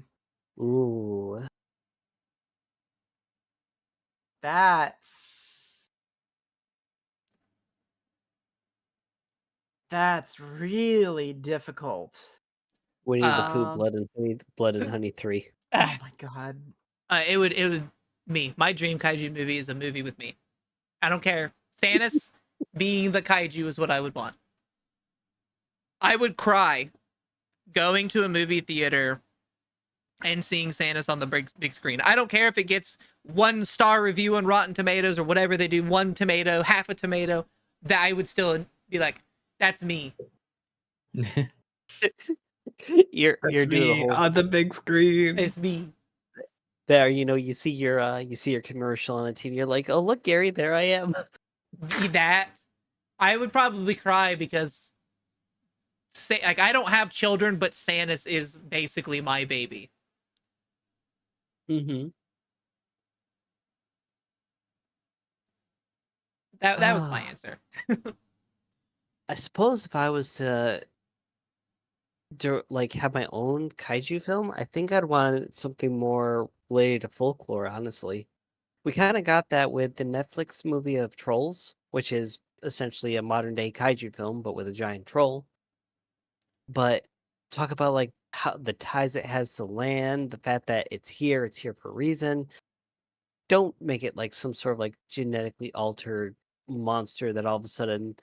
Speaker 3: Ooh.
Speaker 2: That's really difficult.
Speaker 3: Winnie the Pooh,
Speaker 2: Um.
Speaker 3: Blood and Honey 3.
Speaker 2: Oh my god.
Speaker 1: It would me. My dream kaiju movie is a movie with me. I don't care. Sanus being the kaiju is what I would want. I would cry going to a movie theater and seeing Sanus on the big screen. I don't care if it gets 1 star review on Rotten Tomatoes or whatever they do, 1 tomato, half a tomato. That I would still be like, that's me.
Speaker 3: You're
Speaker 4: That's
Speaker 3: doing the
Speaker 4: me
Speaker 3: whole
Speaker 4: on the big screen.
Speaker 1: It's me.
Speaker 3: there, you see your commercial on the TV, you're like, "Oh, look, Gary, there I am."
Speaker 1: That I would probably cry because say like I don't have children, but Sanus is basically my baby.
Speaker 3: Mhm.
Speaker 1: That was my
Speaker 3: Ah,
Speaker 1: answer.
Speaker 3: I suppose if I was to like have my own kaiju film, I think I'd want something more related to folklore, honestly. We kind of got that with the Netflix movie of Trolls, which is essentially a modern day kaiju film, but with a giant troll. But talk about like how the ties it has to land, the fact that it's here for a reason. Don't make it like some sort of like genetically altered monster that all of a sudden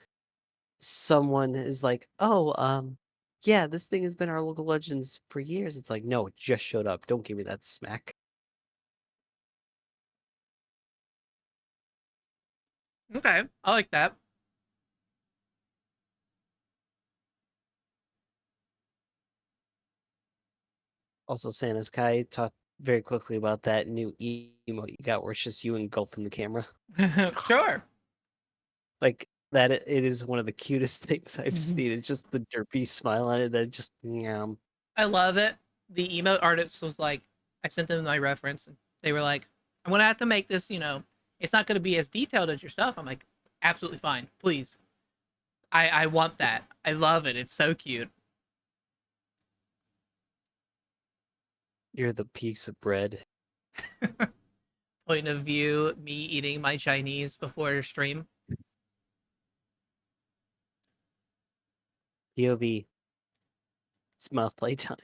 Speaker 3: someone is like, "Oh, yeah, this thing has been our local legends for years." It's like, "No, it just showed up. Don't give me that smack."
Speaker 1: Okay, I like that.
Speaker 3: Also, Santa's Kai talked very quickly about that new emote you got where it's just you engulfing the camera.
Speaker 1: Sure.
Speaker 3: Like that it is one of the cutest things I've seen. It's just the derpy smile on it that just
Speaker 1: I love it. The emote artist was like, I sent them my reference, and they were like, I'm gonna have to make this. It's not gonna be as detailed as your stuff. I'm like, absolutely fine, please. I want that. I love it. It's so cute.
Speaker 3: you're the piece of bread.
Speaker 1: Point of view, me eating my Chinese before stream.
Speaker 3: POV. It's mouth play time.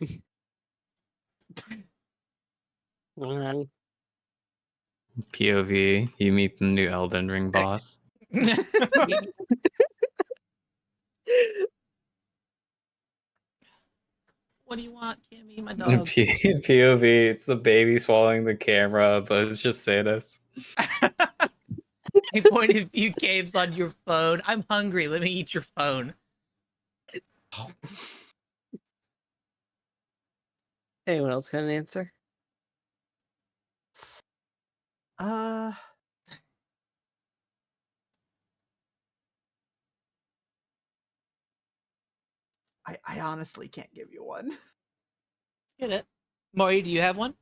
Speaker 4: POV, you meet the new Elden Ring boss.
Speaker 1: What do you want, Kimmy, my dog?
Speaker 4: POV, it's the baby swallowing the camera, but it's just Samus.
Speaker 1: A point of view games on your phone. I'm hungry. Let me eat your phone.
Speaker 3: Anyone else got an answer?
Speaker 2: Uh, I honestly can't give you one.
Speaker 1: Get it. Maury, do you have one?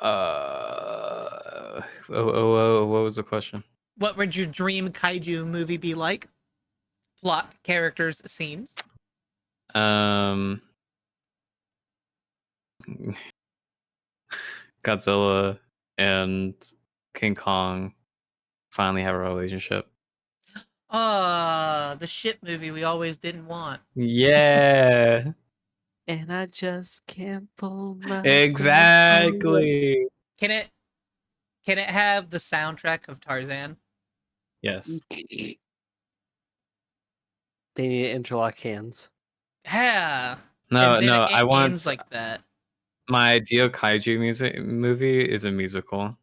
Speaker 4: What was the question?
Speaker 1: What would your dream kaiju movie be like? Plot, characters, scenes.
Speaker 4: Um, Godzilla and King Kong finally have a relationship.
Speaker 1: The ship movie we always didn't want.
Speaker 4: Yeah,
Speaker 3: And I just can't pull myself.
Speaker 4: exactly.
Speaker 1: Can it have the soundtrack of Tarzan?
Speaker 4: Yes.
Speaker 3: They need to interlock hands.
Speaker 1: Yeah.
Speaker 4: No,
Speaker 1: And then
Speaker 4: no.
Speaker 1: it
Speaker 4: I want
Speaker 1: ends like that.
Speaker 4: my ideal kaiju music movie is a musical.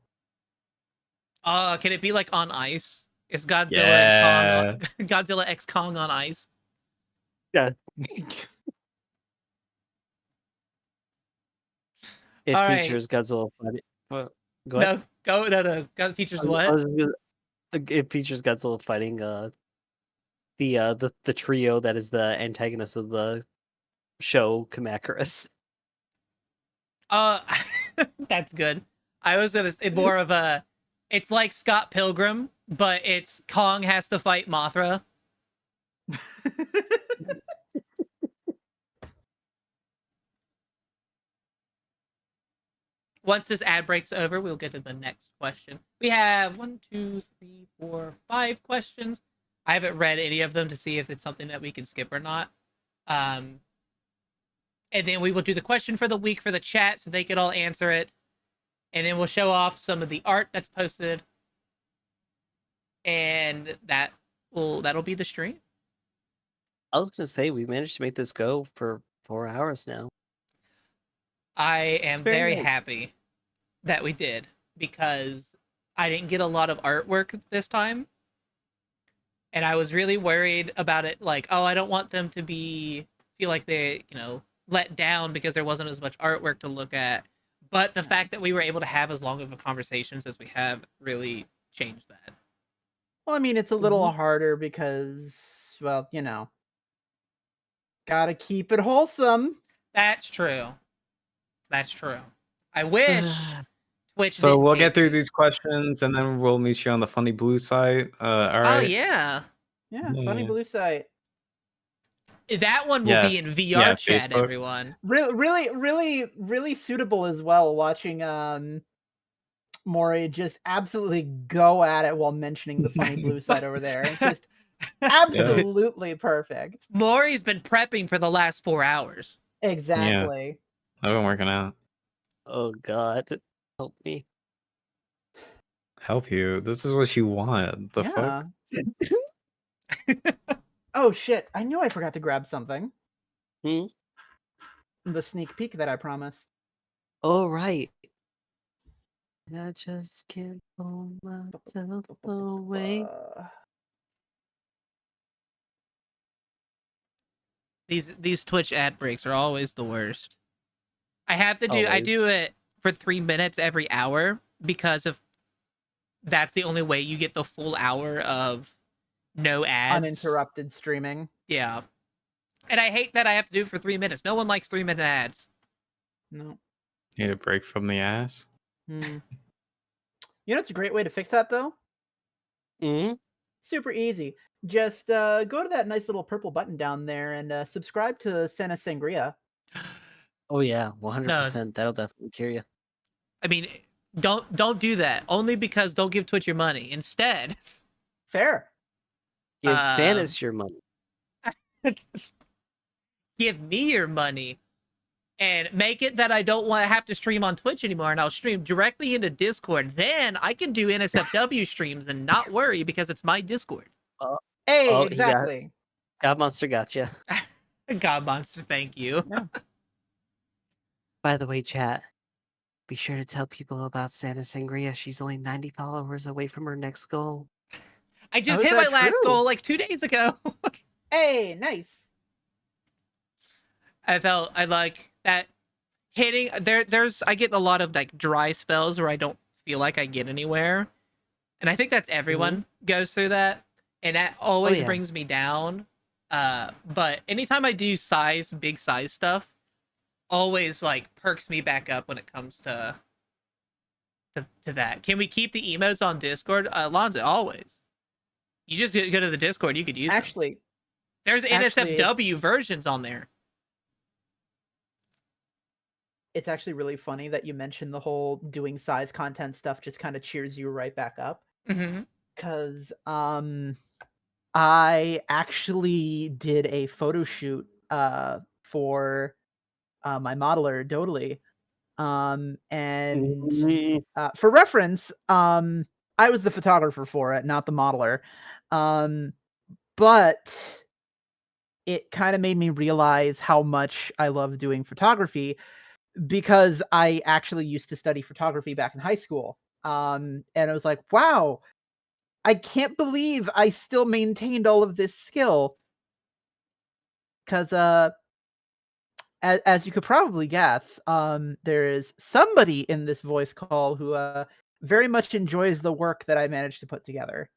Speaker 1: Can it be like on ice? Is Godzilla and Kong on
Speaker 4: Yeah.
Speaker 1: Godzilla X Kong on ice?
Speaker 3: Yeah. It
Speaker 1: All right.
Speaker 3: features Godzilla fighting. Go ahead.
Speaker 1: No, go no. God features
Speaker 3: I
Speaker 1: what?
Speaker 3: was just it features Godzilla fighting the trio that is the antagonist of the show Kamacuras.
Speaker 1: Uh, that's good. I was gonna say more of a. It's like Scott Pilgrim, but it's Kong has to fight Mothra. Once this ad breaks over, we'll get to the next question. We have 1, 2, 3, 4, 5 questions. I haven't read any of them to see if it's something that we can skip or not. Um, and then we will do the question for the week for the chat so they could all answer it. And then we'll show off some of the art that's posted. And that'll be the stream.
Speaker 3: I was gonna say we managed to make this go for 4 hours now.
Speaker 1: I
Speaker 3: It's
Speaker 1: am
Speaker 3: very
Speaker 1: very
Speaker 3: nice.
Speaker 1: happy that we did because I didn't get a lot of artwork this time. And I was really worried about it, like, oh, I don't want them to feel like they, let down because there wasn't as much artwork to look at. But the fact that we were able to have as long of a conversations as we have really changed that.
Speaker 2: Well, I mean, it's a little
Speaker 3: Mhm.
Speaker 2: harder because, well, gotta keep it wholesome.
Speaker 1: That's true. That's true. I wish Twitch
Speaker 4: So
Speaker 1: didn't
Speaker 4: we'll get
Speaker 1: hate
Speaker 4: through
Speaker 1: me.
Speaker 4: these questions and then we'll meet you on the Funny Blue site. All
Speaker 1: Oh
Speaker 4: right.
Speaker 1: yeah.
Speaker 2: Yeah, funny
Speaker 4: Yeah.
Speaker 2: blue site.
Speaker 1: That one will
Speaker 4: Yeah.
Speaker 1: be in VR
Speaker 4: Yeah.
Speaker 1: chat,
Speaker 4: Facebook.
Speaker 1: everyone.
Speaker 2: Really suitable as well. Watching Maury just absolutely go at it while mentioning the funny blue side over there. Just
Speaker 4: Yeah.
Speaker 2: absolutely perfect.
Speaker 1: Maury's been prepping for the last 4 hours.
Speaker 4: Yeah.
Speaker 2: Exactly.
Speaker 4: I've been working out.
Speaker 3: Oh God, help me.
Speaker 4: Help you. This is what you want. The
Speaker 2: Yeah.
Speaker 4: fuck?
Speaker 2: Oh shit! I knew I forgot to grab something.
Speaker 3: Hmm?
Speaker 2: The sneak peek that I promised.
Speaker 3: Oh right. I just can't pull myself away.
Speaker 1: These Twitch ad breaks are always the worst. I
Speaker 3: Always.
Speaker 1: do it for 3 minutes every hour because of that's the only way you get the full hour of no ads.
Speaker 2: Uninterrupted streaming.
Speaker 1: Yeah. And I hate that I have to do it for 3 minutes. No one likes 3-minute ads.
Speaker 2: No.
Speaker 4: Need a break from the ass.
Speaker 2: Hmm. You know, it's a great way to fix that though.
Speaker 3: Hmm.
Speaker 2: Super easy. Just go to that nice little purple button down there and subscribe to Santa Sangria.
Speaker 3: Oh yeah,
Speaker 1: No,
Speaker 3: 100%. That'll definitely cure you.
Speaker 1: I mean, don't do that. Only because don't give Twitch your money. Instead,
Speaker 2: Fair.
Speaker 3: Give Sanus your money.
Speaker 1: give me your money and make it that I don't want to have to stream on Twitch anymore, and I'll stream directly into Discord. Then I can do NSFW streams and not worry because it's my Discord.
Speaker 2: Hey,
Speaker 3: Oh,
Speaker 2: exactly.
Speaker 3: God Monster gotcha.
Speaker 1: God monster, thank you.
Speaker 2: Yeah.
Speaker 3: By the way, chat, be sure to tell people about Santa Sangria. She's only 90 followers away from her next goal.
Speaker 1: I just
Speaker 2: Oh, is
Speaker 1: hit my
Speaker 2: that
Speaker 1: last
Speaker 2: true?
Speaker 1: goal like 2 days ago.
Speaker 2: Hey, nice.
Speaker 1: I like that hitting there's I get a lot of like dry spells where I don't feel like I get anywhere. And I think that's everyone goes through that. And that always
Speaker 3: yeah.
Speaker 1: brings me down. But anytime I do big size stuff, always like perks me back up when it comes to that. Can we keep the emotes on Discord? Lonzo, always. You just go to the Discord, you could use them.
Speaker 2: Actually,
Speaker 1: There's NSFW versions on there.
Speaker 2: it's actually really funny that you mentioned the whole doing size content stuff just kind of cheers you right back up.
Speaker 1: Mm-hmm.
Speaker 2: Because I actually did a photo shoot for my modeler Dodally. And for reference, I was the photographer for it, not the modeler. But it kind of made me realize how much I love doing photography because I actually used to study photography back in high school. And I was like, wow, I can't believe I still maintained all of this skill. Because as you could probably guess, there is somebody in this voice call who very much enjoys the work that I managed to put together.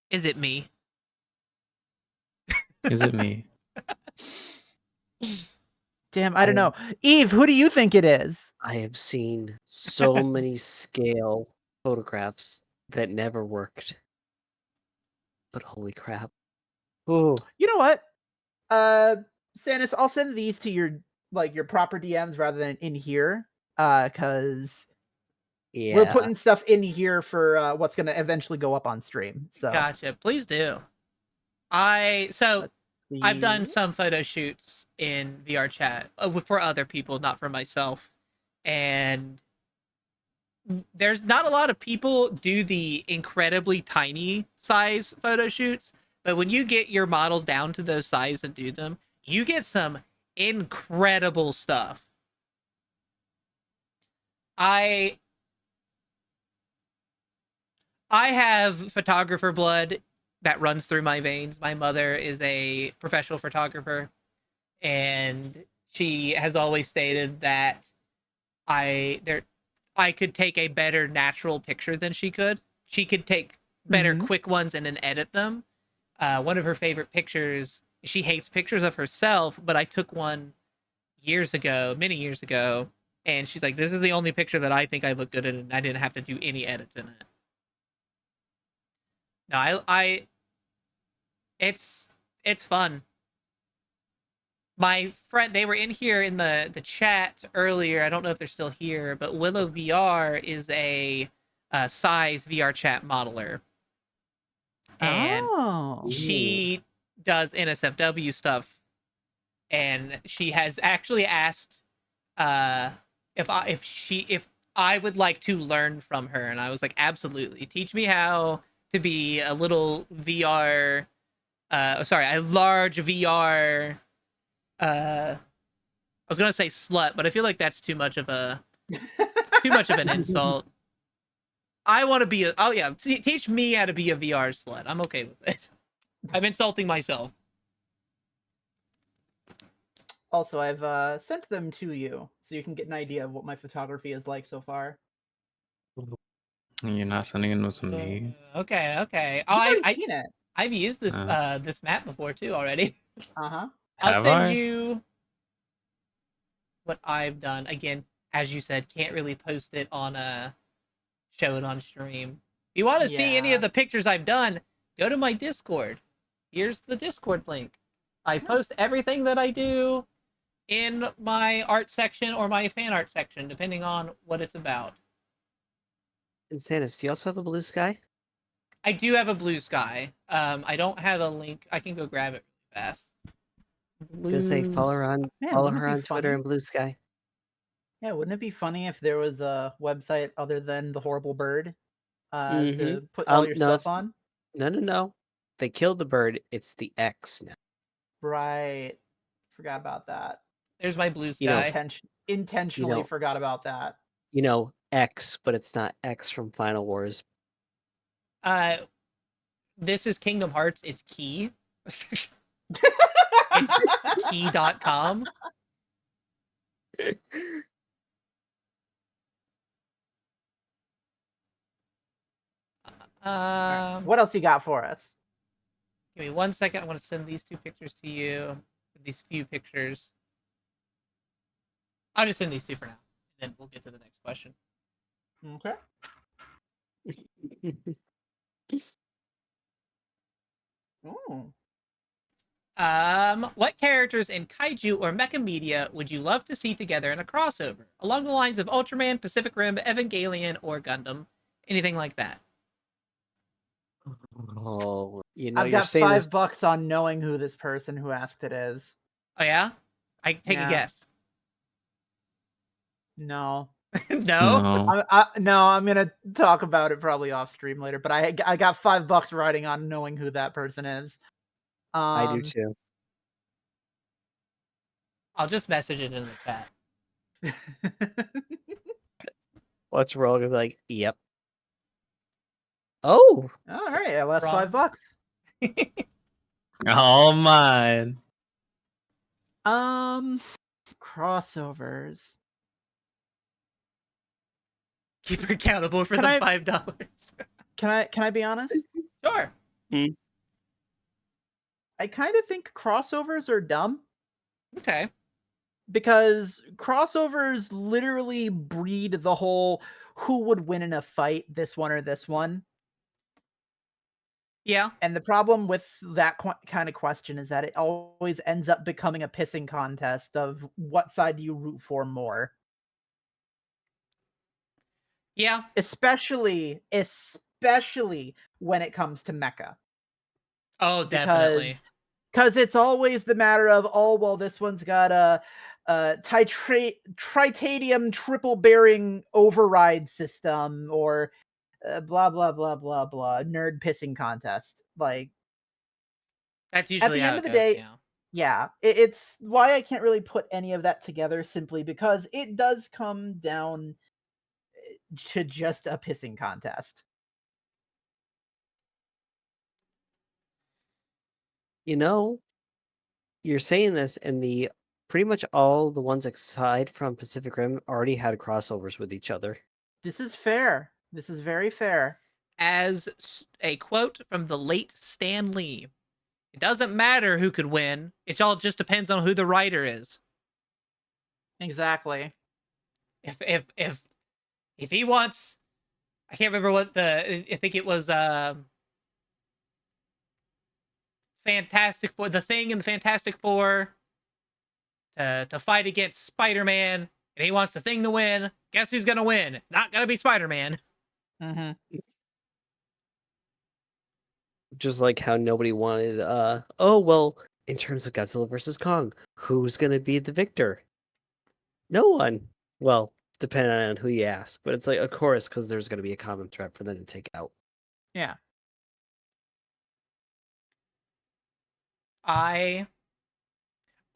Speaker 1: Is it me?
Speaker 4: Is it me?
Speaker 2: Damn, I don't know. Eve, who do you think it is?
Speaker 3: I have seen so many scale photographs that never worked. But holy crap. Oh,
Speaker 2: You know what? Sanus, I'll send these to your proper DMs rather than in here. Cause
Speaker 3: yeah.
Speaker 2: we're putting stuff in here for what's gonna eventually go up on stream. So
Speaker 1: Gotcha. Please do. I've done some photo shoots in VR chat for other people, not for myself. And there's not a lot of people do the incredibly tiny size photo shoots, but when you get your models down to those size and do them, you get some incredible stuff. I have photographer blood that runs through my veins. My mother is a professional photographer, and she has always stated that I could take a better natural picture than she could. She could take better quick ones and then edit them. One of her favorite pictures, she hates pictures of herself, but I took one many years ago, and she's like, "This is the only picture that I think I look good in, and I didn't have to do any edits in it." No, it's fun. My friend, they were in here in the chat earlier. I don't know if they're still here, but Willow VR is a size VR chat modeler, and she does NSFW stuff. And she has actually asked if I would like to learn from her, and I was like, absolutely. Teach me how to be a little VR. A large VR. I was gonna say slut, but I feel like that's too much of a Too much of an insult. I want to be a. Oh yeah, teach me how to be a VR slut. I'm okay with it. I'm insulting myself.
Speaker 2: Also, I've sent them to you so you can get an idea of what my photography is like so far.
Speaker 4: You're not sending it to me.
Speaker 1: Okay. Oh,
Speaker 2: You've already seen it.
Speaker 1: I've used this this map before too already.
Speaker 2: Uh-huh.
Speaker 1: I'll
Speaker 4: Have
Speaker 1: send
Speaker 4: I?
Speaker 1: you what I've done. Again, as you said, can't really post it on show it on stream. If you want to see any
Speaker 2: Yeah.
Speaker 1: of the pictures I've done, go to my Discord. Here's the Discord link. I post everything that I do in my art section or my fan art section, depending on what it's about.
Speaker 3: And Sanus, do you also have a blue sky?
Speaker 1: I do have a blue sky. I don't have a link. I can go grab it really fast.
Speaker 3: Gonna say follow
Speaker 1: Blues.
Speaker 3: her on
Speaker 2: Man,
Speaker 3: follow
Speaker 2: wouldn't it
Speaker 3: her
Speaker 2: be
Speaker 3: on Twitter
Speaker 2: funny?
Speaker 3: and blue sky.
Speaker 2: Yeah, wouldn't it be funny if there was a website other than the Horrible Bird to put all your
Speaker 3: No,
Speaker 2: stuff on?
Speaker 3: no. They killed the bird. It's the X now.
Speaker 2: Right. Forgot about that.
Speaker 1: There's my blue
Speaker 3: You know,
Speaker 1: sky.
Speaker 2: Intentionally
Speaker 3: know-
Speaker 2: forgot about that.
Speaker 3: X, but it's not X from Final Wars.
Speaker 1: This is Kingdom Hearts. It's Key. It's key.com.
Speaker 2: What else you got for us?
Speaker 1: Give me 1 second. I want to send these two pictures to you. These few pictures. I'll just send these two for now. And then we'll get to the next question.
Speaker 2: Okay. Ooh.
Speaker 1: What characters in kaiju or mecha media would you love to see together in a crossover? Along the lines of Ultraman, Pacific Rim, Evangelion, or Gundam? Anything like that.
Speaker 3: Oh,
Speaker 2: I've
Speaker 3: you're
Speaker 2: got
Speaker 3: saying this.
Speaker 2: $5 on knowing who this person who asked it is.
Speaker 1: Oh yeah? I take a
Speaker 2: Yeah.
Speaker 1: guess.
Speaker 2: No.
Speaker 1: No?
Speaker 2: No, I'm gonna talk about it probably off stream later. But I got $5 riding on knowing who that person is.
Speaker 3: I do too.
Speaker 1: I'll just message it in the chat.
Speaker 3: What's we're all gonna be like, yep. Oh,
Speaker 2: All right, I lost
Speaker 1: Wrong.
Speaker 2: $5.
Speaker 4: All mine.
Speaker 2: Crossovers.
Speaker 1: Keep her accountable for
Speaker 2: Can
Speaker 1: the
Speaker 2: I-
Speaker 1: $5.
Speaker 2: Can I be honest?
Speaker 1: Sure.
Speaker 2: I kind of think crossovers are dumb
Speaker 1: Okay.
Speaker 2: because crossovers literally breed the whole who would win in a fight, this one or this one.
Speaker 1: Yeah.
Speaker 2: And the problem with that kind of question is that it always ends up becoming a pissing contest of what side do you root for more.
Speaker 1: Yeah.
Speaker 2: Especially when it comes to mecha.
Speaker 1: Oh, definitely.
Speaker 2: Because it's always the matter of, oh, well, this one's got a tritanium triple bearing override system, or blah blah blah blah blah nerd pissing contest. Like,
Speaker 1: That's
Speaker 2: at
Speaker 1: usually
Speaker 2: the
Speaker 1: how
Speaker 2: end
Speaker 1: it
Speaker 2: of the
Speaker 1: goes,
Speaker 2: day,
Speaker 1: yeah.
Speaker 2: yeah, it's why I can't really put any of that together, simply because it does come down to just a pissing contest.
Speaker 3: You're saying this, and the pretty much all the ones aside from Pacific Rim already had crossovers with each other.
Speaker 2: This is fair. This is very fair.
Speaker 1: As a quote from the late Stan Lee, it doesn't matter who could win. It all just depends on who the writer is.
Speaker 2: Exactly.
Speaker 1: If he wants, I can't remember what I think it was Fantastic Four, the Thing in the Fantastic Four to fight against Spider-Man, and he wants the Thing to win. Guess who's gonna win? It's not gonna be Spider-Man.
Speaker 2: Mm-hmm.
Speaker 3: Just like how nobody wanted, oh, well, in terms of Godzilla versus Kong, who's going to be the victor? No one. Well, depending on who you ask. But it's like, of course, because there's going to be a common threat for them to take out.
Speaker 2: Yeah.
Speaker 1: I'm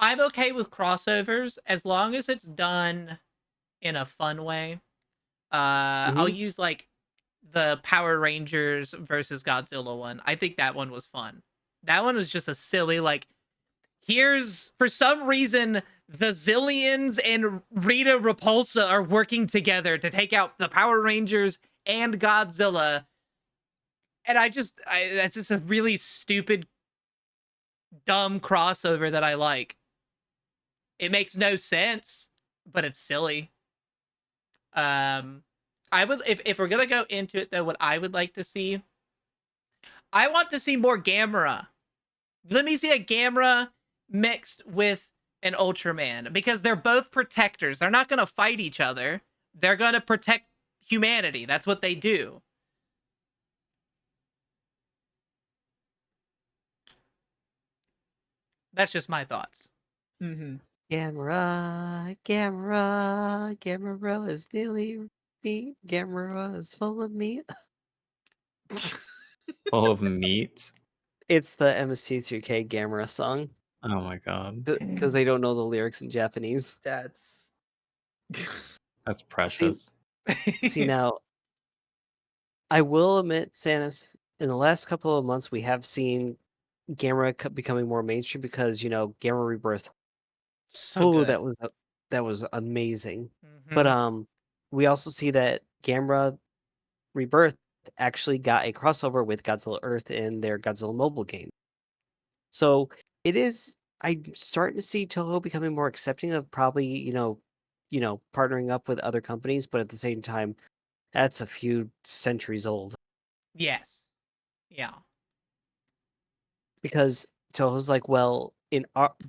Speaker 1: okay with crossovers as long as it's done in a fun way. I'll
Speaker 3: Mhm.
Speaker 1: use like the Power Rangers versus Godzilla one. I think that one was fun. That one was just a silly like. Here's for some reason the Zillions and Rita Repulsa are working together to take out the Power Rangers and Godzilla, and that's just a really stupid, dumb crossover that I like. It makes no sense, but it's silly. Um, I would if we're gonna go into it though, what I would like to see, I want to see more Gamera. Let me see a Gamera mixed with an Ultraman because they're both protectors. They're not gonna fight each other. They're gonna protect humanity. That's what they do. That's just my thoughts.
Speaker 2: Mm-hmm.
Speaker 3: Gamera, Gamera, Gamera is nearly me. Gamera is full of meat.
Speaker 4: Full of meat.
Speaker 3: It's the MST3K Gamera song
Speaker 4: Oh my god.
Speaker 3: because they don't know the lyrics in Japanese.
Speaker 2: That's
Speaker 4: That's
Speaker 3: See,
Speaker 4: precious.
Speaker 3: see now, I will admit, Samus, in the last couple of months, we have seen Gamera becoming more mainstream because Gamera Rebirth.
Speaker 1: So
Speaker 3: Oh,
Speaker 1: good.
Speaker 3: that was amazing. But
Speaker 1: Mhm.
Speaker 3: we also see that Gamera Rebirth actually got a crossover with Godzilla Earth in their Godzilla mobile game. So it is. I'm starting to see Toho becoming more accepting of probably partnering up with other companies, but at the same time, that's a few centuries old
Speaker 1: Yes. Yeah.
Speaker 3: because Toho's like, well,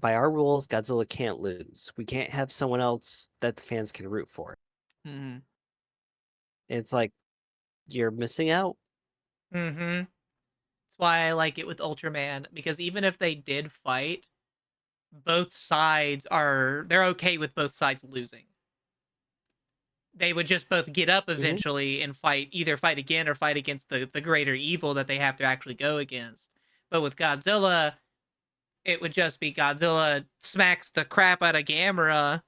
Speaker 3: by our rules, Godzilla can't lose. We can't have someone else that the fans can root for.
Speaker 2: mm-hmm.
Speaker 3: And it's like you're missing out.
Speaker 1: Mhm. That's why I like it with Ultraman because even if they did fight, both sides they're okay with both sides losing. They would just both get up
Speaker 3: Hmm.
Speaker 1: eventually and either fight again or fight against the greater evil that they have to actually go against. But with Godzilla, it would just be Godzilla smacks the crap out of Gamera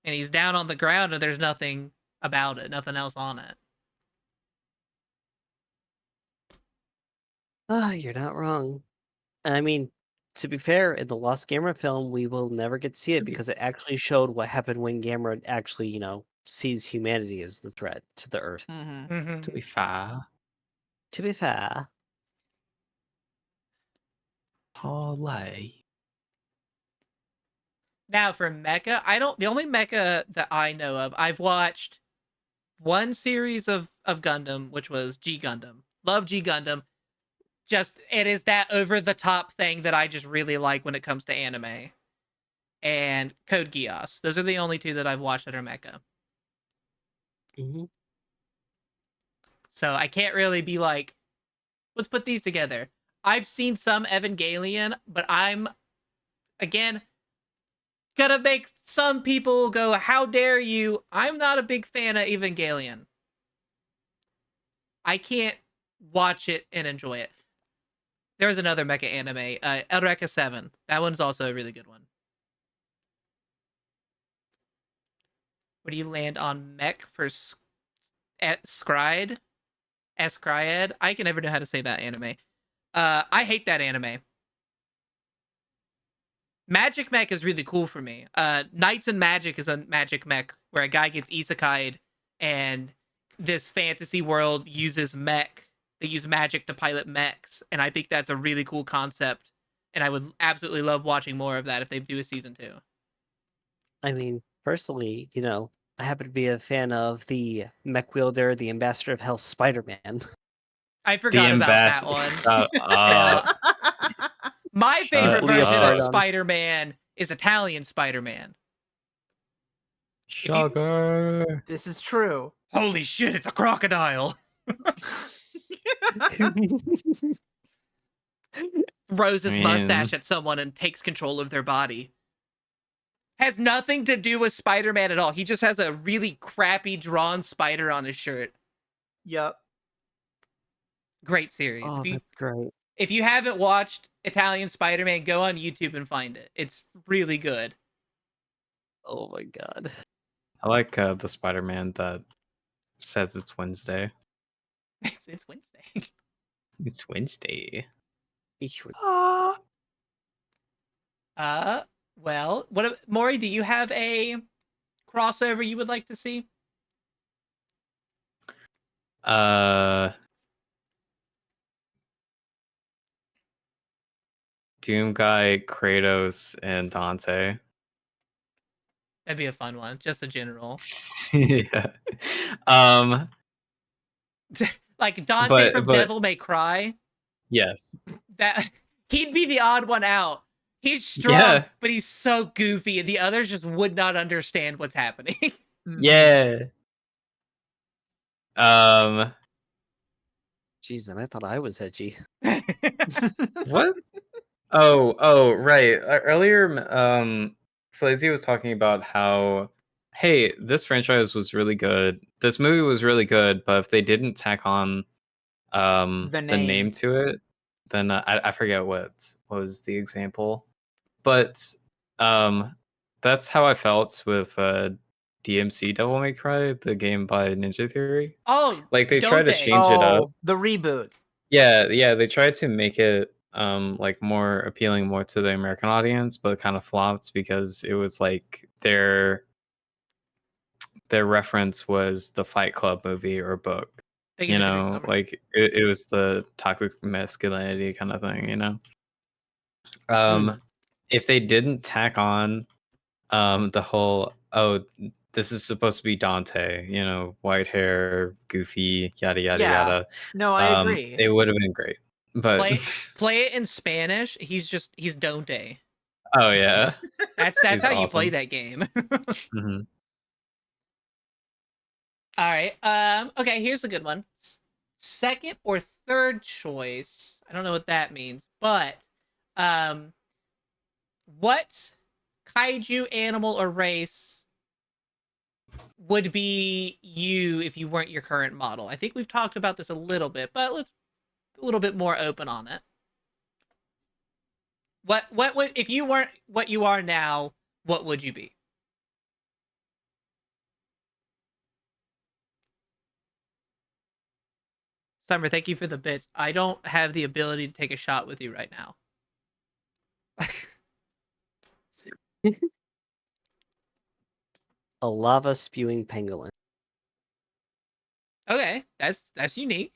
Speaker 1: and he's down on the ground and there's nothing about it, nothing else on it.
Speaker 3: Ah, you're not wrong. I mean, to be fair, in the Lost Gamera film, we will never get to see it
Speaker 2: To be
Speaker 3: because it actually showed what happened when Gamera actually, sees humanity as the threat to the Earth.
Speaker 2: mm-hmm.
Speaker 4: To
Speaker 1: Mm-hmm.
Speaker 4: be fair.
Speaker 3: To be fair,
Speaker 4: Parlay.
Speaker 1: Now for mecha, the only mecha that I know of, I've watched one series of Gundam, which was G Gundam. Love G Gundam. Just it is that over the top thing that I just really like when it comes to anime. And Code Geass. Those are the only two that I've watched that are mecha.
Speaker 3: hmm
Speaker 1: So I can't really be like, let's put these together. I've seen some Evangelion, but I'm again gonna make some people go, "How dare you?" I'm not a big fan of Evangelion. I can't watch it and enjoy it. There's another mecha anime, Eureka 7. That one's also a really good one. Where do you land on mech for Scryed? Escryed? I can never know how to say that anime. I hate that anime. Magic Mech is really cool for me. Knights and Magic is a magic mech where a guy gets isekai'd and this fantasy world uses mech. They use magic to pilot mechs, and I think that's a really cool concept. And I would absolutely love watching more of that if they do a season 2.
Speaker 3: I mean, personally, I happen to be a fan of the mech wielder, the ambassador of hell, Spider-Man.
Speaker 1: I
Speaker 4: The
Speaker 1: forgot about that
Speaker 4: ambassador.
Speaker 1: one.
Speaker 4: Shut
Speaker 1: Yeah.
Speaker 4: up.
Speaker 1: My favorite
Speaker 4: Shut
Speaker 1: version of
Speaker 3: Leopard
Speaker 4: up.
Speaker 3: on.
Speaker 1: Spider-Man is Italian Spider-Man. If you
Speaker 4: Sugar.
Speaker 2: This is true.
Speaker 1: Holy shit, it's a crocodile. Throws
Speaker 4: I
Speaker 1: his mustache
Speaker 4: mean,
Speaker 1: at someone and takes control of their body. Has nothing to do with Spider-Man at all. He just has a really crappy drawn spider on his shirt.
Speaker 2: Yep.
Speaker 1: Great series.
Speaker 3: Oh, that's great.
Speaker 1: If you haven't watched Italian Spider-Man, go on YouTube and find it. It's really good.
Speaker 3: Oh my god.
Speaker 4: I like the Spider-Man that says it's Wednesday.
Speaker 1: It's Wednesday.
Speaker 4: It's Wednesday.
Speaker 1: Well, Maury, do you have a crossover you would like to see?
Speaker 4: Doom Guy, Kratos, and Dante.
Speaker 1: That'd be a fun one. Just a general.
Speaker 4: Yeah.
Speaker 1: Like Dante from
Speaker 4: but
Speaker 1: Devil May Cry.
Speaker 4: yes.
Speaker 1: That he'd be the odd one out. He's strong,
Speaker 4: Yeah.
Speaker 1: but he's so goofy, and the others just would not understand what's happening.
Speaker 4: Yeah.
Speaker 3: Jeez, and I thought I was edgy.
Speaker 4: What? Oh, right. Earlier, Swayze was talking about how, hey, this franchise was really good. This movie was really good, but if they didn't tack on
Speaker 2: The
Speaker 4: the name
Speaker 2: name.
Speaker 4: to it, then I forget what was the example, but that's how I felt with DMC Devil May Cry, the game by Ninja Theory.
Speaker 1: Oh,
Speaker 4: Like they tried to
Speaker 1: Dante.
Speaker 4: change it up.
Speaker 2: Oh, the reboot.
Speaker 4: Yeah, they tried to make it like more appealing more to the American audience, but kind of flopped because it was like their reference was the Fight Club movie or book.
Speaker 1: Thank you for the big summer.
Speaker 4: Like it was the toxic masculinity kind of thing, If they didn't tack on the whole this is supposed to be Dante, white hair, goofy, yada yada
Speaker 2: Yeah.
Speaker 4: yada.
Speaker 2: No, I agree.
Speaker 4: It would have been great. But
Speaker 1: play it in Spanish. He's Dante.
Speaker 4: oh yeah.
Speaker 1: That's
Speaker 4: He's
Speaker 1: how you play
Speaker 4: awesome.
Speaker 1: that game.
Speaker 4: hmm
Speaker 1: All right. Okay, here's a good one. Second or third choice. I don't know what that means, but what kaiju animal or race would be you if you weren't your current model? I think we've talked about this a little bit, but let's a little bit more open on it. What would, if you weren't what you are now, what would you be? Summer, thank you for the bits. I don't have the ability to take a shot with you right now.
Speaker 3: A lava spewing pangolin.
Speaker 1: Okay, that's unique.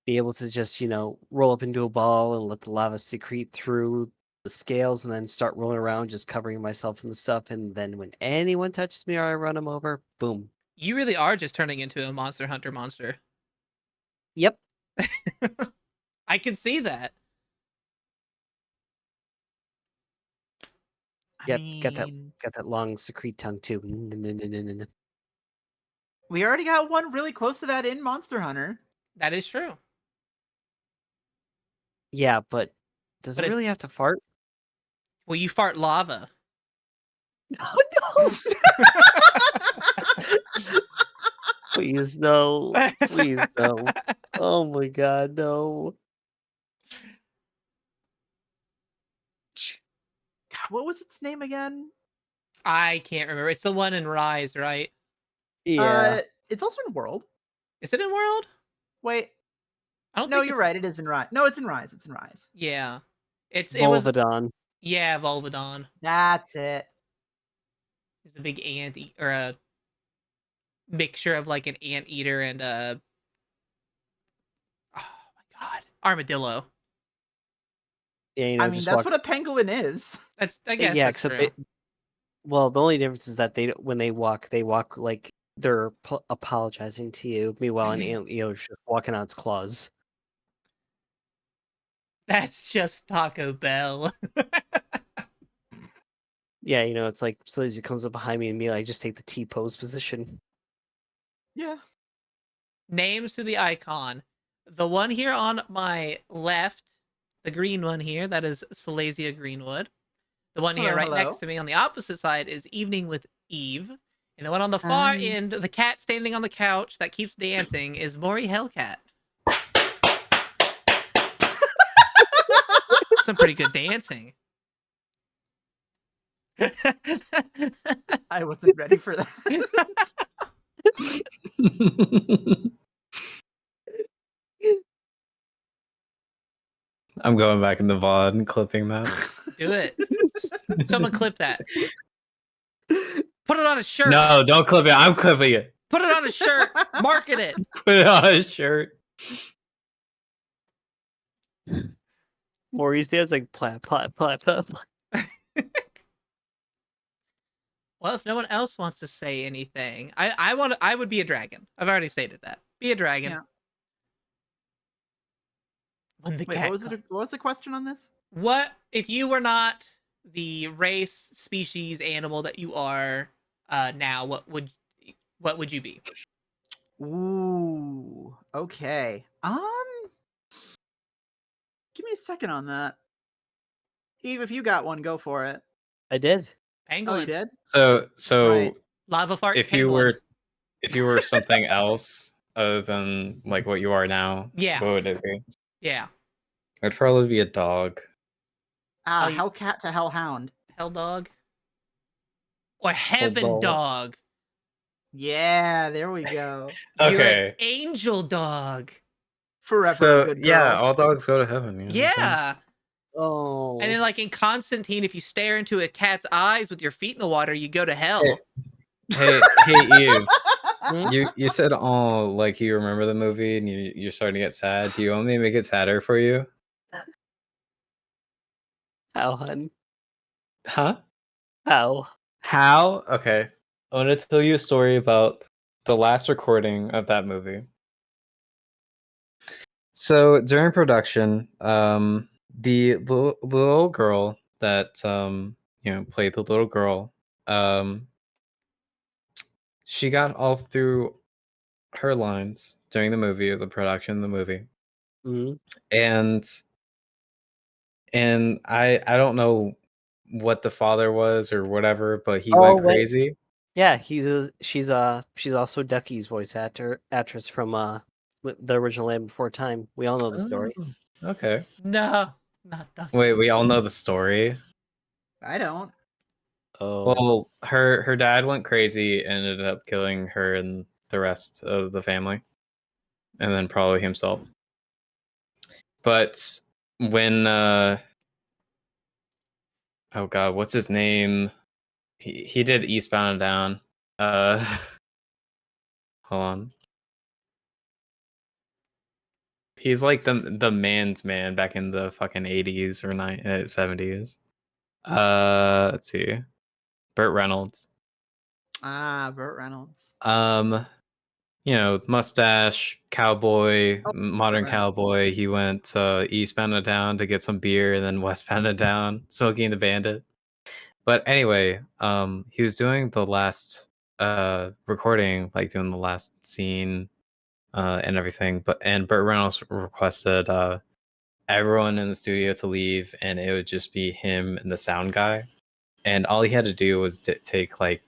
Speaker 3: Be able to just, roll up into a ball and let the lava secrete through the scales and then start rolling around, just covering myself in the stuff. And then when anyone touches me or I run them over, boom.
Speaker 1: You really are just turning into a Monster Hunter monster.
Speaker 3: Yep.
Speaker 1: I can see that.
Speaker 3: Yep.
Speaker 2: I
Speaker 3: Got
Speaker 2: mean,
Speaker 3: that long secrete tongue too.
Speaker 2: we already got one really close to that in Monster Hunter.
Speaker 1: That is true.
Speaker 3: Yeah, but does
Speaker 1: But
Speaker 3: it really have to fart?
Speaker 1: Well, you fart lava.
Speaker 3: Oh no! Please no. Please no. Oh my god, no.
Speaker 2: God, what was its name again?
Speaker 1: I can't remember. It's the one in Rise, right?
Speaker 3: Yeah.
Speaker 2: It's also in World.
Speaker 1: Is it in World?
Speaker 2: Wait,
Speaker 1: I don't
Speaker 2: no,
Speaker 1: think
Speaker 2: you're
Speaker 1: it's...
Speaker 2: right. It is in Rise. No, it's in Rise. It's in Rise.
Speaker 1: Yeah. It was...
Speaker 3: Volvidon.
Speaker 1: Yeah, Volvidon.
Speaker 2: That's it.
Speaker 1: It's a big ant or a mixture of like an anteater and a... Oh my god. Armadillo.
Speaker 3: Yeah,
Speaker 2: I mean,
Speaker 3: just
Speaker 2: that's
Speaker 3: walk.
Speaker 2: what a pangolin is.
Speaker 1: I guess
Speaker 3: Yeah,
Speaker 1: that's
Speaker 3: except
Speaker 1: true.
Speaker 3: well, the only difference is that when they walk like they're apologizing to you. Meanwhile, an ant, is just walking on its claws.
Speaker 1: That's just Taco Bell.
Speaker 3: Yeah, it's like Sleazy comes up behind me and me, I just take the T pose position.
Speaker 2: Yeah.
Speaker 1: Names to the icon. The one here on my left, the green one here, that is Silesia Greenwood. The one here right next to me on the opposite side is Evening with Eve. And the one on the far end, the cat standing on the couch that keeps dancing, is Maury Hellcat. Some pretty good dancing.
Speaker 2: I wasn't ready for that.
Speaker 4: I'm going back in the VOD and clipping that.
Speaker 1: Do it. Someone clip that. Put it on a shirt.
Speaker 4: No, don't clip it. I'm clipping it.
Speaker 1: Put it on a shirt. Market it.
Speaker 4: Put it on a shirt.
Speaker 3: Maurice Dan's like plat plat plat plat.
Speaker 1: Well, if no one else wants to say anything, I would be a dragon. I've already stated that. Be a dragon.
Speaker 2: Yeah.
Speaker 1: When the
Speaker 2: Wait,
Speaker 1: cat.
Speaker 2: what was the question on this?
Speaker 1: What if you were not the race, species, animal that you are now? What would you be?
Speaker 2: Ooh. Okay. Give me a second on that. Eve, if you got one, go for it.
Speaker 3: I did.
Speaker 1: Pangolin.
Speaker 2: Oh, you did?
Speaker 4: So
Speaker 2: Right.
Speaker 1: Lava fart.
Speaker 4: if
Speaker 1: pangolin.
Speaker 4: you were something else other than like what you are now,
Speaker 1: Yeah.
Speaker 4: what would it be?
Speaker 1: Yeah.
Speaker 4: I'd probably be a dog.
Speaker 2: Ah,
Speaker 1: Oh, you-
Speaker 2: Hellcat to Hellhound.
Speaker 1: Hell dog. Or heaven
Speaker 4: dog.
Speaker 1: dog.
Speaker 2: Yeah, there we go.
Speaker 1: You're an
Speaker 4: Okay.
Speaker 1: angel dog.
Speaker 2: Forever a
Speaker 4: So
Speaker 2: good girl.
Speaker 4: yeah, all dogs go to heaven. You know what I'm saying?
Speaker 1: Yeah.
Speaker 3: Oh.
Speaker 1: And then, like in Constantine, if you stare into a cat's eyes with your feet in the water, you go to hell.
Speaker 4: Hey, Eve.
Speaker 3: Hmm?
Speaker 4: You said like you remember the movie and you're starting to get sad. Do you want me to make it sadder for you?
Speaker 3: How, hun?
Speaker 4: Huh?
Speaker 3: How?
Speaker 4: How? Okay. I want to tell you a story about the last recording of that movie. So during production, the little girl that played the little girl, she got all through her lines during the movie, the production of the movie,
Speaker 3: Mhm.
Speaker 4: and I don't know what the father was or whatever, but he
Speaker 3: Oh,
Speaker 4: went
Speaker 3: wait.
Speaker 4: crazy.
Speaker 3: Yeah, she's also Ducky's voice actress from the original Land Before Time. We all know the story.
Speaker 4: Oh, okay.
Speaker 1: No, not done.
Speaker 4: Wait, we all know the story.
Speaker 2: I don't.
Speaker 3: Oh.
Speaker 4: Well, her dad went crazy and ended up killing her and the rest of the family, and then probably himself. But when oh god, what's his name? He did Eastbound and Down. Hold on. He's like the man's man back in the fucking 80s or 70s. Let's see. Burt Reynolds.
Speaker 2: Ah, Burt Reynolds.
Speaker 4: Mustache, cowboy,
Speaker 2: Oh,
Speaker 4: modern
Speaker 2: right.
Speaker 4: cowboy. He went eastbound and down to get some beer, and then westbound and down, Smokey and the Bandit. But anyway, he was doing the last recording, like doing the last scene and everything. And Burt Reynolds requested everyone in the studio to leave, and it would just be him and the sound guy. And all he had to do was take like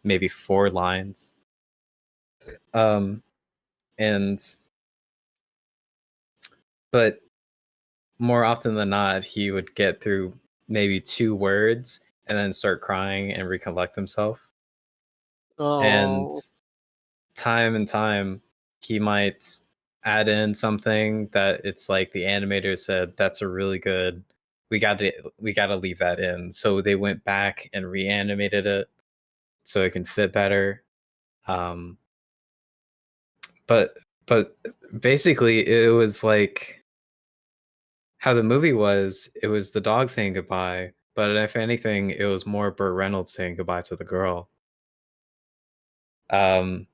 Speaker 4: maybe 4 lines. But more often than not, he would get through maybe 2 words and then start crying and recollect himself. And
Speaker 3: Oh.
Speaker 4: time and time, he might add in something that it's like the animator said, that's a really good. We got to leave that in. So they went back and reanimated it so it can fit better. But basically, it was like how the movie was. It was the dog saying goodbye, but if anything, it was more Burt Reynolds saying goodbye to the girl. And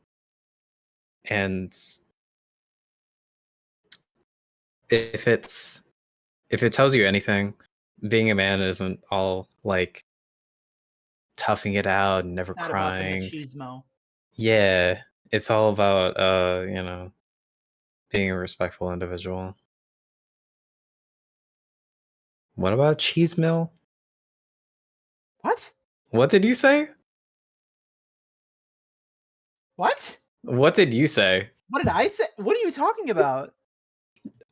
Speaker 4: if it tells you anything, being a man isn't all like toughing it out and never
Speaker 2: Not about the
Speaker 4: crying.
Speaker 2: machismo.
Speaker 4: Yeah, it's all about being a respectful individual. What about cheese mill?
Speaker 2: What?
Speaker 4: What did you say?
Speaker 2: What?
Speaker 4: What did you say?
Speaker 2: What did I say? What are you talking about?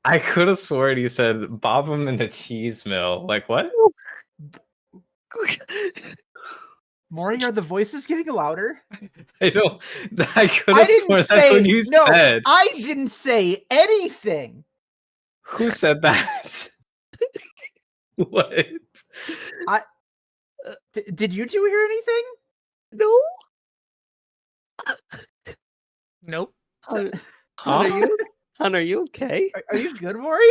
Speaker 4: I could have sworn you said bob him in the cheese mill. Like what?
Speaker 2: Maury, are the voices getting louder?
Speaker 4: I don't. I could
Speaker 2: I
Speaker 4: have
Speaker 2: didn't
Speaker 4: sworn
Speaker 2: say
Speaker 4: that's what you
Speaker 2: no.
Speaker 4: said.
Speaker 2: I didn't say anything.
Speaker 4: Who said that? What?
Speaker 2: Did you two hear anything?
Speaker 3: No.
Speaker 1: Nope.
Speaker 3: Hun,
Speaker 4: Huh?
Speaker 3: Hun, are you okay?
Speaker 2: Are you good, Maury?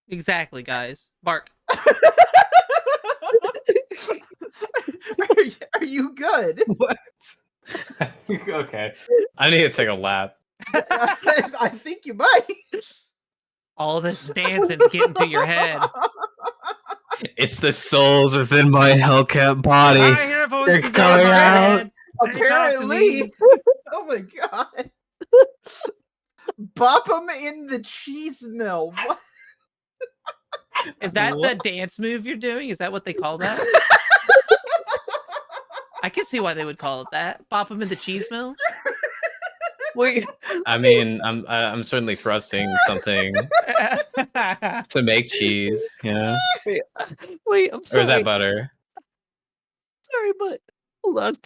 Speaker 1: Exactly, guys. Bark.
Speaker 2: Are you good?
Speaker 4: What? Okay. I need to take a lap.
Speaker 2: I think you might.
Speaker 1: All this dancing's getting to your head.
Speaker 4: It's the souls within my Hellcat body.
Speaker 1: I hear voices in
Speaker 4: coming
Speaker 1: my
Speaker 4: out.
Speaker 1: head. They talk to
Speaker 2: Apparently.
Speaker 1: me.
Speaker 2: Oh my god. Bop 'em in the cheese mill. What?
Speaker 1: Is that the
Speaker 4: What?
Speaker 1: dance move you're doing? Is that what they call that? I can see why they would call it that. Bop them in the cheese mill.
Speaker 3: Wait.
Speaker 4: I mean, I'm certainly thrusting something to make cheese. Yeah.
Speaker 3: Wait, I'm
Speaker 4: Or
Speaker 3: sorry.
Speaker 4: is that butter?
Speaker 3: Sorry, but hold on.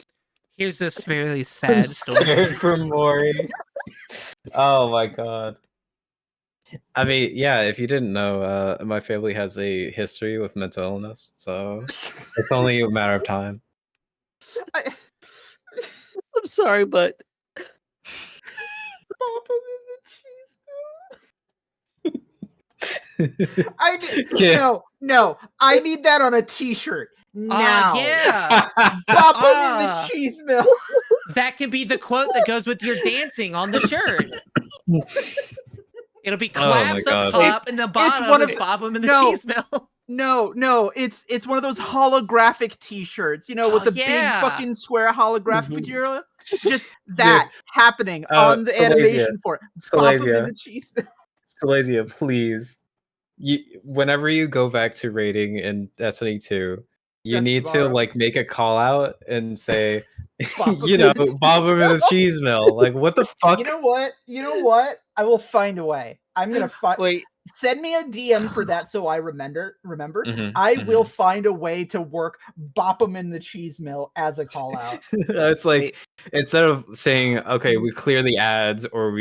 Speaker 1: Here's this very
Speaker 4: I'm
Speaker 1: sad story.
Speaker 4: scared for Maury. Oh my god. I mean, yeah, if you didn't know, my family has a history with mental illness, so it's only a matter of time.
Speaker 2: I-
Speaker 3: I'm sorry, but
Speaker 2: Bop 'em in the cheese mill. I need,
Speaker 4: Yeah.
Speaker 2: no. I need that on a T-shirt now.
Speaker 1: Yeah.
Speaker 2: Bop 'em in the
Speaker 1: Ah.
Speaker 2: cheese mill.
Speaker 1: That can be the quote that goes with your dancing on the shirt. It'll be
Speaker 4: Oh my
Speaker 1: claps up
Speaker 4: God.
Speaker 1: top and the bottom
Speaker 2: one
Speaker 1: is
Speaker 2: of-
Speaker 1: bop them in the
Speaker 2: no.
Speaker 1: cheese mill.
Speaker 2: No, it's one of those holographic T-shirts, you know, with
Speaker 1: Oh,
Speaker 2: the big
Speaker 1: yeah.
Speaker 2: fucking square holographic
Speaker 3: Mhm.
Speaker 2: material. Just that happening on the
Speaker 4: Silesia.
Speaker 2: animation for it. Bop 'em in
Speaker 4: Silesia.
Speaker 2: the cheese mill.
Speaker 4: Silesia, please. Whenever you go back to rating in Destiny 2, you
Speaker 2: That's
Speaker 4: need
Speaker 2: tomorrow.
Speaker 4: to like make a call out and say,
Speaker 2: Bop 'em
Speaker 4: you
Speaker 2: in
Speaker 4: know,
Speaker 2: the cheese
Speaker 4: Bob him in the
Speaker 2: mill.
Speaker 4: cheese mill. Like, what the fuck?
Speaker 2: You know what? I will find a way. I'm gonna find.
Speaker 3: wait.
Speaker 2: Send me a DM for that so I remember.
Speaker 4: Mhm,
Speaker 2: I
Speaker 4: mhm.
Speaker 2: will find a way to work "Bop 'em in the cheese mill" as a call out.
Speaker 4: It's like
Speaker 3: Wait.
Speaker 4: instead of saying, okay, we clear the ads or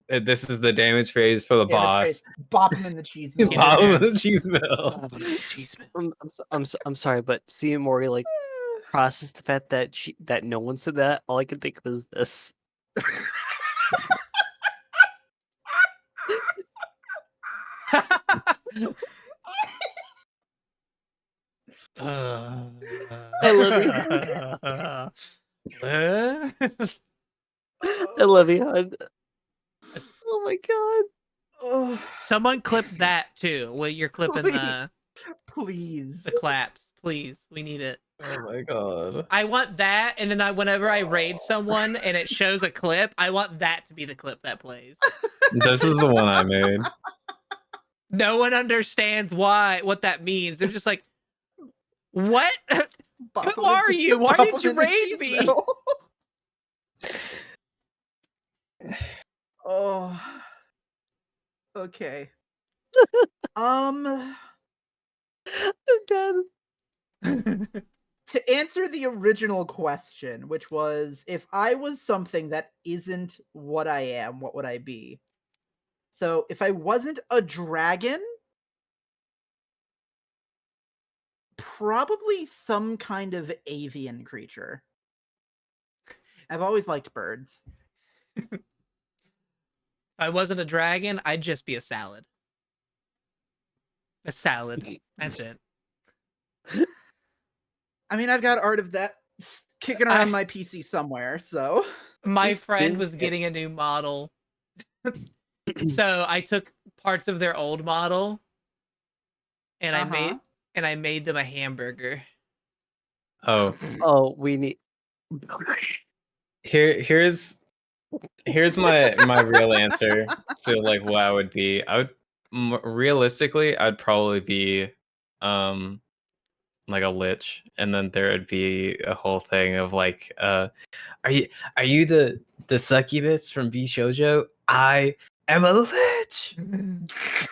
Speaker 4: this is the damage phase for the
Speaker 2: Damage
Speaker 4: boss.
Speaker 2: face. Bop 'em in the cheese mill.
Speaker 1: Get in
Speaker 4: Bob him in
Speaker 1: there.
Speaker 4: the cheese mill.
Speaker 1: Bop 'em in the cheese mill.
Speaker 3: I'm sorry, but seeing Maury like process the fact that that no one said that, all I could think was this. I love you. I love you, hon. Oh my god.
Speaker 2: Oh,
Speaker 1: Someone clip that too. Well, you're clipping
Speaker 2: please.
Speaker 1: the claps, please. We need it.
Speaker 4: Oh my god.
Speaker 1: I want that, and then whenever I raid someone and it shows a clip, I want that to be the clip that plays.
Speaker 4: This is the one I made.
Speaker 1: No one understands what that means. They're just like, what?
Speaker 2: Bop
Speaker 1: Who
Speaker 2: 'em in
Speaker 1: are
Speaker 2: the-
Speaker 1: you? Why
Speaker 2: bop
Speaker 1: did
Speaker 2: 'em
Speaker 1: you
Speaker 2: in the
Speaker 1: raid
Speaker 2: cheese
Speaker 1: me?
Speaker 2: mill. Oh. Okay.
Speaker 3: I'm done.
Speaker 2: To answer the original question, which was if I was something that isn't what I am, what would I be? So if I wasn't a dragon, probably some kind of avian creature. I've always liked birds.
Speaker 1: If I wasn't a dragon, I'd just be a salad. A salad. That's it.
Speaker 2: I mean, I've got art of that kicking around my PC somewhere, so.
Speaker 1: My
Speaker 3: It
Speaker 1: friend
Speaker 3: did
Speaker 1: was
Speaker 3: say-
Speaker 1: getting a new model. So I took parts of their old model and I made them a hamburger.
Speaker 4: Oh,
Speaker 3: Oh, we need.
Speaker 4: here's my real answer to like what I would be. I would realistically, I'd probably be like a lich, and then there would be a whole thing of like, are you the succubus from V Shoujo? I am a lich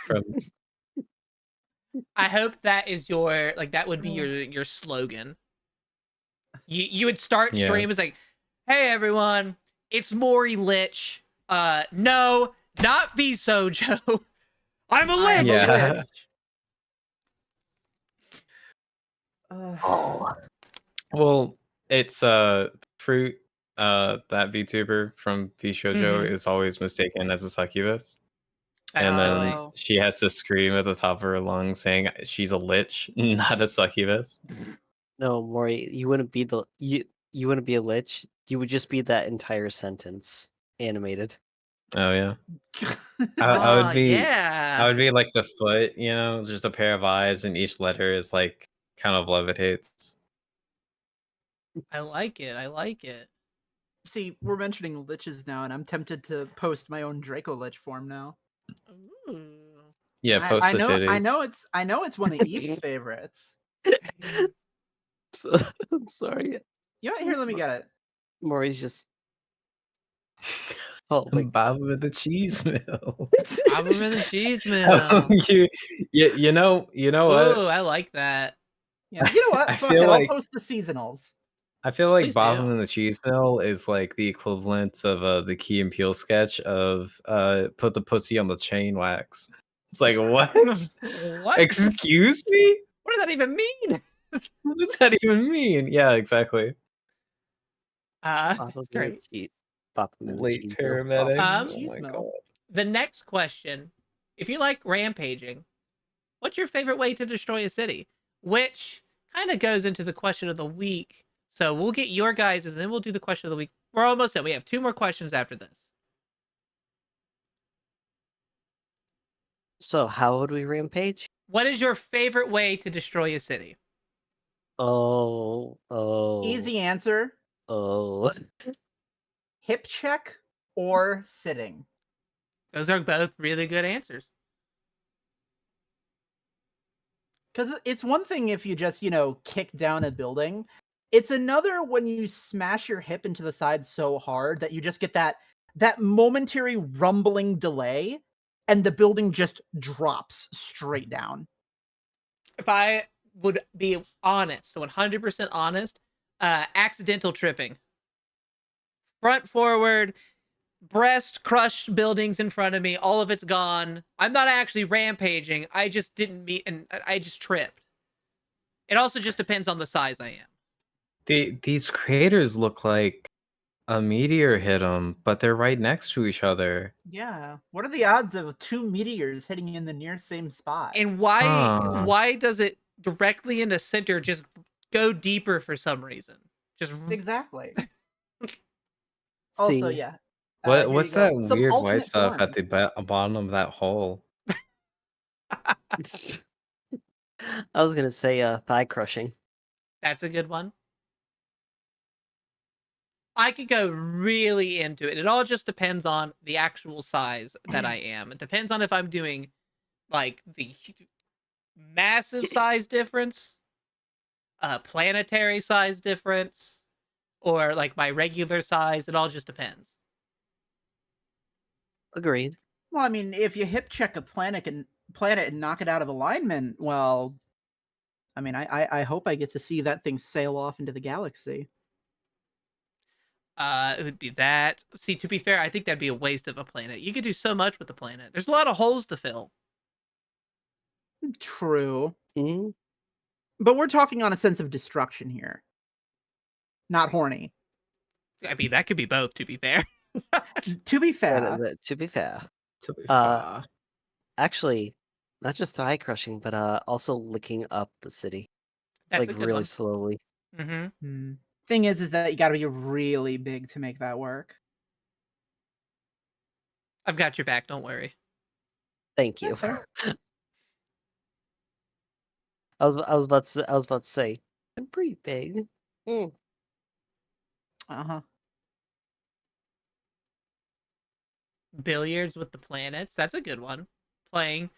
Speaker 4: from
Speaker 1: I hope that is your that would be your slogan. You would start
Speaker 4: Yeah.
Speaker 1: stream as like, hey everyone, it's Maury Lich. No, not Vsojo. I'm a
Speaker 2: I am
Speaker 1: lich.
Speaker 2: a
Speaker 4: Yeah.
Speaker 2: lich.
Speaker 3: Oh,
Speaker 4: Well, it's fruit. That VTuber from VShojo
Speaker 1: Mhm.
Speaker 4: is always mistaken as a succubus,
Speaker 1: That's
Speaker 4: and
Speaker 1: silly.
Speaker 4: then she has to scream at the top of her lungs saying she's a lich, not a succubus.
Speaker 3: no, Maury, you wouldn't be you wouldn't be a lich. You would just be that entire sentence animated.
Speaker 4: Oh yeah, I
Speaker 1: Oh
Speaker 4: would be. I
Speaker 1: yeah,
Speaker 4: would be like the foot, just a pair of eyes, and each letter is like kind of levitates.
Speaker 1: I like it. I like it.
Speaker 2: See, we're mentioning liches now, and I'm tempted to post my own Draco Lich form now.
Speaker 1: Ooh.
Speaker 4: Yeah, post the titties.
Speaker 2: I know it's one of Eve's favorites.
Speaker 3: So, I'm sorry.
Speaker 2: You know what? Here, let me get it.
Speaker 3: Maury's just oh my
Speaker 4: Bob with the cheese mill.
Speaker 1: I'm in the cheese
Speaker 4: Oh,
Speaker 1: mill.
Speaker 4: you know what?
Speaker 1: Ooh, I like that.
Speaker 2: Yeah, you know what?
Speaker 4: I
Speaker 2: Fuck
Speaker 4: feel
Speaker 2: it. I'll
Speaker 4: like
Speaker 2: post the seasonals.
Speaker 1: Please
Speaker 4: Bob
Speaker 1: do.
Speaker 4: and the Cheese Mill is like the equivalent of the Key and Peele sketch of put the pussy on the chain wax. It's like what?
Speaker 1: What?
Speaker 4: Excuse me?
Speaker 1: What does that even mean?
Speaker 4: What does that even mean? Yeah, exactly.
Speaker 3: Papa
Speaker 1: That's
Speaker 3: in the
Speaker 1: great.
Speaker 3: cheese. Papa in the
Speaker 4: Late
Speaker 3: cheese mill.
Speaker 4: paramedic.
Speaker 1: Um,
Speaker 4: Oh
Speaker 2: Cheese
Speaker 4: my
Speaker 2: mill.
Speaker 4: god.
Speaker 1: The next question: if you like rampaging, what's your favorite way to destroy a city? Which kind of goes into the question of the week. So we'll get your guys' and then we'll do the question of the week. We're almost done. We have 2 more questions after this.
Speaker 3: So how would we rampage?
Speaker 1: What is your favorite way to destroy a city?
Speaker 3: Oh,
Speaker 2: Easy answer:
Speaker 3: oh.
Speaker 2: hip check or sitting.
Speaker 1: Those are both really good answers.
Speaker 2: Because it's one thing if you just, kick down a building. It's another when you smash your hip into the side so hard that you just get that momentary rumbling delay, and the building just drops straight down.
Speaker 1: If I would be honest, so 100% honest, accidental tripping. Front forward, breast crushed buildings in front of me, all of it's gone. I'm not actually rampaging. I just didn't meet and I just tripped. It also just depends on the size I am.
Speaker 4: These craters look like a meteor hit them, but they're right next to each other.
Speaker 2: Yeah. What are the odds of 2 meteors hitting in the near same spot?
Speaker 1: And why
Speaker 4: Huh.
Speaker 1: why does it directly in the center just go deeper for some reason? Just
Speaker 2: Exactly. Also,
Speaker 3: See,
Speaker 2: yeah. Here you
Speaker 4: What's
Speaker 2: go.
Speaker 4: that
Speaker 2: Some
Speaker 4: weird white
Speaker 2: alternate
Speaker 4: stuff at
Speaker 2: forms.
Speaker 4: the bottom of that hole?
Speaker 3: I was gonna say thigh crushing.
Speaker 1: that's a good one. I could go really into it. It all just depends on the actual size that I am. It depends on if I'm doing like the massive size difference, planetary size difference, or like my regular size. It all just depends.
Speaker 3: Agreed.
Speaker 2: Well, I mean, if you hip check a planet and knock it out of alignment, well, I mean, I hope I get to see that thing sail off into the galaxy.
Speaker 1: It would be that. See, to be fair, I think that'd be a waste of a planet. You could do so much with the planet. There's a lot of holes to fill.
Speaker 2: True.
Speaker 3: Hmm?
Speaker 2: But we're talking on a sense of destruction here. Not horny.
Speaker 1: I mean, that could be both. To be fair.
Speaker 2: To be fair.
Speaker 3: To be fair,
Speaker 4: To be
Speaker 3: Uh,
Speaker 4: fair.
Speaker 3: actually, not just thigh crushing, but also licking up the city,
Speaker 1: That's
Speaker 3: like
Speaker 1: a good
Speaker 3: really
Speaker 1: one.
Speaker 3: slowly.
Speaker 1: Mm-hmm.
Speaker 2: Thing is that you got to be really big to make that work.
Speaker 1: I've got your back. Don't worry.
Speaker 3: Thank you.
Speaker 2: Fair.
Speaker 3: I was about to say, I'm pretty big. Mm.
Speaker 2: Uh-huh.
Speaker 1: Billiards with the planets. That's a good one. Playing.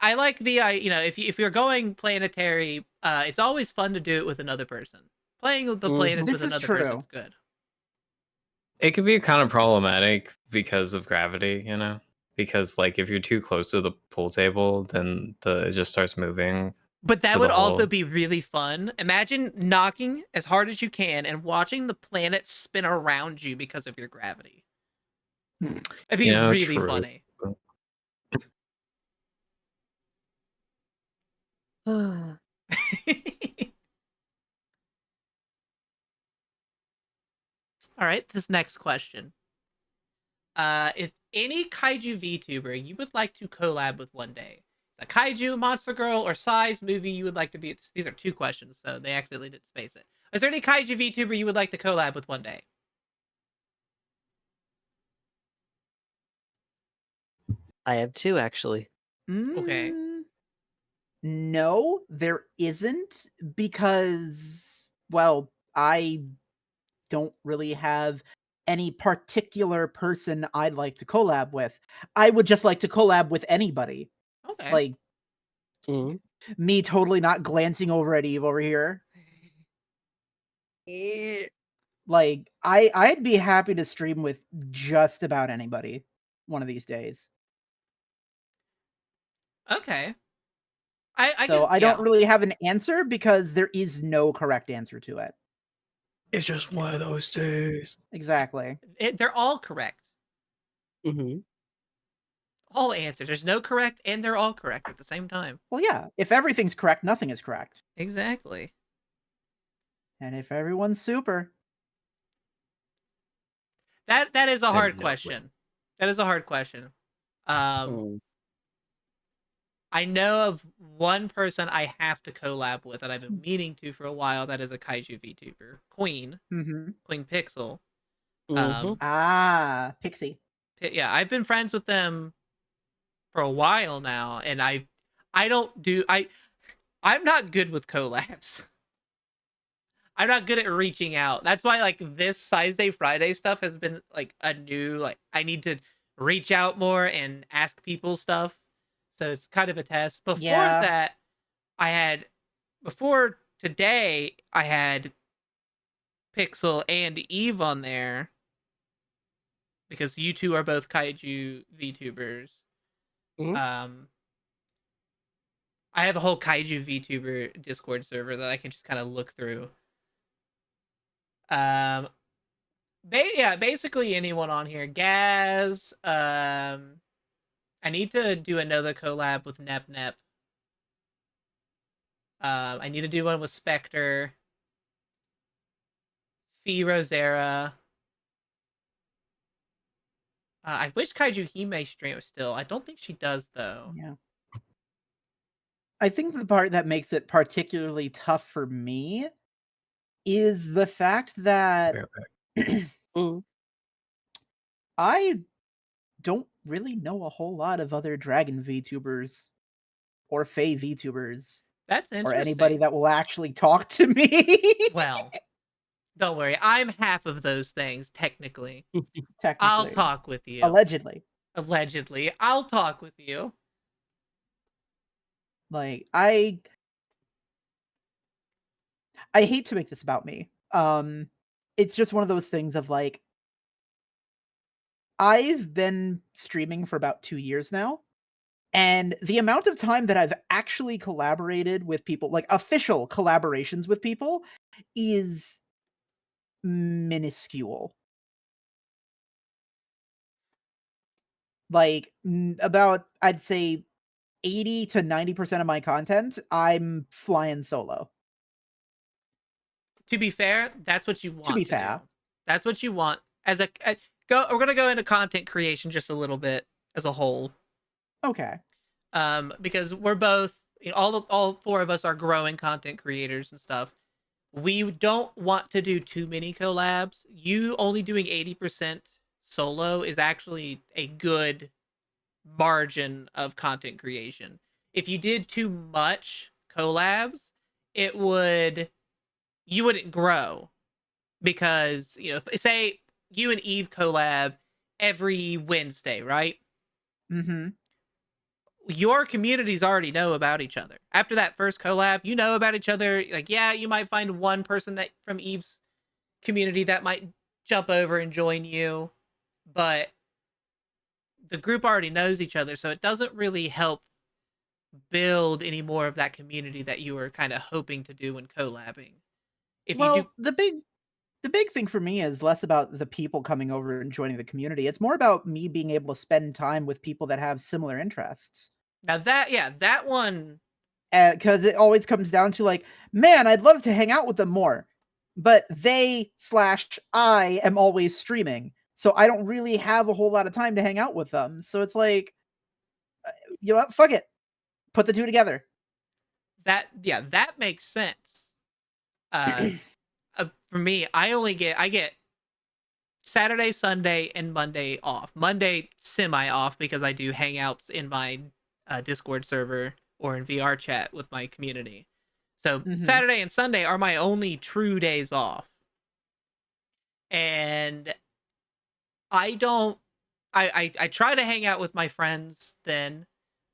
Speaker 1: I like the if you're going planetary, it's always fun to do it with another person. Playing the planets
Speaker 2: This
Speaker 1: with
Speaker 2: is
Speaker 1: another
Speaker 2: true.
Speaker 1: person is good.
Speaker 4: It could be kind of problematic because of gravity, because like if you're too close to the pool table, then it just starts moving.
Speaker 1: But that
Speaker 4: to
Speaker 1: would
Speaker 4: the
Speaker 1: also
Speaker 4: hole.
Speaker 1: be really fun. Imagine knocking as hard as you can and watching the planet spin around you because of your gravity. It'd be really
Speaker 4: True.
Speaker 1: funny. All right, this next question. If any kaiju VTuber you would like to collab with one day, a kaiju, monster girl, or size movie you would like to be. These are two questions, so they accidentally didn't space it. Is there any kaiju VTuber you would like to collab with one day?
Speaker 3: I have two actually.
Speaker 1: Okay.
Speaker 2: No, there isn't, because, well, I don't really have any particular person I'd like to collab with. I would just like to collab with anybody.
Speaker 1: Okay.
Speaker 2: Like,
Speaker 3: Mhm.
Speaker 2: me totally not glancing over at Eve over here. Like, I'd be happy to stream with just about anybody one of these days.
Speaker 1: Okay. I
Speaker 2: So
Speaker 1: can,
Speaker 2: I don't
Speaker 1: yeah.
Speaker 2: really have an answer because there is no correct answer to it.
Speaker 4: It's just one of those days.
Speaker 2: Exactly.
Speaker 1: They're all correct.
Speaker 3: Mhm.
Speaker 1: All answers. There's no correct, and they're all correct at the same time.
Speaker 2: Well, yeah, if everything's correct, nothing is correct.
Speaker 1: Exactly.
Speaker 2: And if everyone's super,
Speaker 1: That is a
Speaker 4: Then
Speaker 1: hard
Speaker 4: no way.
Speaker 1: question. That is a hard question.
Speaker 3: Mm.
Speaker 1: I know of one person I have to collab with that I've been meaning to for a while. That is a kaiju VTuber, Queen Pixel.
Speaker 3: Mhm.
Speaker 2: Pixie.
Speaker 1: Yeah, I've been friends with them for a while now, and I'm not good with collabs. I'm not good at reaching out. That's why like this Sizeday Friday stuff has been like a new like I need to reach out more and ask people stuff. So it's kind of a test. Before
Speaker 2: Yeah.
Speaker 1: that, before today, I had Pixel and Eve on there because you two are both kaiju VTubers.
Speaker 3: Mhm.
Speaker 1: Um, I have a whole kaiju VTuber Discord server that I can just kind of look through. Um, basically anyone on here. Gaz. I need to do another collab with Nep Nep. I need to do one with Spectre, Fee Rosera. I wish Kaiju Hime stream still. I don't think she does though.
Speaker 2: Yeah. I think the part that makes it particularly tough for me is the fact that
Speaker 3: Mhm.
Speaker 2: I don't really know a whole lot of other Dragon VTubers or Fae VTubers
Speaker 1: That's
Speaker 2: or anybody
Speaker 1: interesting.
Speaker 2: that will actually talk to me.
Speaker 1: Well, don't worry. I'm half of those things technically. I'll
Speaker 2: Technically.
Speaker 1: talk with you.
Speaker 2: Allegedly.
Speaker 1: Allegedly, I'll talk with you.
Speaker 2: Like, I hate to make this about me. It's just one of those things of like, I've been streaming for about 2 years now, and the amount of time that I've actually collaborated with people, like official collaborations with people, is minuscule. Like, about, I'd say 80 to 90% of my content, I'm flying solo.
Speaker 1: To be fair, that's what you
Speaker 2: To be
Speaker 1: want to do.
Speaker 2: fair.
Speaker 1: That's what you want as go. We're gonna go into content creation just a little bit as a whole.
Speaker 2: Okay.
Speaker 1: Because we're both all four of us are growing content creators and stuff. We don't want to do too many collabs. You only doing 80% solo is actually a good margin of content creation. If you did too much collabs, it would you wouldn't grow because say you and Eve collab every Wednesday, right?
Speaker 2: Mm-hmm.
Speaker 1: Your communities already know about each other. After that first collab, you know about each other. Like, yeah, you might find one person that from Eve's community that might jump over and join you, but the group already knows each other, so it doesn't really help build any more of that community that you were kind of hoping to do when collabing. If you do,
Speaker 2: Well, the big thing for me is less about the people coming over and joining the community. It's more about me being able to spend time with people that have similar interests.
Speaker 1: now that yeah, that one,
Speaker 2: Because it always comes down to like, man, I'd love to hang out with them more, but I am always streaming, so I don't really have a whole lot of time to hang out with them. So it's like, you know what? Fuck it. Put the two together.
Speaker 1: that makes sense. Uh, for me, I get Saturday, Sunday, and Monday off. Monday semi off because I do hangouts in my Discord server or in VR chat with my community. So
Speaker 2: Mhm.
Speaker 1: Saturday and Sunday are my only true days off, and I don't. I try to hang out with my friends then,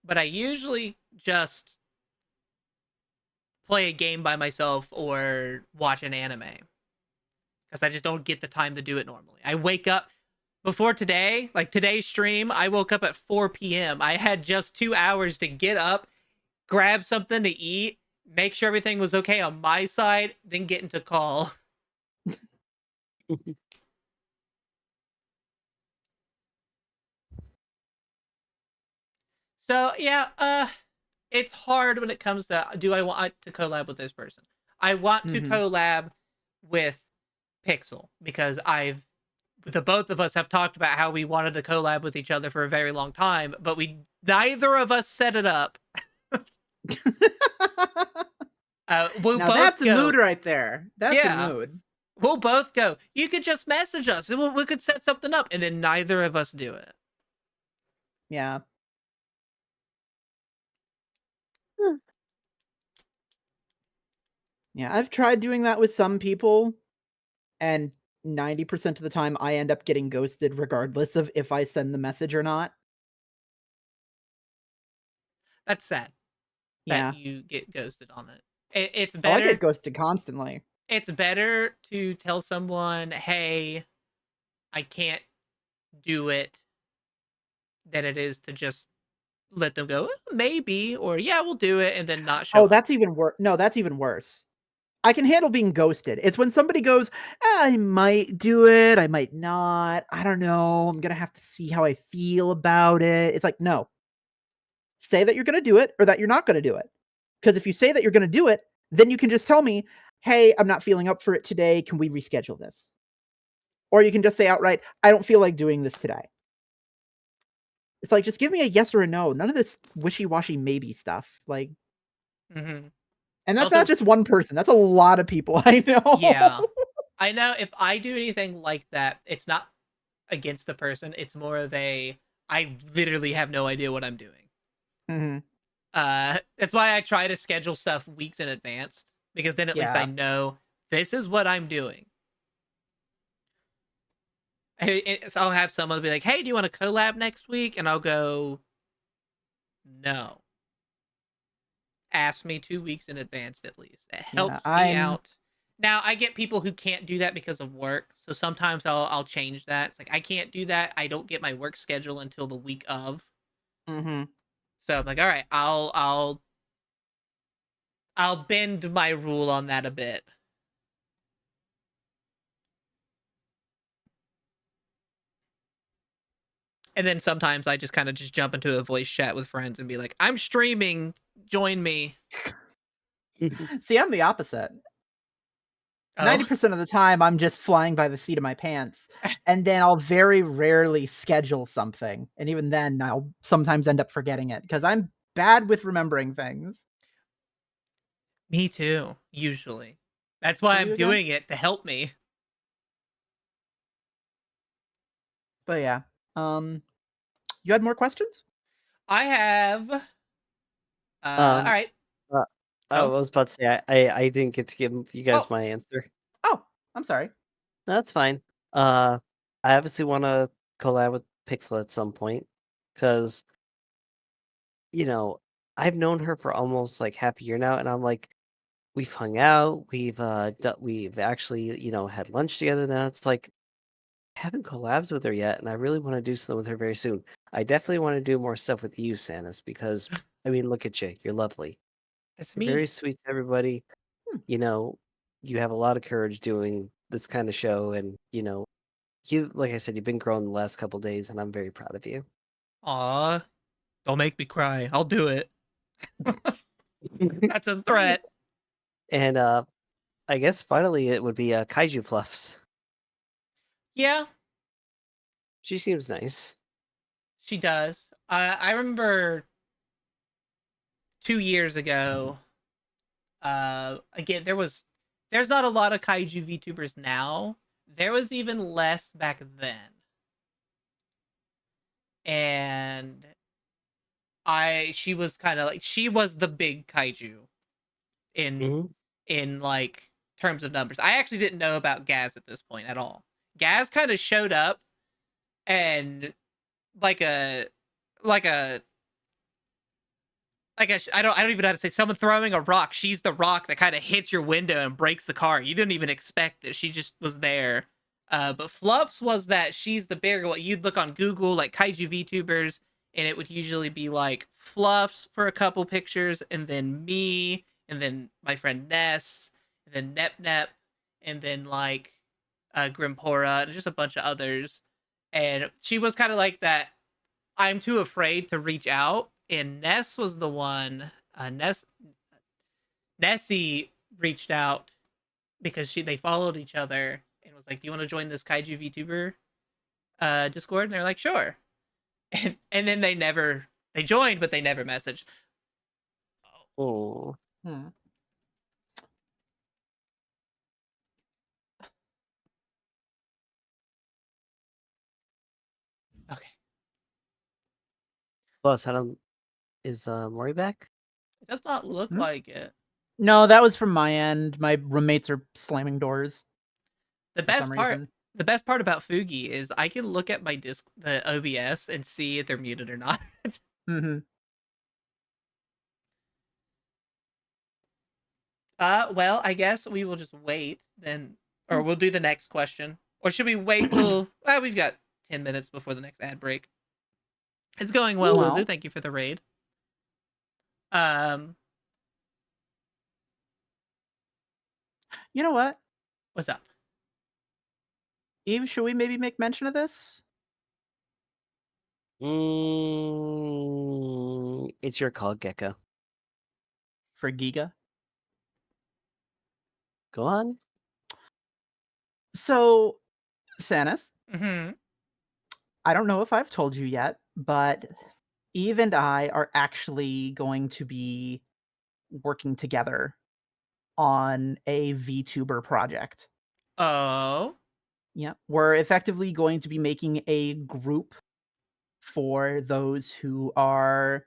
Speaker 1: but I usually just play a game by myself or watch an anime because I just don't get the time to do it normally. I wake up before today, like today's stream, I woke up at 4 p.m. I had just 2 hours to get up, grab something to eat, make sure everything was okay on my side, then get into call. So yeah, it's hard when it comes to do I want to collab with this person? I want to
Speaker 2: Mhm.
Speaker 1: collab with Pixel because the both of us have talked about how we wanted to collab with each other for a very long time, but we neither of us set it up. We'll
Speaker 2: Now
Speaker 1: both
Speaker 2: that's a mood
Speaker 1: go,
Speaker 2: right there. That's a
Speaker 1: yeah.
Speaker 2: mood.
Speaker 1: We'll both go. You could just message us, and we could set something up, and then neither of us do it.
Speaker 2: Yeah.
Speaker 3: Hmm.
Speaker 2: Yeah, I've tried doing that with some people, and 90% of the time I end up getting ghosted regardless of if I send the message or not.
Speaker 1: That's sad that
Speaker 2: Yeah.
Speaker 1: you get ghosted on it. It's
Speaker 2: Oh, I get
Speaker 1: better.
Speaker 2: ghosted constantly.
Speaker 1: It's better to tell someone, "Hey, I can't do it," than it is to just let them go, maybe, or yeah, we'll do it, and then not show
Speaker 2: Oh,
Speaker 1: up.
Speaker 2: that's even worse. No, that's even worse. I can handle being ghosted. It's when somebody goes, I might do it, I might not. I don't know. I'm gonna have to see how I feel about it. It's like, no. Say that you're gonna do it or that you're not gonna do it. Because if you say that you're gonna do it, then you can just tell me, hey, I'm not feeling up for it today. Can we reschedule this? Or you can just say outright, I don't feel like doing this today. It's like, just give me a yes or a no. None of this wishy-washy maybe stuff. Like,
Speaker 1: Mm-hmm.
Speaker 2: and that's not
Speaker 1: Also,
Speaker 2: just one person. That's a lot of people I know.
Speaker 1: yeah, I know if I do anything like that, it's not against the person. It's more of a I literally have no idea what I'm doing.
Speaker 2: Mhm.
Speaker 1: That's why I try to schedule stuff weeks in advance because then at least I
Speaker 2: Yeah.
Speaker 1: know this is what I'm doing. So I'll have someone be like, "Hey, do you want to collab next week?" And I'll go, "No." Ask me 2 weeks in advance at least. It
Speaker 2: Yeah.
Speaker 1: helps me
Speaker 2: I'm
Speaker 1: out. Now I get people who can't do that because of work, so sometimes I'll change that. It's like I can't do that. I don't get my work schedule until the week of.
Speaker 2: Mhm.
Speaker 1: So I'm like, all right, I'll bend my rule on that a bit. And then sometimes I just kind of just jump into a voice chat with friends and be like, I'm streaming, join me.
Speaker 2: See, I'm the opposite.
Speaker 1: Oh,
Speaker 2: 90% of the time, I'm just flying by the seat of my pants, and then I'll very rarely schedule something, and even then, I'll sometimes end up forgetting it because I'm bad with remembering things.
Speaker 1: me too, usually. That's
Speaker 2: What
Speaker 1: why
Speaker 2: are
Speaker 1: I'm
Speaker 2: you again?
Speaker 1: doing it to help me.
Speaker 2: But yeah, you had more questions?
Speaker 1: I have all
Speaker 3: Um,
Speaker 1: right.
Speaker 3: uh, I
Speaker 1: Oh.
Speaker 3: was about to say I didn't get to give you guys
Speaker 1: Oh,
Speaker 3: my answer.
Speaker 2: Oh, I'm sorry.
Speaker 3: That's fine. I obviously want to collab with Pixel at some point because you know I've known her for almost like half a year now, and I'm like we've hung out, we've actually had lunch together. Now it's like haven't collabs with her yet, and I really want to do something with her very soon. I definitely want to do more stuff with you, Sanis, because I mean, look at you. You're lovely.
Speaker 1: That's
Speaker 3: You're very
Speaker 1: me.
Speaker 3: sweet to everybody.
Speaker 2: Hmm.
Speaker 3: You know, you have a lot of courage doing this kind of show, and you, like I said, you've been growing the last couple days, and I'm very proud of you.
Speaker 1: Aw, don't make me cry. I'll do it. That's a threat.
Speaker 3: And I guess finally it would be Kaiju Fluffs.
Speaker 1: Yeah,
Speaker 3: She seems nice.
Speaker 1: she does. I remember 2 years ago. Again, there's not a lot of kaiju VTubers now. There was even less back then, and she was kind of like she was the big kaiju in
Speaker 3: Hmm.
Speaker 1: in like terms of numbers. I actually didn't know about Gaz at this point at all. Gaz kind of showed up and like a like a I don't even know how to say, someone throwing a rock. She's the rock that kind of hits your window and breaks the car. You didn't even expect it. She just was there. But Fluffs was that she's the bigger what you'd look on Google like kaiju VTubers, and it would usually be like Fluffs for a couple pictures, and then me, and then my friend Ness, and then Nep Nep, and then like Grimpora, and just a bunch of others. And she was kind of like that I'm too afraid to reach out. And Ness was the one. Nessie reached out because they followed each other and was like, "Do you want to join this kaiju VTuber Discord?" And they're like, "Sure." And then they joined, but they never messaged.
Speaker 3: Oh,
Speaker 2: Hmm.
Speaker 1: Okay,
Speaker 3: plus I don't. Is Mori back?
Speaker 1: it does not look
Speaker 2: Hmm?
Speaker 1: like it.
Speaker 2: No, that was from my end. My roommates are slamming doors
Speaker 1: The
Speaker 2: for some
Speaker 1: best part,
Speaker 2: reason.
Speaker 1: the best part about Fugi is I can look at my the OBS, and see if they're muted or not.
Speaker 2: Hmm.
Speaker 1: Well, I guess we will just wait then, or we'll do the next question. Or should we wait till? Well, we've got 10 minutes before the next ad break. It's going well, Lulu.
Speaker 2: Well,
Speaker 1: Thank you for the raid. Um,
Speaker 2: you know what?
Speaker 1: what's up?
Speaker 2: Eve, should we maybe make mention of this?
Speaker 3: It's your call, Gecko.
Speaker 2: For Giga?
Speaker 3: Go on.
Speaker 2: So, Sanis,
Speaker 1: Mm-hmm.
Speaker 2: I don't know if I've told you yet, but Eve and I are actually going to be working together on a VTuber project.
Speaker 1: Oh,
Speaker 2: Yeah, we're effectively going to be making a group for those who are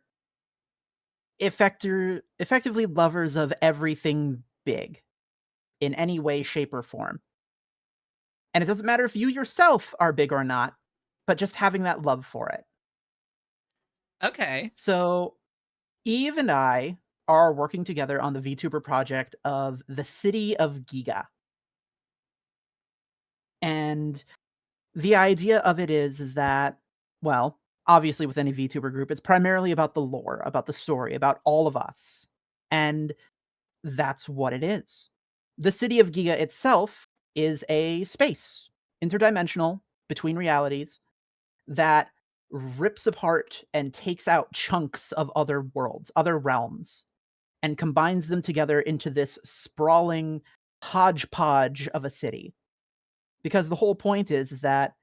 Speaker 2: effectively lovers of everything big in any way, shape, or form. And it doesn't matter if you yourself are big or not, but just having that love for it.
Speaker 1: okay.
Speaker 2: So Eve and I are working together on the VTuber project of the city of Giga. And the idea of it is that, well, obviously with any VTuber group, it's primarily about the lore, about the story, about all of us. And that's what it is. The city of Giga itself is a space, interdimensional, between realities, that rips apart and takes out chunks of other worlds, other realms, and combines them together into this sprawling hodgepodge of a city. Because the whole point is that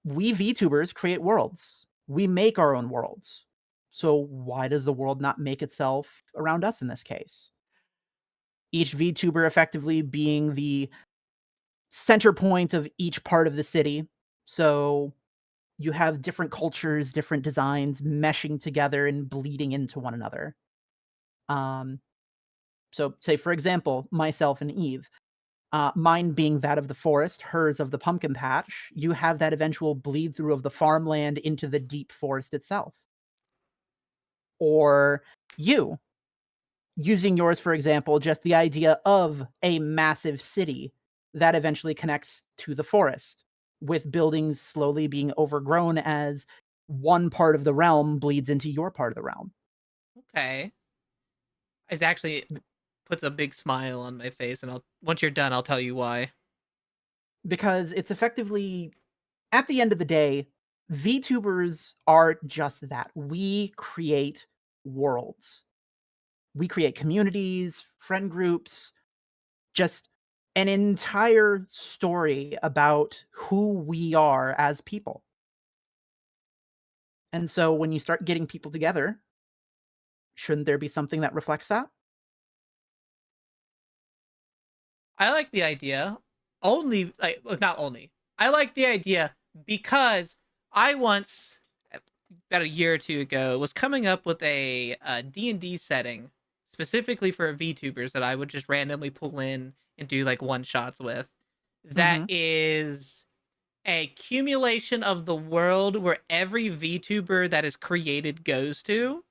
Speaker 2: we VTubers create worlds. We make our own worlds. So why does the world not make itself around us in this case? Each VTuber effectively being the center point of each part of the city. So you have different cultures, different designs meshing together and bleeding into one another. Um, so say for example, myself and Eve, mine being that of the forest, hers of the pumpkin patch, you have that eventual bleed through of the farmland into the deep forest itself. Or you, using yours, for example, just the idea of a massive city that eventually connects to the forest. with buildings slowly being overgrown as one part of the realm bleeds into your part of the realm.
Speaker 1: Okay. It actually puts a big smile on my face, and once you're done, I'll tell you why.
Speaker 2: Because it's effectively, at the end of the day, VTubers are just that. We create worlds. We create communities, friend groups, just an entire story about who we are as people. And so when you start getting people together, shouldn't there be something that reflects that?
Speaker 1: I like the idea. Only, like, not only. I like the idea because I once, about a year or two ago, was coming up with a D&D setting specifically for VTubers that I would just randomly pull in and do like one shots with. That
Speaker 2: Mhm.
Speaker 1: is a accumulation of the world where every VTuber that is created goes to.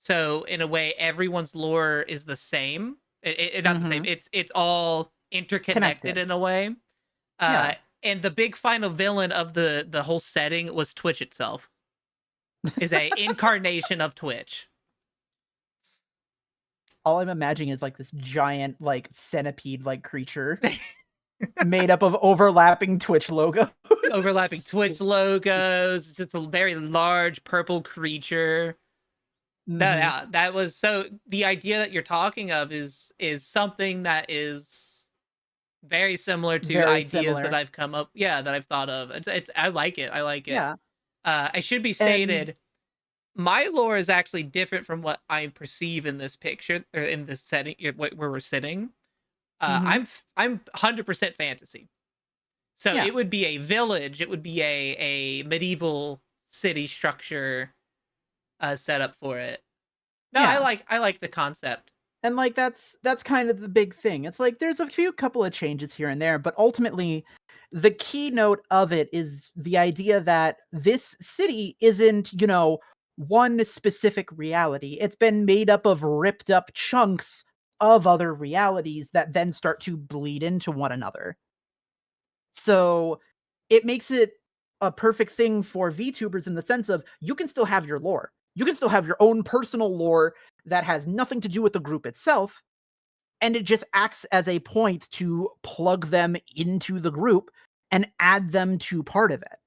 Speaker 1: So in a way, everyone's lore is the same. Not the same.
Speaker 2: Mhm.
Speaker 1: It's all interconnected
Speaker 2: Connected.
Speaker 1: in a way.
Speaker 2: Yeah.
Speaker 1: Uh, and the big final villain of the whole setting was Twitch itself. Is a incarnation of Twitch.
Speaker 2: All I'm imagining is like this giant, like centipede like creature made up of overlapping Twitch logos.
Speaker 1: Overlapping Twitch logos, just a very large purple creature.
Speaker 2: Mhm.
Speaker 1: That was so. The idea that you're talking of is something that is very similar to
Speaker 2: Very
Speaker 1: ideas that
Speaker 2: similar.
Speaker 1: I've come up. Yeah, that I've thought of. It's I like it. I like it.
Speaker 2: Yeah.
Speaker 1: I should be
Speaker 2: And
Speaker 1: stated. My lore is actually different from what I perceive in this picture or in this setting where we're sitting.
Speaker 2: mhm.
Speaker 1: I'm 100% fantasy. So
Speaker 2: Yeah.
Speaker 1: it would be a village. It would be a medieval city structure set up for it. No,
Speaker 2: Yeah.
Speaker 1: I like the concept.
Speaker 2: And like that's kind of the big thing. It's like there's a few couple of changes here and there, but ultimately the keynote of it is the idea that this city isn't, one specific reality. It's been made up of ripped up chunks of other realities that then start to bleed into one another. So it makes it a perfect thing for VTubers in the sense of you can still have your lore. You can still have your own personal lore that has nothing to do with the group itself, and it just acts as a point to plug them into the group and add them to part of it.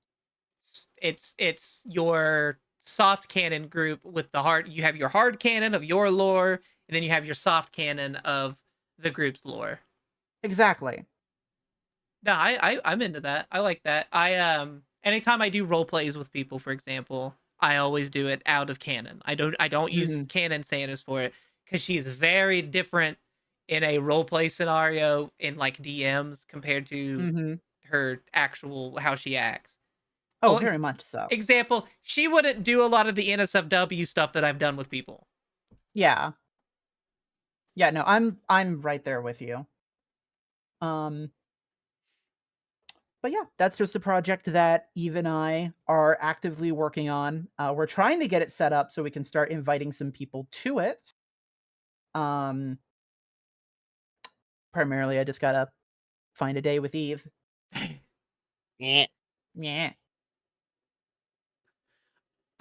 Speaker 1: It's your soft canon group with the hard. You have your hard canon of your lore, and then you have your soft canon of the group's lore.
Speaker 2: Exactly.
Speaker 1: No, I'm into that. I like that. Anytime I do role plays with people, for example, I always do it out of canon. I don't use
Speaker 2: Mhm.
Speaker 1: canon Santas for it because she is very different in a role play scenario in like DMs compared to
Speaker 2: Mhm.
Speaker 1: her actual how she acts.
Speaker 2: Oh,
Speaker 1: Oh,
Speaker 2: very much so.
Speaker 1: example, she wouldn't do a lot of the NSFW stuff that I've done with people.
Speaker 2: Yeah. Yeah, no, I'm right there with you. Um but yeah, that's just a project that Eve and I are actively working on. We're trying to get it set up so we can start inviting some people to it. Um, Primarily, I just gotta find a day with Eve.
Speaker 3: Yeah.
Speaker 2: Yeah.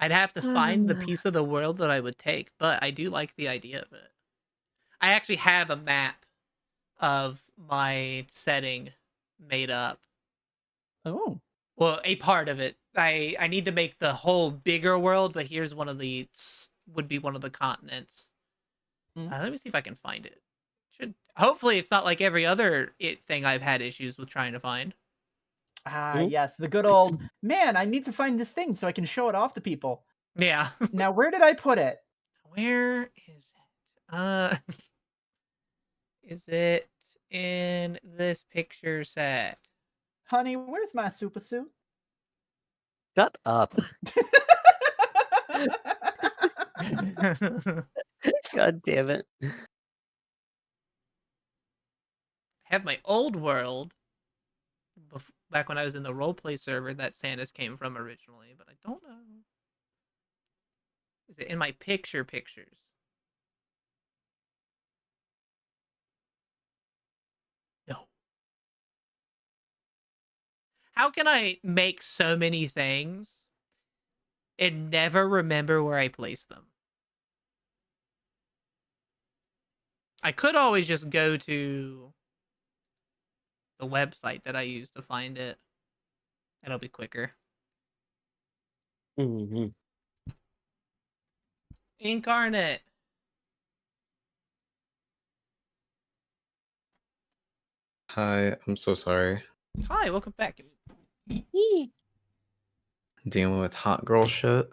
Speaker 1: I'd have to find the piece of the world that I would take, but I do like the idea of it. I actually have a map of my setting made up.
Speaker 2: Oh.
Speaker 1: Well, a part of it. I need to make the whole bigger world, but here's one of the would be one of the continents.
Speaker 2: Mm.
Speaker 1: Let me see if I can find it. Should hopefully it's not like every other thing I've had issues with trying to find.
Speaker 2: Ah,
Speaker 3: Mhm.
Speaker 2: yes, the good old man. I need to find this thing so I can show it off to people.
Speaker 1: Yeah.
Speaker 2: Now, where did I put it,
Speaker 1: Where is it? Is it in this picture set?
Speaker 2: honey? Where's my super suit?
Speaker 3: Shut up. God damn it.
Speaker 1: Have my old world back when I was in the roleplay server that Santa's came from originally, but I don't know. Is it in my pictures? No. How can I make so many things and never remember where I placed them? I could always just go to the website that I use to find it. That'll be quicker.
Speaker 3: Mhm.
Speaker 1: Incarnate.
Speaker 4: Hi, I'm so sorry.
Speaker 1: Hi, welcome back.
Speaker 4: Dealing with hot girl shit.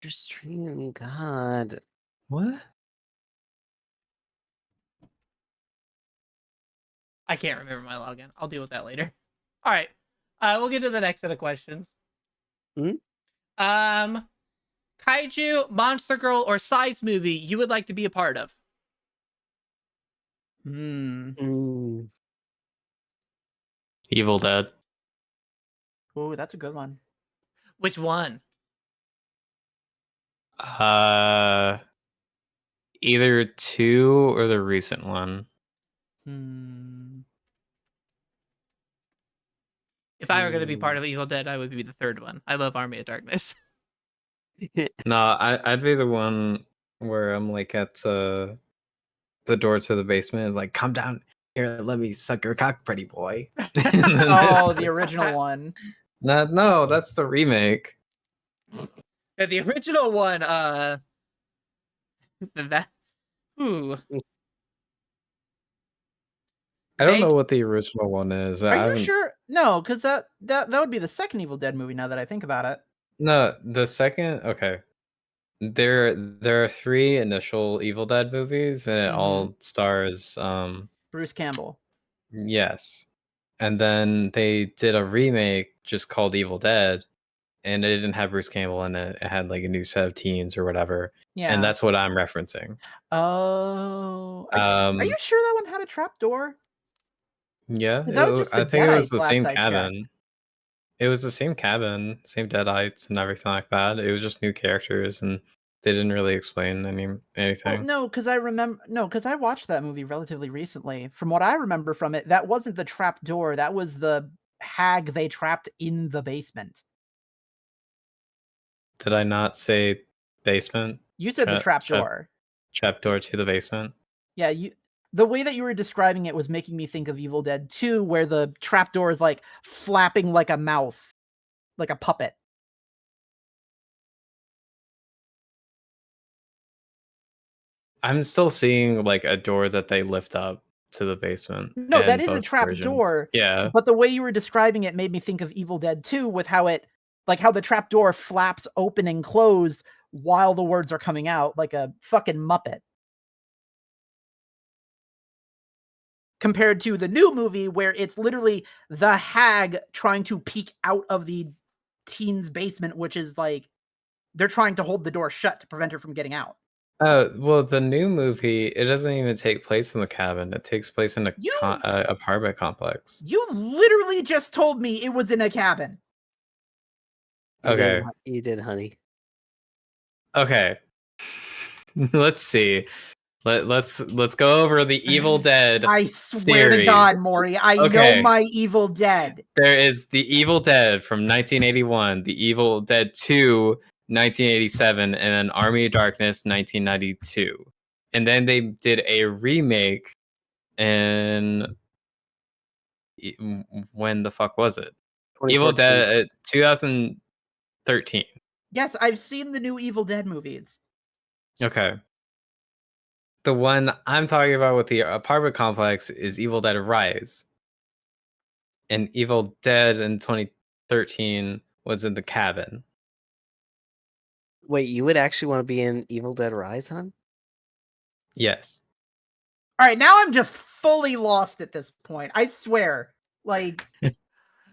Speaker 3: Your stream, God.
Speaker 4: What?
Speaker 1: I can't remember my login. I'll deal with that later. All right. We'll get to the next set of questions.
Speaker 3: Hmm?
Speaker 1: Kaiju, Monster Girl, or Size movie you would like to be a part of?
Speaker 3: Mm.
Speaker 4: Evil Dead.
Speaker 2: Ooh, that's a good one.
Speaker 1: Which one?
Speaker 4: Either 2 or the recent one.
Speaker 1: If I were going to be part of Evil Dead, I would be the third one. I love Army of Darkness.
Speaker 4: No, I'd be the one where I'm like at the door to the basement is like, come down here, let me suck your cock, pretty boy. And then
Speaker 2: Oh,
Speaker 4: it's
Speaker 2: the
Speaker 4: like,
Speaker 2: original one.
Speaker 4: no, that's the remake.
Speaker 1: Yeah, the original one, that, ooh.
Speaker 4: I don't know
Speaker 1: They,
Speaker 4: what the original one is. I
Speaker 2: Are you
Speaker 4: haven't.
Speaker 2: sure? No, because that would be the second Evil Dead movie. Now that I think about it.
Speaker 4: No, the second. Okay, there are 3 initial Evil Dead movies, and it all stars.
Speaker 2: Bruce Campbell.
Speaker 4: Yes, and then they did a remake just called Evil Dead, and it didn't have Bruce Campbell in it. It had like a new set of teens or whatever, and
Speaker 2: Yeah.
Speaker 4: that's what I'm referencing.
Speaker 2: Oh, are you sure that one had a trap door?
Speaker 4: Yeah,
Speaker 2: 'Cause that was just the
Speaker 4: I think it was
Speaker 2: Deadites
Speaker 4: the
Speaker 2: last
Speaker 4: same
Speaker 2: I
Speaker 4: cabin.
Speaker 2: checked.
Speaker 4: It was the same cabin, same Deadites and everything like that. It was just new characters, and they didn't really explain
Speaker 2: Well,
Speaker 4: anything.
Speaker 2: no, because I watched that movie relatively recently. From what I remember from it, that wasn't the trap door. That was the hag they trapped in the basement.
Speaker 4: Did I not say basement?
Speaker 2: You said the trap door.
Speaker 4: Trap door to the basement.
Speaker 2: Yeah, the way that you were describing it was making me think of Evil Dead 2, where the trapdoor is like flapping like a mouth, like a puppet.
Speaker 4: I'm still seeing like a door that they lift up to the basement
Speaker 2: No, that
Speaker 4: in
Speaker 2: is a
Speaker 4: both
Speaker 2: trap
Speaker 4: versions.
Speaker 2: door.
Speaker 4: Yeah.
Speaker 2: But the way you were describing it made me think of Evil Dead 2 with how the trap door flaps open and closed while the words are coming out like a fucking Muppet. Compared to the new movie where it's literally the hag trying to peek out of the teen's basement, which is like they're trying to hold the door shut to prevent her from getting out.
Speaker 4: Well, the new movie, it doesn't even take place in the cabin. It takes place in a
Speaker 2: You
Speaker 4: apartment complex.
Speaker 2: you literally just told me it was in a cabin.
Speaker 4: Okay.
Speaker 3: You did, honey.
Speaker 4: Okay. Let's see. Let's go over the Evil Dead
Speaker 2: I swear to
Speaker 4: series.
Speaker 2: God, Maury, I know
Speaker 4: Okay.
Speaker 2: my Evil Dead.
Speaker 4: There is the Evil Dead from 1981, the Evil Dead 2, 1987, and then Army of Darkness 1992. And then they did a remake in when the fuck was it? Evil
Speaker 3: 2014.
Speaker 4: Dead 2013.
Speaker 2: Yes, I've seen the new Evil Dead movies.
Speaker 4: Okay. The one I'm talking about with the apartment complex is Evil Dead Rise. And Evil Dead in 2013 was in the cabin.
Speaker 3: Wait, you would actually want to be in Evil Dead Rise, huh?
Speaker 4: Yes.
Speaker 2: All right, now I'm just fully lost at this point. I swear. Like,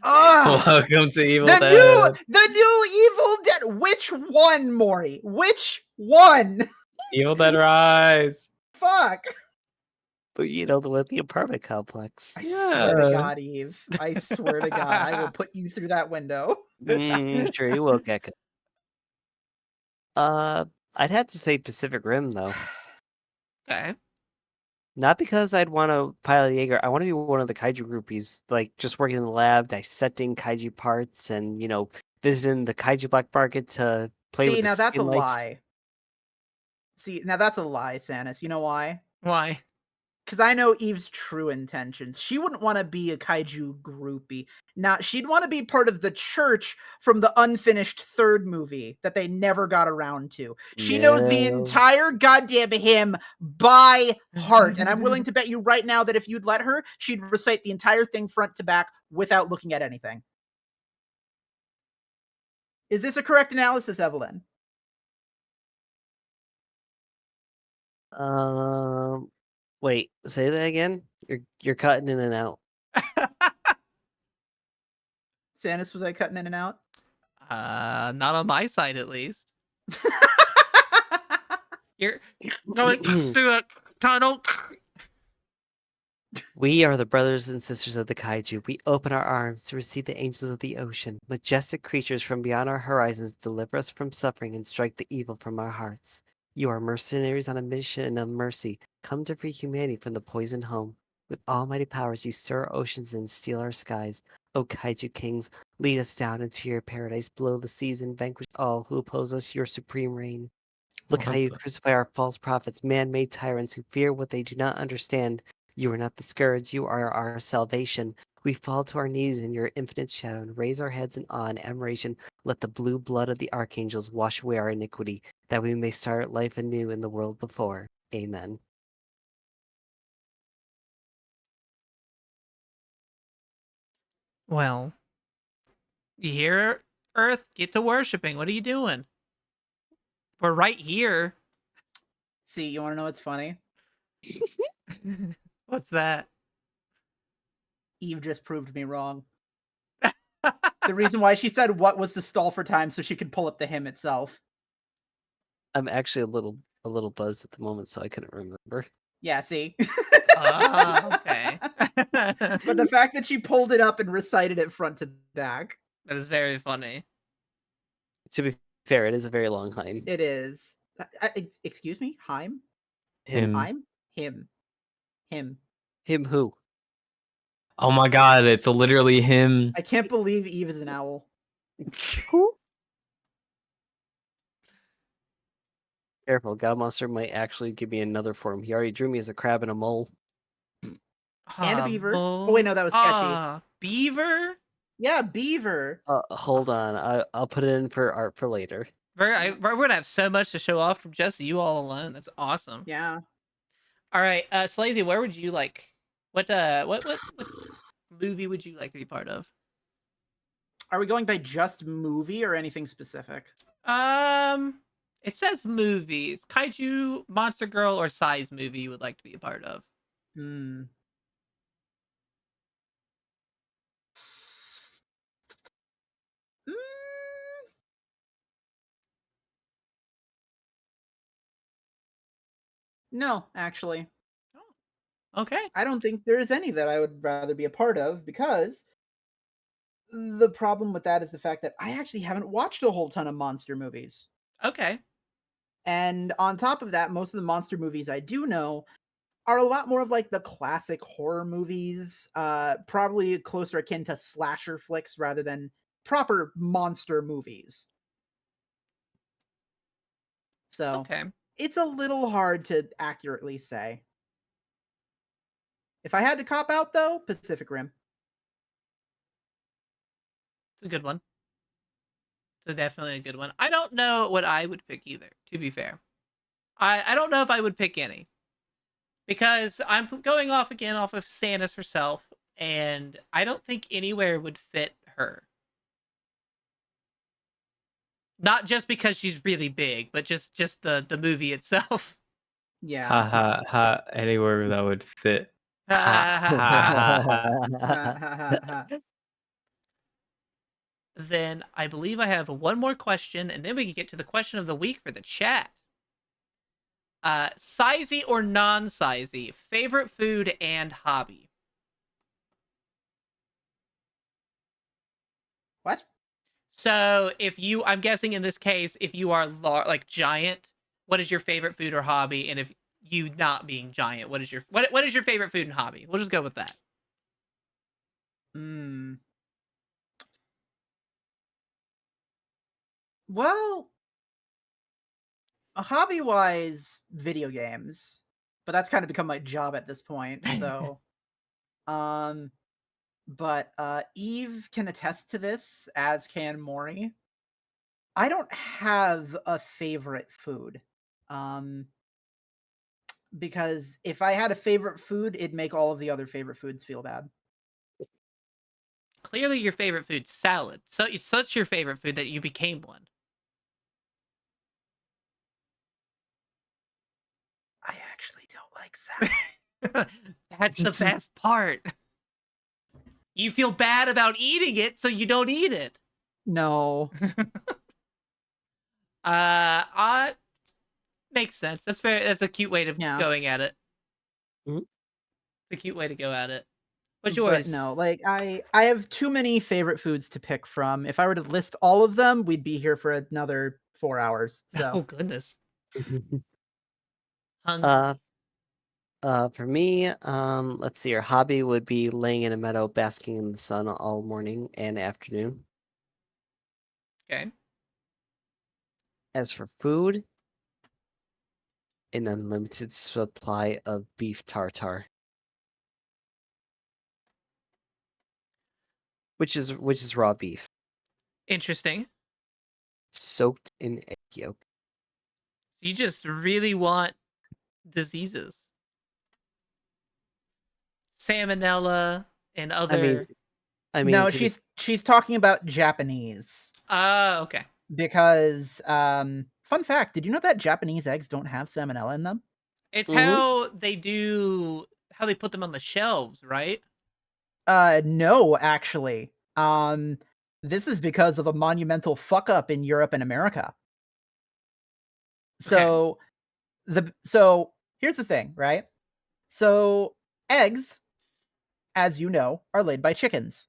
Speaker 4: Welcome to Evil
Speaker 2: the
Speaker 4: Dead.
Speaker 2: the new Evil Dead. Which one, Maury? Which one?
Speaker 4: Evil Dead Rise.
Speaker 2: Fuck.
Speaker 3: But you know, with the apartment complex.
Speaker 2: I swear to God, Eve. I swear to God, I will put you through that window.
Speaker 3: Sure you will, Gecko. I'd have to say Pacific Rim, though.
Speaker 1: Okay.
Speaker 3: Not because I'd want to pilot Jaeger. I want to be one of the kaiju groupies, like just working in the lab, dissecting kaiju parts, and visiting the kaiju black market to play with
Speaker 2: See,
Speaker 3: the
Speaker 2: now that's a
Speaker 3: skin lice.
Speaker 2: lie. See, now that's a lie, Sanis. You know why?
Speaker 1: Why?
Speaker 2: Because I know Eve's true intentions. She wouldn't want to be a kaiju groupie. Now, she'd want to be part of the church from the unfinished third movie that they never got around to. She knows the
Speaker 3: No.
Speaker 2: entire goddamn hymn by heart. And I'm willing to bet you right now that if you'd let her, she'd recite the entire thing front to back without looking at anything. Is this a correct analysis, Evelyn?
Speaker 3: Wait, say that again. You're cutting in and out.
Speaker 2: Sanis, was I cutting in and out?
Speaker 1: Not on my side, at least. You're going through a tunnel.
Speaker 3: We are the brothers and sisters of the kaiju. We open our arms to receive the angels of the ocean. Majestic creatures from beyond our horizons deliver us from suffering and strike the evil from our hearts. You are mercenaries on a mission of mercy, come to free humanity from the poisoned home. With almighty powers, you stir our oceans and steal our skies. O kaiju kings, lead us down into your paradise, blow the seas and vanquish all who oppose us, your supreme reign. Look how
Speaker 4: What
Speaker 3: you
Speaker 4: the-
Speaker 3: crucify our false prophets, man-made tyrants who fear what they do not understand. You are not the scourge, you are our salvation. We fall to our knees in your infinite shadow and raise our heads in awe and admiration. Let the blue blood of the archangels wash away our iniquity, that we may start life anew in the world before. Amen.
Speaker 1: Well, you hear, Earth? Get to worshiping. What are you doing? We're right here.
Speaker 2: See, you want to know what's funny?
Speaker 1: What's that?
Speaker 2: Eve just proved me wrong. The reason why she said what was the stall for time so she could pull up the hymn itself.
Speaker 3: I'm actually a little buzzed at the moment, so I couldn't remember.
Speaker 2: Yeah, see?
Speaker 1: Oh, okay.
Speaker 2: But the fact that she pulled it up and recited it front to back.
Speaker 1: That is very funny.
Speaker 3: To be fair, it is a very long hymn.
Speaker 2: It is. Excuse me? Heim?
Speaker 3: Him.
Speaker 2: Heim? Him. Him.
Speaker 3: Him who?
Speaker 4: Oh my god, it's literally him.
Speaker 2: I can't believe Eve is an owl.
Speaker 3: Who? Careful, God Monster might actually give me another form. He already drew me as a crab and a mole.
Speaker 2: And a beaver. Oh, wait, no, that was sketchy.
Speaker 1: Beaver?
Speaker 2: Yeah, beaver.
Speaker 3: Hold on. I'll put it in for art for later.
Speaker 1: We're gonna have so much to show off from just you all alone. That's awesome.
Speaker 2: Yeah.
Speaker 1: All right, Slazy, where would you like? What movie would you like to be part of?
Speaker 2: Are we going by just movie or anything specific?
Speaker 1: It says movies. Kaiju, Monster Girl, or Size movie you would like to be a part of.
Speaker 2: Hmm. Mm, no, actually.
Speaker 1: Okay.
Speaker 2: I don't think there's any that I would rather be a part of because the problem with that is the fact that I actually haven't watched a whole ton of monster movies.
Speaker 1: Okay.
Speaker 2: And on top of that, most of the monster movies I do know are a lot more of like the classic horror movies, probably closer akin to slasher flicks rather than proper monster movies. So
Speaker 1: Okay.
Speaker 2: it's a little hard to accurately say. If I had to cop out though, Pacific Rim.
Speaker 1: It's a good one. It's definitely a good one. I don't know what I would pick either, to be fair. I don't know if I would pick any. Because I'm going off again off of Sanis herself, and I don't think anywhere would fit her. Not just because she's really big, but just the movie itself.
Speaker 2: Yeah.
Speaker 4: Ha ha ha. Anywhere that would fit. Ha ha ha ha.
Speaker 2: Ha, ha, ha, ha.
Speaker 1: Then I believe I have one more question, and then we can get to the question of the week for the chat. Sizey or non-sizey, favorite food and hobby.
Speaker 2: What?
Speaker 1: So if you, I'm guessing in this case, if you are like giant, what is your favorite food or hobby? And if you not being giant, what is your favorite food and hobby? We'll just go with that.
Speaker 2: Hmm. Well, hobby-wise, video games, but that's kind of become my job at this point. So, um, but Eve can attest to this, as can Maury. I don't have a favorite food. Um, because if I had a favorite food, it'd make all of the other favorite foods feel bad.
Speaker 1: Clearly, your favorite food's salad. So it's such your favorite food that you became one.
Speaker 2: I actually don't like salad.
Speaker 1: That's the best part. You feel bad about eating it, so you don't eat it.
Speaker 2: No.
Speaker 1: Makes sense. That's fair. That's a cute way of
Speaker 2: Yeah.
Speaker 1: going at it.
Speaker 3: Mhm.
Speaker 1: It's a cute way to go at it. What's
Speaker 2: But
Speaker 1: yours?
Speaker 2: no, like I have too many favorite foods to pick from. If I were to list all of them, we'd be here for another 4 hours.
Speaker 1: Oh
Speaker 2: So,
Speaker 1: goodness, hungry.
Speaker 3: uh, for me, let's see. Your hobby would be laying in a meadow, basking in the sun all morning and afternoon.
Speaker 1: Okay.
Speaker 3: As for food, an unlimited supply of beef tartare, which is raw beef
Speaker 1: Interesting.
Speaker 3: soaked in egg yolk.
Speaker 1: You just really want diseases, salmonella, and
Speaker 3: I mean,
Speaker 1: other.
Speaker 2: no,
Speaker 3: to be
Speaker 2: she's talking about Japanese
Speaker 1: Okay.
Speaker 2: because fun fact, did you know that Japanese eggs don't have salmonella in them?
Speaker 1: It's
Speaker 3: Mhm.
Speaker 1: how they put them on the shelves, right?
Speaker 2: No, actually. This is because of a monumental fuck up in Europe and America.
Speaker 1: Okay.
Speaker 2: So here's the thing, right? So eggs, as you know, are laid by chickens.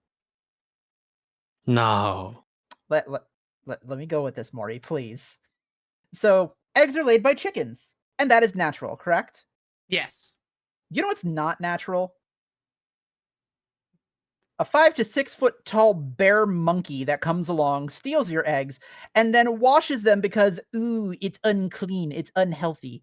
Speaker 4: No.
Speaker 2: Let let let me go with this, Maury, please. So eggs are laid by chickens, and that is natural, correct?
Speaker 1: Yes.
Speaker 2: You know what's not natural? A 5 to 6 foot tall bear monkey that comes along, steals your eggs, and then washes them because, ooh, it's unclean, it's unhealthy.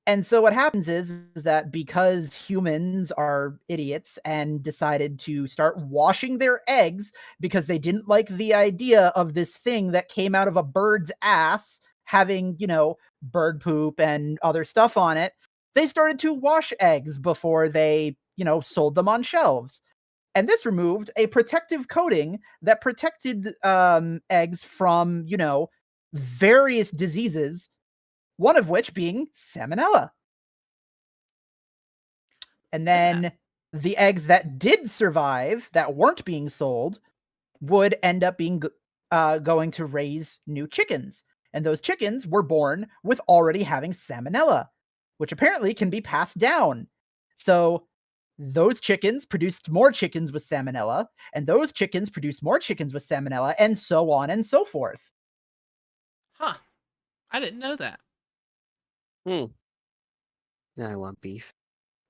Speaker 2: And so what happens is that because humans are idiots and decided to start washing their eggs because they didn't like the idea of this thing that came out of a bird's ass having, bird poop and other stuff on it, they started to wash eggs before they, sold them on shelves. And this removed a protective coating that protected eggs from, various diseases, one of which being salmonella. And
Speaker 1: Yeah.
Speaker 2: then the eggs that did survive, that weren't being sold, would end up being going to raise new chickens. And those chickens were born with already having salmonella, which apparently can be passed down. So those chickens produced more chickens with salmonella, and those chickens produced more chickens with salmonella, and so on and so forth.
Speaker 1: Huh. I didn't know that.
Speaker 3: Hmm. Now I want beef.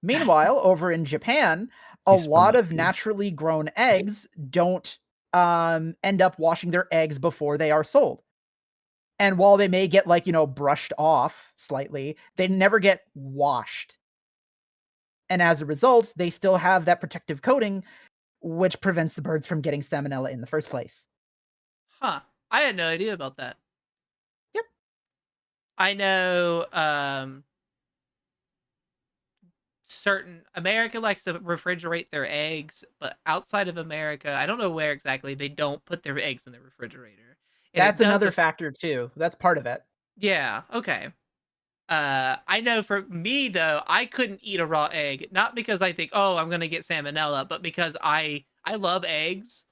Speaker 2: Meanwhile, over in Japan, a
Speaker 4: You spell
Speaker 2: lot
Speaker 4: that
Speaker 2: of
Speaker 4: beef.
Speaker 2: naturally grown eggs don't end up washing their eggs before they are sold. And while they may get brushed off slightly, they never get washed. And as a result, they still have that protective coating, which prevents the birds from getting salmonella in the first place.
Speaker 1: Huh. I had no idea about that.
Speaker 2: Yep.
Speaker 1: I know certain America likes to refrigerate their eggs, but outside of America, I don't know where exactly, they don't put their eggs in the refrigerator. And it
Speaker 2: That's
Speaker 1: does
Speaker 2: another factor too. That's part of it.
Speaker 1: yeah, okay. I know for me though, I couldn't eat a raw egg, not because I think, oh, I'm gonna get salmonella, but because I love eggs.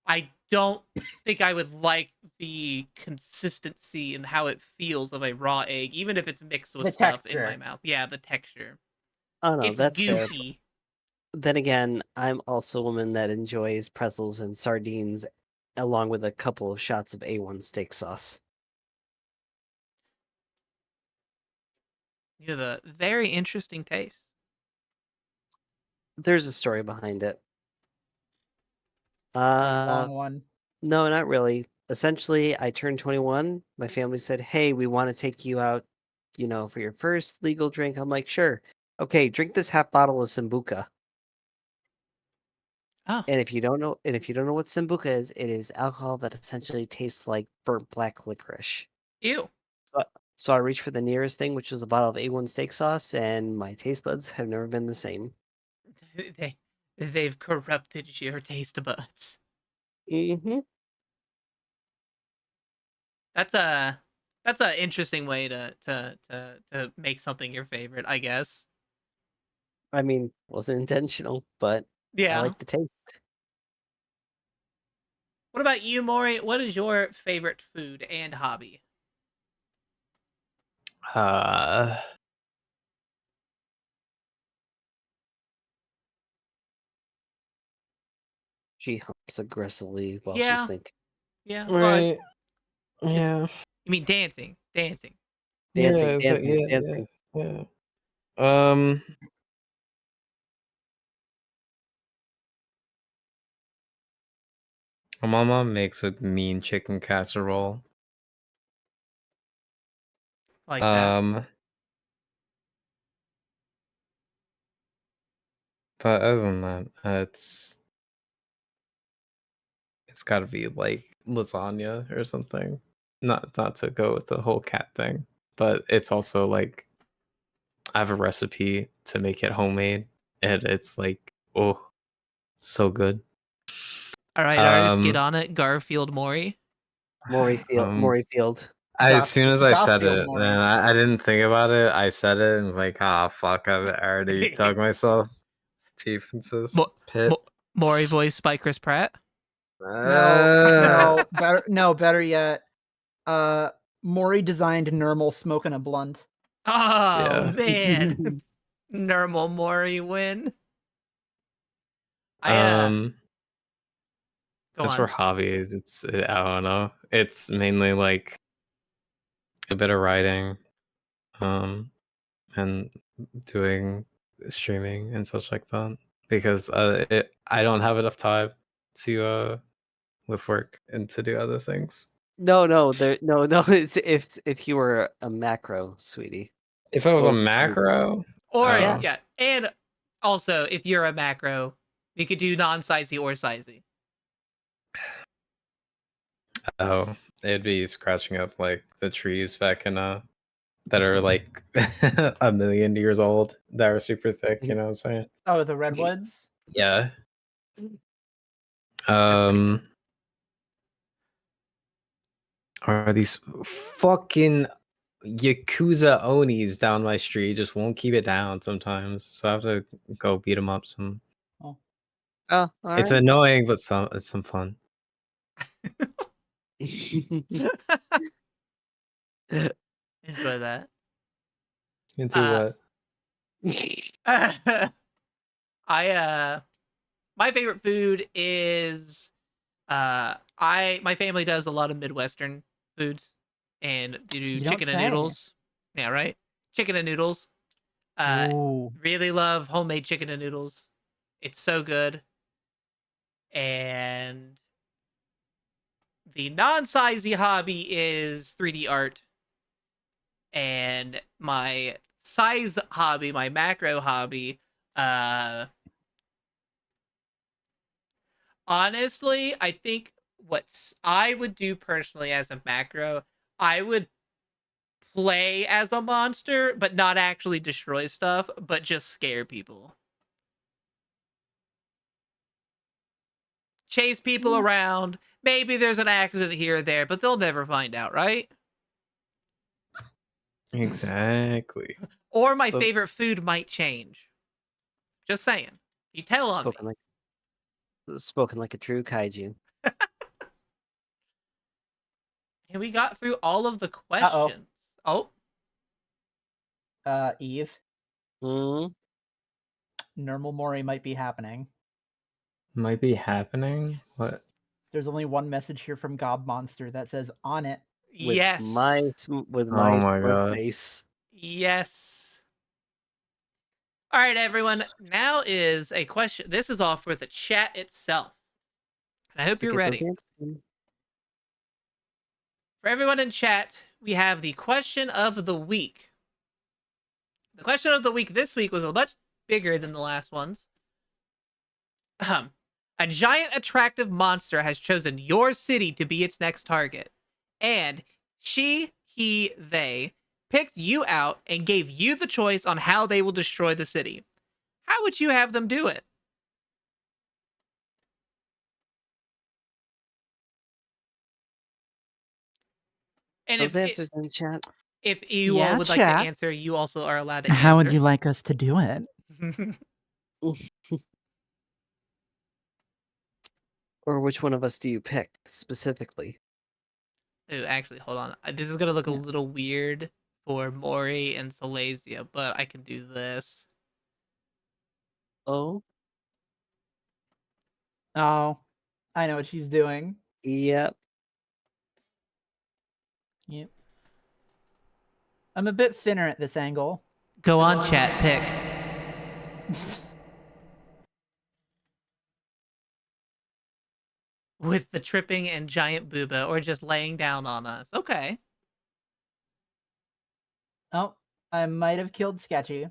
Speaker 1: I don't think I would like the consistency and how it feels of a raw egg, even if it's mixed with
Speaker 2: The
Speaker 1: stuff in my
Speaker 2: texture.
Speaker 1: mouth. Yeah, the texture.
Speaker 3: Oh no,
Speaker 1: It's
Speaker 3: that's fair.
Speaker 1: goopy.
Speaker 3: Then again, I'm also a woman that enjoys pretzels and sardines, along with a couple of shots of A1 steak sauce.
Speaker 1: You have a very interesting taste.
Speaker 3: There's a story behind it.
Speaker 2: A long one.
Speaker 3: No, not really. Essentially, I turned 21. My family said, "Hey, we want to take you out, for your first legal drink." I'm like, "Sure. Okay, drink this half bottle of Sambuca."
Speaker 1: Oh,
Speaker 3: And if you don't know what Sambuca is, it is alcohol that essentially tastes like burnt black licorice.
Speaker 1: ew.
Speaker 3: So, so I reached for the nearest thing, which was a bottle of A1 steak sauce, and my taste buds have never been the same.
Speaker 1: they they've corrupted your taste buds.
Speaker 3: Hmm.
Speaker 1: That's a interesting way to make something your favorite, I guess.
Speaker 3: I mean, wasn't intentional, but I
Speaker 1: Yeah.
Speaker 3: like the taste.
Speaker 1: What about you, Maury? What is your favorite food and hobby?
Speaker 4: Uh,
Speaker 3: She humps aggressively while she's
Speaker 1: Yeah,
Speaker 3: thinking.
Speaker 1: yeah. Well,
Speaker 4: right.
Speaker 1: is
Speaker 4: Yeah.
Speaker 1: you mean dancing? Dancing.
Speaker 3: Dancing,
Speaker 4: Yeah.
Speaker 3: dancing,
Speaker 4: Yeah. Yeah.
Speaker 3: dancing.
Speaker 4: Yeah. Um. My mom makes a mean chicken casserole.
Speaker 1: Like that.
Speaker 4: Um. But other than that, it's got to be like lasagna or something. Not to go with the whole cat thing, but it's also like I have a recipe to make it homemade, and it's like, oh, so good.
Speaker 1: All right, artist, get
Speaker 4: Um,
Speaker 1: on it. Garfield Maury.
Speaker 4: um,
Speaker 3: Mauryfield.
Speaker 4: as soon as I said
Speaker 2: Garfield
Speaker 4: it,
Speaker 2: more.
Speaker 4: man, I didn't think about it. I said it and was like, ah, fuck, I've already dug myself deep into this
Speaker 1: Mo-
Speaker 4: pit.
Speaker 1: Maury voiced by Chris Pratt.
Speaker 2: No, better yet. Maury designed Nermal smoking a blunt.
Speaker 1: Oh
Speaker 4: Yeah.
Speaker 1: man, normal Maury win. I
Speaker 4: Um,
Speaker 1: go
Speaker 4: as for
Speaker 1: on.
Speaker 4: hobbies, I don't know. It's mainly like a bit of writing, um, and doing streaming and such like that because I don't have enough time to with work and to do other things.
Speaker 3: No, no. It's if you were a macro, sweetie.
Speaker 4: If I was
Speaker 3: What
Speaker 4: a
Speaker 3: would you do?
Speaker 4: macro,
Speaker 1: Or
Speaker 3: Yeah.
Speaker 1: yeah, and also if you're a macro, you could do non-sizey or sizey.
Speaker 4: oh, it'd be scratching up like the trees back in that are like a million years old that are super thick. You know what I'm saying?
Speaker 2: Oh, the redwoods.
Speaker 4: Yeah.
Speaker 1: That's pretty good.
Speaker 4: Are these fucking Yakuza Onis down my street just won't keep it down sometimes. So I have to go beat them up some.
Speaker 2: Oh,
Speaker 3: Oh, all
Speaker 4: It's
Speaker 3: right.
Speaker 4: annoying, but it's some fun.
Speaker 1: Enjoy that.
Speaker 4: Into
Speaker 1: Uh,
Speaker 4: what?
Speaker 1: I my favorite food is my family does a lot of Midwestern foods and they do
Speaker 2: you don't
Speaker 1: chicken and
Speaker 2: say.
Speaker 1: noodles. Yeah, right. Chicken and noodles. Uh,
Speaker 2: Ooh.
Speaker 1: really love homemade chicken and noodles. It's so good. And the non-sizey hobby is 3D art. And my size hobby, my macro hobby, uh honestly, I think what I would do personally as a macro, I would play as a monster, but not actually destroy stuff, but just scare people. Chase people around. Maybe there's an accident here or there, but they'll never find out, right?
Speaker 4: Exactly.
Speaker 1: Or my
Speaker 3: Spoke,
Speaker 1: favorite food might change. Just saying. You tell on me.
Speaker 3: spoken like a true kaiju.
Speaker 1: And we got through all of the
Speaker 2: Uh-oh.
Speaker 1: questions. Oh,
Speaker 2: Eve.
Speaker 3: Mm,
Speaker 2: Normal Maury might be happening.
Speaker 4: Might be happening. What?
Speaker 2: There's only one message here from Gob Monster that says on it.
Speaker 3: with
Speaker 1: yes.
Speaker 3: with
Speaker 4: Oh
Speaker 3: my
Speaker 4: my
Speaker 3: smirk
Speaker 4: god.
Speaker 3: face.
Speaker 1: Yes. All right, everyone. Now is a question. This is all for the chat itself. And I hope
Speaker 3: So
Speaker 1: you're
Speaker 3: get those
Speaker 1: ready.
Speaker 3: answers in.
Speaker 1: For everyone in chat, we have the question of the week. The question of the week this week was a much bigger than the last ones. A giant attractive monster has chosen your city to be its next target. And she, he, they picked you out and gave you the choice on how they will destroy the city. How would you have them do it? And
Speaker 3: Those answers in chat.
Speaker 1: if you all
Speaker 2: Yeah,
Speaker 1: would like to
Speaker 2: chat.
Speaker 1: answer, you also are allowed to
Speaker 2: How would
Speaker 1: answer.
Speaker 2: you like us to do it?
Speaker 3: Or which one of us do you pick specifically?
Speaker 1: Ooh, actually, hold on. This is gonna look a
Speaker 2: Yeah.
Speaker 1: little weird for Mori and Silesia, but I can do this.
Speaker 3: Oh,
Speaker 2: Oh, I know what she's doing.
Speaker 3: yep.
Speaker 2: Yep. I'm a bit thinner at this angle.
Speaker 1: Go on, chat. Pick. With the tripping and giant booba, or just laying down on us. Okay.
Speaker 2: Oh, I might have killed Sketchy.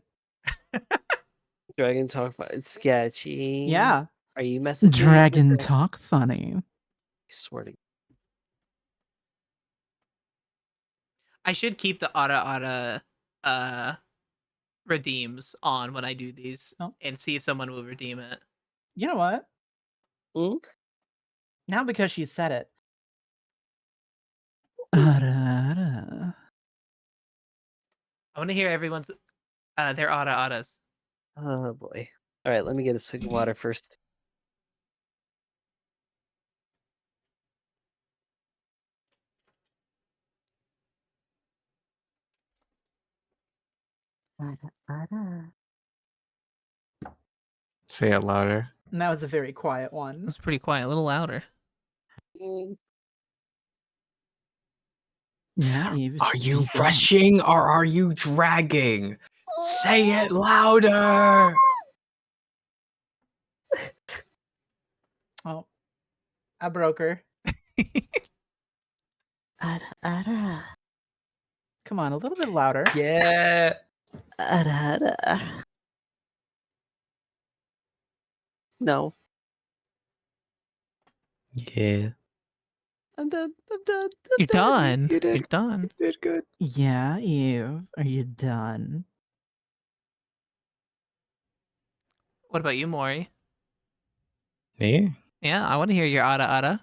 Speaker 3: Dragon talk about it's sketchy.
Speaker 2: Yeah.
Speaker 3: Are you messaging?
Speaker 2: Dragon talk funny.
Speaker 3: I swear to
Speaker 1: I should keep the Ara redeems on when I do these
Speaker 2: Oh.
Speaker 1: and see if someone will redeem it.
Speaker 2: You know what?
Speaker 3: Mm?
Speaker 2: Now because she said it. Ara.
Speaker 1: I want to hear everyone's their Aras.
Speaker 3: Oh boy. All right, let me get a swig of water first.
Speaker 4: Say it louder.
Speaker 2: And that was a very quiet one.
Speaker 1: That's pretty quiet. A little louder.
Speaker 3: Mm.
Speaker 2: Yeah, Eve.
Speaker 4: Are you
Speaker 2: speak up.
Speaker 4: rushing or are you dragging? Say it louder.
Speaker 2: Oh, I broke her.
Speaker 3: Ara.
Speaker 2: Come on, a little bit louder.
Speaker 4: Yeah.
Speaker 3: Ara. No,
Speaker 4: Yeah.
Speaker 3: I'm done. I'm done.
Speaker 1: You're done.
Speaker 4: You did.
Speaker 1: You're done.
Speaker 4: You did good.
Speaker 2: Yeah, Eve. Are you done?
Speaker 1: What about you, Mori?
Speaker 4: Me?
Speaker 1: Yeah, I want to hear your Ara.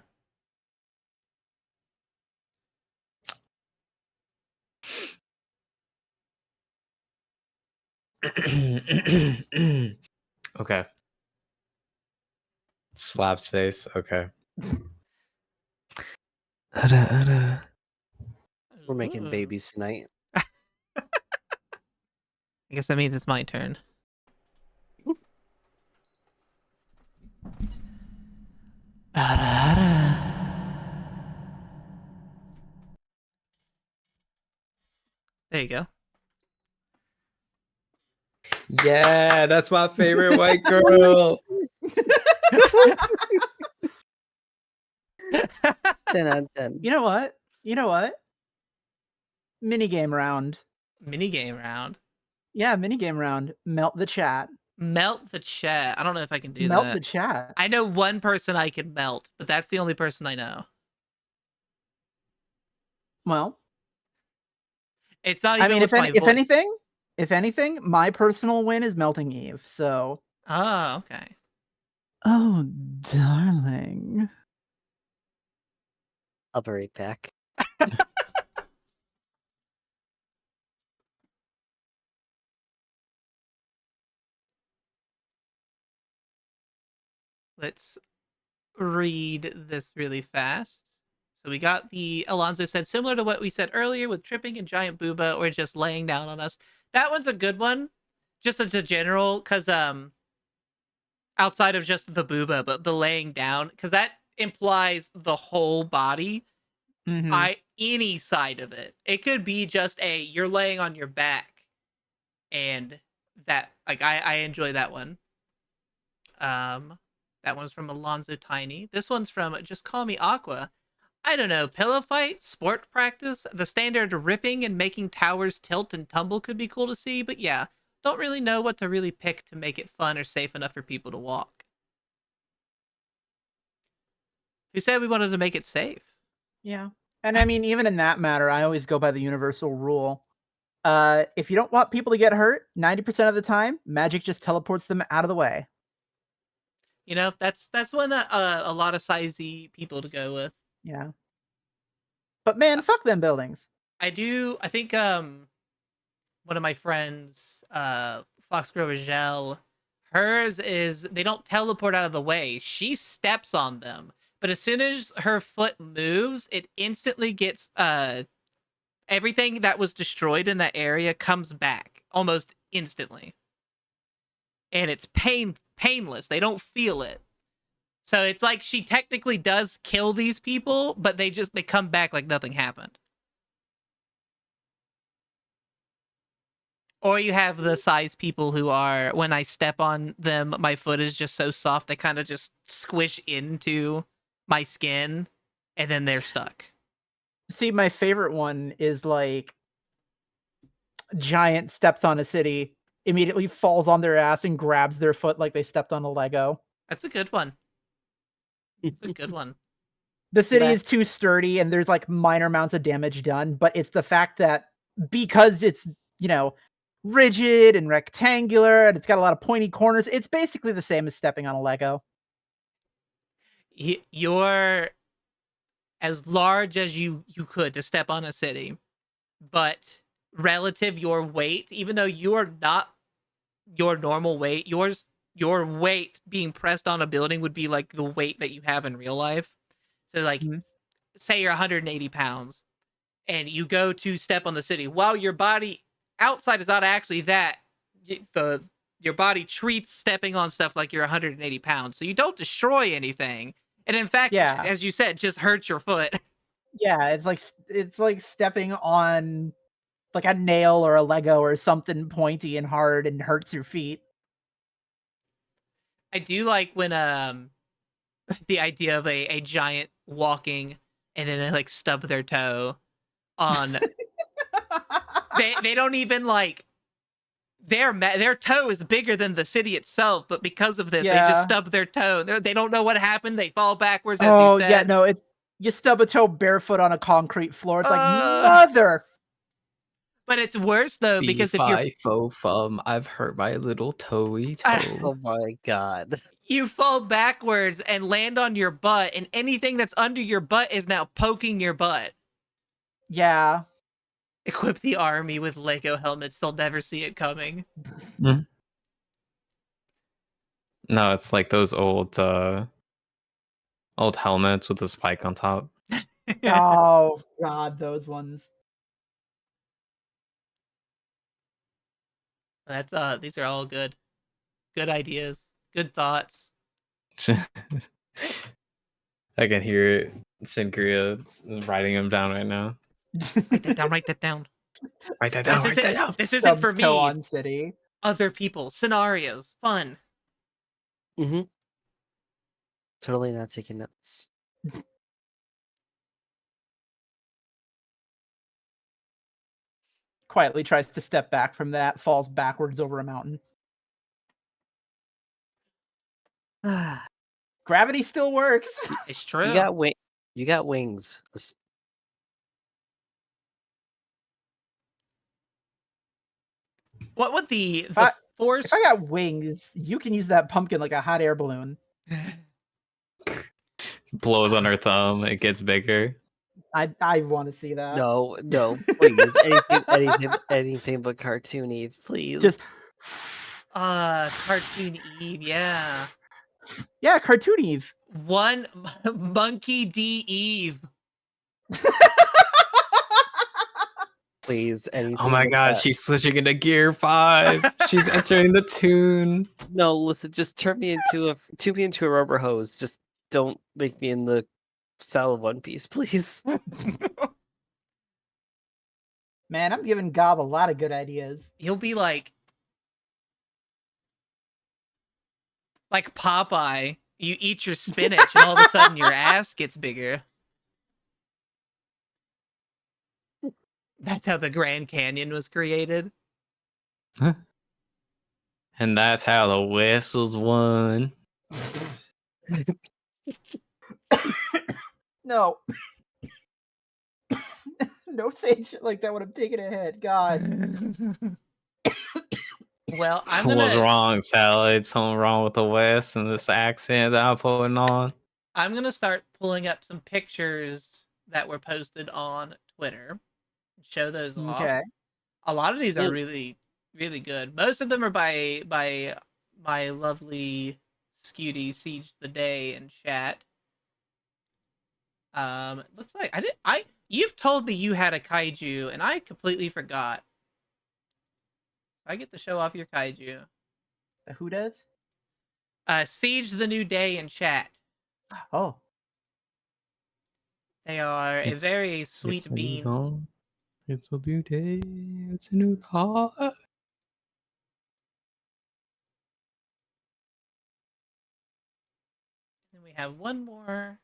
Speaker 4: Okay. Slaps face. Okay.
Speaker 3: We're making
Speaker 1: Ooh.
Speaker 3: babies tonight.
Speaker 1: I guess that means it's my turn. There you go.
Speaker 4: Yeah, that's my favorite white girl.
Speaker 3: 10 out of 10.
Speaker 2: You know what? You know what? Minigame round.
Speaker 1: Minigame round.
Speaker 2: Yeah, minigame round. Melt the chat.
Speaker 1: Melt the chat. I don't know if I can do
Speaker 2: Melt
Speaker 1: that.
Speaker 2: the chat.
Speaker 1: I know one person I can melt, but that's the only person I know.
Speaker 2: Well,
Speaker 1: It's not
Speaker 2: I
Speaker 1: even
Speaker 2: mean,
Speaker 1: with my
Speaker 2: if
Speaker 1: voice.
Speaker 2: anything, my personal win is melting Eve. So,
Speaker 1: Oh, okay.
Speaker 2: oh, darling.
Speaker 3: I'll be right back.
Speaker 1: Let's read this really fast. So we got the Alonso said similar to what we said earlier with tripping and giant booba or just laying down on us. That one's a good one, just as a general, because outside of just the booba, but the laying down, because that implies the whole body.
Speaker 2: Mhm.
Speaker 1: Any side of it. It could be just you're laying on your back and that like I enjoy that one. Um, that one's from Alonzo Tiny. This one's from Just Call Me Aqua. I don't know, pillow fight, sport practice, the standard ripping and making towers tilt and tumble could be cool to see, but yeah, don't really know what to really pick to make it fun or safe enough for people to walk. Who said we wanted to make it safe?
Speaker 2: Yeah. And I mean, even in that matter, I always go by the universal rule. If you don't want people to get hurt, 90% of the time, magic just teleports them out of the way.
Speaker 1: You know, that's one that a lot of sizey people to go with.
Speaker 2: Yeah. But man, fuck them buildings.
Speaker 1: I think one of my friends, Foxgrove Gel, hers is they don't teleport out of the way. She steps on them. But as soon as her foot moves, it instantly gets everything that was destroyed in that area comes back almost instantly. And it's painless. They don't feel it. So it's like she technically does kill these people, but they come back like nothing happened. Or you have the size people who are, when I step on them, my foot is just so soft they kind of just squish into my skin and then they're stuck.
Speaker 2: See, my favorite one is like giant steps on a city, immediately falls on their ass and grabs their foot like they stepped on a Lego.
Speaker 1: That's a good one. It's a good one.
Speaker 2: The city is too sturdy and there's like minor amounts of damage done, but it's the fact that because it's, you know, rigid and rectangular and it's got a lot of pointy corners, it's basically the same as stepping on a Lego.
Speaker 1: You're as large as you could to step on a city, but relative your weight, even though you're not your normal weight, your weight being pressed on a building would be like the weight that you have in real life. So like say you're 180 pounds and you go to step on the city, while your body outside is not actually that, your body treats stepping on stuff like you're 180 pounds, so you don't destroy anything, and in fact, as you said, just hurts your foot.
Speaker 2: Yeah, it's like stepping on like a nail or a Lego or something pointy and hard and hurts your feet.
Speaker 1: I do like when the idea of a giant walking and then they like stub their toe on they don't even like their toe is bigger than the city itself, but because of this, they just stub their toe. They don't know what happened. They fall backwards, as you said.
Speaker 2: Yeah, no, it's you stub a toe barefoot on a concrete floor. It's like mother.
Speaker 1: But it's worse though because if you're
Speaker 5: faux fum, I've hurt my little toey toe.
Speaker 3: Oh my god!
Speaker 1: You fall backwards and land on your butt, and anything that's under your butt is now poking your butt.
Speaker 2: Yeah.
Speaker 1: Equip the army with Lego helmets; they'll never see it coming.
Speaker 4: No, it's like those old helmets with the spike on top.
Speaker 2: Oh god, those ones.
Speaker 1: That's these are all good ideas, good thoughts.
Speaker 4: I can hear Sincria writing them down right now.
Speaker 1: Write that down. Write that down.
Speaker 4: Write that down. Write that down.
Speaker 1: This isn't for me.
Speaker 2: On city.
Speaker 1: Other people, scenarios, fun.
Speaker 3: Totally not taking notes.
Speaker 2: Quietly tries to step back from that, falls backwards over a mountain. Gravity still works.
Speaker 1: It's true.
Speaker 3: You got wings.
Speaker 1: What would the force?
Speaker 2: If I got wings, you can use that pumpkin like a hot air balloon.
Speaker 4: Blows on her thumb, it gets bigger.
Speaker 2: I want to see that.
Speaker 3: No, please. anything but cartoony, please.
Speaker 2: Just
Speaker 1: Cartoon Eve, yeah.
Speaker 2: Yeah, Cartoon Eve.
Speaker 1: One Monkey D Eve.
Speaker 3: Please, anything.
Speaker 4: Oh my god, she's switching into Gear 5. She's entering the tune.
Speaker 3: No, listen, just turn me into a rubber hose. Just don't make me in the style of One Piece, please.
Speaker 2: Man, I'm giving Gob a lot of good ideas.
Speaker 1: He'll be like like Popeye. You eat your spinach, and all of a sudden your ass gets bigger. That's how the Grand Canyon was created.
Speaker 5: And that's how the Whistles won.
Speaker 2: No. No saying shit like that when I'm taking a hit. God.
Speaker 1: Well, I'm
Speaker 5: What's
Speaker 1: gonna
Speaker 5: wrong, Sally? Something wrong with the West and this accent that I'm putting on?
Speaker 1: start pulling up some pictures that were posted on Twitter. Show those off.
Speaker 2: Okay.
Speaker 1: A lot of these are
Speaker 3: Yeah.
Speaker 1: really, really good. Most of them are by my lovely Scutie Siege the Day in chat. It looks like you've told me you had a kaiju and I completely forgot. I get to show off your kaiju.
Speaker 2: Who does?
Speaker 1: Siege the New Day in chat.
Speaker 2: Oh.
Speaker 1: They are a
Speaker 5: It's-
Speaker 1: very sweet
Speaker 5: It's a new
Speaker 1: bean.
Speaker 5: dawn. It's a beauty. It's a new dawn.
Speaker 1: Then we have one more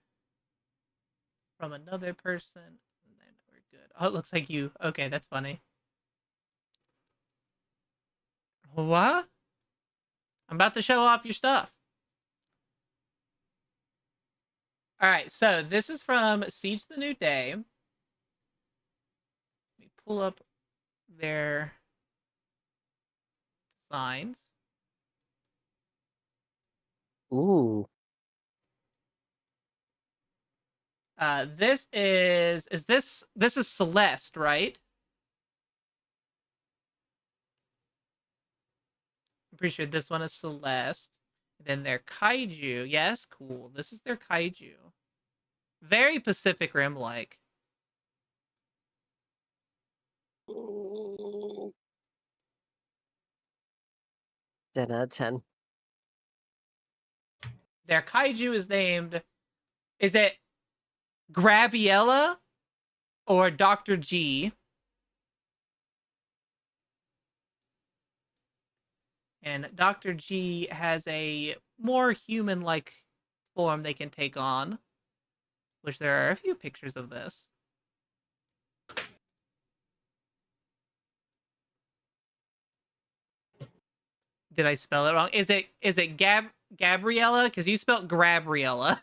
Speaker 1: from another person. And then we're good. Oh, it looks like you. Okay, that's funny. What? I'm about to show off your stuff. All right, so this is from Siege the New Day. Let me pull up their designs.
Speaker 3: Ooh.
Speaker 1: This is this is Celeste, right? I'm pretty sure this one is Celeste. Then their kaiju. Yes, cool. This is their kaiju. Very Pacific Rim like.
Speaker 3: 10 out of 10.
Speaker 1: Their kaiju is named. Is it Grabiella or Dr. G? And Dr. G has a more human-like form they can take on, which there are a few pictures of this. Did I spell it wrong? Is it Gabriella? Because you spelled Grabriella.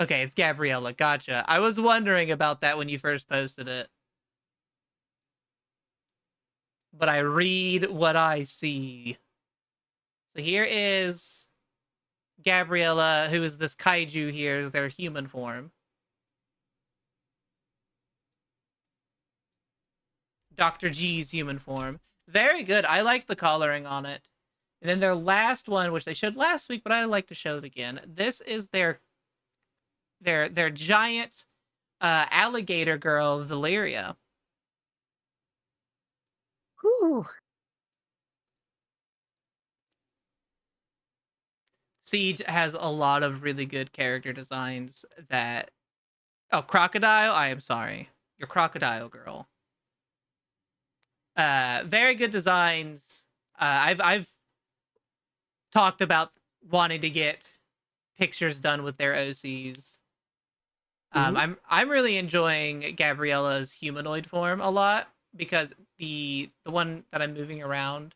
Speaker 1: Okay, it's Gabriella. Gotcha. I was wondering about that when you first posted it. But I read what I see. So here is Gabriella, who is this kaiju here, is their human form. Dr. G's human form. Very good. I like the coloring on it. And then their last one, which they showed last week, but I like to show it again. This is their giant alligator girl, Valeria.
Speaker 3: Whew.
Speaker 1: Siege has a lot of really good character designs that. Oh, Crocodile. I am sorry, your Crocodile girl. Very good designs. I've talked about wanting to get pictures done with their OCs. I'm really enjoying Gabriella's humanoid form a lot because the one that I'm moving around,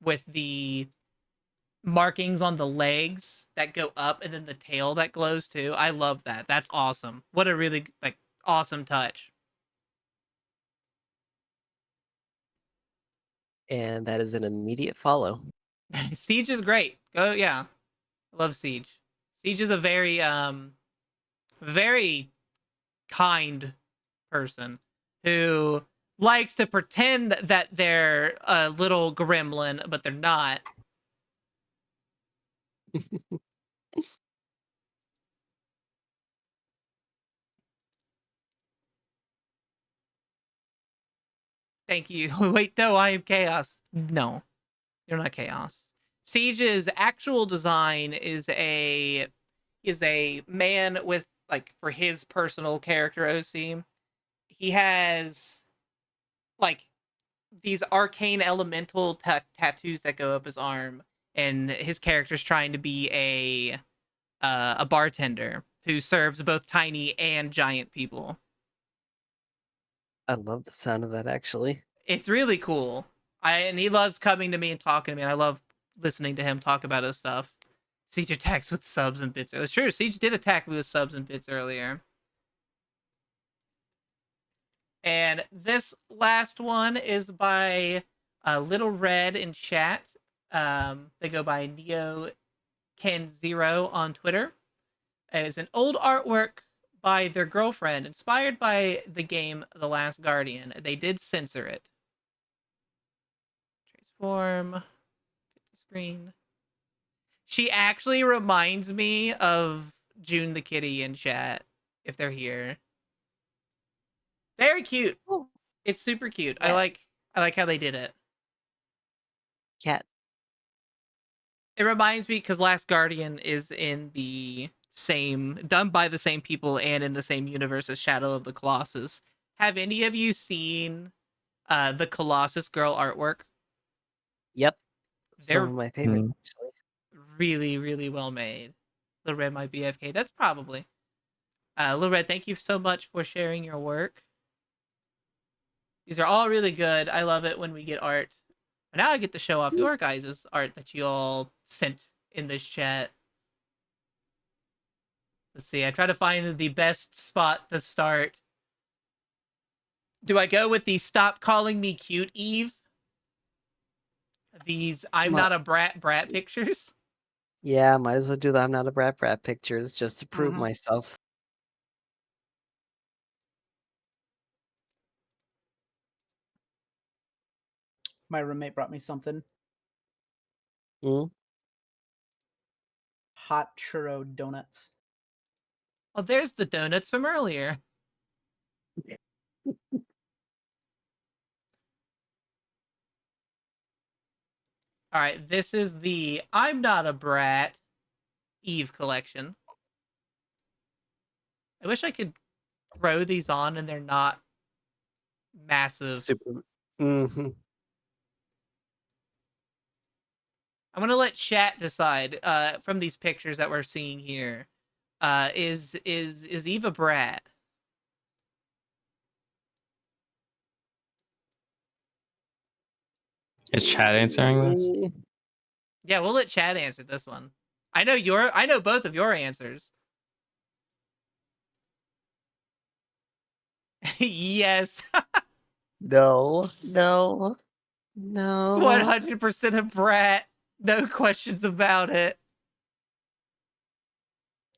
Speaker 1: with the markings on the legs that go up and then the tail that glows too. I love that. That's awesome. What a really awesome touch.
Speaker 3: And that is an immediate follow.
Speaker 1: Siege is great. Oh yeah. I love Siege. Siege is a very kind person who likes to pretend that they're a little gremlin, but they're not. Thank you. Wait, no, I am Chaos. No, you're not Chaos. Siege's actual design is a man with like for his personal character OC, he has like these arcane elemental tattoos that go up his arm, and his character's trying to be a bartender who serves both tiny and giant people.
Speaker 3: I love the sound of that, actually.
Speaker 1: It's really cool. And he loves coming to me and talking to me, and I love listening to him talk about his stuff. Siege attacks with subs and bits. Sure, Siege did attack me with subs and bits earlier. And this last one is by Little Red in chat. They go by Neo Ken Zero on Twitter. It's an old artwork by their girlfriend, inspired by the game The Last Guardian. They did censor it. Transform. Screen. She actually reminds me of June the Kitty in chat, if they're here. Very cute.
Speaker 3: Oh,
Speaker 1: It's super cute.
Speaker 3: Yeah.
Speaker 1: I like how they did it.
Speaker 3: cat.
Speaker 1: It reminds me because Last Guardian is in the same, done by the same people and in the same universe as Shadow of the Colossus. Have any of you seen the Colossus girl artwork?
Speaker 3: Yep. Some
Speaker 1: They're
Speaker 3: of my favorites,
Speaker 4: Mm.
Speaker 3: actually.
Speaker 1: really, really well made. Little Red might be FK. That's probably. Little Red, thank you so much for sharing your work. These are all really good. I love it when we get art. And now I get to show off your guys' art that you all sent in this chat. Let's see. I try to find the best spot to start. Do I go with the "Stop Calling Me Cute" Eve? These "I'm
Speaker 3: Well-
Speaker 1: not a brat" pictures?
Speaker 3: Yeah, might as well do the I'm not a brat pictures just to prove
Speaker 2: Mhm.
Speaker 3: myself.
Speaker 2: My roommate brought me something.
Speaker 3: Mm?
Speaker 2: Hot churro donuts.
Speaker 1: Oh, there's the donuts from earlier. All right, this is the "I'm not a brat" Eve collection. I wish I could throw these on and they're not massive.
Speaker 3: Super. Mm-hmm.
Speaker 1: I'm gonna let chat decide from these pictures that we're seeing here. Is Eve a brat?
Speaker 5: Is chat answering this?
Speaker 1: Yeah, we'll let chat answer this one. I know both of your answers. Yes.
Speaker 3: No, no, no.
Speaker 1: 100% a brat. No questions about it.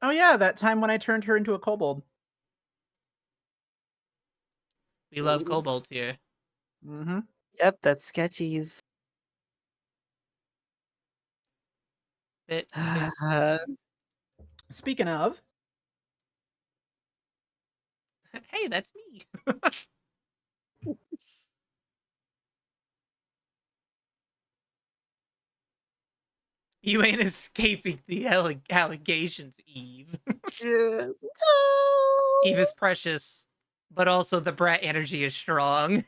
Speaker 2: Oh yeah, that time when I turned her into a kobold.
Speaker 1: We love Cobalt here.
Speaker 2: Mm-hmm.
Speaker 3: Yep, that's sketchies.
Speaker 1: Fit.
Speaker 2: Speaking of,
Speaker 1: Hey, that's me. You ain't escaping the allegations, Eve.
Speaker 3: No.
Speaker 1: Eve is precious, but also the brat energy is strong.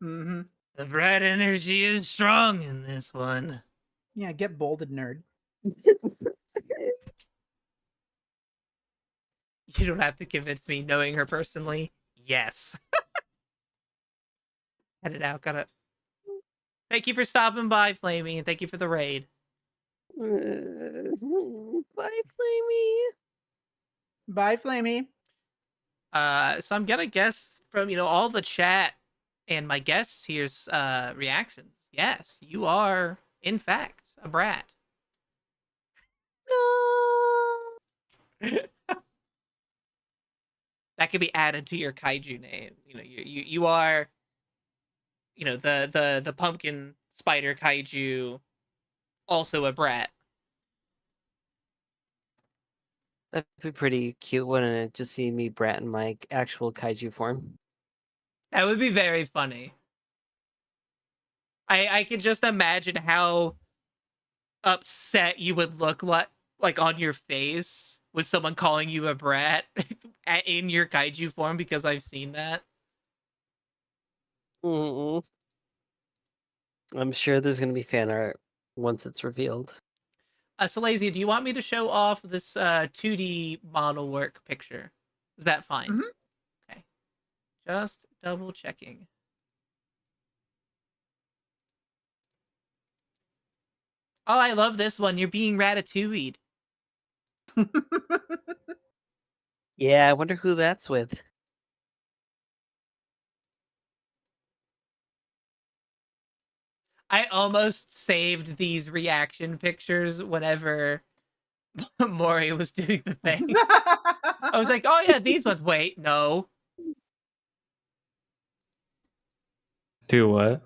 Speaker 2: mm-hmm.
Speaker 1: The brat energy is strong in this one.
Speaker 2: Yeah, get bolded, nerd.
Speaker 1: You don't have to convince me knowing her personally. Yes. Head it out. Gotta. Thank you for stopping by, Flamey, and thank you for the raid.
Speaker 3: Bye, Flamey.
Speaker 2: Bye, Flamey.
Speaker 1: So I'm gonna guess from all the chat and my guests here's reactions. Yes, you are in fact a brat. That could be added to your kaiju name. You are the pumpkin spider kaiju, also a brat.
Speaker 3: That'd be pretty cute, wouldn't it? Just see me brat in my actual kaiju form.
Speaker 1: That would be very funny. I could just imagine how upset you would look like on your face with someone calling you a brat in your kaiju form, because I've seen that.
Speaker 3: Mm-mm. I'm sure there's gonna be fan art once it's revealed.
Speaker 1: Silesia, do you want me to show off this 2D model work picture? Is that fine?
Speaker 2: Mhm.
Speaker 1: Okay. Just double checking. Oh, I love this one. You're being ratatouille'd.
Speaker 3: Yeah, I wonder who that's with.
Speaker 1: I almost saved these reaction pictures whenever Mori was doing the thing. I was like, oh yeah, these ones. Wait, no.
Speaker 5: Do what?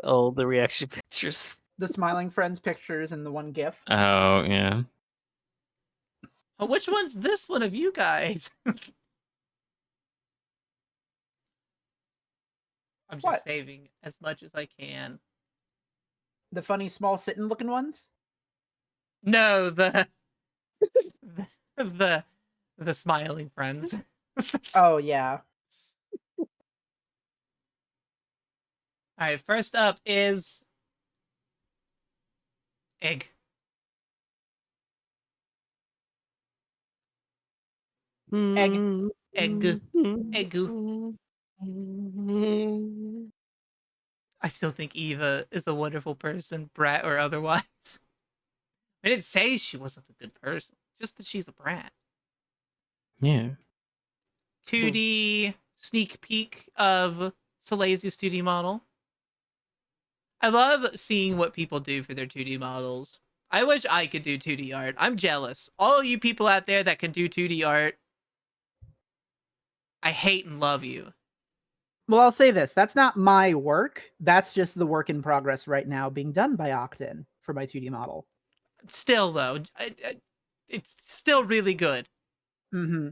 Speaker 3: Oh, the reaction pictures.
Speaker 2: The smiling friends pictures and the one GIF.
Speaker 5: Oh yeah.
Speaker 1: Oh, which one's this one of you guys? I'm just
Speaker 2: What?
Speaker 1: saving as much as I can.
Speaker 2: The funny small sitting looking ones?
Speaker 1: No, the the the smiling friends.
Speaker 2: Oh yeah.
Speaker 1: All right, first up is Egg.
Speaker 2: Egg.
Speaker 1: Egg. Eggu. I still think Eva is a wonderful person, brat or otherwise. I didn't say she wasn't a good person, just that she's a brat.
Speaker 5: Yeah.
Speaker 1: 2D sneak peek of Silesia's 2D model. I love seeing what people do for their 2D models. I wish I could do 2D art. I'm jealous. All you people out there that can do 2D art, I hate and love you.
Speaker 2: Well, I'll say this. That's not my work. That's just the work in progress right now being done by Octin for my 2D model.
Speaker 1: Still, though, it's still really good.
Speaker 2: Mm-hmm.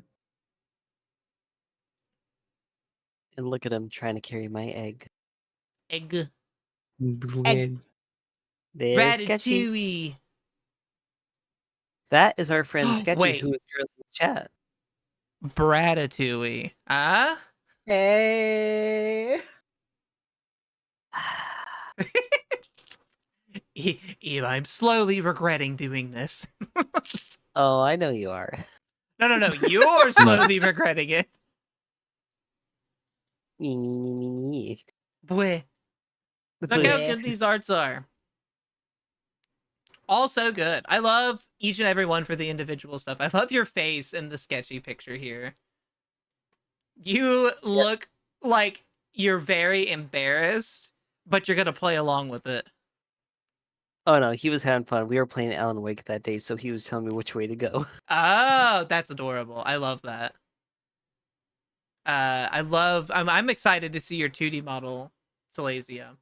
Speaker 3: And look at him trying to carry my egg.
Speaker 1: Egg.
Speaker 2: Egg.
Speaker 3: There's Sketchy.
Speaker 1: Ratatouille.
Speaker 3: That is our friend Sketchy,
Speaker 1: Wait.
Speaker 3: who is here in the chat.
Speaker 1: Bratatouille. Ah?
Speaker 2: Hey.
Speaker 1: Eva, I'm slowly regretting doing this.
Speaker 3: Oh, I know you are.
Speaker 1: No. You're slowly regretting it. Boy. Look how
Speaker 2: Bleh.
Speaker 1: good these arts are. All so good. I love each and every one for the individual stuff. I love your face in the sketchy picture here. You look like you're very embarrassed, but you're gonna play along with it.
Speaker 3: Oh no, he was having fun. We were playing Alan Wake that day, so he was telling me which way to go.
Speaker 1: Oh, that's adorable. I love that. I'm excited to see your 2D model, Silesia.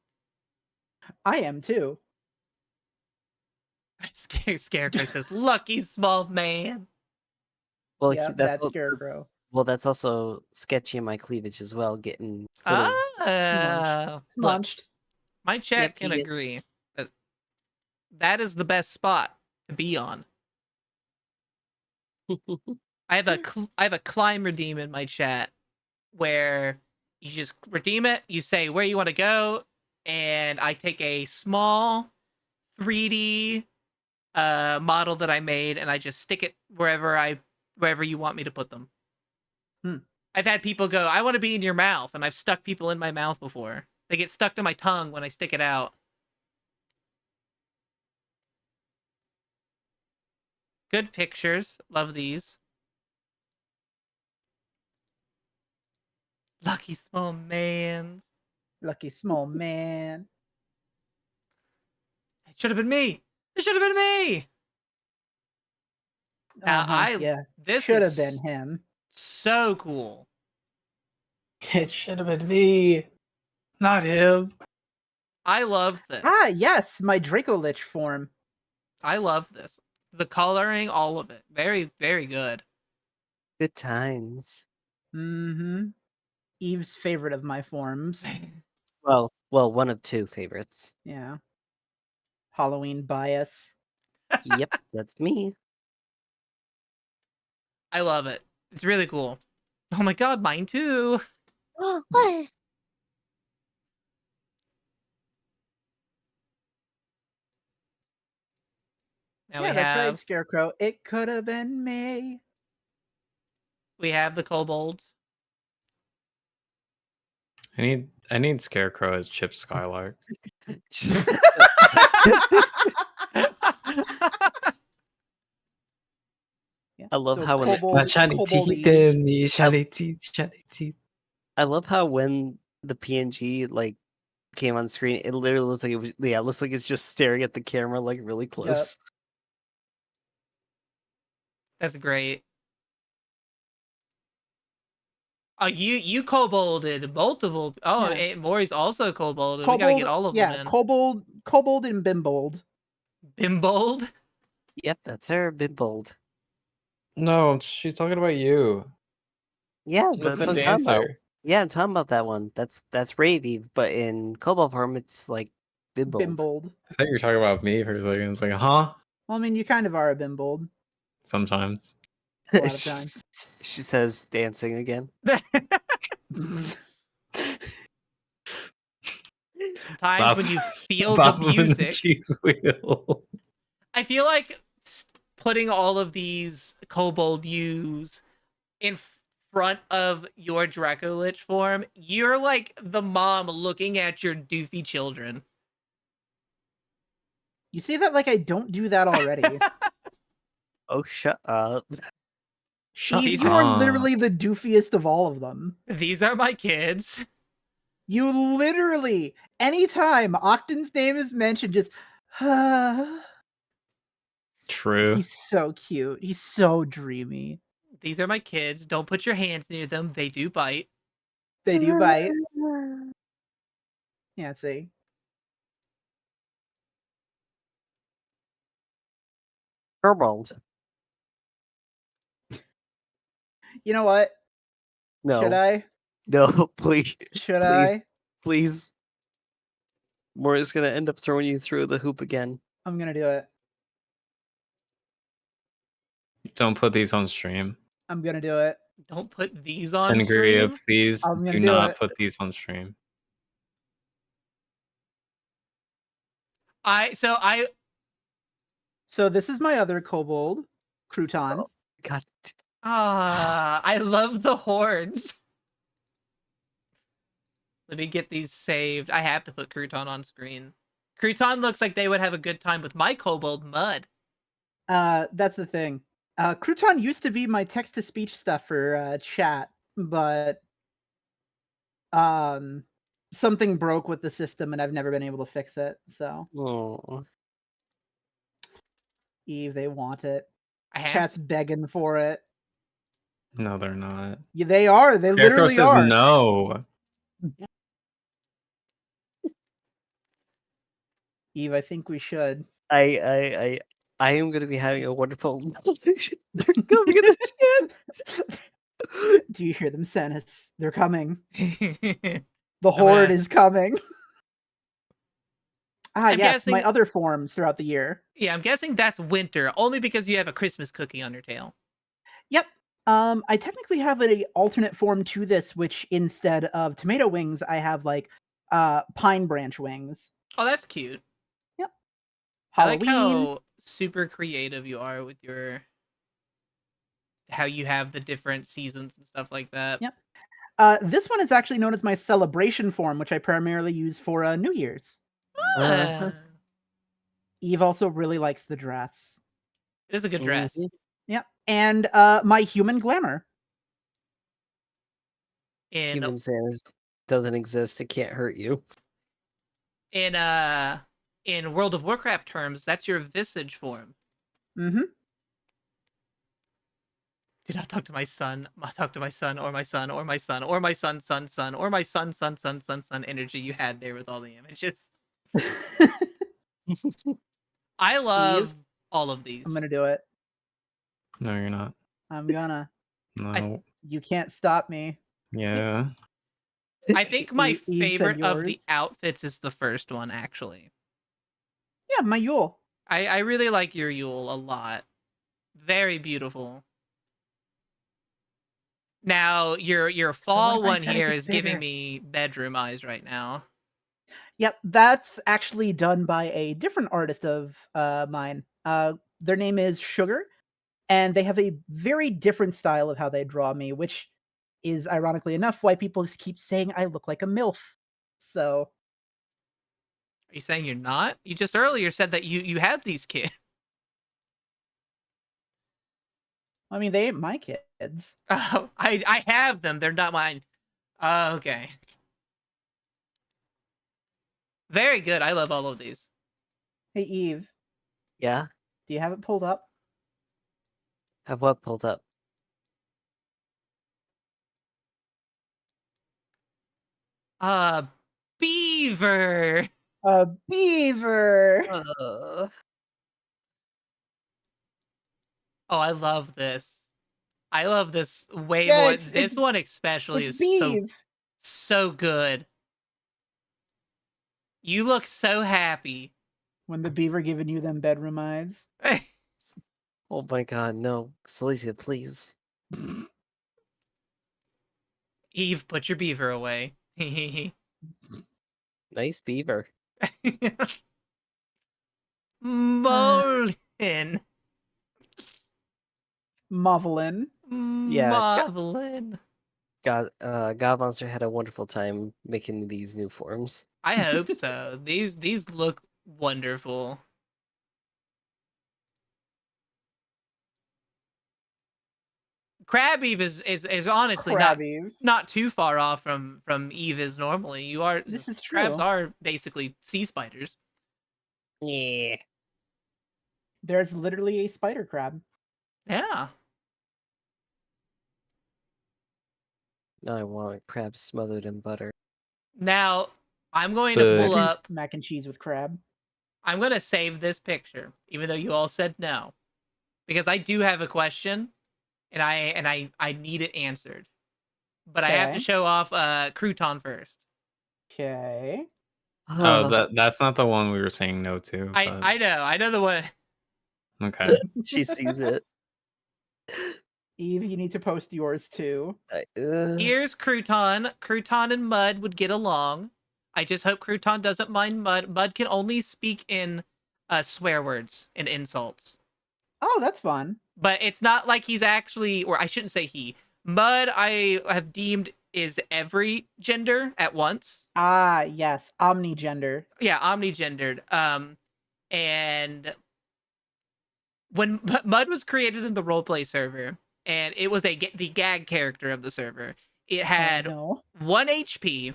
Speaker 2: I am too.
Speaker 1: Scarecrow says, "Lucky small man."
Speaker 3: Well,
Speaker 2: Yeah, that's Scarecrow.
Speaker 3: Well, that's also Sketchy in my cleavage as well, getting little.
Speaker 1: Look,
Speaker 2: Launched.
Speaker 1: my chat
Speaker 3: Yep,
Speaker 1: can
Speaker 3: he
Speaker 1: agree that that is the best spot to be on. I have a climb redeem in my chat where you just redeem it. You say where you want to go, and I take a small 3D model that I made, and I just stick it wherever you want me to put them. I've had people go, I want to be in your mouth, and I've stuck people in my mouth before. They get stuck to my tongue when I stick it out. Good pictures. Love these. Lucky small man.
Speaker 2: Lucky small man.
Speaker 1: It should have been me. It should have been me. Now
Speaker 2: Yeah.
Speaker 1: this
Speaker 2: Should have
Speaker 1: is
Speaker 2: been him.
Speaker 1: so cool.
Speaker 5: It should have been me, not him.
Speaker 1: I love this.
Speaker 2: Ah, yes, my Dracolich form.
Speaker 1: I love this. The coloring, all of it. Very, very good.
Speaker 3: Good times.
Speaker 2: Mm-hmm. Eve's favorite of my forms.
Speaker 3: Well, one of two favorites.
Speaker 2: Yeah. Halloween bias.
Speaker 3: Yep, that's me.
Speaker 1: I love it. It's really cool. Oh my god, mine too.
Speaker 3: What?
Speaker 1: Now
Speaker 2: Yeah, that's right, Scarecrow. It could have been me.
Speaker 1: we have the kobolds.
Speaker 4: I need Scarecrow as Chip Skylark.
Speaker 2: Yeah.
Speaker 3: I love
Speaker 2: so
Speaker 3: how when
Speaker 2: kobold, kobold
Speaker 3: I love how when the PNG like came on screen, it literally looks like it looks like it's just staring at the camera like really close.
Speaker 1: That's great. Oh, you kobolded multiple. Oh,
Speaker 2: Yeah.
Speaker 1: and Maury's also kobolded. We gotta get all of them in.
Speaker 2: kobold and bimbold.
Speaker 1: Bimbold.
Speaker 3: Yep, that's her. Bit bold.
Speaker 4: No, she's talking about you.
Speaker 3: Yeah,
Speaker 4: With
Speaker 3: that's
Speaker 4: the
Speaker 3: what I'm talking about.
Speaker 4: dancer.
Speaker 3: Yeah, I'm talking about that one. That's Ravy, but in Cobalt form, it's like Bimbold.
Speaker 2: Bimbold.
Speaker 4: I thought you were talking about me for a second. It's like, huh?
Speaker 2: Well, I mean, you kind of are a bimbold.
Speaker 4: Sometimes.
Speaker 2: A lot of times.
Speaker 3: She says dancing again.
Speaker 1: Times when you feel the
Speaker 4: Babu and the
Speaker 1: music.
Speaker 4: cheese wheel.
Speaker 1: I feel like putting all of these kobold views in front of your Dracolich form, you're like the mom looking at your doofy children.
Speaker 2: You say that like I don't do that already.
Speaker 3: Oh, shut up.
Speaker 4: Shut
Speaker 2: Eve,
Speaker 1: These
Speaker 2: you are
Speaker 4: up.
Speaker 2: literally the doofiest of all of them.
Speaker 1: These are my kids.
Speaker 2: You literally, anytime Octan's name is mentioned, just
Speaker 4: True.
Speaker 2: he's so cute. He's so dreamy.
Speaker 1: These are my kids. Don't put your hands near them. They do bite.
Speaker 2: They do bite. Yeah, see.
Speaker 3: Herbold.
Speaker 2: You know what?
Speaker 3: No.
Speaker 2: Should I?
Speaker 3: No, please.
Speaker 2: Should
Speaker 3: please,
Speaker 2: I?
Speaker 3: Please. Mori's gonna end up throwing you through the hoop again.
Speaker 2: I'm gonna do it.
Speaker 4: Don't put these on stream.
Speaker 2: I'm gonna do it.
Speaker 1: Don't put these on
Speaker 4: Sangria,
Speaker 1: stream.
Speaker 4: please
Speaker 2: I'm gonna
Speaker 4: do
Speaker 2: do
Speaker 4: not
Speaker 2: it.
Speaker 4: put these on stream.
Speaker 2: So this is my other kobold, Crouton.
Speaker 3: Oh, God.
Speaker 1: I love the horns. Let me get these saved. I have to put Crouton on screen. Crouton looks like they would have a good time with my kobold Mud.
Speaker 2: That's the thing. Crouton used to be my text-to-speech stuff for chat, but something broke with the system and I've never been able to fix it. So
Speaker 3: Oh.
Speaker 2: Eve, they want it.
Speaker 1: I have.
Speaker 2: Chat's begging for it.
Speaker 4: No, they're not.
Speaker 2: Yeah, they are. They
Speaker 4: Scarecrow
Speaker 2: literally
Speaker 4: says
Speaker 2: are.
Speaker 4: no.
Speaker 2: Eve, I think we should.
Speaker 3: I am gonna be having a wonderful They're coming in the chat.
Speaker 2: Do you hear them, Sennis? They're coming.
Speaker 1: I'm
Speaker 2: The horde
Speaker 1: gonna-
Speaker 2: is coming.
Speaker 1: I'm
Speaker 2: Yes, my
Speaker 1: guessing-
Speaker 2: other forms throughout the year.
Speaker 1: Yeah, I'm guessing that's winter, only because you have a Christmas cookie on your tail.
Speaker 2: Yep. I technically have an alternate form to this, which instead of tomato wings, I have like pine branch wings.
Speaker 1: Oh, that's cute.
Speaker 2: Yep.
Speaker 1: I
Speaker 2: Halloween.
Speaker 1: like how super creative you are with your how you have the different seasons and stuff like that.
Speaker 2: Yep. This one is actually known as my celebration form, which I primarily use for New Year's.
Speaker 1: Ah,
Speaker 2: Eve also really likes the dress.
Speaker 1: it is a good dress.
Speaker 3: Mhm.
Speaker 2: Yep. And my human glamour.
Speaker 1: In
Speaker 3: Human Sands doesn't exist. It can't hurt you.
Speaker 1: in World of Warcraft terms, that's your visage form.
Speaker 2: Mm-hmm.
Speaker 1: Do not talk to my son. Talk to my son, or my son, or my son, or my son, son, or my son, son energy you had there with all the images. I love all of these.
Speaker 2: I'm gonna do it.
Speaker 4: No, you're not.
Speaker 2: I'm gonna.
Speaker 4: No.
Speaker 2: You can't stop me.
Speaker 4: Yeah.
Speaker 1: I think my
Speaker 2: Eve said
Speaker 1: favorite of the
Speaker 2: yours.
Speaker 1: outfits is the first one, actually.
Speaker 2: Yeah, my Yule.
Speaker 1: I really like your Yule a lot. Very beautiful. Now your
Speaker 2: So what
Speaker 1: fall
Speaker 2: if I
Speaker 1: one
Speaker 2: said it
Speaker 1: here
Speaker 2: gets
Speaker 1: is giving
Speaker 2: bigger?
Speaker 1: me bedroom eyes right now.
Speaker 2: Yep, that's actually done by a different artist of mine. Their name is Sugar, and they have a very different style of how they draw me, which is ironically enough why people just keep saying I look like a MILF. So,
Speaker 1: Are you saying you're not? You just earlier said that you had these kids.
Speaker 2: I mean, they ain't my kids.
Speaker 1: Oh, I have them. They're not mine. Okay. Very good. I love all of these.
Speaker 2: Hey, Eve,
Speaker 3: Yeah?
Speaker 2: do you have it pulled up?
Speaker 3: Have what pulled up?
Speaker 1: Uh, beaver.
Speaker 2: A beaver!
Speaker 1: Oh, I love this. I love this way
Speaker 2: Yeah,
Speaker 1: more.
Speaker 2: it's
Speaker 1: This one especially
Speaker 2: it's
Speaker 1: is so
Speaker 2: Beeve.
Speaker 1: so good. You look so happy.
Speaker 2: When the beaver giving you them bedroom eyes.
Speaker 3: Oh my god, no. Silesia, please.
Speaker 1: Eve, put your beaver away.
Speaker 3: Nice beaver.
Speaker 1: Molin.
Speaker 2: Movelin.
Speaker 3: Yeah,
Speaker 1: Marvelin.
Speaker 3: God Monster had a wonderful time making these new forms.
Speaker 1: I hope so. These look wonderful. Crab Eve is honestly
Speaker 2: Crab Eve.
Speaker 1: not too far off from Eve is normally. You are
Speaker 2: This is
Speaker 1: crabs
Speaker 2: true.
Speaker 1: are basically sea spiders.
Speaker 3: Yeah.
Speaker 2: There's literally a spider crab.
Speaker 1: Yeah.
Speaker 3: Now I want crab smothered in butter.
Speaker 1: Now I'm going to
Speaker 5: But
Speaker 1: pull up.
Speaker 2: Mac and cheese with crab.
Speaker 1: I'm going to save this picture, even though you all said no, because I do have a question, and I need it answered. But I have to
Speaker 2: Okay.
Speaker 1: show off crouton first.
Speaker 2: Okay.
Speaker 5: oh, that's not the one we were saying no to. But
Speaker 1: I know the one.
Speaker 5: okay.
Speaker 3: She sees it.
Speaker 2: Eve, you need to post yours too.
Speaker 1: Here's crouton. Crouton and Mud would get along. I just hope crouton doesn't mind Mud. Mud can only speak in swear words and insults.
Speaker 2: Oh, that's fun.
Speaker 1: But it's not like he's actually, or I shouldn't say he. Mud, I have deemed is every gender at once.
Speaker 2: Ah, yes. Omnigender.
Speaker 1: Yeah, omnigendered. And when Mud was created in the roleplay server, and it was the gag character of the server, it
Speaker 2: Oh,
Speaker 1: had
Speaker 2: no.
Speaker 1: 1 HP,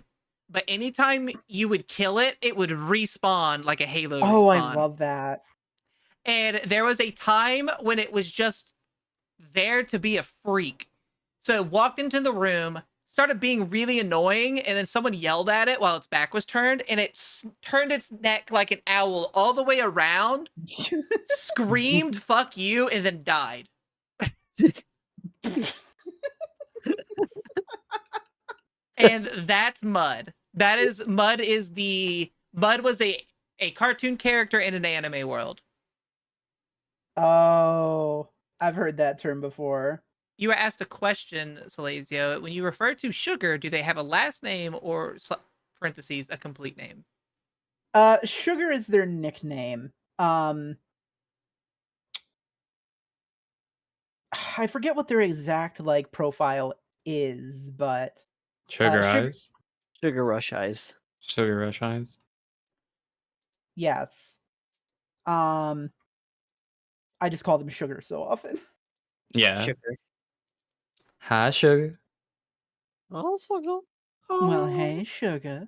Speaker 1: but anytime you would kill it, it would respawn like a Halo
Speaker 2: Oh, I
Speaker 1: respawn.
Speaker 2: love that.
Speaker 1: And there was a time when it was just there to be a freak. So it walked into the room, started being really annoying, and then someone yelled at it while its back was turned, and it turned its neck like an owl all the way around, screamed "fuck you," and then died. And that's Mud. That is Mud is the Mud was a cartoon character in an anime world.
Speaker 2: Oh, I've heard that term before.
Speaker 1: You were asked a question, Salazio. When you refer to Sugar, do they have a last name or parentheses a complete name?
Speaker 2: Sugar is their nickname. I forget what their exact like profile is, but
Speaker 5: Sugar
Speaker 2: Sugar,
Speaker 5: eyes.
Speaker 3: Sugar Rush Eyes.
Speaker 5: Sugar rush eyes.
Speaker 2: yes. I just call them Sugar so often.
Speaker 5: Yeah.
Speaker 3: Sugar.
Speaker 5: Hi, sugar.
Speaker 3: Also go.
Speaker 2: Well,
Speaker 5: Oh.
Speaker 2: hey, Sugar.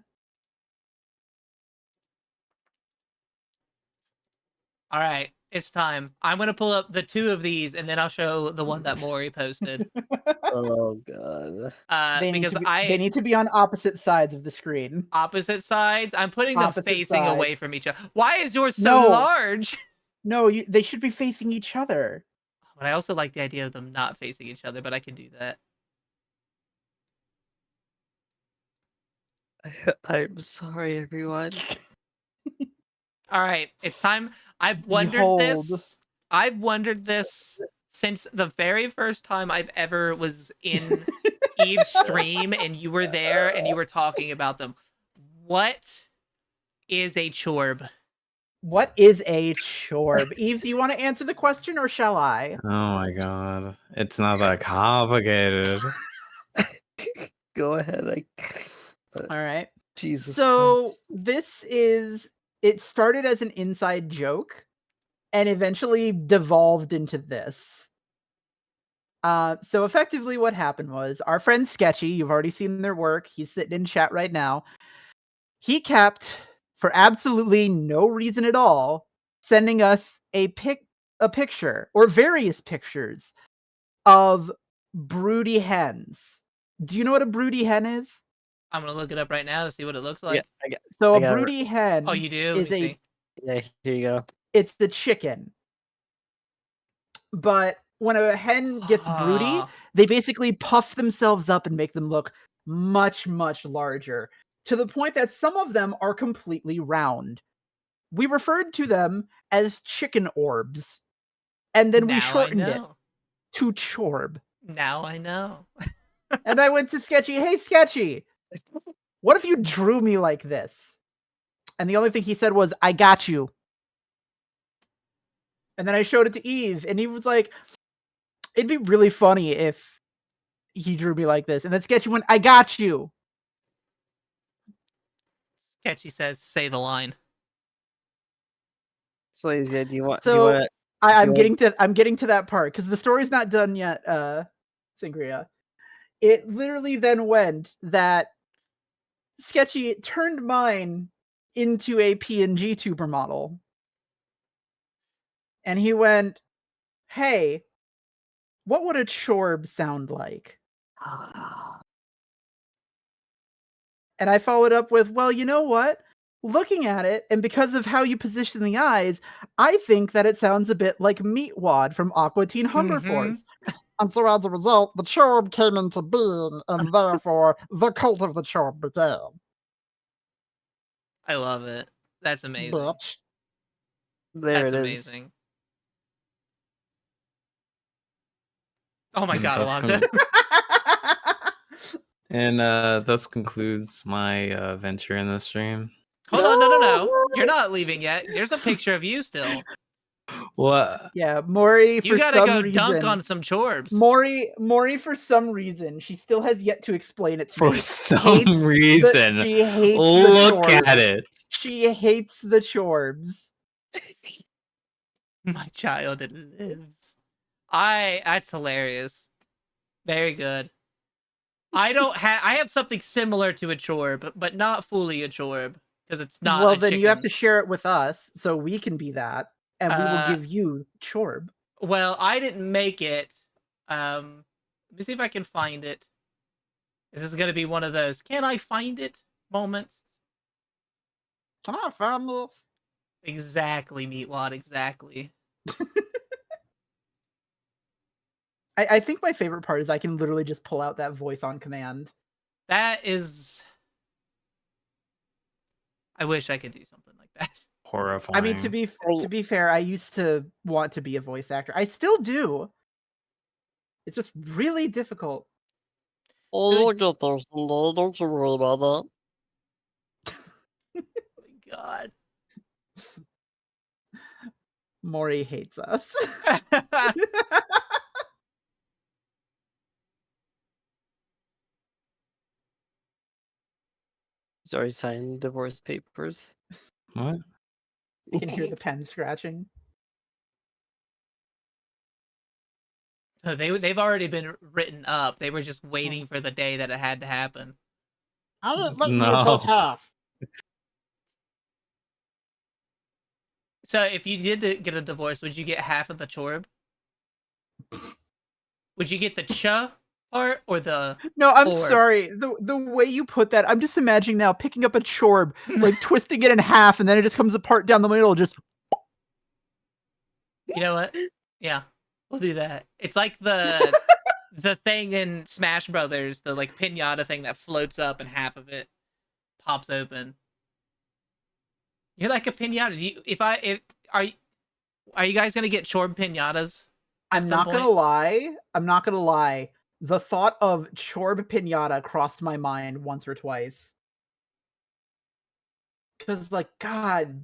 Speaker 1: All right, it's time. I'm gonna pull up the two of these, and then I'll show the one that Maury posted.
Speaker 3: Oh god.
Speaker 1: Because
Speaker 2: They need to be on opposite sides of the screen.
Speaker 1: opposite sides. I'm putting them
Speaker 2: Opposite
Speaker 1: facing away
Speaker 2: sides.
Speaker 1: from each other. Why is yours so
Speaker 2: No.
Speaker 1: large?
Speaker 2: No, they should be facing each other.
Speaker 1: But I also like the idea of them not facing each other, but I can do that.
Speaker 3: I'm sorry, everyone.
Speaker 1: All right, it's time. I've wondered
Speaker 2: Behold.
Speaker 1: this. I've wondered this since the very first time I've ever was in Eve's stream and you were there and you were talking about them. What is a chorb?
Speaker 2: What is a chorb? Eve, do you want to answer the question or shall I?
Speaker 5: Oh my god. It's not that complicated.
Speaker 3: Go ahead.
Speaker 2: All right.
Speaker 3: Jesus
Speaker 2: So
Speaker 3: Christ.
Speaker 2: it started as an inside joke and eventually devolved into this. So effectively what happened was our friend Sketchy, you've already seen their work. He's sitting in chat right now. He kept, for absolutely no reason at all, sending us a picture or various pictures of broody hens. Do you know what a broody hen is?
Speaker 1: I'm gonna look it up right now to see what it looks
Speaker 3: Yeah,
Speaker 1: like.
Speaker 2: So
Speaker 3: I
Speaker 2: a
Speaker 3: got it.
Speaker 2: broody hen
Speaker 1: Oh, you do? Let
Speaker 2: is
Speaker 1: me see.
Speaker 3: Yeah, here you go.
Speaker 2: it's the chicken. But when a hen gets broody,
Speaker 1: Ah,
Speaker 2: they basically puff themselves up and make them look much, much larger, to the point that some of them are completely round. We referred to them as chicken orbs, and then we
Speaker 1: now I
Speaker 2: shortened it
Speaker 1: know.
Speaker 2: to chorb.
Speaker 1: Now I know.
Speaker 2: And I went to Sketchy, hey Sketchy, what if you drew me like this? And the only thing he said was, I got you. And then I showed it to Eve, and Eve was like, it'd be really funny if he drew me like this. And then Sketchy went, I got you.
Speaker 1: Sketchy says, "Say the line."
Speaker 3: Sizeday, do you want
Speaker 2: So
Speaker 3: to
Speaker 2: I'm
Speaker 3: do
Speaker 2: getting to that part because the story's not done yet, Sangria. It literally then went that Sketchy turned mine into a PNG tuber model. And he went, hey, what would a chorb sound like? And I followed up with, well, you know what? Looking at it, and because of how you position the eyes, I think that it sounds a bit like Meatwad from Aqua Teen Hunger
Speaker 1: Mhm.
Speaker 2: Force. And so as a result, the chorb came into being, and therefore the cult of the chorb began.
Speaker 1: I love it. That's amazing.
Speaker 2: Bitch.
Speaker 3: There
Speaker 1: That's
Speaker 3: it is.
Speaker 1: amazing. Oh my
Speaker 5: And
Speaker 1: god,
Speaker 5: thus
Speaker 1: Alonzo.
Speaker 5: And thus concludes my venture in the stream.
Speaker 1: Hold on, no. You're not leaving yet. There's a picture of you still.
Speaker 5: What?
Speaker 2: Yeah, Maury,
Speaker 1: You
Speaker 2: for
Speaker 1: gotta
Speaker 2: some
Speaker 1: go
Speaker 2: reason,
Speaker 1: dunk on some chorbs.
Speaker 2: Maury, for some reason, she still has yet to explain it to
Speaker 5: For
Speaker 2: me.
Speaker 5: some
Speaker 2: hates
Speaker 5: reason.
Speaker 2: she hates
Speaker 5: Look
Speaker 2: the chorbs.
Speaker 5: at it.
Speaker 2: She hates the chorbs.
Speaker 1: My child, it lives. That's hilarious. Very good. I have something similar to a chorb, but not fully a chorb because it's not
Speaker 2: Well,
Speaker 1: a
Speaker 2: then
Speaker 1: chicken.
Speaker 2: you have to share it with us so we can be that, and we will
Speaker 1: Uh,
Speaker 2: give you chorb.
Speaker 1: Well, I didn't make it. Let me see if I can find it. This is gonna be one of those "can I find it" moments.
Speaker 2: Can I find this?
Speaker 1: Exactly, Meatwad. Exactly.
Speaker 2: I think my favorite part is I can literally just pull out that voice on command.
Speaker 1: That is. I wish I could do something like that.
Speaker 5: Horrifying.
Speaker 2: I mean, to be fair, I used to want to be a voice actor. I still do. It's just really difficult.
Speaker 3: Oh, you'll get there someday. Don't you worry about that.
Speaker 1: Oh my god.
Speaker 2: Maury hates us.
Speaker 3: Sorry, signing divorce papers.
Speaker 5: What?
Speaker 2: You can hear the pen scratching.
Speaker 1: They've already been written up. They were just waiting for the day that it had to happen.
Speaker 2: I didn't let you
Speaker 5: No.
Speaker 2: take half.
Speaker 1: So if you did get a divorce, would you get half of the chorb? Would you get the cha part or the
Speaker 2: No, I'm
Speaker 1: orb?
Speaker 2: sorry. The way you put that, I'm just imagining now picking up a chorb, like twisting it in half, and then it just comes apart down the middle. Just
Speaker 1: You know what? Yeah, we'll do that. It's like the the thing in Smash Brothers, the like pinata thing that floats up and half of it pops open. You're like a pinata. If are you guys gonna get chorb pinatas at
Speaker 2: I'm
Speaker 1: some
Speaker 2: not gonna
Speaker 1: point?
Speaker 2: lie. I'm not gonna lie. The thought of Chorb Pinata crossed my mind once or twice. Because, like, God,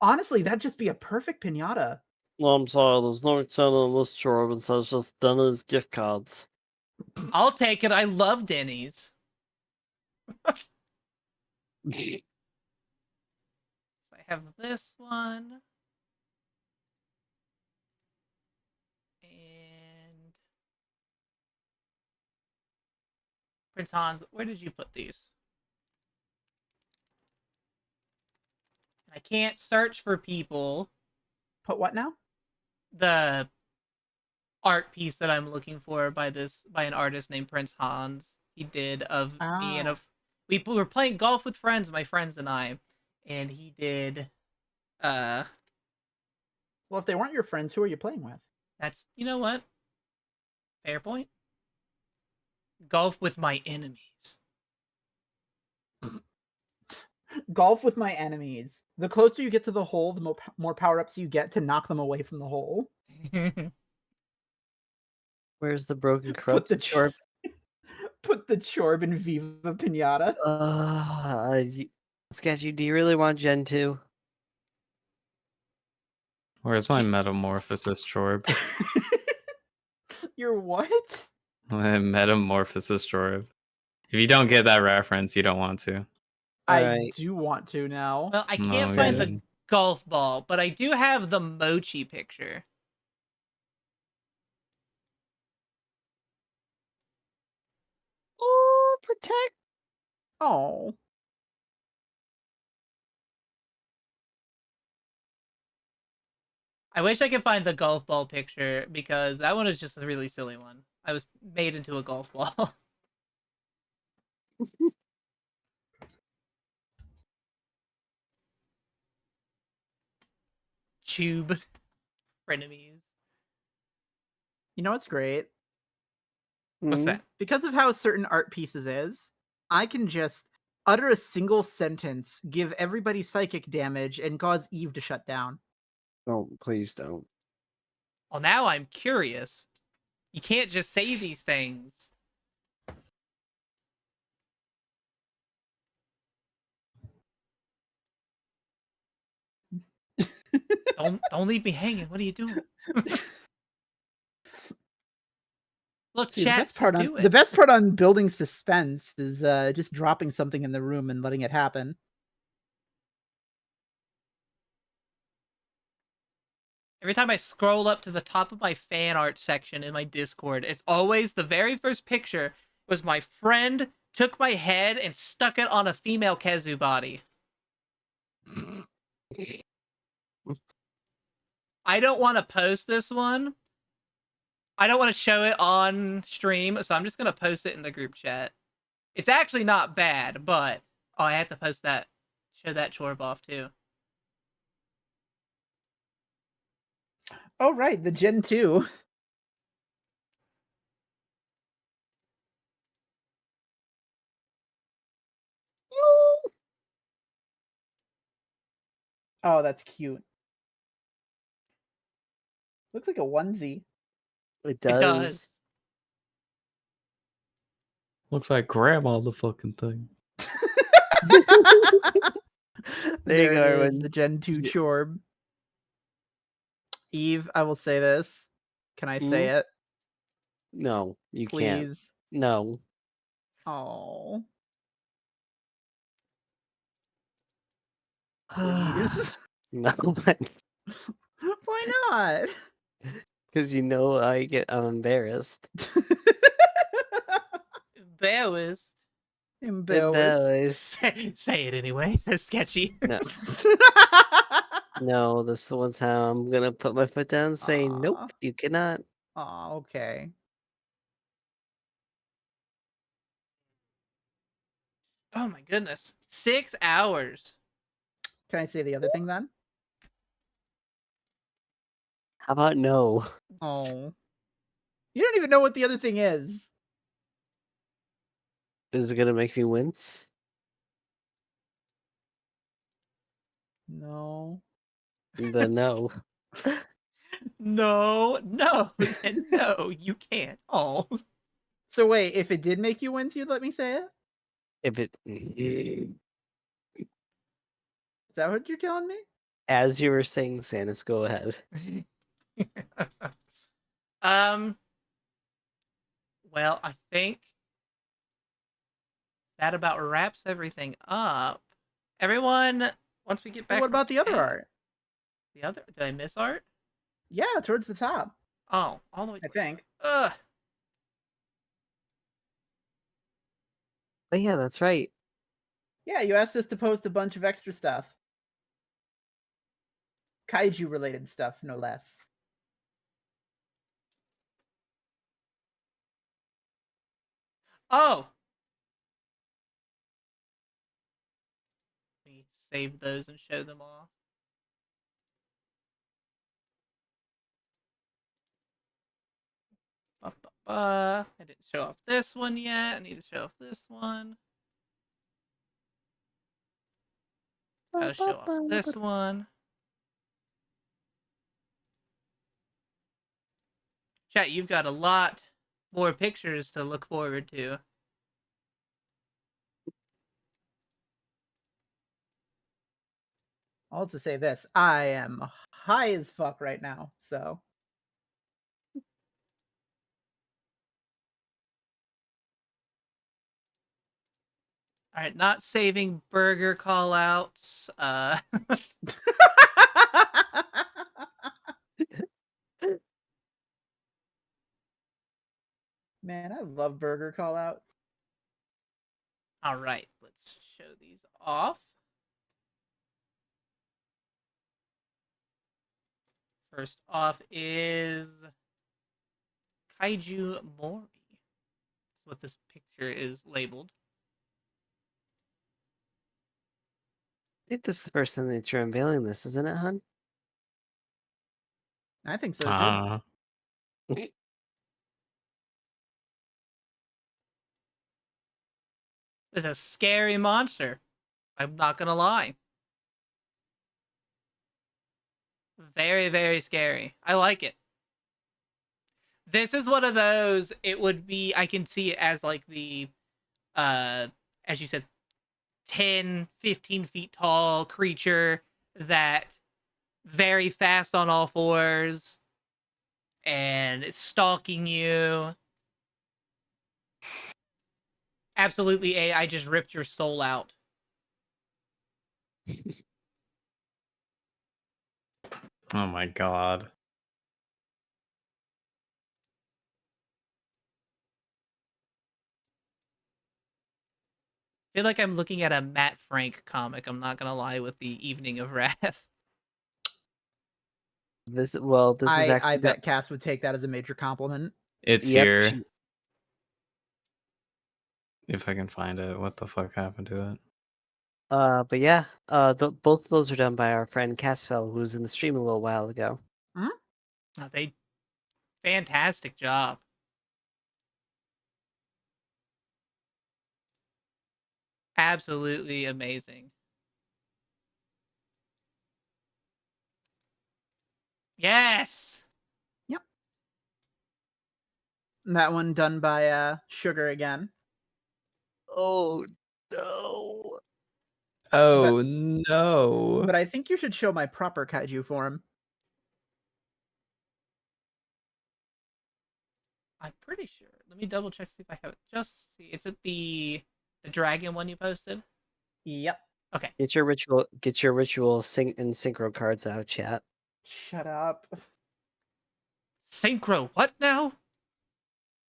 Speaker 2: honestly, that'd just be a perfect pinata.
Speaker 3: Well, I'm sorry, there's no return on this chore, so it's just done as gift cards.
Speaker 1: I'll take it. I love Denny's. I have this one. And Prince Hans, where did you put these? I can't search for people.
Speaker 2: Put what now?
Speaker 1: The art piece that I'm looking for by an artist named Prince Hans. He did of me and
Speaker 2: Oh.
Speaker 1: we were playing golf with friends, my friends and I, and he did uh
Speaker 2: Well, if they weren't your friends, who are you playing with?
Speaker 1: that's you know what? Fair point. Golf with my enemies.
Speaker 2: Golf with my enemies. The closer you get to the hole, the more power-ups you get to knock them away from the hole.
Speaker 3: Where's the broken
Speaker 2: Put the
Speaker 3: corrupted chore?
Speaker 2: Put the Chorb in Viva Pinata.
Speaker 3: Sketchy, do you really want Gen 2?
Speaker 4: Where's my metamorphosis chorb?
Speaker 2: Your what?
Speaker 4: My metamorphosis chorb. If you don't get that reference, you don't want to.
Speaker 2: I
Speaker 3: Alright.
Speaker 2: do want to now.
Speaker 1: Well, I
Speaker 4: No,
Speaker 1: can't
Speaker 4: you
Speaker 1: find the
Speaker 4: didn't.
Speaker 1: golf ball, but I do have the mochi picture.
Speaker 3: Oh, protect.
Speaker 2: Oh.
Speaker 1: I wish I could find the golf ball picture because that one is just a really silly one. I was made into a golf ball. Tube frenemies.
Speaker 2: You know what's great?
Speaker 1: What's
Speaker 3: Mhm.
Speaker 1: that?
Speaker 2: Because of how certain art pieces is, I can just utter a single sentence, give everybody psychic damage, and cause Eve to shut down.
Speaker 3: Oh, please don't.
Speaker 1: Well, now I'm curious. You can't just say these things. Don't leave me hanging. What are you doing? Look,
Speaker 2: See,
Speaker 1: chat, just do it.
Speaker 2: the best part on building suspense is just dropping something in the room and letting it happen.
Speaker 1: Every time I scroll up to the top of my fan art section in my Discord, it's always the very first picture was my friend took my head and stuck it on a female Kezu body. I don't want to post this one. I don't want to show it on stream, so I'm just going to post it in the group chat. It's actually not bad, but oh, I have to post that, show that chorb off too.
Speaker 2: Oh, right, the Gen 2. Oh, that's cute. Looks like a onesie.
Speaker 3: It
Speaker 1: It
Speaker 3: does.
Speaker 1: does.
Speaker 4: Looks like grab all the fucking thing.
Speaker 3: There you go,
Speaker 2: it is,
Speaker 3: everyone.
Speaker 2: the Gen 2 Chorb. Eve, I will say this. Can I say it?
Speaker 3: No, you can't.
Speaker 2: Please.
Speaker 3: No.
Speaker 2: Oh. Please.
Speaker 3: No,
Speaker 2: Why not?
Speaker 3: because I'm embarrassed.
Speaker 1: Embarrassed.
Speaker 2: Embarrassed.
Speaker 1: Say it anyway. Says sketchy.
Speaker 3: No, no, this is the one time I'm gonna put my foot down and say, nope,
Speaker 2: Aw.
Speaker 3: you cannot.
Speaker 2: Aw, okay.
Speaker 1: Oh my goodness. 6 hours.
Speaker 2: Can I say the other thing then?
Speaker 3: How about no?
Speaker 2: Oh. You don't even know what the other thing is.
Speaker 3: Is it gonna make me wince?
Speaker 2: No.
Speaker 3: No.
Speaker 1: No, no, and no, you can't. Oh,
Speaker 2: So wait, if it did make you wince, you'd let me say it?
Speaker 3: If it
Speaker 2: Is that what you're telling me?
Speaker 3: as you were saying, Sanus, go ahead.
Speaker 1: um. Well, I think that about wraps everything up. Everyone, once we get
Speaker 2: But
Speaker 1: back
Speaker 2: what
Speaker 1: from
Speaker 2: about the other
Speaker 1: camp-
Speaker 2: art?
Speaker 1: The other? Did I miss art?
Speaker 2: Yeah, towards the top,
Speaker 1: Oh, all the way.
Speaker 2: I think.
Speaker 1: Ugh.
Speaker 3: But yeah, that's right.
Speaker 2: Yeah, you asked us to post a bunch of extra stuff. Kaiju related stuff, no less.
Speaker 1: Oh. Let me save those and show them off. I didn't show off this one yet. I need to show off this one. Gotta show off this one. Chat, you've got a lot more pictures to look forward to.
Speaker 2: I'll also say this: I am high as fuck right now, so
Speaker 1: All right, not saving burger call outs.
Speaker 2: Man, I love burger callouts.
Speaker 1: All right, let's show these off. First off is Kaiju Mori. That's what this picture is labeled.
Speaker 3: I think this is the first time that you're unveiling this, isn't it, hun?
Speaker 2: I think so too.
Speaker 5: Uh,
Speaker 1: This is a scary monster. I'm not gonna lie. Very, very scary. I like it. This is one of those, it would be, I can see it as like the, as you said, 10, 15 feet tall creature that very fast on all fours and is stalking you. Absolutely, I just ripped your soul out.
Speaker 4: Oh my god.
Speaker 1: I feel like I'm looking at a Matt Frank comic, I'm not gonna lie, with the Evening of Wrath.
Speaker 3: This is
Speaker 2: I
Speaker 3: actually
Speaker 2: bet Cass would take that as a major compliment.
Speaker 4: It's
Speaker 3: Yep.
Speaker 4: here. If I can find it. What the fuck happened to it?
Speaker 3: But yeah, both of those are done by our friend Casfell, who was in the stream a little while ago.
Speaker 1: They fantastic job. Absolutely amazing. Yes.
Speaker 2: Yep. That one done by Sugar again.
Speaker 3: Oh no!
Speaker 4: Oh no.
Speaker 2: But I think you should show my proper kaiju form.
Speaker 1: I'm pretty sure. Let me double check, see if I have it. Just see. It's at the dragon one you posted.
Speaker 2: Yep.
Speaker 1: Okay.
Speaker 3: Get your ritual and synchro cards out, chat.
Speaker 2: Shut up.
Speaker 1: Synchro. What now?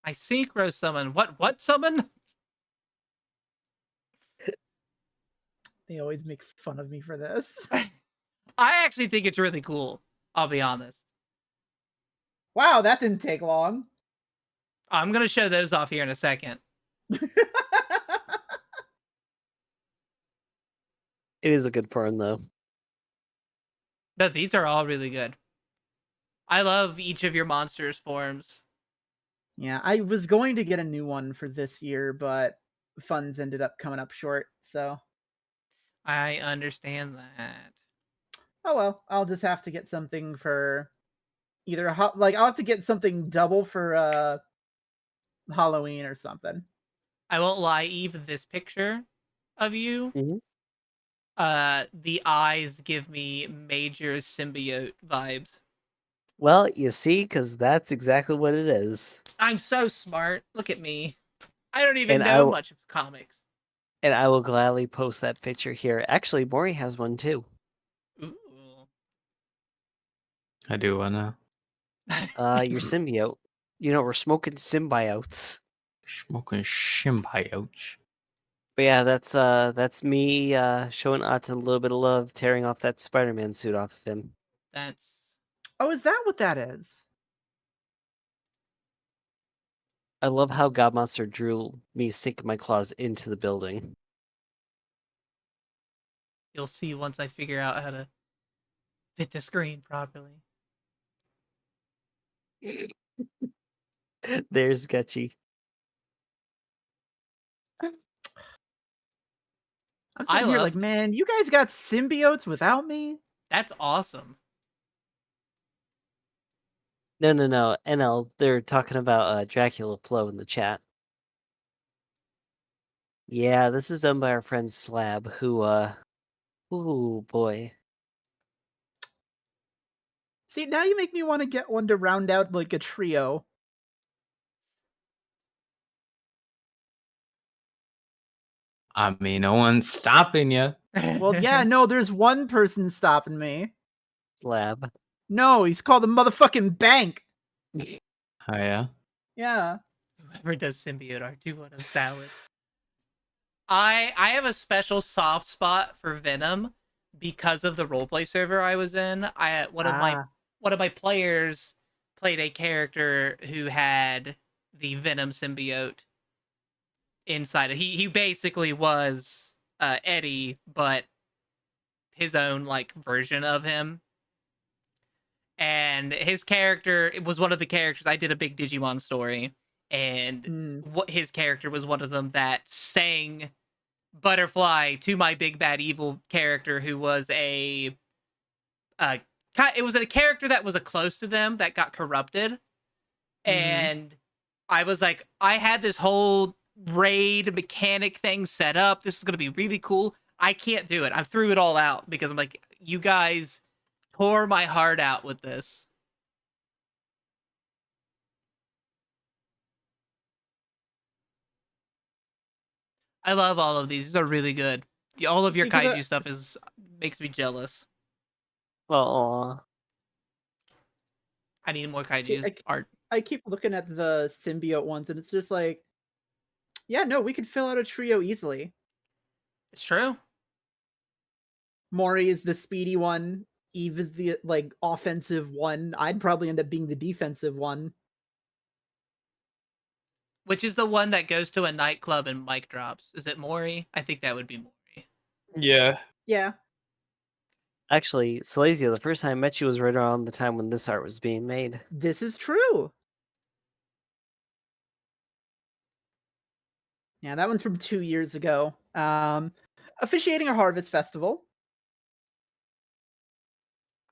Speaker 1: I synchro summon. What summon?
Speaker 2: They always make fun of me for this.
Speaker 1: I actually think it's really cool. I'll be honest.
Speaker 2: Wow, that didn't take long.
Speaker 1: I'm gonna show those off here in a second.
Speaker 3: It is a good porn though.
Speaker 1: No, these are all really good. I love each of your monsters' forms.
Speaker 2: Yeah, I was going to get a new one for this year, but funds ended up coming up short, so
Speaker 1: I understand that.
Speaker 2: Oh well, I'll just have to get something for either like I'll have to get something double for Halloween or something.
Speaker 1: I won't lie, Eve, this picture of you,
Speaker 3: Mhm.
Speaker 1: the eyes give me major symbiote vibes.
Speaker 3: Well, you see, because that's exactly what it is.
Speaker 1: I'm so smart. Look at me. I don't even
Speaker 3: And I
Speaker 1: know
Speaker 3: w-
Speaker 1: much of comics.
Speaker 3: and I will gladly post that picture here. Actually, Maury has one too.
Speaker 1: Ooh.
Speaker 5: I do wanna
Speaker 3: Your symbiote. You know, we're smoking symbiotes.
Speaker 5: smoking symbiotes.
Speaker 3: But yeah, that's me showing Otto a little bit of love, tearing off that Spider-Man suit off of him.
Speaker 1: That's
Speaker 2: Oh, is that what that is?
Speaker 3: I love how Godmonster drew me sinking my claws into the building.
Speaker 1: you'll see once I figure out how to fit the screen properly.
Speaker 3: There's Gutchy.
Speaker 2: I'm
Speaker 1: I
Speaker 2: sitting here like,
Speaker 1: love
Speaker 2: man, you guys got symbiotes without me?
Speaker 1: that's awesome.
Speaker 3: No. NL, they're talking about Dracula Flow in the chat. Yeah, this is done by our friend Slab, who ooh boy.
Speaker 2: See, now you make me want to get one to round out like a trio.
Speaker 5: I mean, no one's stopping you.
Speaker 2: Well, yeah, no, there's one person stopping me.
Speaker 3: Slab.
Speaker 2: No, he's called the motherfucking bank.
Speaker 5: Oh yeah.
Speaker 2: Yeah.
Speaker 1: Whoever does symbiote art, do one of salad. I have a special soft spot for Venom because of the roleplay server I was in. I
Speaker 2: Ah.
Speaker 1: one of my players played a character who had the Venom symbiote inside it. He basically was Eddie, but his own like version of him. And his character, it was one of the characters. I did a big Digimon story, and
Speaker 2: Mm.
Speaker 1: what his character was one of them that sang Butterfly to my big bad evil character, who was uh it was a character that was a close to them that got corrupted.
Speaker 2: Mm-hmm.
Speaker 1: And I was like, I had this whole raid mechanic thing set up. This is going to be really cool. I can't do it. I threw it all out because I'm like, you guys tore my heart out with this. I love all of these. These are really good. All of your
Speaker 2: See, 'cause
Speaker 1: kaiju stuff is makes me jealous.
Speaker 3: Aw.
Speaker 1: I need more
Speaker 2: see,
Speaker 1: kaiju art.
Speaker 2: I keep looking at the symbiote ones, and it's just like, yeah, no, we could fill out a trio easily.
Speaker 1: It's true.
Speaker 2: Maury is the speedy one. Eve is the like offensive one. I'd probably end up being the defensive one.
Speaker 1: Which is the one that goes to a nightclub and mic drops? Is it Mori? I think that would be Mori.
Speaker 5: Yeah.
Speaker 2: Yeah.
Speaker 3: Actually, Silesia, the first time I met you was right around the time when this art was being made.
Speaker 2: This is true. Yeah, that one's from 2 years ago. Officiating a harvest festival.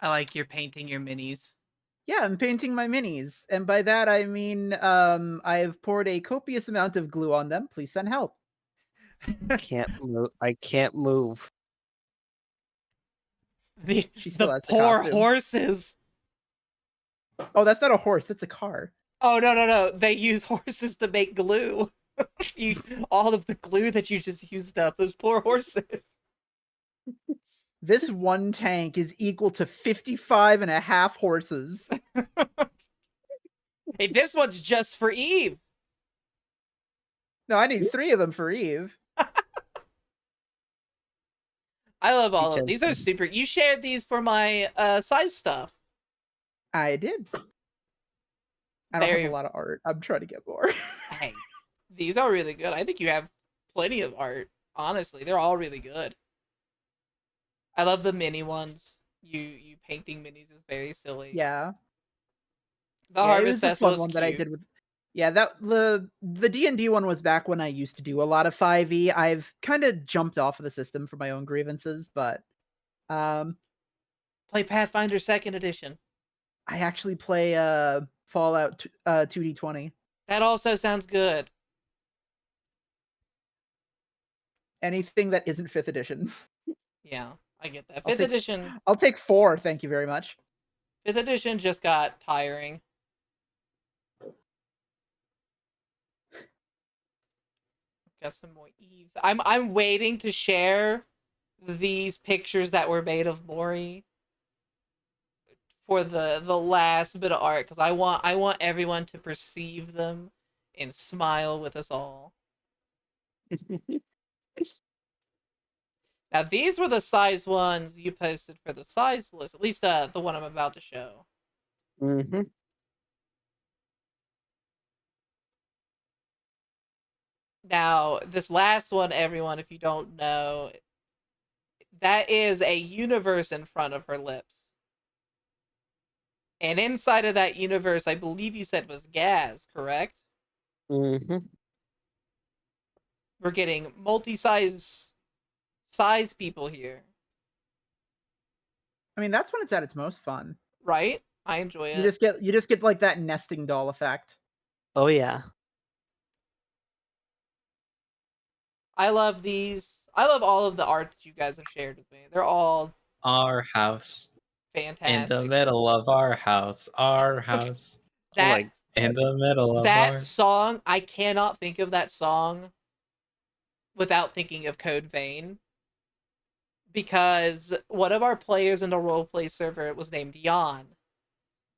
Speaker 1: I like your painting your minis.
Speaker 2: Yeah, I'm painting my minis. And by that I mean I have poured a copious amount of glue on them. Please send help.
Speaker 3: Can't move. I can't move.
Speaker 2: She still
Speaker 1: The
Speaker 2: has the
Speaker 1: poor
Speaker 2: costume.
Speaker 1: horses.
Speaker 2: Oh, that's not a horse, that's a car.
Speaker 1: Oh no. They use horses to make glue. you all of the glue that you just used up, those poor horses.
Speaker 2: This one tank is equal to 55 and a half horses.
Speaker 1: Hey, this one's just for Eve.
Speaker 2: No, I need 3 of them for Eve.
Speaker 1: I love all
Speaker 3: Each
Speaker 1: of these. Are super. You shared these for my size stuff.
Speaker 2: I did. I don't have a lot of art. I'm trying to get more.
Speaker 1: Hey, these are really good. I think you have plenty of art. Honestly, they're all really good. I love the mini ones. You painting minis is very silly.
Speaker 2: Yeah.
Speaker 1: The
Speaker 2: Yeah, it
Speaker 1: Harvest
Speaker 2: was a
Speaker 1: Festival
Speaker 2: fun
Speaker 1: is
Speaker 2: one
Speaker 1: cute.
Speaker 2: that I did with. Yeah, that the D&D one was back when I used to do a lot of 5e. I've kind of jumped off of the system for my own grievances, but um
Speaker 1: Play Pathfinder Second Edition.
Speaker 2: I actually play Fallout 2D20.
Speaker 1: That also sounds good.
Speaker 2: Anything that isn't 5th edition.
Speaker 1: Yeah, I get that.
Speaker 2: I'll
Speaker 1: Fifth
Speaker 2: take
Speaker 1: edition.
Speaker 2: I'll take 4, thank you very much.
Speaker 1: 5th edition just got tiring. Got some more Eves. I'm waiting to share these pictures that were made of Mori for the last bit of art because I want everyone to perceive them and smile with us all. Now these were the size ones you posted for the size list, at least the one I'm about to show.
Speaker 3: Mm-hmm.
Speaker 1: Now this last one, everyone, if you don't know, that is a universe in front of her lips. And inside of that universe, I believe you said was Gaz, correct?
Speaker 3: Mm-hmm.
Speaker 1: We're getting size people here,
Speaker 2: I mean, that's when it's at its most fun.
Speaker 1: right? I enjoy
Speaker 2: You
Speaker 1: it.
Speaker 2: just get like that nesting doll effect.
Speaker 3: Oh yeah.
Speaker 1: I love these. I love all of the art that you guys have shared with me. They're all
Speaker 5: Our house. In the
Speaker 1: fantastic.
Speaker 5: middle of our house. Our house.
Speaker 3: Oh
Speaker 1: That
Speaker 3: my
Speaker 5: In the middle of
Speaker 1: that
Speaker 5: our.
Speaker 1: song, I cannot think of that song without thinking of Code Vein because one of our players in the roleplay server was named Jan,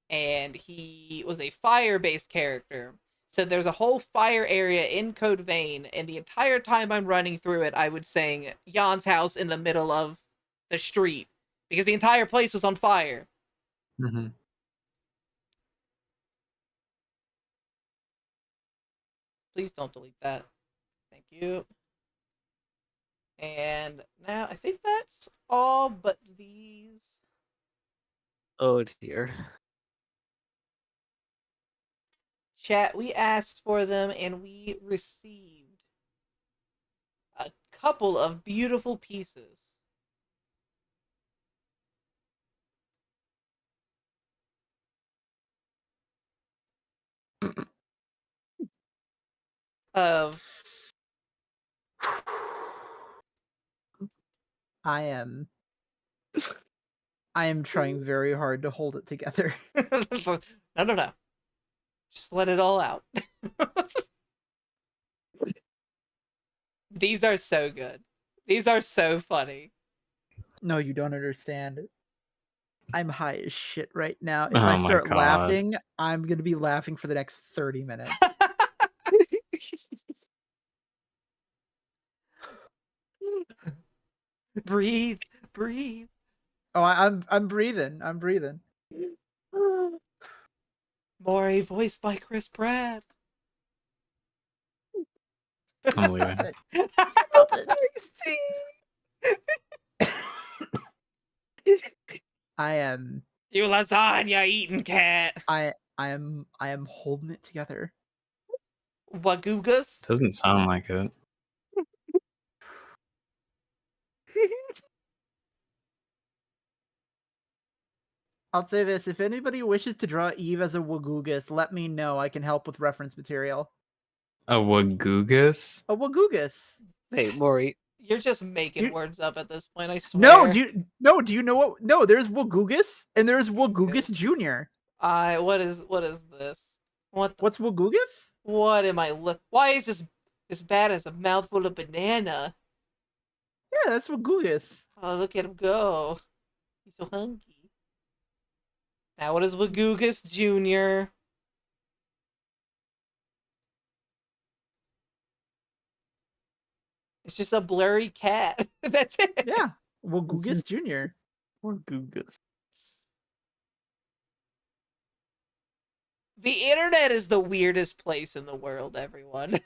Speaker 1: and he was a fire-based character. So there's a whole fire area in Code Vein, and the entire time I'm running through it, I would sing Jan's house in the middle of the street because the entire place was on fire.
Speaker 4: Mm-hmm.
Speaker 1: Please don't delete that. Thank you. And now I think that's all but these.
Speaker 3: oh dear.
Speaker 1: Chat, we asked for them and we received a couple of beautiful pieces. Of
Speaker 2: I am trying very hard to hold it together.
Speaker 1: no. Just let it all out. These are so good. These are so funny.
Speaker 2: No, you don't understand. I'm high as shit right now. If I
Speaker 4: Oh my
Speaker 2: start
Speaker 4: god.
Speaker 2: laughing, I'm gonna be laughing for the next 30 minutes.
Speaker 1: Breathe, breathe.
Speaker 2: Oh, I'm breathing. I'm breathing.
Speaker 1: Maury, voiced by Chris Pratt.
Speaker 4: I'm leaving.
Speaker 2: Stop it. Stop it. I am
Speaker 1: You lasagna eating cat.
Speaker 2: I am holding it together.
Speaker 1: Wagoogas.
Speaker 4: Doesn't sound like it.
Speaker 2: I'll say this, if anybody wishes to draw Eve as a Wagoogus, let me know. I can help with reference material.
Speaker 4: A Wagoogus?
Speaker 2: A Wagoogus.
Speaker 3: Hey, Maury.
Speaker 1: You're just making
Speaker 2: You-
Speaker 1: words up at this point, I swear.
Speaker 2: No, do you know what? No, there's Wagoogus and there's Wagoogus Jr.
Speaker 1: What is this?
Speaker 2: What's Wagoogus?
Speaker 1: What am I Why is this bad as a mouthful of banana?
Speaker 2: Yeah, that's Wagoogus.
Speaker 1: Oh, look at him go. He's so hungry. Now what is Wagoogus Jr.? It's just a blurry cat. That's it.
Speaker 2: Yeah, Wagoogus Jr.
Speaker 3: Poor Googus.
Speaker 1: The internet is the weirdest place in the world, everyone.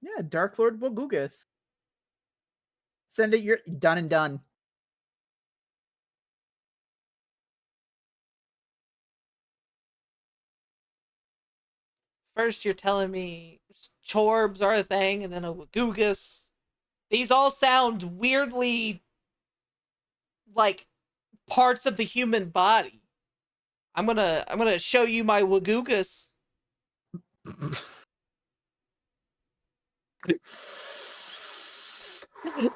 Speaker 2: Yeah, Dark Lord Wagoogus. Send it. You're done and done.
Speaker 1: First you're telling me chorbs are a thing, and then a Wagoogus. These all sound weirdly like parts of the human body. I'm gonna show you my Wagoogus.
Speaker 2: Sucking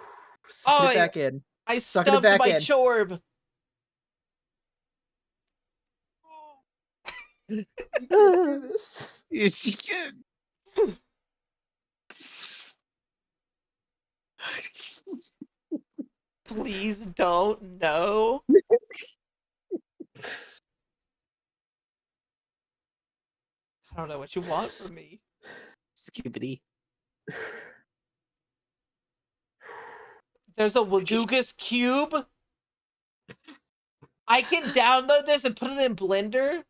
Speaker 1: Oh,
Speaker 2: it back in.
Speaker 1: I
Speaker 2: Sucking it
Speaker 1: stubbed
Speaker 2: back
Speaker 1: my
Speaker 2: in.
Speaker 1: chorb.
Speaker 2: You can't do this.
Speaker 1: Please don't. No. I don't know what you want from me.
Speaker 3: Skibbity.
Speaker 1: There's a Wagoogus cube. I can download this and put it in Blender.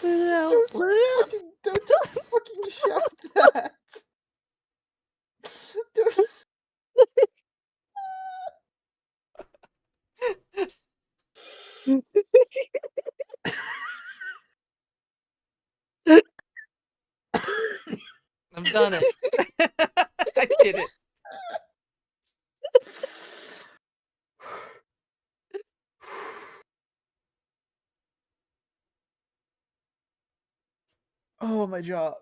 Speaker 3: Let it out.
Speaker 2: Don't just fucking shout that. Don't-
Speaker 1: I've done it. I did it.
Speaker 2: Oh my jaw.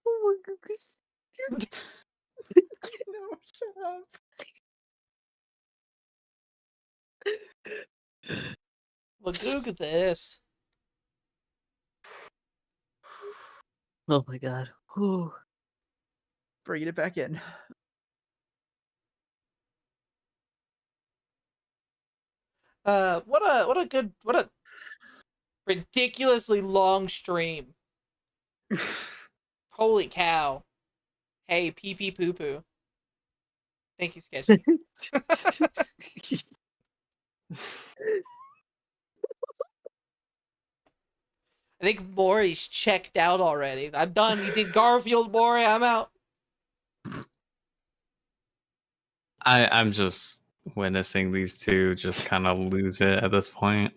Speaker 3: Oh my goodness.
Speaker 2: No, shut up.
Speaker 1: Wagoog this.
Speaker 3: Oh my god. Whew.
Speaker 2: Bringing it back in.
Speaker 1: What a ridiculously long stream. Holy cow. Hey, pee pee poo poo. Thank you, Sketchy. I think Maury's checked out already. I'm done. You did Garfield, Maury. I'm out.
Speaker 5: I'm just witnessing these two just kind of lose it at this point.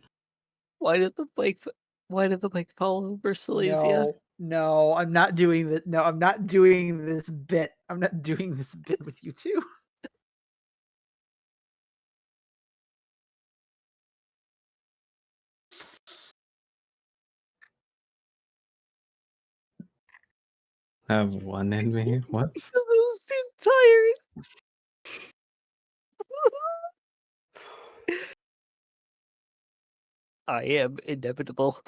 Speaker 3: Why did the bike fall over, Silesia?
Speaker 2: No, I'm not doing that. No, I'm not doing this bit. I'm not doing this bit with you two.
Speaker 4: I have one in me. What?
Speaker 3: I was too tired. I am inevitable.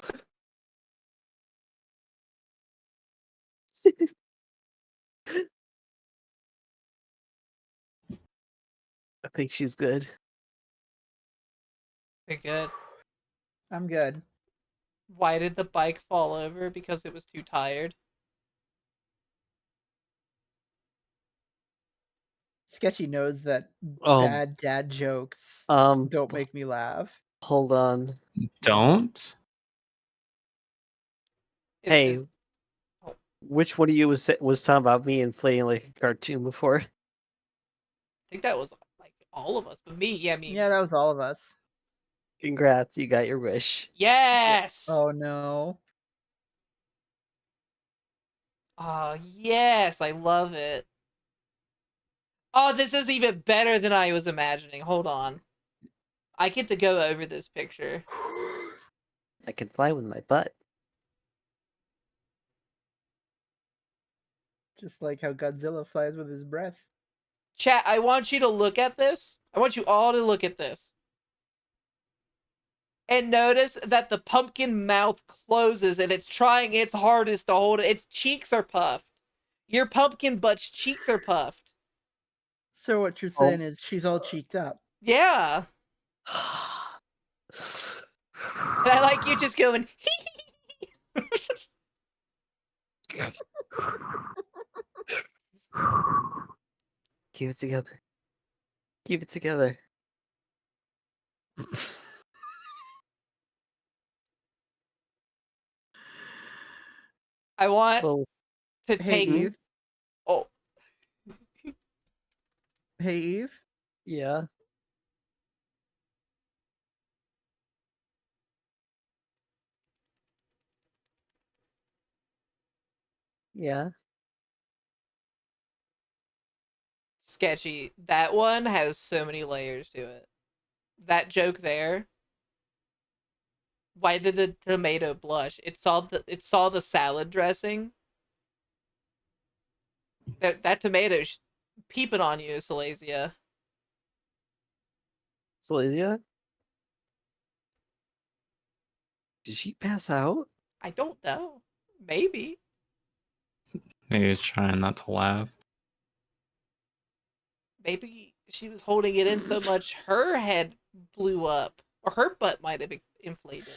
Speaker 3: I think she's good.
Speaker 1: Very good.
Speaker 2: I'm good.
Speaker 1: Why did the bike fall over? Because it was too tired.
Speaker 2: Sketchy knows that
Speaker 3: Oh,
Speaker 2: bad dad jokes don't make me laugh.
Speaker 3: hold on.
Speaker 5: Don't?
Speaker 3: Hey, which one of you was talking about me inflating like a cartoon before?
Speaker 1: I think that was like all of us, but me, yeah, me.
Speaker 2: Yeah, that was all of us.
Speaker 3: Congrats, you got your wish.
Speaker 1: Yes.
Speaker 2: Oh no.
Speaker 1: Oh yes, I love it. Oh, this is even better than I was imagining. Hold on. I get to go over this picture.
Speaker 3: I can fly with my butt.
Speaker 2: Just like how Godzilla flies with his breath.
Speaker 1: Chat, I want you to look at this. I want you all to look at this. And notice that the pumpkin mouth closes and it's trying its hardest to hold it. Its cheeks are puffed. Your pumpkin butt's cheeks are puffed.
Speaker 2: So what you're saying is she's all cheeked up.
Speaker 1: Yeah. And I like you just going,
Speaker 3: Keep it together. Keep it together.
Speaker 1: I want
Speaker 3: Oh,
Speaker 1: to
Speaker 2: Hey
Speaker 1: take.
Speaker 2: Eve.
Speaker 1: Oh,
Speaker 2: Hey Eve.
Speaker 3: yeah. Yeah.
Speaker 1: Sketchy. That one has so many layers to it. That joke there. Why did the tomato blush? It saw the salad dressing. That tomato's peeping on you, Silesia.
Speaker 3: Silesia? Did she pass out?
Speaker 1: I don't know. Maybe.
Speaker 5: Maybe he's trying not to laugh.
Speaker 1: Maybe she was holding it in so much her head blew up. Or her butt might have inflated.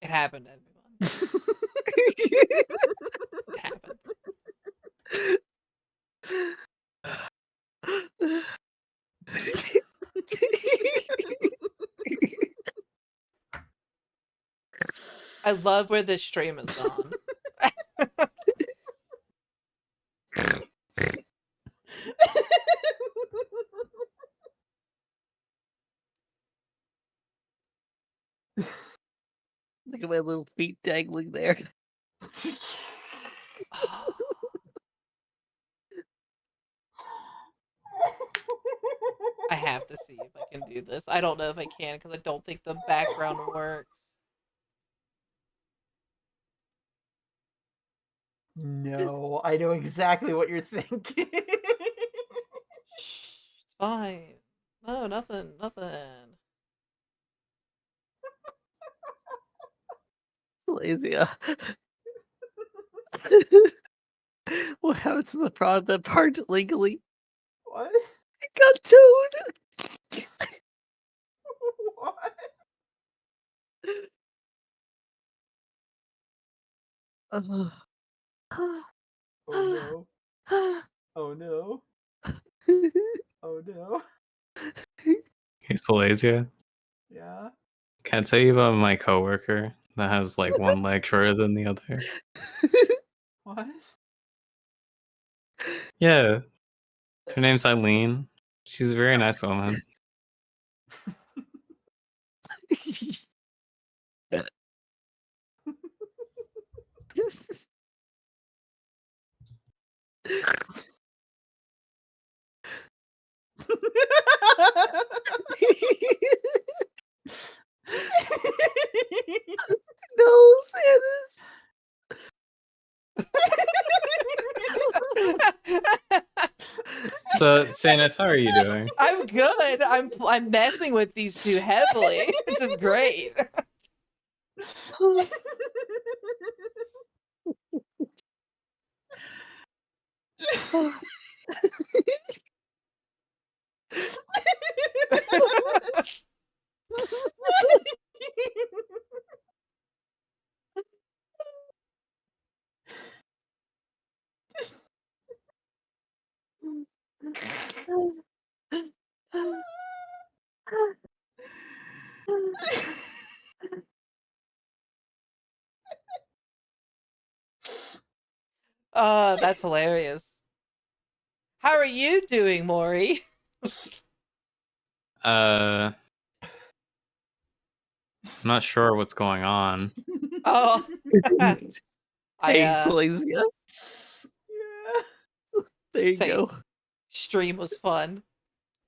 Speaker 1: It happened, everyone. It happened. I love where this stream has gone.
Speaker 3: Look at my little feet dangling there.
Speaker 1: I have to see if I can do this. I don't know if I can because I don't think the background works.
Speaker 2: No, I know exactly what you're thinking.
Speaker 1: Shh, it's fine. No, nothing, nothing.
Speaker 3: Silesia. What happened to the prod that parked legally?
Speaker 2: What?
Speaker 3: It got towed.
Speaker 2: What?
Speaker 3: Oh.
Speaker 2: Oh no. Oh no. Oh no.
Speaker 5: Hey, Silesia,
Speaker 2: Yeah.
Speaker 5: can I tell you about my coworker that has like one leg shorter than the other?
Speaker 2: What?
Speaker 5: Yeah, her name's Eileen. She's a very nice woman.
Speaker 3: No, Sanders.
Speaker 5: So, Sanus, how are you doing?
Speaker 1: I'm good. I'm messing with these two heavily. This is great. That's hilarious. How are you doing, Maury?
Speaker 5: I'm not sure what's going on.
Speaker 1: Oh, I
Speaker 3: Hey, Silesia.
Speaker 2: Yeah.
Speaker 3: There you
Speaker 1: say
Speaker 3: go.
Speaker 1: stream was fun.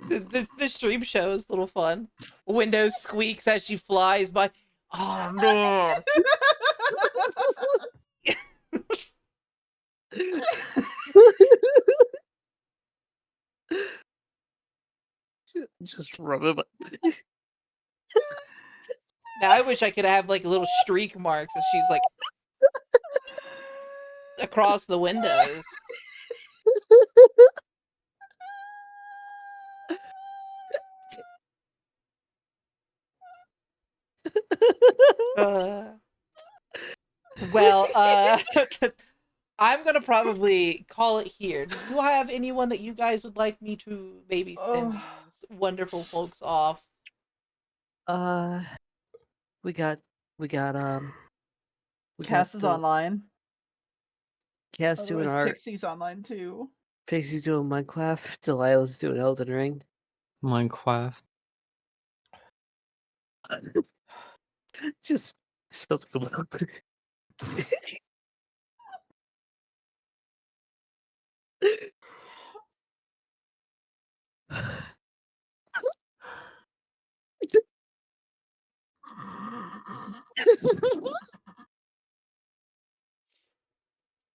Speaker 1: This stream show is a little fun. Window squeaks as she flies by. Oh man.
Speaker 3: Just rub it.
Speaker 1: Now I wish I could have like little streak marks as she's like across the windows. Uh, well, I'm gonna probably call it here. Do you have anyone that you guys would like me to maybe send
Speaker 2: Oh.
Speaker 1: these wonderful folks off?
Speaker 3: Uh, we got, we got
Speaker 2: Cass is
Speaker 3: the
Speaker 2: online.
Speaker 3: Cass doing
Speaker 2: Otherwise,
Speaker 3: art.
Speaker 2: Pixie's online too.
Speaker 3: Pixie's doing Minecraft. Delilah's doing Elden Ring.
Speaker 5: Minecraft.
Speaker 3: Just sounds like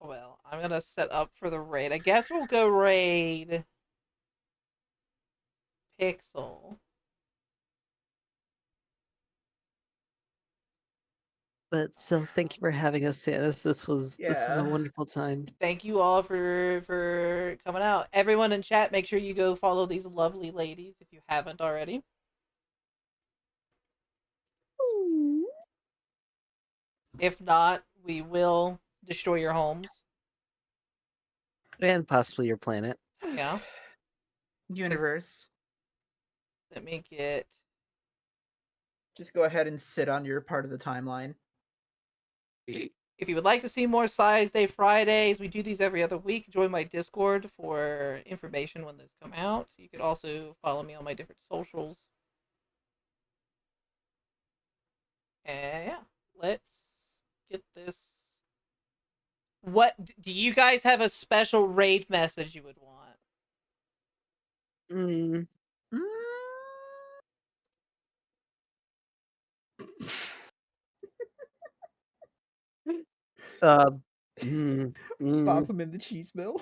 Speaker 1: Well, I'm gonna set up for the raid. I guess we'll go raid Pixel.
Speaker 3: But still, thank you for having us, Sanis. This is a
Speaker 2: Yeah.
Speaker 3: wonderful time.
Speaker 1: Thank you all for coming out. Everyone in chat, make sure you go follow these lovely ladies if you haven't already. If not, we will destroy your homes.
Speaker 3: And possibly your planet.
Speaker 1: Yeah.
Speaker 2: Universe.
Speaker 1: Let me get.
Speaker 2: Just go ahead and sit on your part of the timeline.
Speaker 1: If you would like to see more Sizeday Fridays, we do these every other week. Join my Discord for information when those come out. You could also follow me on my different socials. And yeah, let's get this. What do you guys have a special raid message you would want?
Speaker 3: Mm.
Speaker 2: Mm. Bop him in the cheese mill.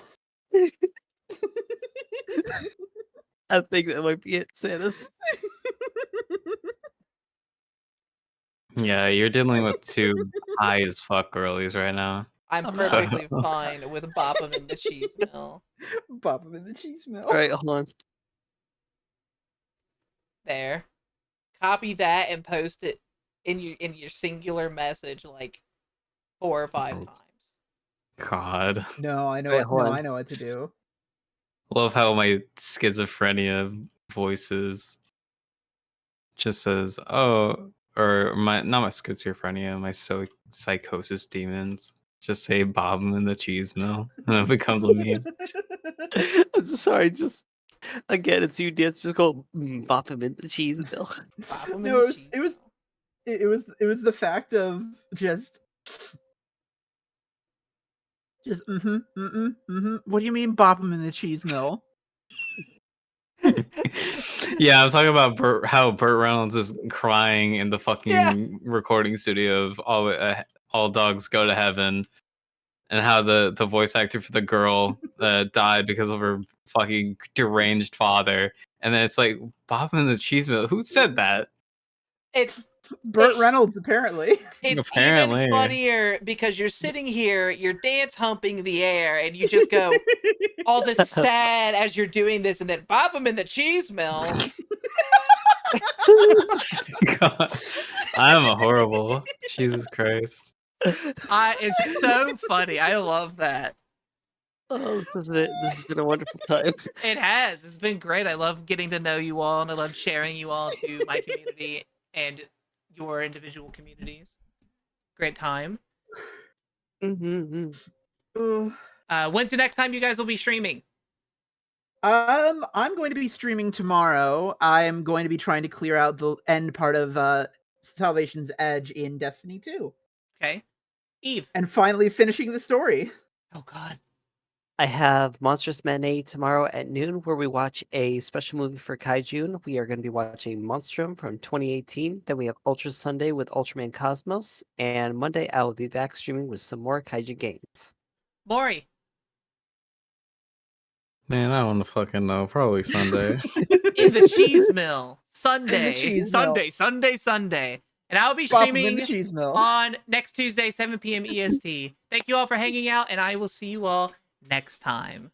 Speaker 3: I think that might be it, Sanis.
Speaker 5: Yeah, you're dealing with two high as fuck girlies right now.
Speaker 1: I'm
Speaker 2: I'm
Speaker 1: perfectly fine with bop 'em in the cheese mill.
Speaker 2: Bop him in the cheese mill.
Speaker 3: Alright, hold on.
Speaker 1: There. Copy that and post it in your singular message like 4 or 5
Speaker 5: Oh.
Speaker 1: times.
Speaker 5: God.
Speaker 2: No, I know.
Speaker 3: Wait, hold on.
Speaker 2: I know what to do.
Speaker 5: Love how my schizophrenia voices just says, oh, or my not my schizophrenia, my psychosis demons just say Bob 'em in the cheese mill, and it becomes a meme.
Speaker 3: I'm sorry, just again, it's you, dance. Just go bop him in the cheese mill.
Speaker 1: Bop 'em in
Speaker 2: No,
Speaker 1: the cheese
Speaker 2: it was
Speaker 1: mill.
Speaker 2: it was the fact of just What do you mean bop him in the cheese mill?
Speaker 5: Yeah, I'm talking about how Burt Reynolds is crying in the fucking recording studio of all dogs go to heaven, and how the voice actor for the girl died because of her fucking deranged father, and then it's like Bob in the cheese mill. Who said that?
Speaker 1: It's
Speaker 2: Burt Reynolds, apparently.
Speaker 1: It's
Speaker 5: Apparently.
Speaker 1: even funnier because you're sitting here, you're dance humping the air, and you just go all this sad as you're doing this, and then bop 'em in the cheese mill.
Speaker 5: God, I'm a horrible. Jesus Christ.
Speaker 1: It's so funny. I love that.
Speaker 3: Oh, this has been a wonderful time.
Speaker 1: It has. It's been great. I love getting to know you all, and I love sharing you all to my community and your individual communities. Great time.
Speaker 3: Mm-hmm.
Speaker 1: When's the next time you guys will be streaming?
Speaker 2: I'm going to be streaming tomorrow. I'm going to be trying to clear out the end part of Salvation's Edge in Destiny 2.
Speaker 1: Okay. Eve.
Speaker 2: And finally finishing the story.
Speaker 1: Oh God.
Speaker 3: I have Monstrous Matinee tomorrow at noon, where we watch a special movie for Kaijun. We are going to be watching Monstrum from 2018. Then we have Ultra Sunday with Ultraman Cosmos. And Monday, I will be back streaming with some more Kaiju games.
Speaker 1: Maury.
Speaker 5: Man, I don't fucking know. Probably Sunday.
Speaker 1: In the cheese mill. Sunday.
Speaker 2: cheese mill.
Speaker 1: Sunday. And I'll be
Speaker 2: Bop 'em in
Speaker 1: streaming
Speaker 2: the cheese mill.
Speaker 1: on next Tuesday, 7 p.m. EST. Thank you all for hanging out, and I will see you all next time.